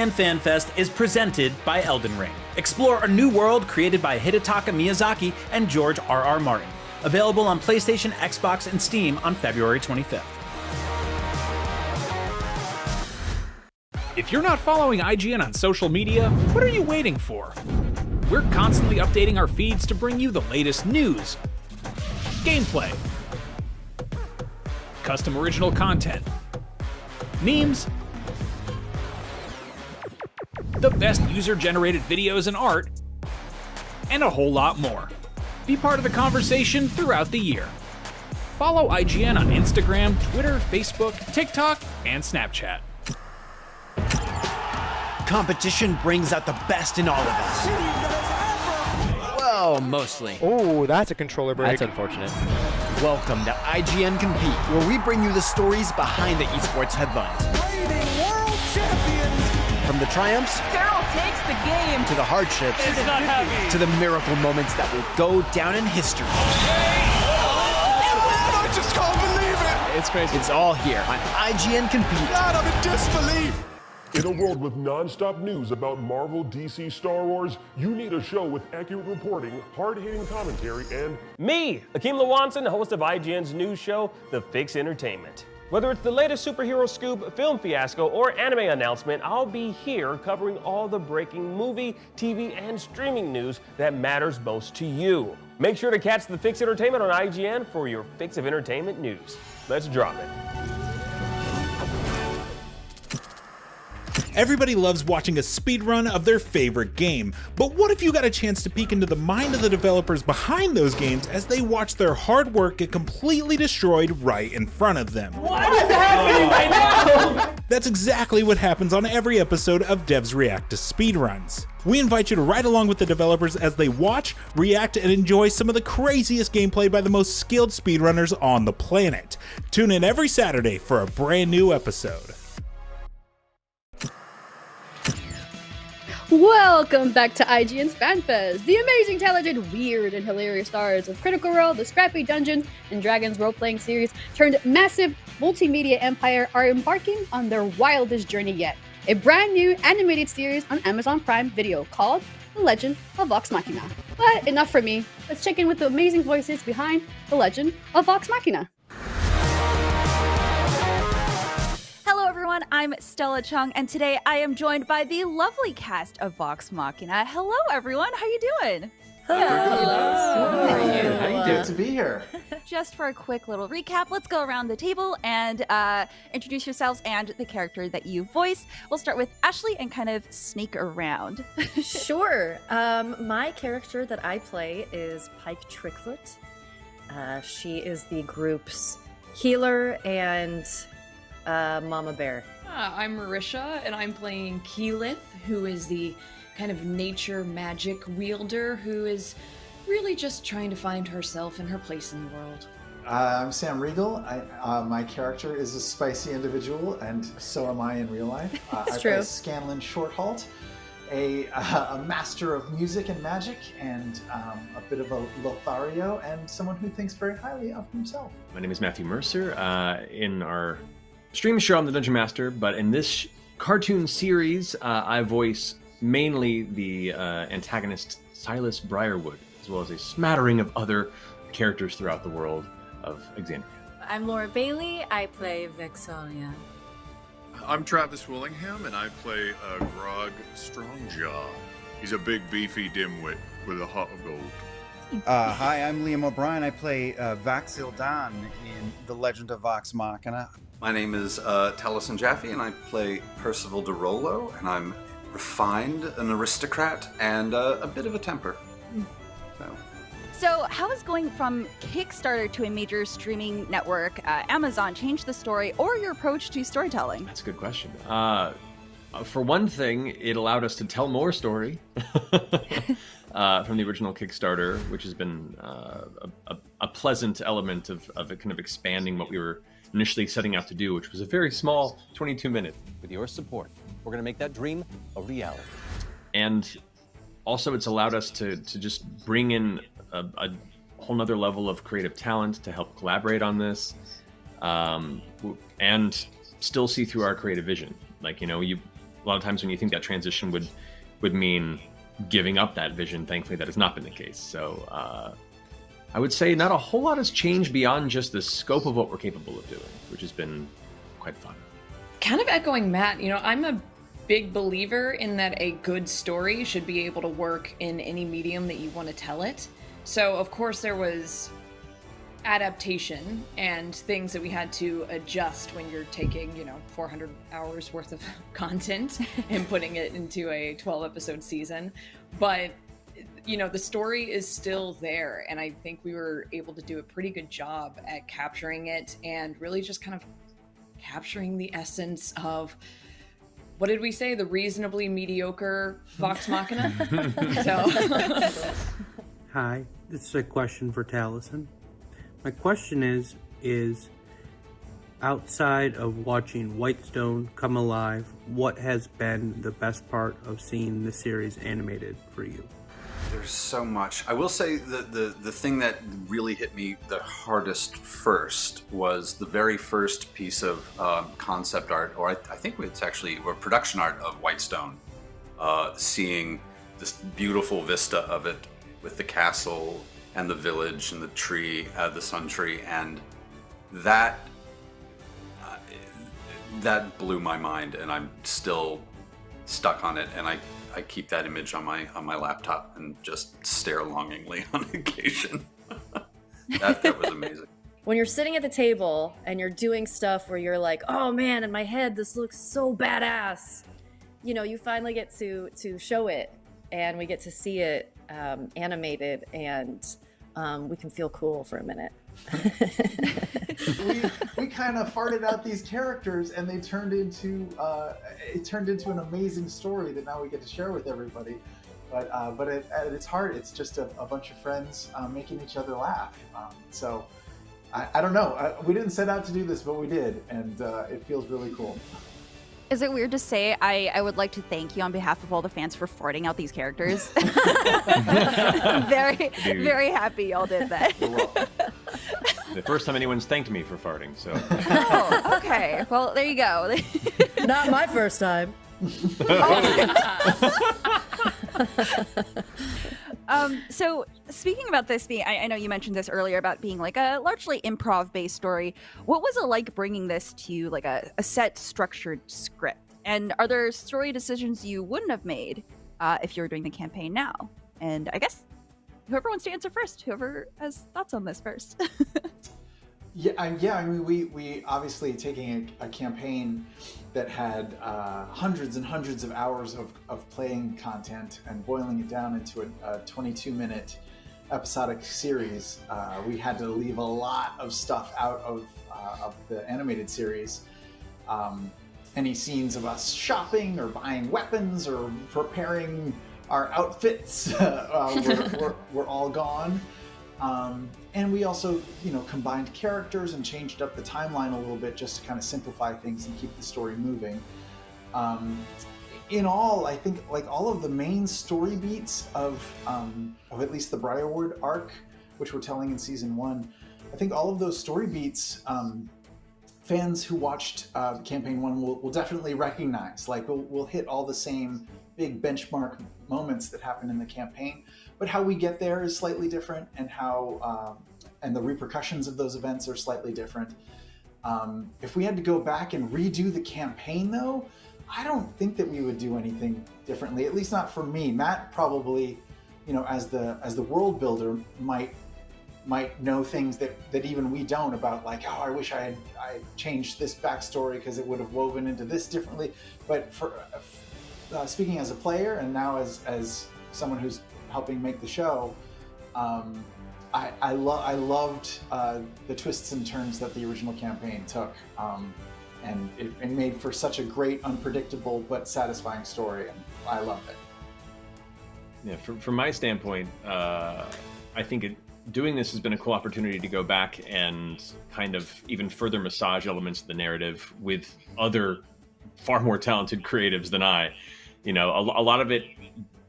Fan Fest is presented by Elden Ring. Explore a new world created by Hidetaka Miyazaki and George R.R. Martin. Available on PlayStation, Xbox, and Steam on February 25th. If you're not following IGN on social media, what are you waiting for? We're constantly updating our feeds to bring you the latest news, gameplay, custom original content, memes, the best user-generated videos and art, and a whole lot more. Be part of the conversation throughout the year. Follow IGN on Instagram, Twitter, Facebook, TikTok, and Snapchat. Competition brings out the best in all of us. Well, mostly. Oh, that's a controller break. That's unfortunate. Welcome to IGN Compete, where we bring you the stories behind the esports headlines. Reigning world champions! From the triumphs Daryl takes the game to the hardships It's not heavy. to the miracle moments that will go down in history. I just can't believe it! It's crazy. It's all here on IGN Compete. God, I'm in disbelief! In a world with non-stop news about Marvel, DC, Star Wars, you need a show with accurate reporting, hard-hitting commentary, and me, Akeem Lawanson, host of IGN's news show, The Fix Entertainment. Whether it's the latest superhero scoop, film fiasco, or anime announcement, I'll be here covering all the breaking movie, TV, and streaming news that matters most to you. Make sure to catch The Fix Entertainment on IGN for your fix of entertainment news. Let's drop it. Everybody loves watching a speedrun of their favorite game, but what if you got a chance to peek into the mind of the developers behind those games as they watch their hard work get completely destroyed right in front of them? What is happening right now? That's exactly what happens on every episode of Devs React to Speedruns. We invite you to ride along with the developers as they watch, react, and enjoy some of the craziest gameplay by the most skilled speedrunners on the planet. Tune in every Saturday for a brand new episode. Welcome back to IGN's Fan Fest. The amazing, talented, weird, and hilarious stars of Critical Role, the Scrappy Dungeons and Dragons role-playing series turned massive multimedia empire are embarking on their wildest journey yet. A brand new animated series on Amazon Prime Video called The Legend of Vox Machina. But enough from me. Let's check in with the amazing voices behind The Legend of Vox Machina. Hello everyone, I'm Stella Chung, and today I am joined by the lovely cast of Vox Machina. Hello everyone, how you doing? Hello. How are you? How you doing? Good to be here. Just for a quick little recap, let's go around the table and introduce yourselves and the character that you voice. We'll start with Ashley and kind of sneak around. Sure. My character that I play is Pike Trickfoot. She is the group's healer and Mama Bear. I'm Marisha, and I'm playing Keyleth, who is the kind of nature magic wielder who is really just trying to find herself and her place in the world. I'm Sam Riegel. My character is a spicy individual, and so am I in real life. I play Scanlan Shorthalt, a master of music and magic, and a bit of a Lothario, and someone who thinks very highly of himself. My name is Matthew Mercer. In our stream show, I'm the Dungeon Master, but in this cartoon series, I voice mainly the antagonist Silas Briarwood, as well as a smattering of other characters throughout the world of Exandria. I'm Laura Bailey. I play Vexalia. I'm Travis Willingham, and I play Grog Strongjaw. He's a big, beefy dimwit with a heart of gold. Hi, I'm Liam O'Brien. I play Vaxil Dan in The Legend of Vox Machina. My name is Taliesin Jaffe, and I play Percival DeRollo, and I'm refined, an aristocrat, and a bit of a temper. So how is going from Kickstarter to a major streaming network, Amazon, change the story or your approach to storytelling? That's a good question. For one thing, it allowed us to tell more story from the original Kickstarter, which has been a pleasant element of it kind of expanding what we were initially setting out to do, which was a very small 22-minute. With your support, we're going to make that dream a reality. And also it's allowed us to just bring in a whole nother level of creative talent to help collaborate on this. and still see through our creative vision. Like, a lot of times when you think that transition would mean giving up that vision, thankfully that has not been the case. So I would say not a whole lot has changed beyond just the scope of what we're capable of doing, which has been quite fun. Kind of echoing Matt, I'm a big believer in that a good story should be able to work in any medium that you want to tell it. So of course there was adaptation and things that we had to adjust when you're taking 400 hours worth of content and putting it into a 12 episode season, but the story is still there, and I think we were able to do a pretty good job at capturing it and really just kind of capturing the essence of, what did we say, the reasonably mediocre Vox Machina. Hi, this is a question for Taliesin. My question is outside of watching Whitestone come alive, what has been the best part of seeing the series animated for you? There's so much. I will say the thing that really hit me the hardest first was the very first piece of concept art, or I think it's actually production art of Whitestone. Seeing this beautiful vista of it with the castle and the village and the tree, the sun tree, and that blew my mind, and I'm still stuck on it, and I keep that image on my laptop and just stare longingly on occasion. that was amazing. When you're sitting at the table and you're doing stuff where you're like, oh man, in my head this looks so badass, you finally get to show it, and we get to see it animated, and we can feel cool for a minute. we kind of farted out these characters, and they turned into an amazing story that now we get to share with everybody. But at its heart, it's just a bunch of friends making each other laugh. So I don't know. We didn't set out to do this, but we did, and it feels really cool. Is it weird to say I would like to thank you on behalf of all the fans for farting out these characters? Very happy y'all did that. The first time anyone's thanked me for farting, so. Oh, okay. Well, there you go. Not my first time. So speaking about this being, I know you mentioned this earlier about being like a largely improv-based story. What was it like bringing this to like a set structured script? And are there story decisions you wouldn't have made if you were doing the campaign now? And I guess whoever wants to answer first, whoever has thoughts on this first. Yeah. I mean, we obviously taking a campaign that had hundreds and hundreds of hours of playing content and boiling it down into a 22-minute episodic series. We had to leave a lot of stuff out of the animated series. Any scenes of us shopping or buying weapons or preparing our outfits were all gone. And we also, combined characters and changed up the timeline a little bit just to kind of simplify things and keep the story moving. In all, I think like all of the main story beats of at least the Briarwood arc, which we're telling in season 1, I think all of those story beats, fans who watched campaign 1 will definitely recognize. Like we'll hit all the same big benchmark moments that happen in the campaign, but how we get there is slightly different, and how and the repercussions of those events are slightly different. If we had to go back and redo the campaign, though, I don't think that we would do anything differently. At least not for me. Matt probably, as the world builder, might know things that even we don't about, like, oh, I wish I changed this backstory because it would have woven into this differently. But for speaking as a player and now as someone who's helping make the show, I loved the twists and turns that the original campaign took, and it made for such a great, unpredictable but satisfying story, and I loved it. Yeah, from my standpoint, I think doing this has been a cool opportunity to go back and kind of even further massage elements of the narrative with other far more talented creatives than I. A lot of it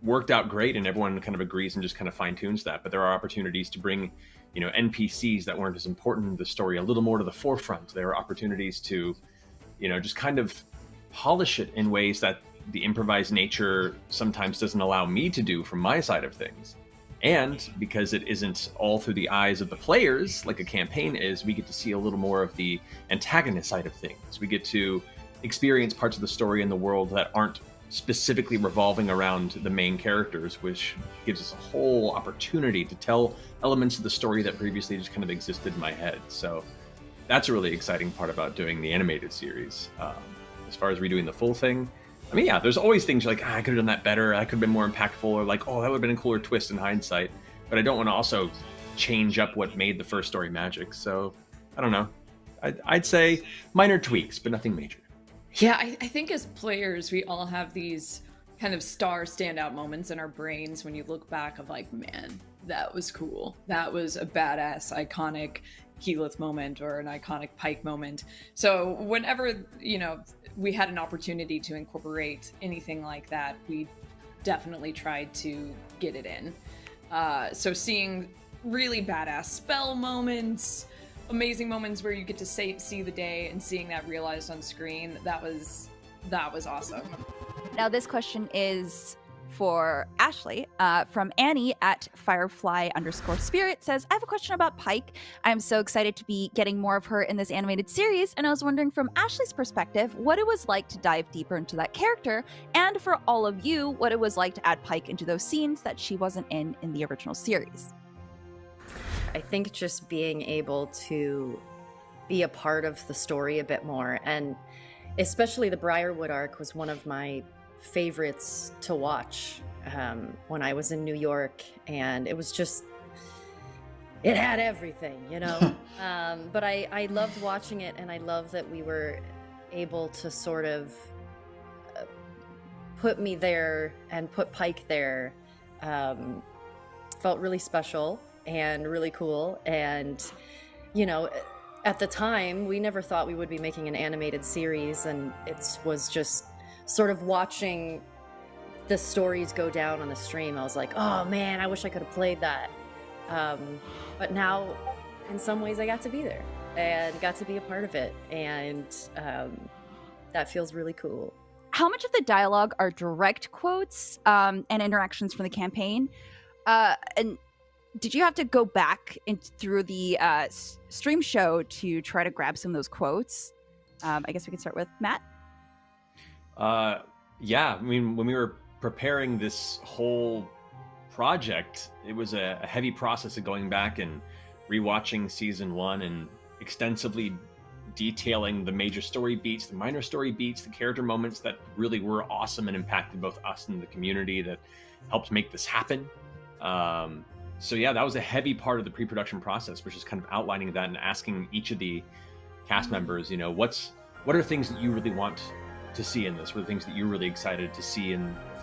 worked out great, and everyone kind of agrees and just kind of fine tunes that. But there are opportunities to bring, NPCs that weren't as important in the story a little more to the forefront. There are opportunities to, just kind of polish it in ways that the improvised nature sometimes doesn't allow me to do from my side of things. And because it isn't all through the eyes of the players, like a campaign is, we get to see a little more of the antagonist side of things. We get to experience parts of the story in the world that aren't specifically revolving around the main characters, which gives us a whole opportunity to tell elements of the story that previously just kind of existed in my head. So that's a really exciting part about doing the animated series. As far as redoing the full thing, I mean, yeah, there's always things like, I could have done that better, I could have been more impactful, or like, oh, that would have been a cooler twist in hindsight. But I don't want to also change up what made the first story magic. So I don't know. I'd say minor tweaks, but nothing major. Yeah, I think as players, we all have these kind of star standout moments in our brains when you look back of like, man, that was cool. That was a badass, iconic Keyleth moment or an iconic Pike moment. So whenever, we had an opportunity to incorporate anything like that, we definitely tried to get it in. So seeing really badass spell moments, amazing moments where you get to see the day and seeing that realized on screen, that was awesome. Now this question is for Ashley, from Annie at Firefly_Spirit says, I have a question about Pike. I'm so excited to be getting more of her in this animated series, and I was wondering from Ashley's perspective, what it was like to dive deeper into that character, and for all of you, what it was like to add Pike into those scenes that she wasn't in the original series. I think just being able to be a part of the story a bit more, and especially the Briarwood arc was one of my favorites to watch when I was in New York, and it was just, it had everything, but I loved watching it, and I love that we were able to sort of put me there and put Pike there. Felt really special and really cool, and at the time we never thought we would be making an animated series, and it was just sort of watching the stories go down on the stream. I was like, oh man, I wish I could have played that. But now, in some ways, I got to be there and got to be a part of it, and that feels really cool. How much of the dialogue are direct quotes and interactions from the campaign? And did you have to go back through the stream show to try to grab some of those quotes? I guess we can start with Matt. Yeah, I mean, when we were preparing this whole project, it was a heavy process of going back and rewatching season 1 and extensively detailing the major story beats, the minor story beats, the character moments that really were awesome and impacted both us and the community that helped make this happen. So yeah, that was a heavy part of the pre-production process, which is kind of outlining that and asking each of the cast members, what are things that you really want to see in this? What are the things that you're really excited to see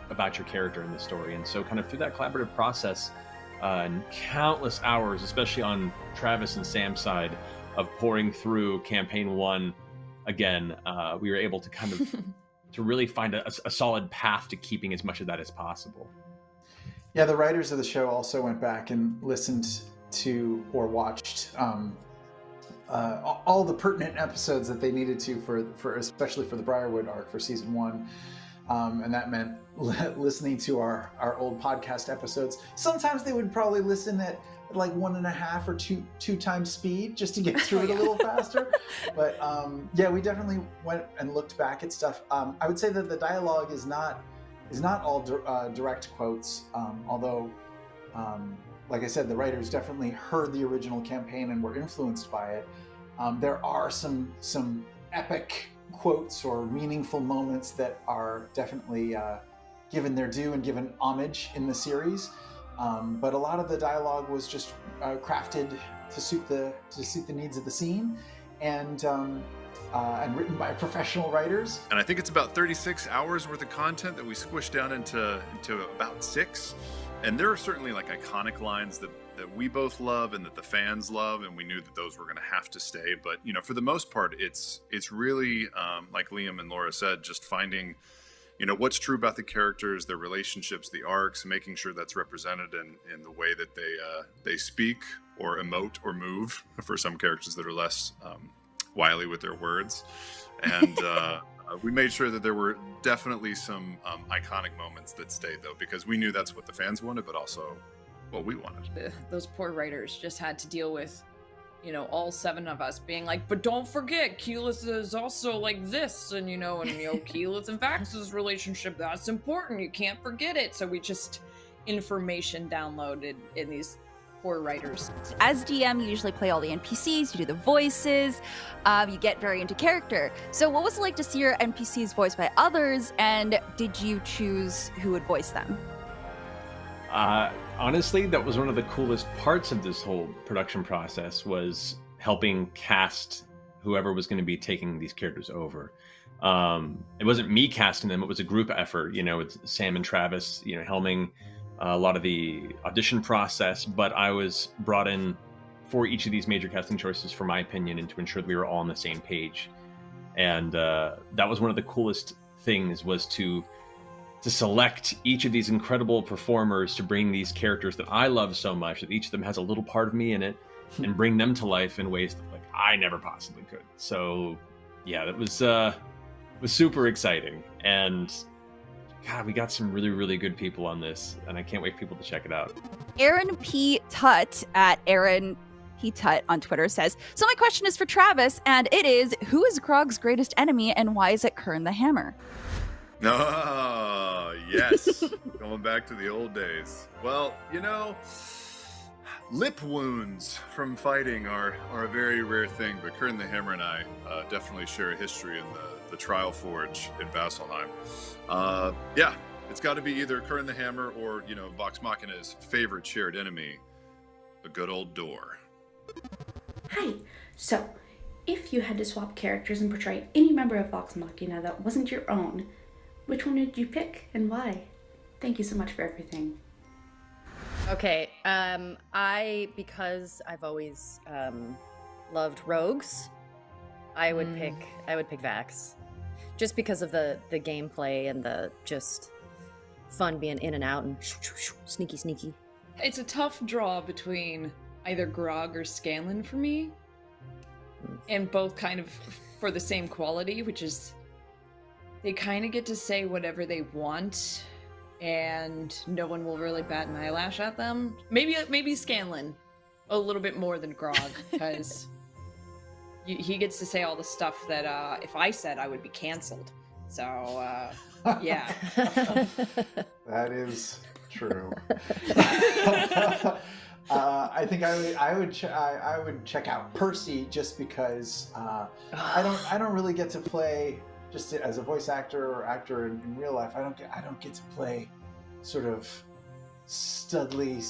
about your character in the story? And so kind of through that collaborative process, and countless hours, especially on Travis and Sam's side, of pouring through campaign 1 again, we were able to kind of to really find a solid path to keeping as much of that as possible. Yeah, the writers of the show also went back and listened to or watched all the pertinent episodes that they needed to for especially for the Briarwood arc for season 1, and that meant listening to our old podcast episodes. Sometimes they would probably listen at like 1.5 or 2 times speed just to get through it a little faster. But yeah, we definitely went and looked back at stuff. I would say that the dialogue is not all direct quotes, although like I said, the writers definitely heard the original campaign and were influenced by it. There are some epic quotes or meaningful moments that are definitely given their due and given homage in the series. But a lot of the dialogue was just crafted to suit the needs of the scene, and written by professional writers. And I think it's about 36 hours worth of content that we squished down into about 6. And there are certainly like iconic lines that we both love and that the fans love, and we knew that those were going to have to stay. But for the most part, it's really like Liam and Laura said, just finding what's true about the characters, their relationships, the arcs, making sure that's represented in the way that they speak or emote or move for some characters that are less wily with their words. And we made sure that there were definitely some iconic moments that stayed, though, because we knew that's what the fans wanted, but also what we wanted. Those poor writers just had to deal with, all 7 of us being like, but don't forget, Keyleth is also like this, and Keyleth and Vax's relationship, that's important, you can't forget it. So we just information downloaded in these poor writers. As DM, you usually play all the NPCs, you do the voices, you get very into character. So what was it like to see your NPCs voiced by others, and did you choose who would voice them? Honestly, that was one of the coolest parts of this whole production process, was helping cast whoever was going to be taking these characters over. It wasn't me casting them, it was a group effort, with Sam and Travis, helming a lot of the audition process, but I was brought in for each of these major casting choices, for my opinion, and to ensure that we were all on the same page. And that was one of the coolest things, was to select each of these incredible performers to bring these characters that I love so much, that each of them has a little part of me in it, and bring them to life in ways that I never possibly could. So yeah, that was super exciting. And God, we got some really, really good people on this, and I can't wait for people to check it out. Aaron P. Tutt at Aaron P. Tutt on Twitter says, so my question is for Travis, and it is, who is Grog's greatest enemy, and why is it Kern the Hammer? Oh, yes. Going back to the old days. Well, lip wounds from fighting are a very rare thing, but Kern the Hammer and I definitely share a history in the Trial Forge in Vasselheim. Yeah, it's got to be either Kern the Hammer or, Vox Machina's favorite shared enemy, a good old door. Hi. So, if you had to swap characters and portray any member of Vox Machina that wasn't your own, which one would you pick and why? Thank you so much for everything. Okay, because I've always loved rogues, I would pick Vax. Just because of the gameplay and the just fun being in and out and sneaky. It's a tough draw between either Grog or Scanlan for me, and both kind of for the same quality, which is they kind of get to say whatever they want, and no one will really bat an eyelash at them. Maybe Scanlan a little bit more than Grog, because he gets to say all the stuff that if I said, I would be canceled. So yeah. That is true. I think I would check out Percy, just because I don't really get to play just as a voice actor or actor in real life. I don't get to play sort of studly,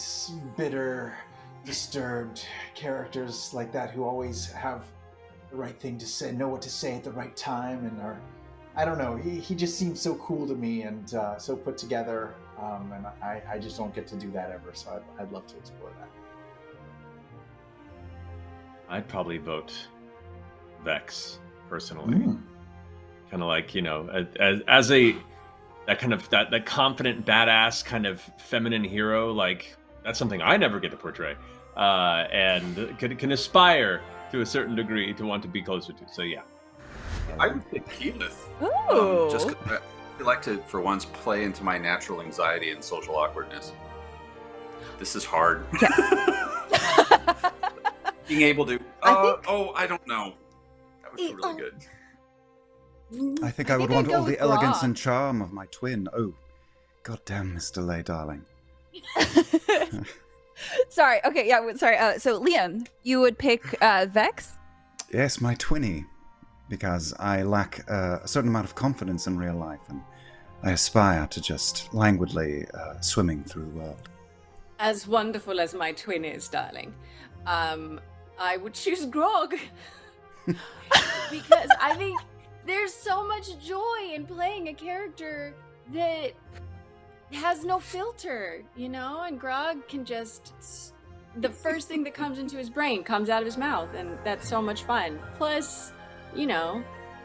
bitter, disturbed characters like that, who always have the right thing to say, know what to say at the right time, and I don't know. He just seems so cool to me, and so put together. And I just don't get to do that ever, so I'd love to explore that. I'd probably vote Vex, personally. Kind of like, as that confident, badass kind of feminine hero, like that's something I never get to portray, and can aspire to a certain degree to want to be closer to. So yeah, I would pick Keyleth. Ooh. Just 'cause I like to, for once, play into my natural anxiety and social awkwardness. This is hard. Being able to. I don't know. That would feel really good. I think I would want all the elegance and charm of my twin. Oh, goddamn, Mr. Lay, darling. Sorry. Okay. Yeah. Sorry. So Liam, you would pick Vex? Yes, my twinny, because I lack a certain amount of confidence in real life, and I aspire to just languidly swimming through the world. As wonderful as my twin is, darling, I would choose Grog. Because I think there's so much joy in playing a character that has no filter, and Grog can just, the first thing that comes into his brain comes out of his mouth, and that's so much fun. Plus,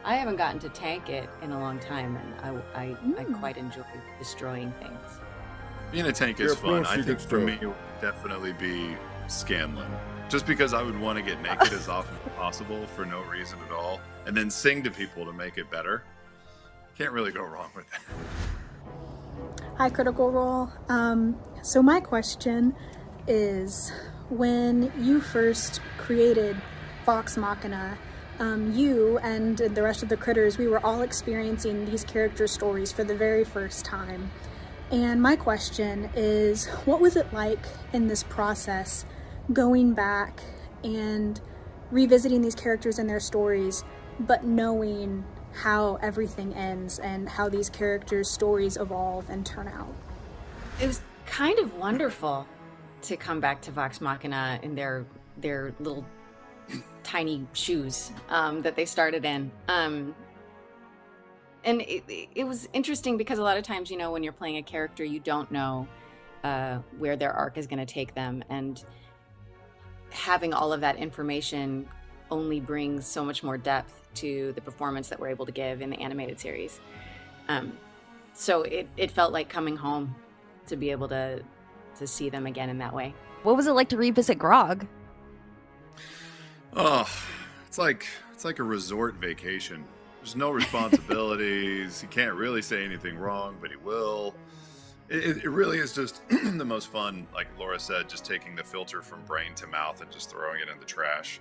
I haven't gotten to tank it in a long time, and I quite enjoy destroying things. Being a tank is fun. I think for me, it would definitely be Scanlan. Just because I would want to get naked as often as possible for no reason at all, and then sing to people to make it better. Can't really go wrong with that. Hi, Critical Role. So my question is, when you first created Vox Machina, you and the rest of the critters, we were all experiencing these character stories for the very first time. And my question is, what was it like in this process, going back and revisiting these characters and their stories, but knowing how everything ends and how these characters' stories evolve and turn out? It was kind of wonderful to come back to Vox Machina in their little tiny shoes that they started in. And it was interesting because a lot of times, you know, when you're playing a character, you don't know where their arc is going to take them. And having all of that information only brings so much more depth to the performance that we're able to give in the animated series. So it felt like coming home to be able to see them again in that way. What was it like to revisit Grog? Oh, it's like a resort vacation. There's no responsibilities. He can't really say anything wrong, but he will. It really is just the most fun, like Laura said, just taking the filter from brain to mouth and just throwing it in the trash.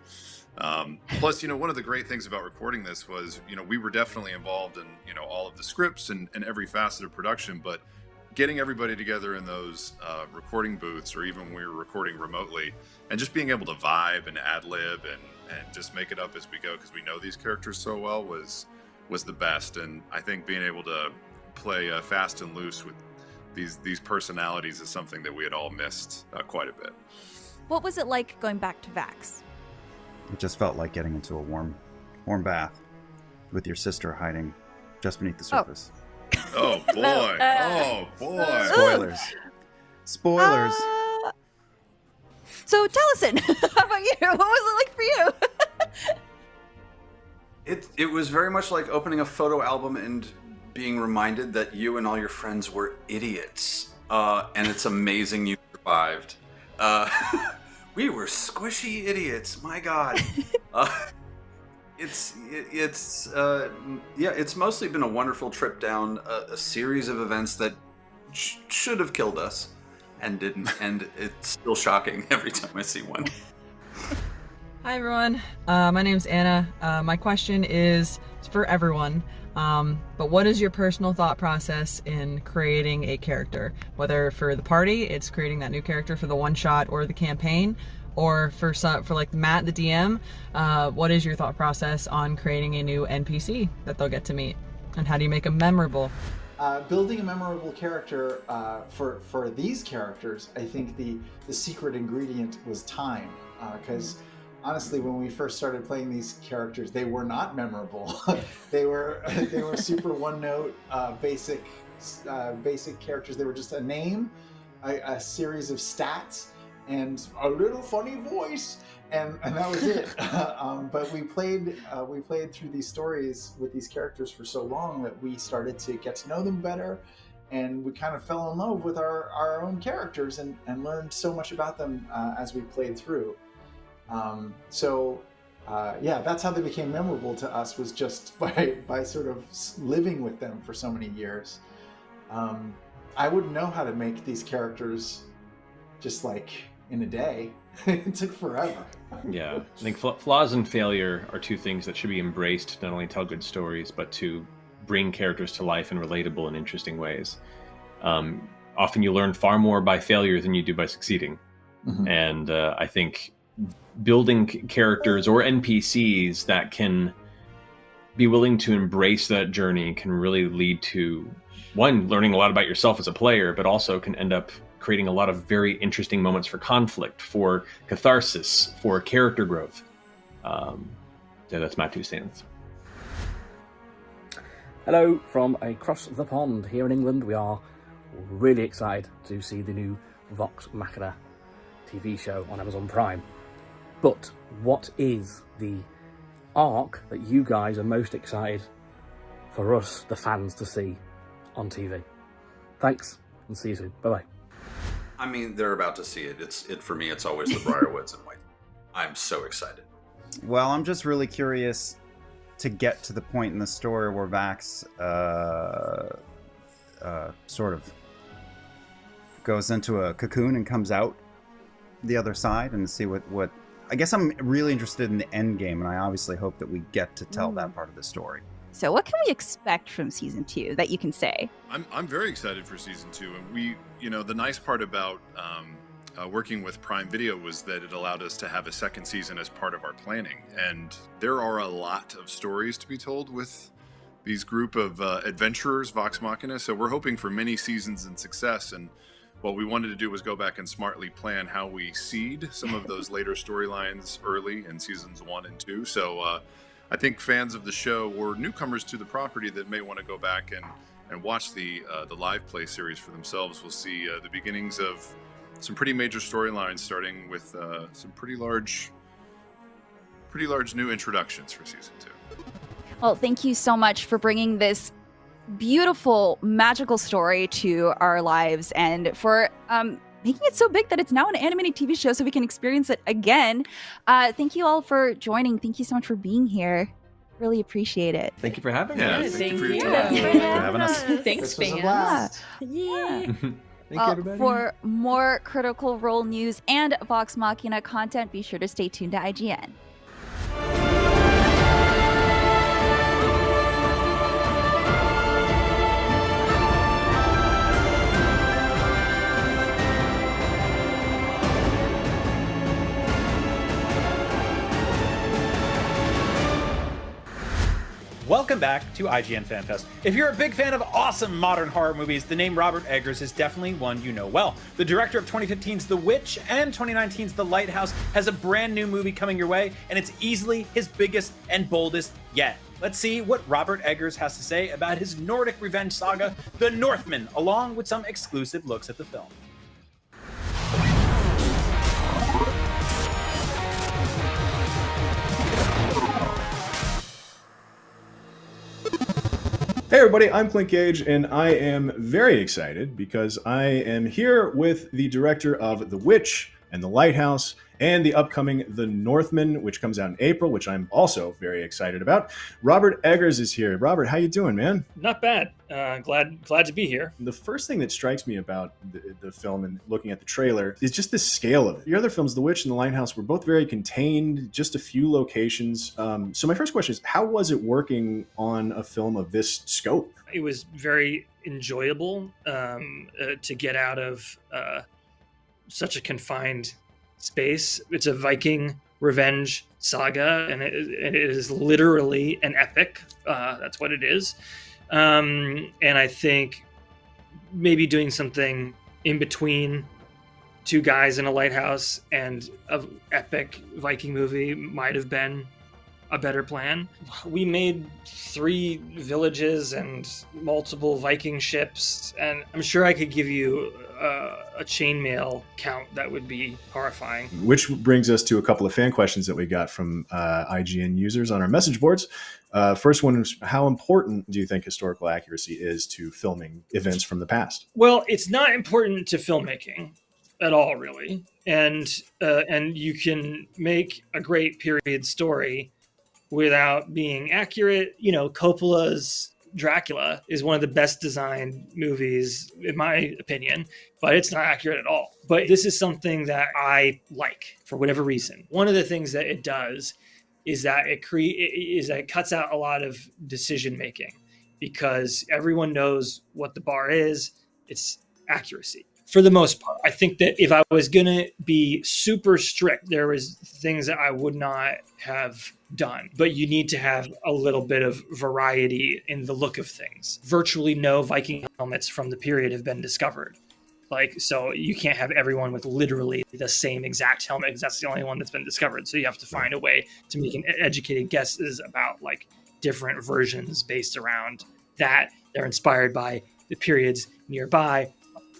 Plus, you know, one of the great things about recording this was, you know, we were definitely involved in, you know, all of the scripts and every facet of production, but getting everybody together in those recording booths, or even when we were recording remotely, and just being able to vibe and ad-lib and just make it up as we go, because we know these characters so well, was the best. And I think being able to play fast and loose with these personalities is something that we had all missed quite a bit. What was it like going back to Vax? It just felt like getting into a warm bath with your sister hiding just beneath the surface. Oh boy! Oh boy! Spoilers. So Taliesin, how about you? What was it like for you? It was very much like opening a photo album and being reminded that you and all your friends were idiots. And it's amazing you survived. We were squishy idiots, my God. It's mostly been a wonderful trip down a series of events that should have killed us and didn't, and it's still shocking every time I see one. Hi everyone, my name's Anna. My question is for everyone, but what is your personal thought process in creating a character? Whether for the party, it's creating that new character for the one shot or the campaign, or for like Matt, the DM, what is your thought process on creating a new NPC that they'll get to meet? And how do you make them memorable? Building a memorable character for these characters, I think the secret ingredient was time. Because honestly, when we first started playing these characters, they were not memorable. they were super one note, basic characters. They were just a name, a series of stats, and a little funny voice, and that was it. But we played through these stories with these characters for so long that we started to get to know them better, and we kind of fell in love with our own characters and learned so much about them as we played through. That's how they became memorable to us, was just by sort of living with them for so many years. I wouldn't know how to make these characters just like in a day. It took forever. Yeah, I think flaws and failure are two things that should be embraced, not only tell good stories, but to bring characters to life in relatable and interesting ways. Often you learn far more by failure than you do by succeeding. Mm-hmm. And I think building characters or NPCs that can be willing to embrace that journey can really lead to, one, learning a lot about yourself as a player, but also can end up creating a lot of very interesting moments for conflict, for catharsis, for character growth. That's my 2 cents. Hello from across the pond here in England. We are really excited to see the new Vox Machina TV show on Amazon Prime. But what is the arc that you guys are most excited for us, the fans, to see on TV. Thanks, and see you soon. Bye-bye. I mean, they're about to see it. For me, it's always the Briarwoods and White. I'm so excited. Well, I'm just really curious to get to the point in the story where Vax sort of goes into a cocoon and comes out the other side, and see what I guess I'm really interested in the end game, and I obviously hope that we get to tell that part of the story. So what can we expect from season 2 that you can say? I'm very excited for season 2, and we, the nice part about working with Prime Video was that it allowed us to have a second season as part of our planning, and there are a lot of stories to be told with these group of adventurers, Vox Machina. So we're hoping for many seasons and success, and what we wanted to do was go back and smartly plan how we seed some of those later storylines early in seasons 1 and 2. So I think fans of the show or newcomers to the property that may want to go back and watch the live play series for themselves will see the beginnings of some pretty major storylines, starting with some pretty large new introductions for season 2. Well, thank you so much for bringing this beautiful, magical story to our lives, and for making it so big that it's now an animated TV show so we can experience it again. Thank you all for joining. Thank you so much for being here. Really appreciate it. Thank you for having us. Thank you for for your having time. us. Thank you for having us. Thanks, This was a fans. blast. Yeah. Thank you, everybody. For more Critical Role news and Vox Machina content, be sure to stay tuned to IGN. Welcome back to IGN Fan Fest. If you're a big fan of awesome modern horror movies, the name Robert Eggers is definitely one you know well. The director of 2015's The Witch and 2019's The Lighthouse has a brand new movie coming your way, and it's easily his biggest and boldest yet. Let's see what Robert Eggers has to say about his Nordic revenge saga, The Northman, along with some exclusive looks at the film. Hey everybody, I'm Clint Gage, and I am very excited because I am here with the director of The Witch and The Lighthouse and the upcoming The Northman, which comes out in April, which I'm also very excited about. Robert Eggers is here. Robert, how you doing, man? Not bad. Glad to be here. The first thing that strikes me about the film and looking at the trailer is just the scale of it. Your other films, The Witch and The Lighthouse, were both very contained, just a few locations. So my first question is, how was it working on a film of this scope? It was very enjoyable to get out of such a confined space. It's a Viking revenge saga, and it is literally an epic. That's what it is. And I think maybe doing something in between two guys in a lighthouse and an epic Viking movie might have been a better plan. We made 3 villages and multiple Viking ships, and I'm sure I could give you a chainmail count that would be horrifying. Which brings us to a couple of fan questions that we got from IGN users on our message boards. First one is, how important do you think historical accuracy is to filming events from the past? Well, it's not important to filmmaking at all, really. And you can make a great period story without being accurate. You know, Coppola's Dracula is one of the best designed movies, in my opinion, but it's not accurate at all. But this is something that I like for whatever reason. One of the things that it does is that it cuts out a lot of decision making, because everyone knows what the bar is. It's accuracy. For the most part, I think that if I was going to be super strict, there was things that I would not have done. But you need to have a little bit of variety in the look of things. Virtually no Viking helmets from the period have been discovered. So you can't have everyone with literally the same exact helmet, because that's the only one that's been discovered. So you have to find a way to make an educated guesses about different versions based around that. They're inspired by the periods nearby,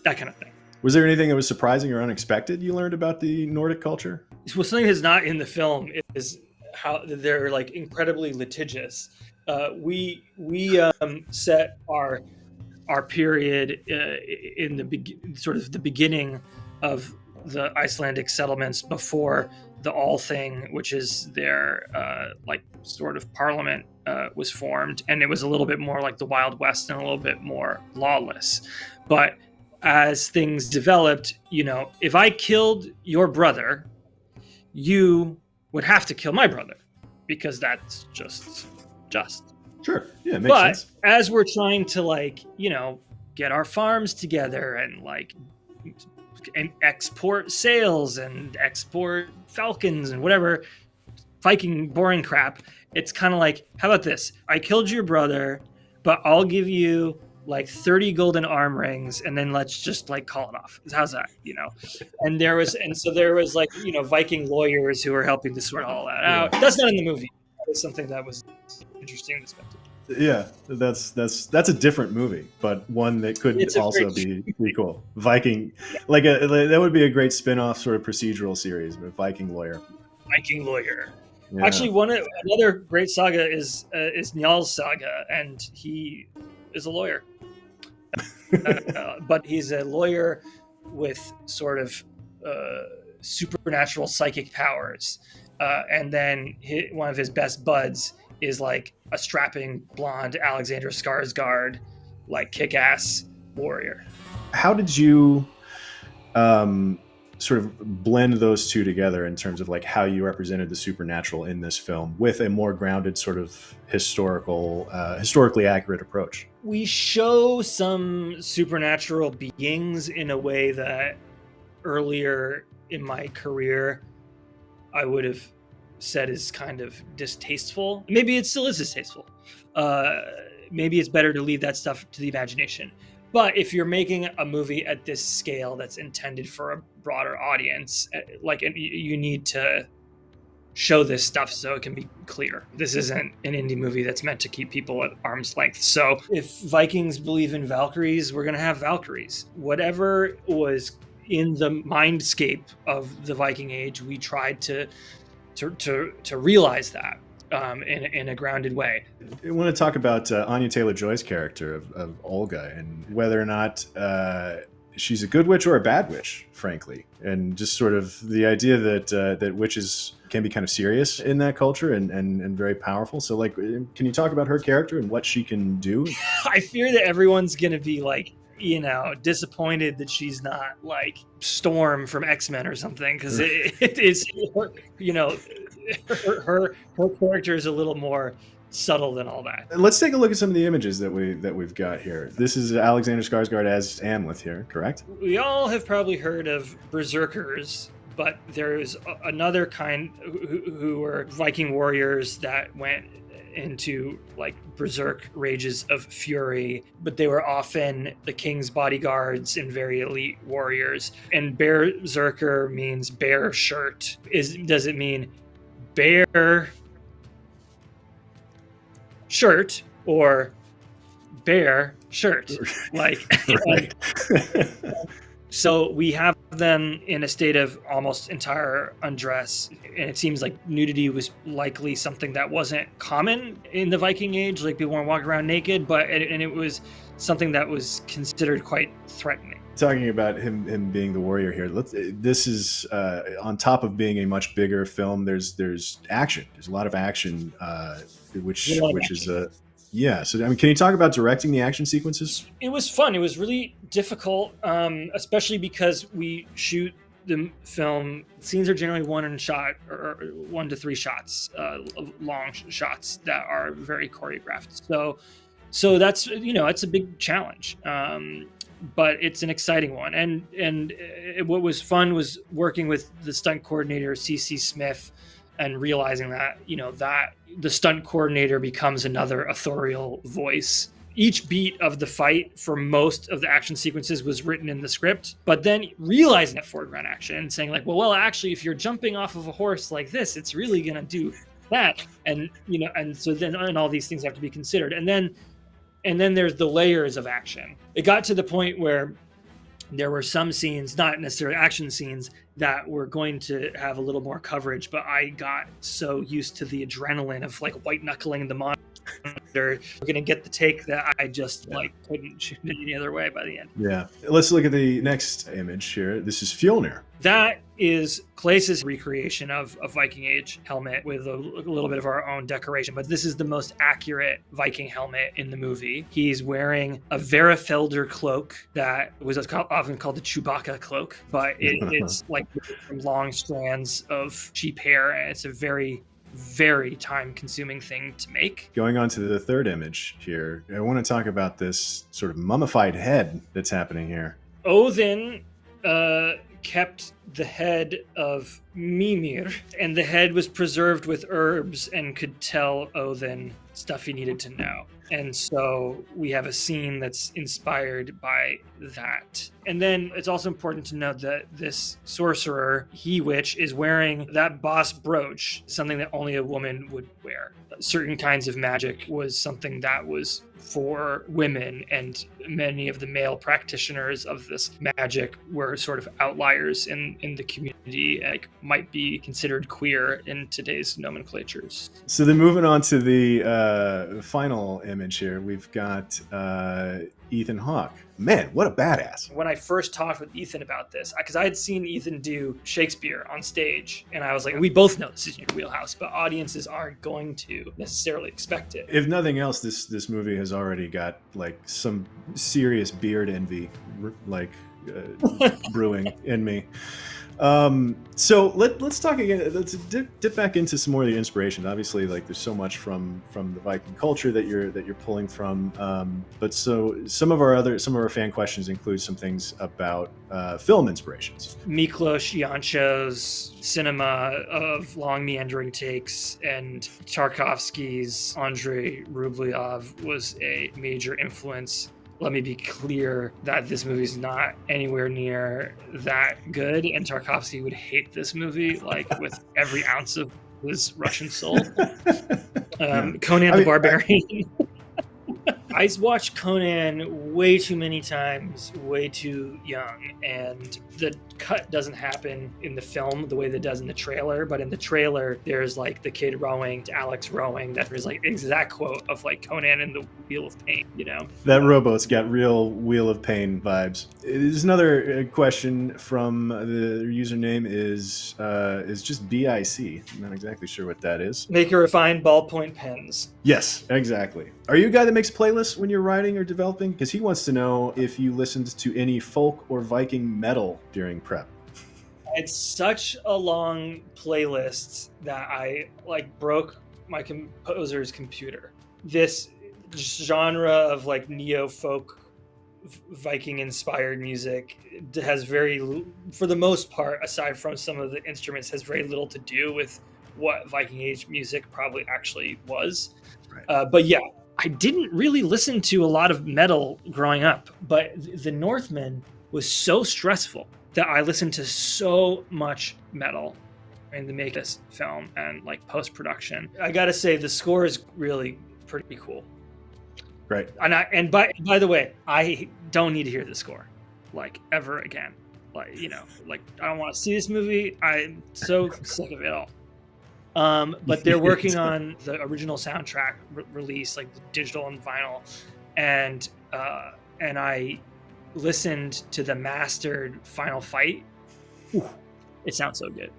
that kind of thing. Was there anything that was surprising or unexpected you learned about the Nordic culture? Well, something that's not in the film is how they're like incredibly litigious. We set our period in the sort of the beginning of the Icelandic settlements before the All Thing, which is their like sort of parliament, was formed, and it was a little bit more like the Wild West and a little bit more lawless. But as things developed, if I killed your brother, you would have to kill my brother, because that's just. Sure. Yeah, it makes sense. But as we're trying to get our farms together and export sales and export falcons and whatever Viking boring crap, it's kind of like, how about this? I killed your brother, but I'll give you 30 golden arm rings, and then let's just call it off. How's that? And so there was Viking lawyers who were helping to sort all that out. That's not in the movie. That was something that was interesting to spectate. Yeah, that's a different movie, but one that could also be pretty cool. Viking, that would be a great spin-off sort of procedural series, but Viking lawyer. Yeah. Actually, another great saga is Njál's saga, and he is a lawyer. But he's a lawyer with sort of supernatural psychic powers, and then one of his best buds is a strapping blonde Alexander Skarsgård, kick-ass warrior. How did you sort of blend those two together in terms of how you represented the supernatural in this film with a more grounded sort of historically accurate approach? We show some supernatural beings in a way that earlier in my career I would have said is kind of distasteful. Maybe it still is distasteful. Maybe it's better to leave that stuff to the imagination. But if you're making a movie at this scale that's intended for a broader audience, you need to show this stuff so it can be clear. This isn't an indie movie that's meant to keep people at arm's length. So if Vikings believe in Valkyries, we're going to have Valkyries. Whatever was in the mindscape of the Viking Age, we tried to realize that in a grounded way. I want to talk about Anya Taylor-Joy's character of Olga, and whether or not she's a good witch or a bad witch, frankly, and just sort of the idea that witches can be kind of serious in that culture and very powerful. So can you talk about her character and what she can do? I fear that everyone's going to be disappointed that she's not Storm from X-Men or something, because it is, her character is a little more subtle than all that. Let's take a look at some of the images that we've got here. This is Alexander Skarsgård as Amleth here, correct? We all have probably heard of berserkers, but there's another kind who were Viking warriors that went into berserk rages of fury, but they were often the king's bodyguards and very elite warriors. And berserker means bear shirt. Does it mean bear shirt or bear shirt? Right. So we have them in a state of almost entire undress, and it seems like nudity was likely something that wasn't common in the Viking Age. People weren't walking around naked, and it was something that was considered quite threatening. Talking about him being the warrior here, this is on top of being a much bigger film. There's action. There's a lot of action, which is a. Yeah, so can you talk about directing the action sequences? It was fun. It was really difficult, especially because we shoot the film. Scenes are generally 1 to 3 shots, long shots that are very choreographed. So that's it's a big challenge, but it's an exciting one. And what was fun was working with the stunt coordinator CC Smith and realizing that that the stunt coordinator becomes another authorial voice. Each beat of the fight for most of the action sequences was written in the script, but then realizing that foreground action and saying well, actually, if you're jumping off of a horse like this, it's really going to do that. And, and so then and all these things have to be considered. And then there's the layers of action. It got to the point where there were some scenes, not necessarily action scenes, that were going to have a little more coverage, but I got so used to the adrenaline of like white knuckling the monitor, we're gonna get the take that I just like couldn't shoot it any other way by the end. Yeah. Let's look at the next image here. This is Fjolnir. That is Clace's recreation of a Viking Age helmet with a little bit of our own decoration, but this is the most accurate Viking helmet in the movie. He's wearing a Verifelder cloak that was often called the Chewbacca cloak, but it's like long strands of sheep hair, and it's a very time-consuming thing to make. Going on to the third image here, I want to talk about this sort of mummified head that's happening here. Odin kept the head of Mimir, and the head was preserved with herbs and could tell Odin stuff he needed to know. And so we have a scene that's inspired by that. And then it's also important to note that this sorcerer, He-Witch, is wearing that boss brooch, something that only a woman would wear. Certain kinds of magic was something that was for women, and many of the male practitioners of this magic were sort of outliers in the community, like might be considered queer in today's nomenclatures. So then moving on to the final image here, we've got Ethan Hawke. Man, what a badass. When I first talked with Ethan about this, because I had seen Ethan do Shakespeare on stage, and I was like, we both know this is your wheelhouse, but audiences aren't going to necessarily expect it. If nothing else, this movie has already got like some serious beard envy like brewing in me. So let's talk again. Let's dip back into some more of the inspiration. Obviously, like there's so much from the Viking culture that you're pulling from. But so some of our fan questions include some things about film inspirations. Miklos Janšo's cinema of long meandering takes and Tarkovsky's Andrei Rublev was a major influence. Let me be clear that this movie's not anywhere near that good, and Tarkovsky would hate this movie like with every ounce of his Russian soul. Conan the Barbarian. I watched Conan way too many times, way too young, and the cut doesn't happen in the film the way that it does in the trailer, but in the trailer there's like the kid rowing to Alex rowing, that is like exact quote of like Conan and the Wheel of Pain, you know? That rowboat's got real Wheel of Pain vibes. There's another question from the username is just BIC. I'm not exactly sure what that is. Make a refined ballpoint pens. Yes, exactly. Are you a guy that makes playlists when you're writing or developing? Because he wants to know if you listened to any folk or Viking metal during prep. It's such a long playlist that I like broke my composer's computer. This genre of like neo-folk Viking inspired music has for the most part, aside from some of the instruments, has very little to do with what Viking Age music probably actually was. Right. But yeah, I didn't really listen to a lot of metal growing up, but the Northman was so stressful that I listened to so much metal and to make this film and like post-production. I gotta say the score is really pretty cool. Right. And by the way, I don't need to hear the score like ever again. Like, you know, like I don't want to see this movie. I'm so sick of it all. But they're working on the original soundtrack release, like the digital and vinyl, and I listened to the mastered Final Fight. Ooh, it sounds so good.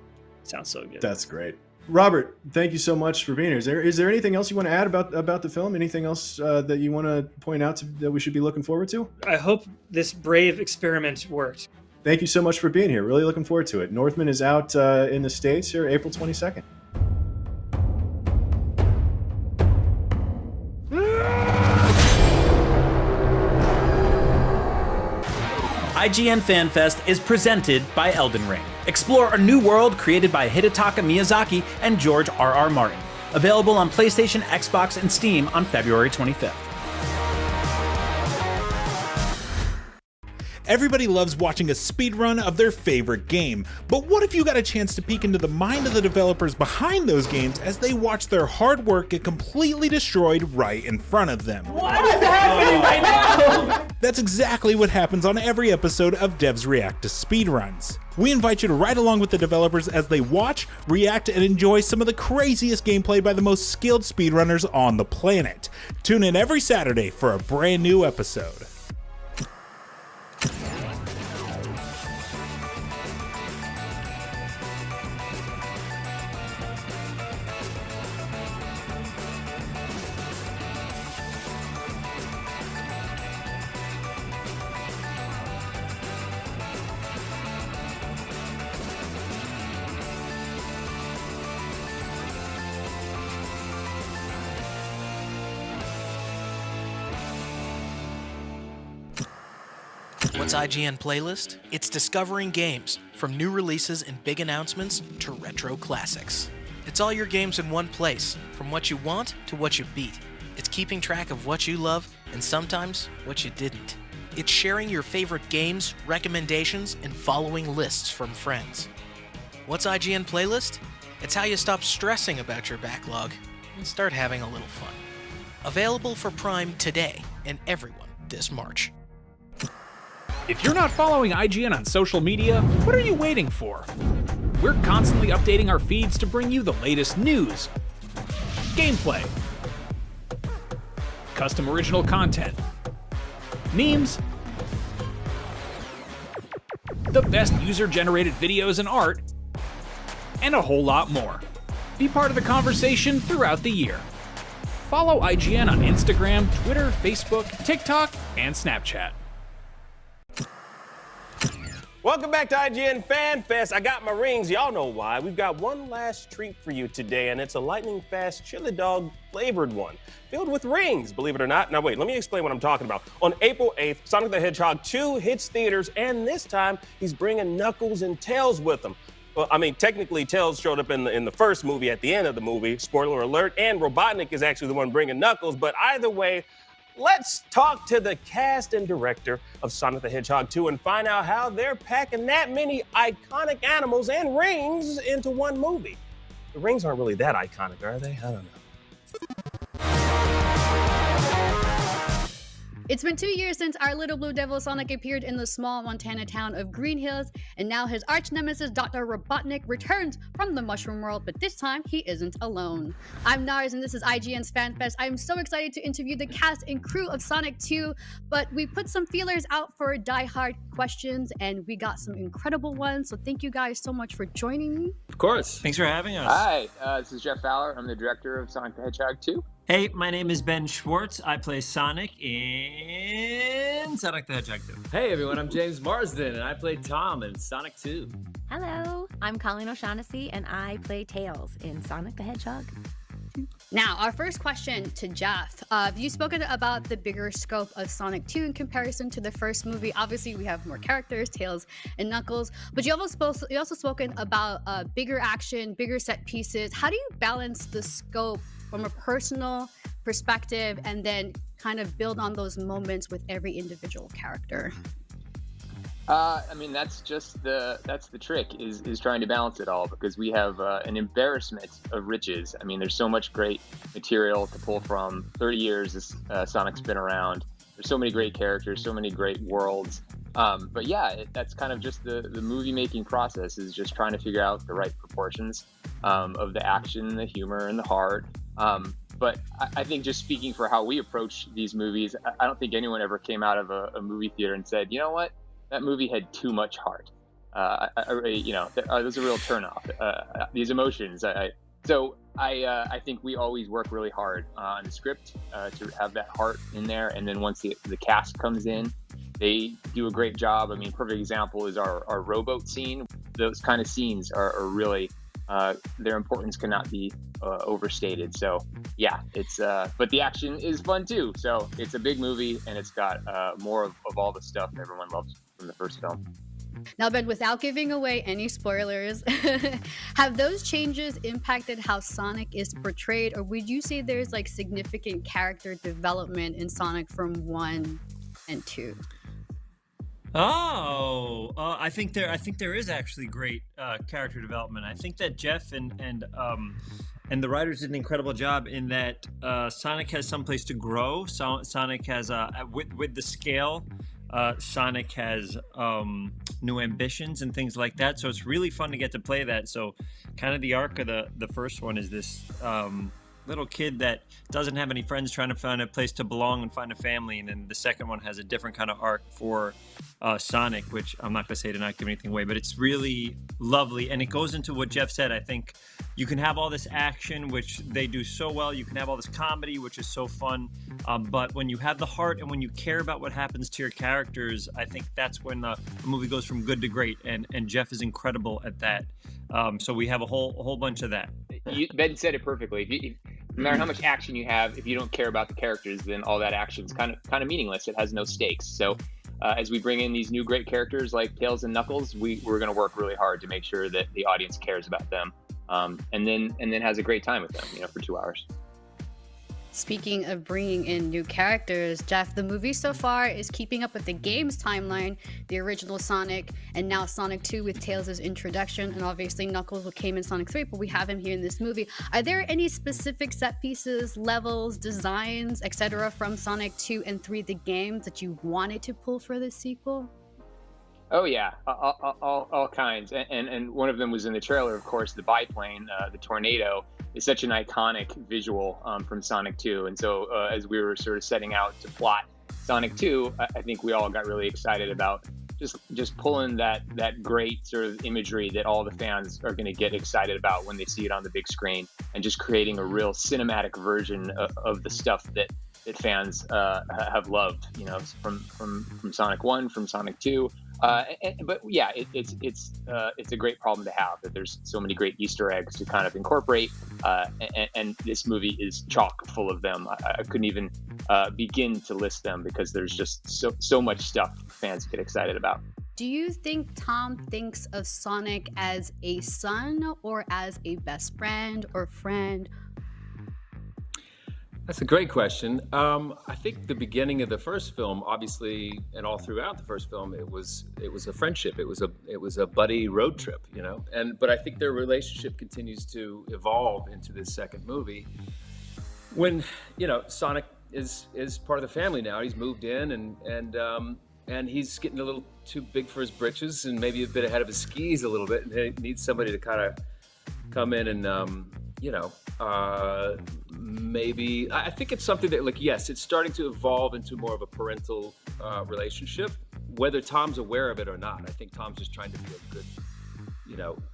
That's great. Robert, thank you so much for being here. Is there anything else you want to add about the film? Anything else that you want to point out that we should be looking forward to? I hope this brave experiment worked. Thank you so much for being here. Really looking forward to it. Northman is out in the States here April 22nd. IGN Fan Fest is presented by Elden Ring. Explore a new world created by Hidetaka Miyazaki and George R.R. Martin. Available on PlayStation, Xbox, and Steam on February 25th. Everybody loves watching a speedrun of their favorite game, but what if you got a chance to peek into the mind of the developers behind those games as they watch their hard work get completely destroyed right in front of them? What is happening right now? That's exactly what happens on every episode of Devs React to Speedruns. We invite you to ride along with the developers as they watch, react, and enjoy some of the craziest gameplay by the most skilled speedrunners on the planet. Tune in every Saturday for a brand new episode. What's IGN Playlist? It's discovering games, from new releases and big announcements to retro classics. It's all your games in one place, from what you want to what you beat. It's keeping track of what you love and sometimes what you didn't. It's sharing your favorite games, recommendations, and following lists from friends. What's IGN Playlist? It's how you stop stressing about your backlog and start having a little fun. Available for Prime today and everyone this March. If you're not following IGN on social media, what are you waiting for? We're constantly updating our feeds to bring you the latest news, gameplay, custom original content, memes, the best user-generated videos and art, and a whole lot more. Be part of the conversation throughout the year. Follow IGN on Instagram, Twitter, Facebook, TikTok, and Snapchat. Welcome back to IGN Fan Fest. I got my rings. Y'all know why. We've got one last treat for you today, and it's a lightning fast chili dog flavored one filled with rings, believe it or not. Now, wait, let me explain what I'm talking about. On April 8th, Sonic the Hedgehog 2 hits theaters, and this time he's bringing Knuckles and Tails with him. Well, I mean, technically, Tails showed up in the first movie at the end of the movie. Spoiler alert. And Robotnik is actually the one bringing Knuckles. But either way, let's talk to the cast and director of Sonic the Hedgehog 2 and find out how they're packing that many iconic animals and rings into one movie. The rings aren't really that iconic, are they? I don't know. It's been 2 years since our little blue devil Sonic appeared in the small Montana town of Green Hills, and now his arch nemesis Dr. Robotnik returns from the Mushroom World, but this time he isn't alone. I'm Nars, and this is IGN's Fan Fest. I'm so excited to interview the cast and crew of Sonic 2, but we put some feelers out for die-hard questions, and we got some incredible ones, so thank you guys so much for joining me. Of course. Thanks for having us. Hi, this is Jeff Fowler. I'm the director of Sonic the Hedgehog 2. Hey, my name is Ben Schwartz. I play Sonic in Sonic the Hedgehog 2. Hey everyone, I'm James Marsden and I play Tom in Sonic 2. Hello, I'm Colleen O'Shaughnessy and I play Tails in Sonic the Hedgehog. Now, our first question to Jeff. You've spoken about the bigger scope of Sonic 2 in comparison to the first movie. Obviously, we have more characters, Tails and Knuckles, but you also spoken about bigger action, bigger set pieces. How do you balance the scope from a personal perspective and then kind of build on those moments with every individual character? I mean, that's the trick is trying to balance it all, because we have an embarrassment of riches. I mean, there's so much great material to pull from. 30 years this Sonic's been around. There's so many great characters, so many great worlds. But yeah, that's kind of just the movie making process, is just trying to figure out the right proportions of the action, the humor, and the heart. But I think, just speaking for how we approach these movies, I don't think anyone ever came out of a movie theater and said, you know what, that movie had too much heart. There's a real turnoff. These emotions. I think we always work really hard on the script to have that heart in there, and then once the cast comes in, they do a great job. I mean, perfect example is our rowboat scene. Those kind of scenes are really their importance cannot be overstated. So yeah, it's but the action is fun too. So it's a big movie, and it's got more of all the stuff everyone loves from the first film. Now, Ben, without giving away any spoilers, have those changes impacted how Sonic is portrayed, or would you say there's like significant character development in Sonic from 1 and 2? I think there is actually great character development. I think that Jeff and the writers did an incredible job in that Sonic has someplace to grow. Sonic has with the scale. Sonic has new ambitions and things like that. So it's really fun to get to play that. So kind of the arc of the first one is this little kid that doesn't have any friends trying to find a place to belong and find a family. And then the second one has a different kind of arc for Sonic, which I'm not going to say to not give anything away, but it's really lovely. And it goes into what Jeff said. I think you can have all this action, which they do so well. You can have all this comedy, which is so fun. But when you have the heart and when you care about what happens to your characters, I think that's when the movie goes from good to great. And Jeff is incredible at that. So we have a whole bunch of that. Ben said it perfectly. No matter how much action you have, if you don't care about the characters, then all that action is kind of meaningless. It has no stakes. So as we bring in these new great characters like Tails and Knuckles, we're going to work really hard to make sure that the audience cares about them, and then has a great time with them, for 2 hours. Speaking of bringing in new characters, Jeff, the movie so far is keeping up with the game's timeline, the original Sonic, and now Sonic 2 with Tails' introduction, and obviously Knuckles came in Sonic 3, but we have him here in this movie. Are there any specific set pieces, levels, designs, etc. from Sonic 2 and 3, the games, that you wanted to pull for this sequel? Oh yeah, all kinds, and one of them was in the trailer, of course. The biplane, the tornado, is such an iconic visual from Sonic 2, and so as we were sort of setting out to plot Sonic 2, I think we all got really excited about just pulling that great sort of imagery that all the fans are going to get excited about when they see it on the big screen, and just creating a real cinematic version of the stuff that fans have loved, from Sonic 1, from Sonic 2. But yeah, it's a great problem to have, that there's so many great Easter eggs to kind of incorporate, and this movie is chock full of them. I couldn't even begin to list them because there's just so much stuff fans get excited about. Do you think Tom thinks of Sonic as a son or as a best friend or friend? That's a great question. I think the beginning of the first film, obviously, and all throughout the first film, it was a friendship. It was a buddy road trip, but I think their relationship continues to evolve into this second movie. When Sonic is part of the family now. He's moved in and he's getting a little too big for his britches and maybe a bit ahead of his skis a little bit, and he needs somebody to kind of come in and maybe I think it's something that, yes, it's starting to evolve into more of a parental relationship, whether Tom's aware of it or not. I think Tom's just trying to be a good,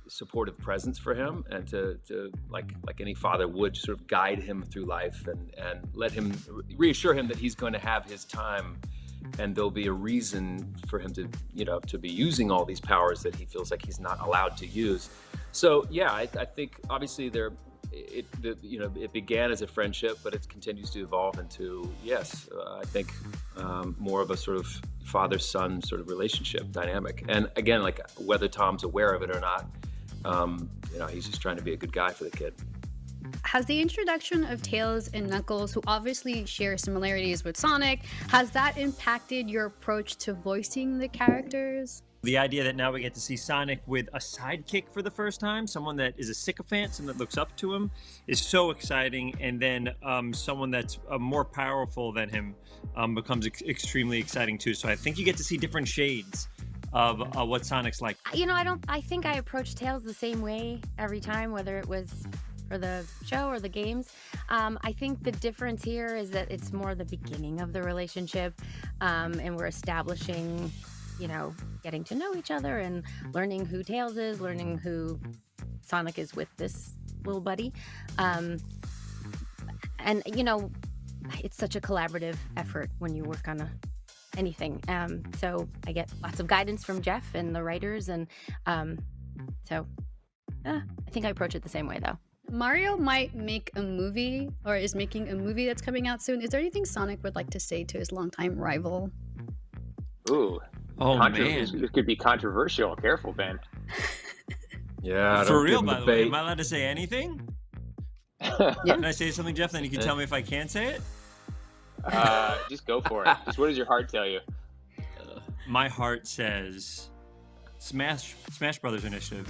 supportive presence for him, and to like any father would, sort of guide him through life and let him, reassure him that he's going to have his time, and there'll be a reason for him to to be using all these powers that he feels like he's not allowed to use. So yeah, I think obviously it began as a friendship, but it continues to evolve into, I think more of a sort of father-son sort of relationship dynamic. And again, whether Tom's aware of it or not, he's just trying to be a good guy for the kid. Has the introduction of Tails and Knuckles, who obviously share similarities with Sonic, has that impacted your approach to voicing the characters? The idea that now we get to see Sonic with a sidekick for the first time, someone that is a sycophant, someone that looks up to him, is so exciting. And then someone that's more powerful than him becomes extremely exciting too. So I think you get to see different shades of what Sonic's like. I think I approach Tails the same way every time, whether it was for the show or the games. I think the difference here is that it's more the beginning of the relationship, and we're establishing, getting to know each other and learning who Tails is, learning who Sonic is with this little buddy. And, it's such a collaborative effort when you work on anything. So I get lots of guidance from Jeff and the writers. And I think I approach it the same way, though. Mario might make a movie, or is making a movie that's coming out soon. Is there anything Sonic would like to say to his longtime rival? Ooh. Oh, man. This could be controversial. Careful, Ben. Yeah, for real, by the way. Am I allowed to say anything? Can I say something, Jeff? Then you can tell me if I can say it? Just go for it. Just what does your heart tell you? my heart says Smash Brothers Initiative.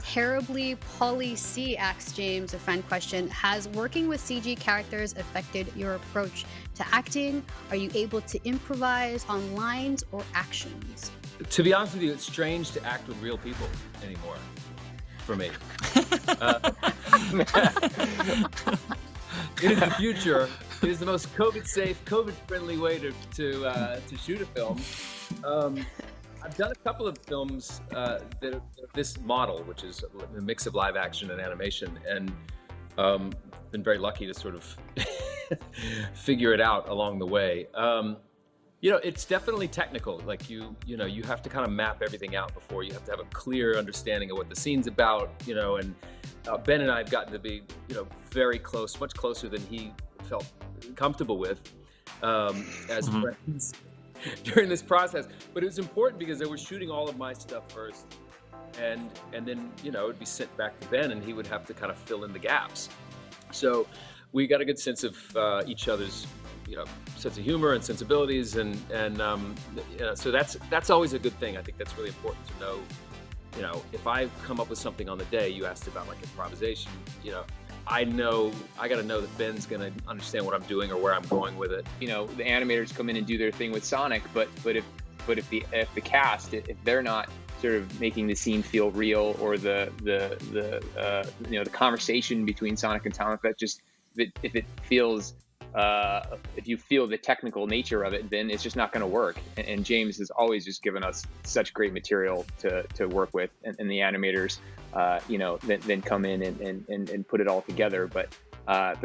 Terribly Polly C asks James a fan question. Has working with CG characters affected your approach to acting? Are you able to improvise on lines or actions? To be honest with you, it's strange to act with real people anymore for me. It is the future. It is the most COVID-safe, COVID-friendly way to shoot a film. I've done a couple of films that are this model, which is a mix of live action and animation, and been very lucky to sort of figure it out along the way. It's definitely technical. Like you have to kind of map everything out before. You have to have a clear understanding of what the scene's about. And Ben and I have gotten to be, very close, much closer than he felt comfortable with as friends during this process. But it was important because they were shooting all of my stuff first, and then it would be sent back to Ben, and he would have to kind of fill in the gaps. So we got a good sense of each other's sense of humor and sensibilities, and so that's always a good thing. I think that's really important to know. If I come up with something on the day, you asked about like improvisation, I got to know that Ben's going to understand what I'm doing or where I'm going with it. The animators come in and do their thing with Sonic, but if the cast, if they're not sort of making the scene feel real, or the conversation between Sonic and Tom, if it feels if you feel the technical nature of it, then it's just not going to work. And James has always just given us such great material to work with, and the animators, then come in and put it all together. But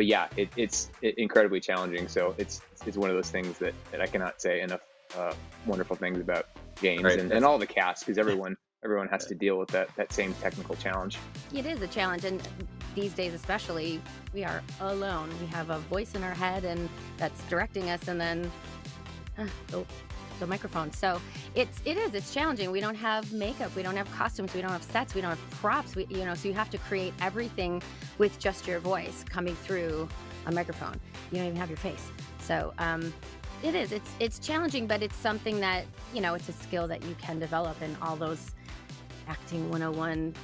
yeah, it's incredibly challenging. So it's one of those things that I cannot say enough wonderful things about James and all the cast, because everyone has to deal with that same technical challenge. It is a challenge, and these days especially, we are alone. We have a voice in our head, and that's directing us, and then the microphone. So it's challenging. We don't have makeup, we don't have costumes, we don't have sets, we don't have props. So you have to create everything with just your voice coming through a microphone. You don't even have your face. So it's challenging, but it's something that it's a skill that you can develop, and all those acting 101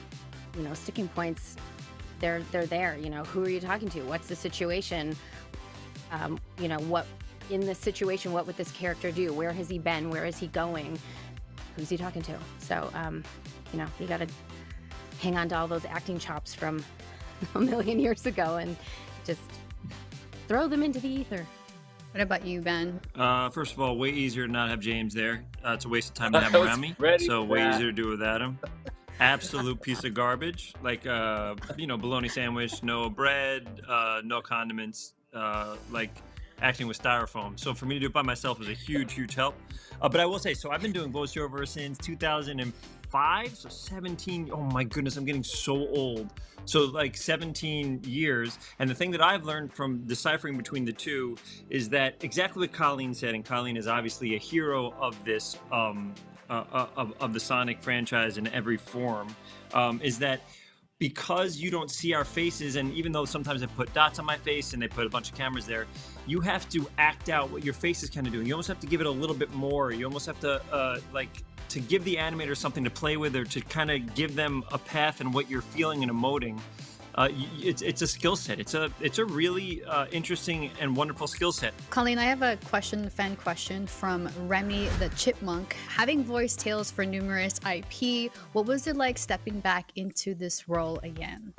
sticking points, they're there. Who are you talking to? What's the situation? What in this situation, what would this character do? Where has he been? Where is he going? Who's he talking to? So you got to hang on to all those acting chops from a million years ago and just throw them into the ether. What about you, Ben? First of all, way easier to not have James there. It's a waste of time to have him around me. So way easier to do without him. Absolute piece of garbage. Like, bologna sandwich, no bread, no condiments, like acting with styrofoam. So for me to do it by myself was a huge, huge help. But I will say, so I've been doing voiceover since 2005, so 17. Oh my goodness, I'm getting so old. So like 17 years. And the thing that I've learned from deciphering between the two is that exactly what Colleen said, and Colleen is obviously a hero of this, of the Sonic franchise in every form, is that because you don't see our faces, and even though sometimes they put dots on my face and they put a bunch of cameras there, you have to act out what your face is kind of doing. You almost have to give it a little bit more. You almost have to to give the animator something to play with, or to kind of give them a path and what you're feeling and emoting. It's a skill set. It's a really interesting and wonderful skill set. Colleen, I have a fan question from Remy the Chipmunk. Having voiced Tales for numerous IP, what was it like stepping back into this role again?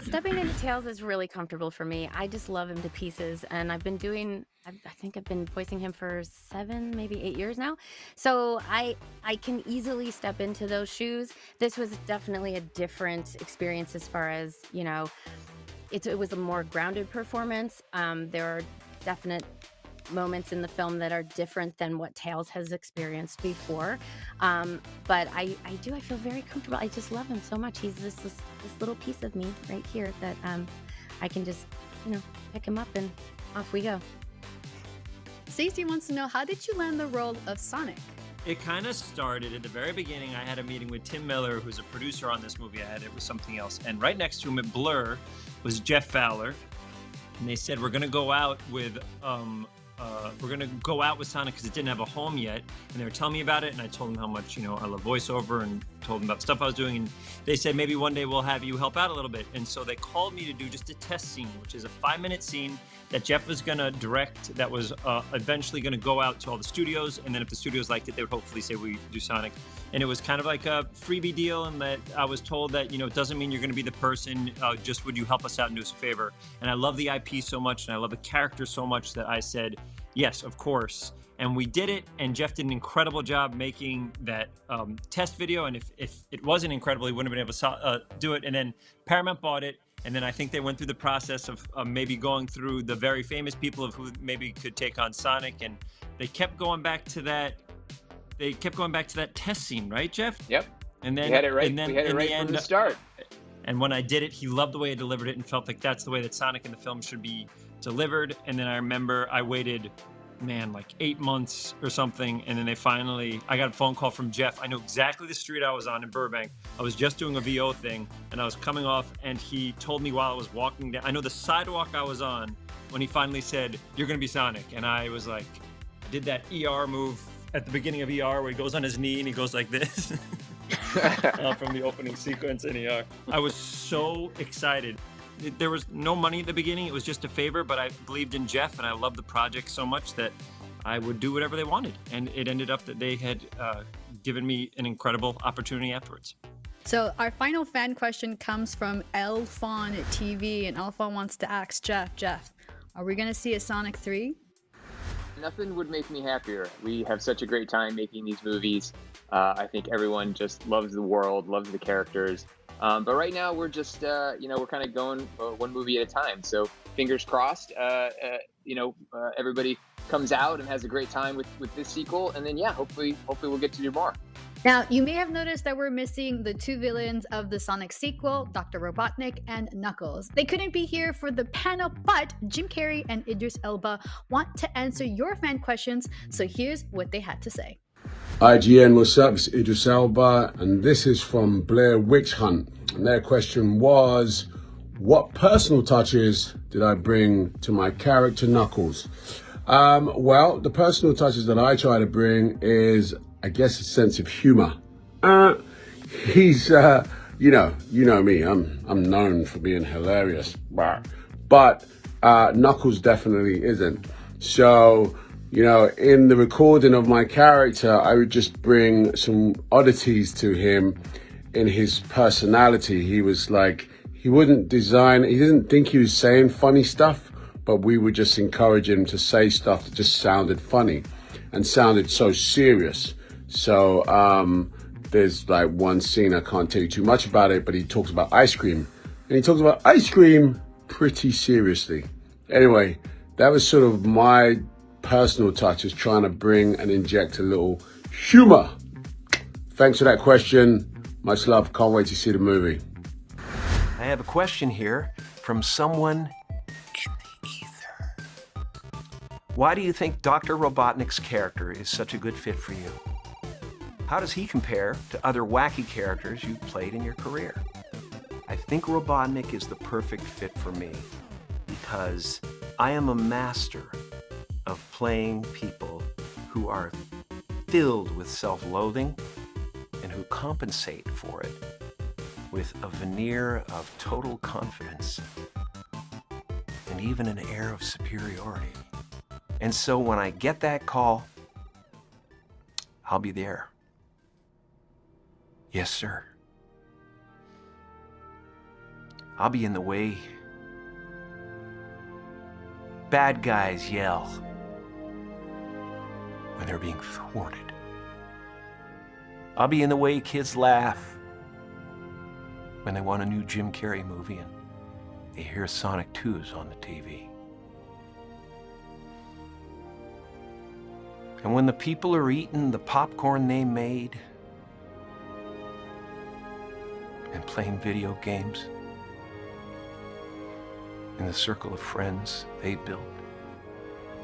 Stepping into Tales is really comfortable for me. I just love him to pieces, and I think I've been voicing him for 7, maybe 8 years now. So I can easily step into those shoes. This was definitely a different experience as far as, it was a more grounded performance. There are definite moments in the film that are different than what Tales has experienced before. But I feel very comfortable. I just love him so much. He's this little piece of me right here that I can just, pick him up and off we go. Stacey wants to know, how did you land the role of Sonic? It kind of started at the very beginning. I had a meeting with Tim Miller, who's a producer on this movie. I had it with something else. And right next to him at Blur was Jeff Fowler. And they said, we're going to go out with go out with Sonic because it didn't have a home yet, and they were telling me about it, and I told them how much I love voiceover, and told them about the stuff I was doing, and they said maybe one day we'll have you help out a little bit, and so they called me to do just a test scene, which is a 5-minute scene that Jeff was gonna direct, that was eventually gonna go out to all the studios, and then if the studios liked it, they would hopefully say we do Sonic. And it was kind of like a freebie deal, and that I was told that it doesn't mean you're going to be the person, just would you help us out and do us a favor. And I love the IP so much, and I love the character so much that I said yes, of course. And we did it, and Jeff did an incredible job making that test video, and if it wasn't incredible, he wouldn't have been able to do it. And then Paramount bought it, and then I think they went through the process of maybe going through the very famous people of who maybe could take on Sonic, and they kept going back to that. They kept going back to that test scene, right, Jeff? Yep. And then we had it right. And then we had it right from the start. And when I did it, he loved the way I delivered it and felt like that's the way that Sonic in the film should be delivered. And then I remember I waited, like 8 months or something, and then I got a phone call from Jeff. I know exactly the street I was on in Burbank. I was just doing a VO thing, and I was coming off, and he told me while I was walking down. I know the sidewalk I was on when he finally said, "You're gonna be Sonic," and I was like, I did that ER move at the beginning of ER where he goes on his knee and he goes like this from the opening sequence in ER. I was so excited. There was no money at the beginning. It was just a favor, but I believed in Jeff and I loved the project so much that I would do whatever they wanted. And it ended up that they had given me an incredible opportunity afterwards. So our final fan question comes from Elfon TV, and Elfon wants to ask Jeff, are we going to see a Sonic 3? Nothing would make me happier. We have such a great time making these movies. I think everyone just loves the world, loves the characters. But right now we're just, we're kind of going one movie at a time. So fingers crossed, everybody comes out and has a great time with this sequel. And then, hopefully we'll get to do more. Now, you may have noticed that we're missing the two villains of the Sonic sequel, Dr. Robotnik and Knuckles. They couldn't be here for the panel, but Jim Carrey and Idris Elba want to answer your fan questions, so here's what they had to say. IGN, what's up? It's Idris Elba, and this is from Blair Witch Hunt. And their question was, what personal touches did I bring to my character Knuckles? Well, the personal touches that I try to bring is, I guess, a sense of humor. He's, you know me, I'm known for being hilarious, but Knuckles definitely isn't. So, in the recording of my character, I would just bring some oddities to him in his personality. He was like, he didn't think he was saying funny stuff, but we would just encourage him to say stuff that just sounded funny and sounded so serious. So there's like one scene, I can't tell you too much about it, but he talks about ice cream. And he talks about ice cream pretty seriously. Anyway, that was sort of my personal touch, is trying to bring and inject a little humor. Thanks for that question. Much love. Can't wait to see the movie. I have a question here from someone in the ether. Why do you think Dr. Robotnik's character is such a good fit for you? How does he compare to other wacky characters you've played in your career? I think Robotnik is the perfect fit for me because I am a master of playing people who are filled with self-loathing and who compensate for it with a veneer of total confidence and even an air of superiority. And so when I get that call, I'll be there. Yes, sir. I'll be in the way bad guys yell when they're being thwarted. I'll be in the way kids laugh when they want a new Jim Carrey movie and they hear Sonic 2's on the TV. And when the people are eating the popcorn they made and playing video games in the circle of friends they built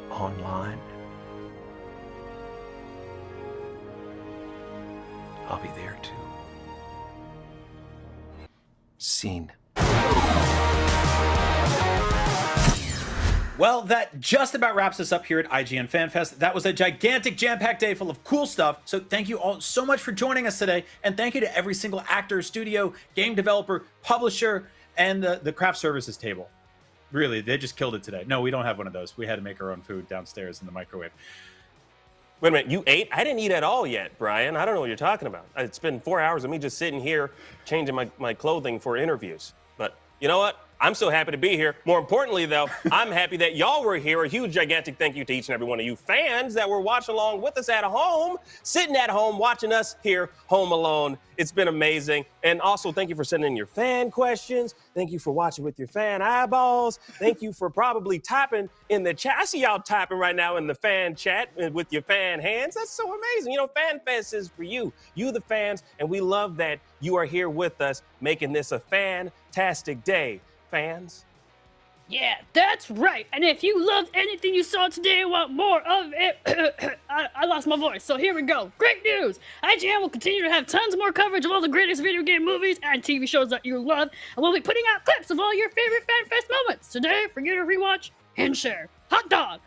online, I'll be there too. Scene. Well, that just about wraps us up here at IGN Fan Fest. That was a gigantic jam-packed day full of cool stuff. So thank you all so much for joining us today. And thank you to every single actor, studio, game developer, publisher, and the craft services table. Really, they just killed it today. No, we don't have one of those. We had to make our own food downstairs in the microwave. Wait a minute, you ate? I didn't eat at all yet, Brian. I don't know what you're talking about. It's been 4 hours of me just sitting here changing my clothing for interviews. But you know what? I'm so happy to be here. More importantly, though, I'm happy that y'all were here. A huge, gigantic thank you to each and every one of you fans that were watching along with us at home, sitting at home, watching us here home alone. It's been amazing. And also, thank you for sending in your fan questions. Thank you for watching with your fan eyeballs. Thank you for probably typing in the chat. I see y'all typing right now in the fan chat with your fan hands. That's so amazing. You know, Fan Fest is for you, the fans, and we love that you are here with us, making this a fantastic day. Fans? Yeah, that's right. And if you loved anything you saw today and want more of it, I lost my voice, so here we go. Great news! IGN will continue to have tons more coverage of all the greatest video game movies and TV shows that you love, and we'll be putting out clips of all your favorite Fan Fest moments today for you to rewatch and share. Hot dog!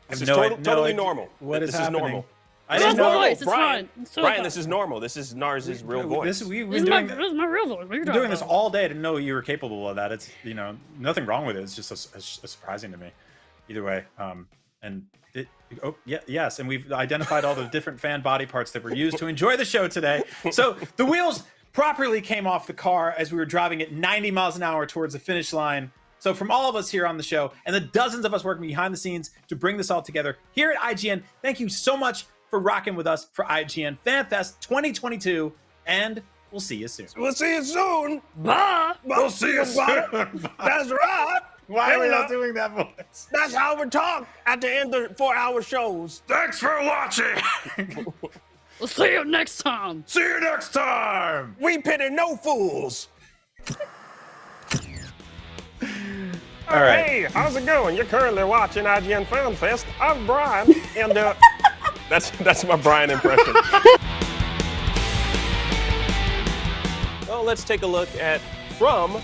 This is totally normal. What is happening? Normal. I didn't know. Voice. It's Brian, fine. It's so Brian, fine. This is normal. This is Nars's real voice. This is my real voice. What are you talking doing this about? all day. I didn't know you were capable of that. It's, you know, nothing wrong with it. It's just a surprising to me. Either way, and yes, and we've identified all the different fan body parts that were used to enjoy the show today. So the wheels properly came off the car as we were driving at 90 miles an hour towards the finish line. So from all of us here on the show and the dozens of us working behind the scenes to bring this all together here at IGN, thank you so much for rocking with us for IGN Fan Fest 2022, and we'll see you soon. We'll see you soon. Bye. We'll see you soon. That's right. Why are we not doing that voice? That's how we talk at the end of 4-hour shows. Thanks for watching. We'll see you next time. See you next time. We pity no fools. All right. Hey, how's it going? You're currently watching IGN Fan Fest. I'm Brian, and that's my Brian impression. Well, let's take a look at From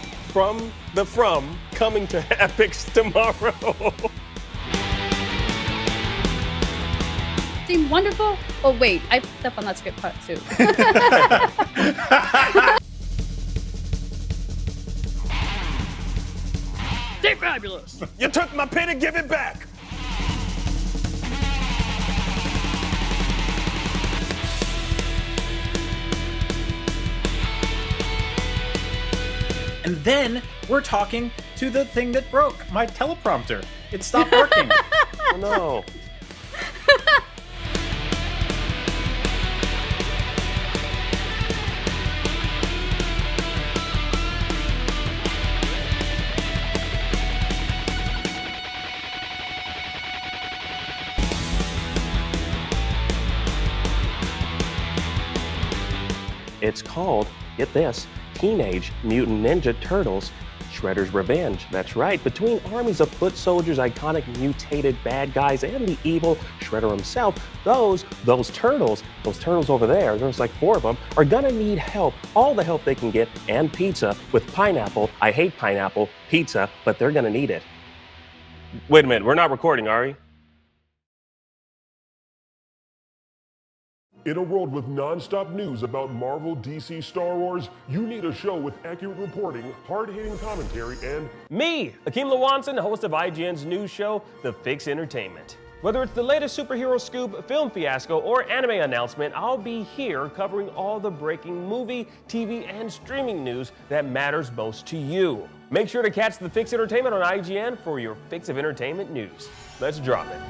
coming to Epics tomorrow. Seemed wonderful. Oh wait, I picked up on that script part too. Stay fabulous. You took my pity, give it back. And then we're talking to the thing that broke, my teleprompter. It stopped working. Oh no. It's called, get this, Teenage Mutant Ninja Turtles Shredder's Revenge. That's right, between armies of foot soldiers, iconic mutated bad guys, and the evil Shredder himself, those turtles over there, there's like 4 of them, are gonna need help, all the help they can get, and pizza with pineapple. I hate pineapple pizza, but they're gonna need it. Wait a minute, we're not recording, are we? In a world with non-stop news about Marvel, DC, Star Wars, you need a show with accurate reporting, hard-hitting commentary, and me, Akeem Lawanson, host of IGN's news show, The Fix Entertainment. Whether it's the latest superhero scoop, film fiasco, or anime announcement, I'll be here covering all the breaking movie, TV, and streaming news that matters most to you. Make sure to catch The Fix Entertainment on IGN for your fix of entertainment news. Let's drop it.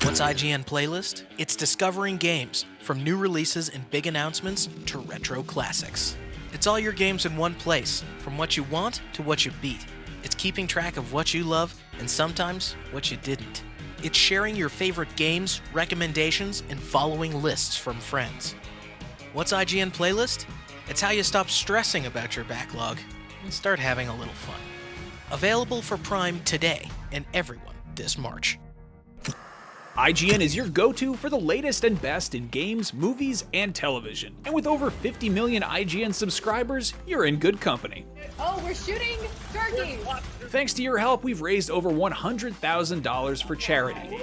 What's IGN Playlist? It's discovering games, from new releases and big announcements to retro classics. It's all your games in one place, from what you want to what you beat. It's keeping track of what you love and sometimes what you didn't. It's sharing your favorite games, recommendations, and following lists from friends. What's IGN Playlist? It's how you stop stressing about your backlog and start having a little fun. Available for Prime today and everyone this March. IGN is your go-to for the latest and best in games, movies, and television. And with over 50 million IGN subscribers, you're in good company. Oh, we're shooting turkeys. Thanks to your help, we've raised over $100,000 for charity.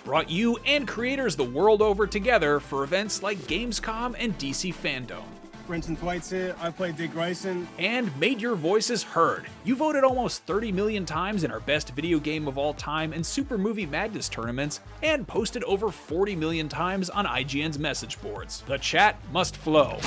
Brought you and creators the world over together for events like Gamescom and DC Fandom. Brenton Thwaites here. I play Dick Grayson. And made your voices heard. You voted almost 30 million times in our best video game of all time and Super Movie Madness tournaments, and posted over 40 million times on IGN's message boards. The chat must flow.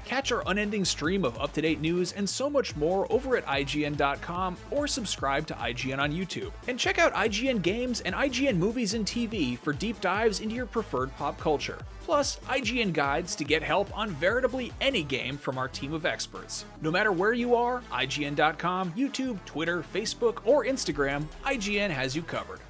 Catch our unending stream of up-to-date news and so much more over at IGN.com or subscribe to IGN on YouTube. And check out IGN Games and IGN Movies and TV for deep dives into your preferred pop culture. Plus, IGN guides to get help on veritably any game from our team of experts. No matter where you are, IGN.com, YouTube, Twitter, Facebook, or Instagram, IGN has you covered.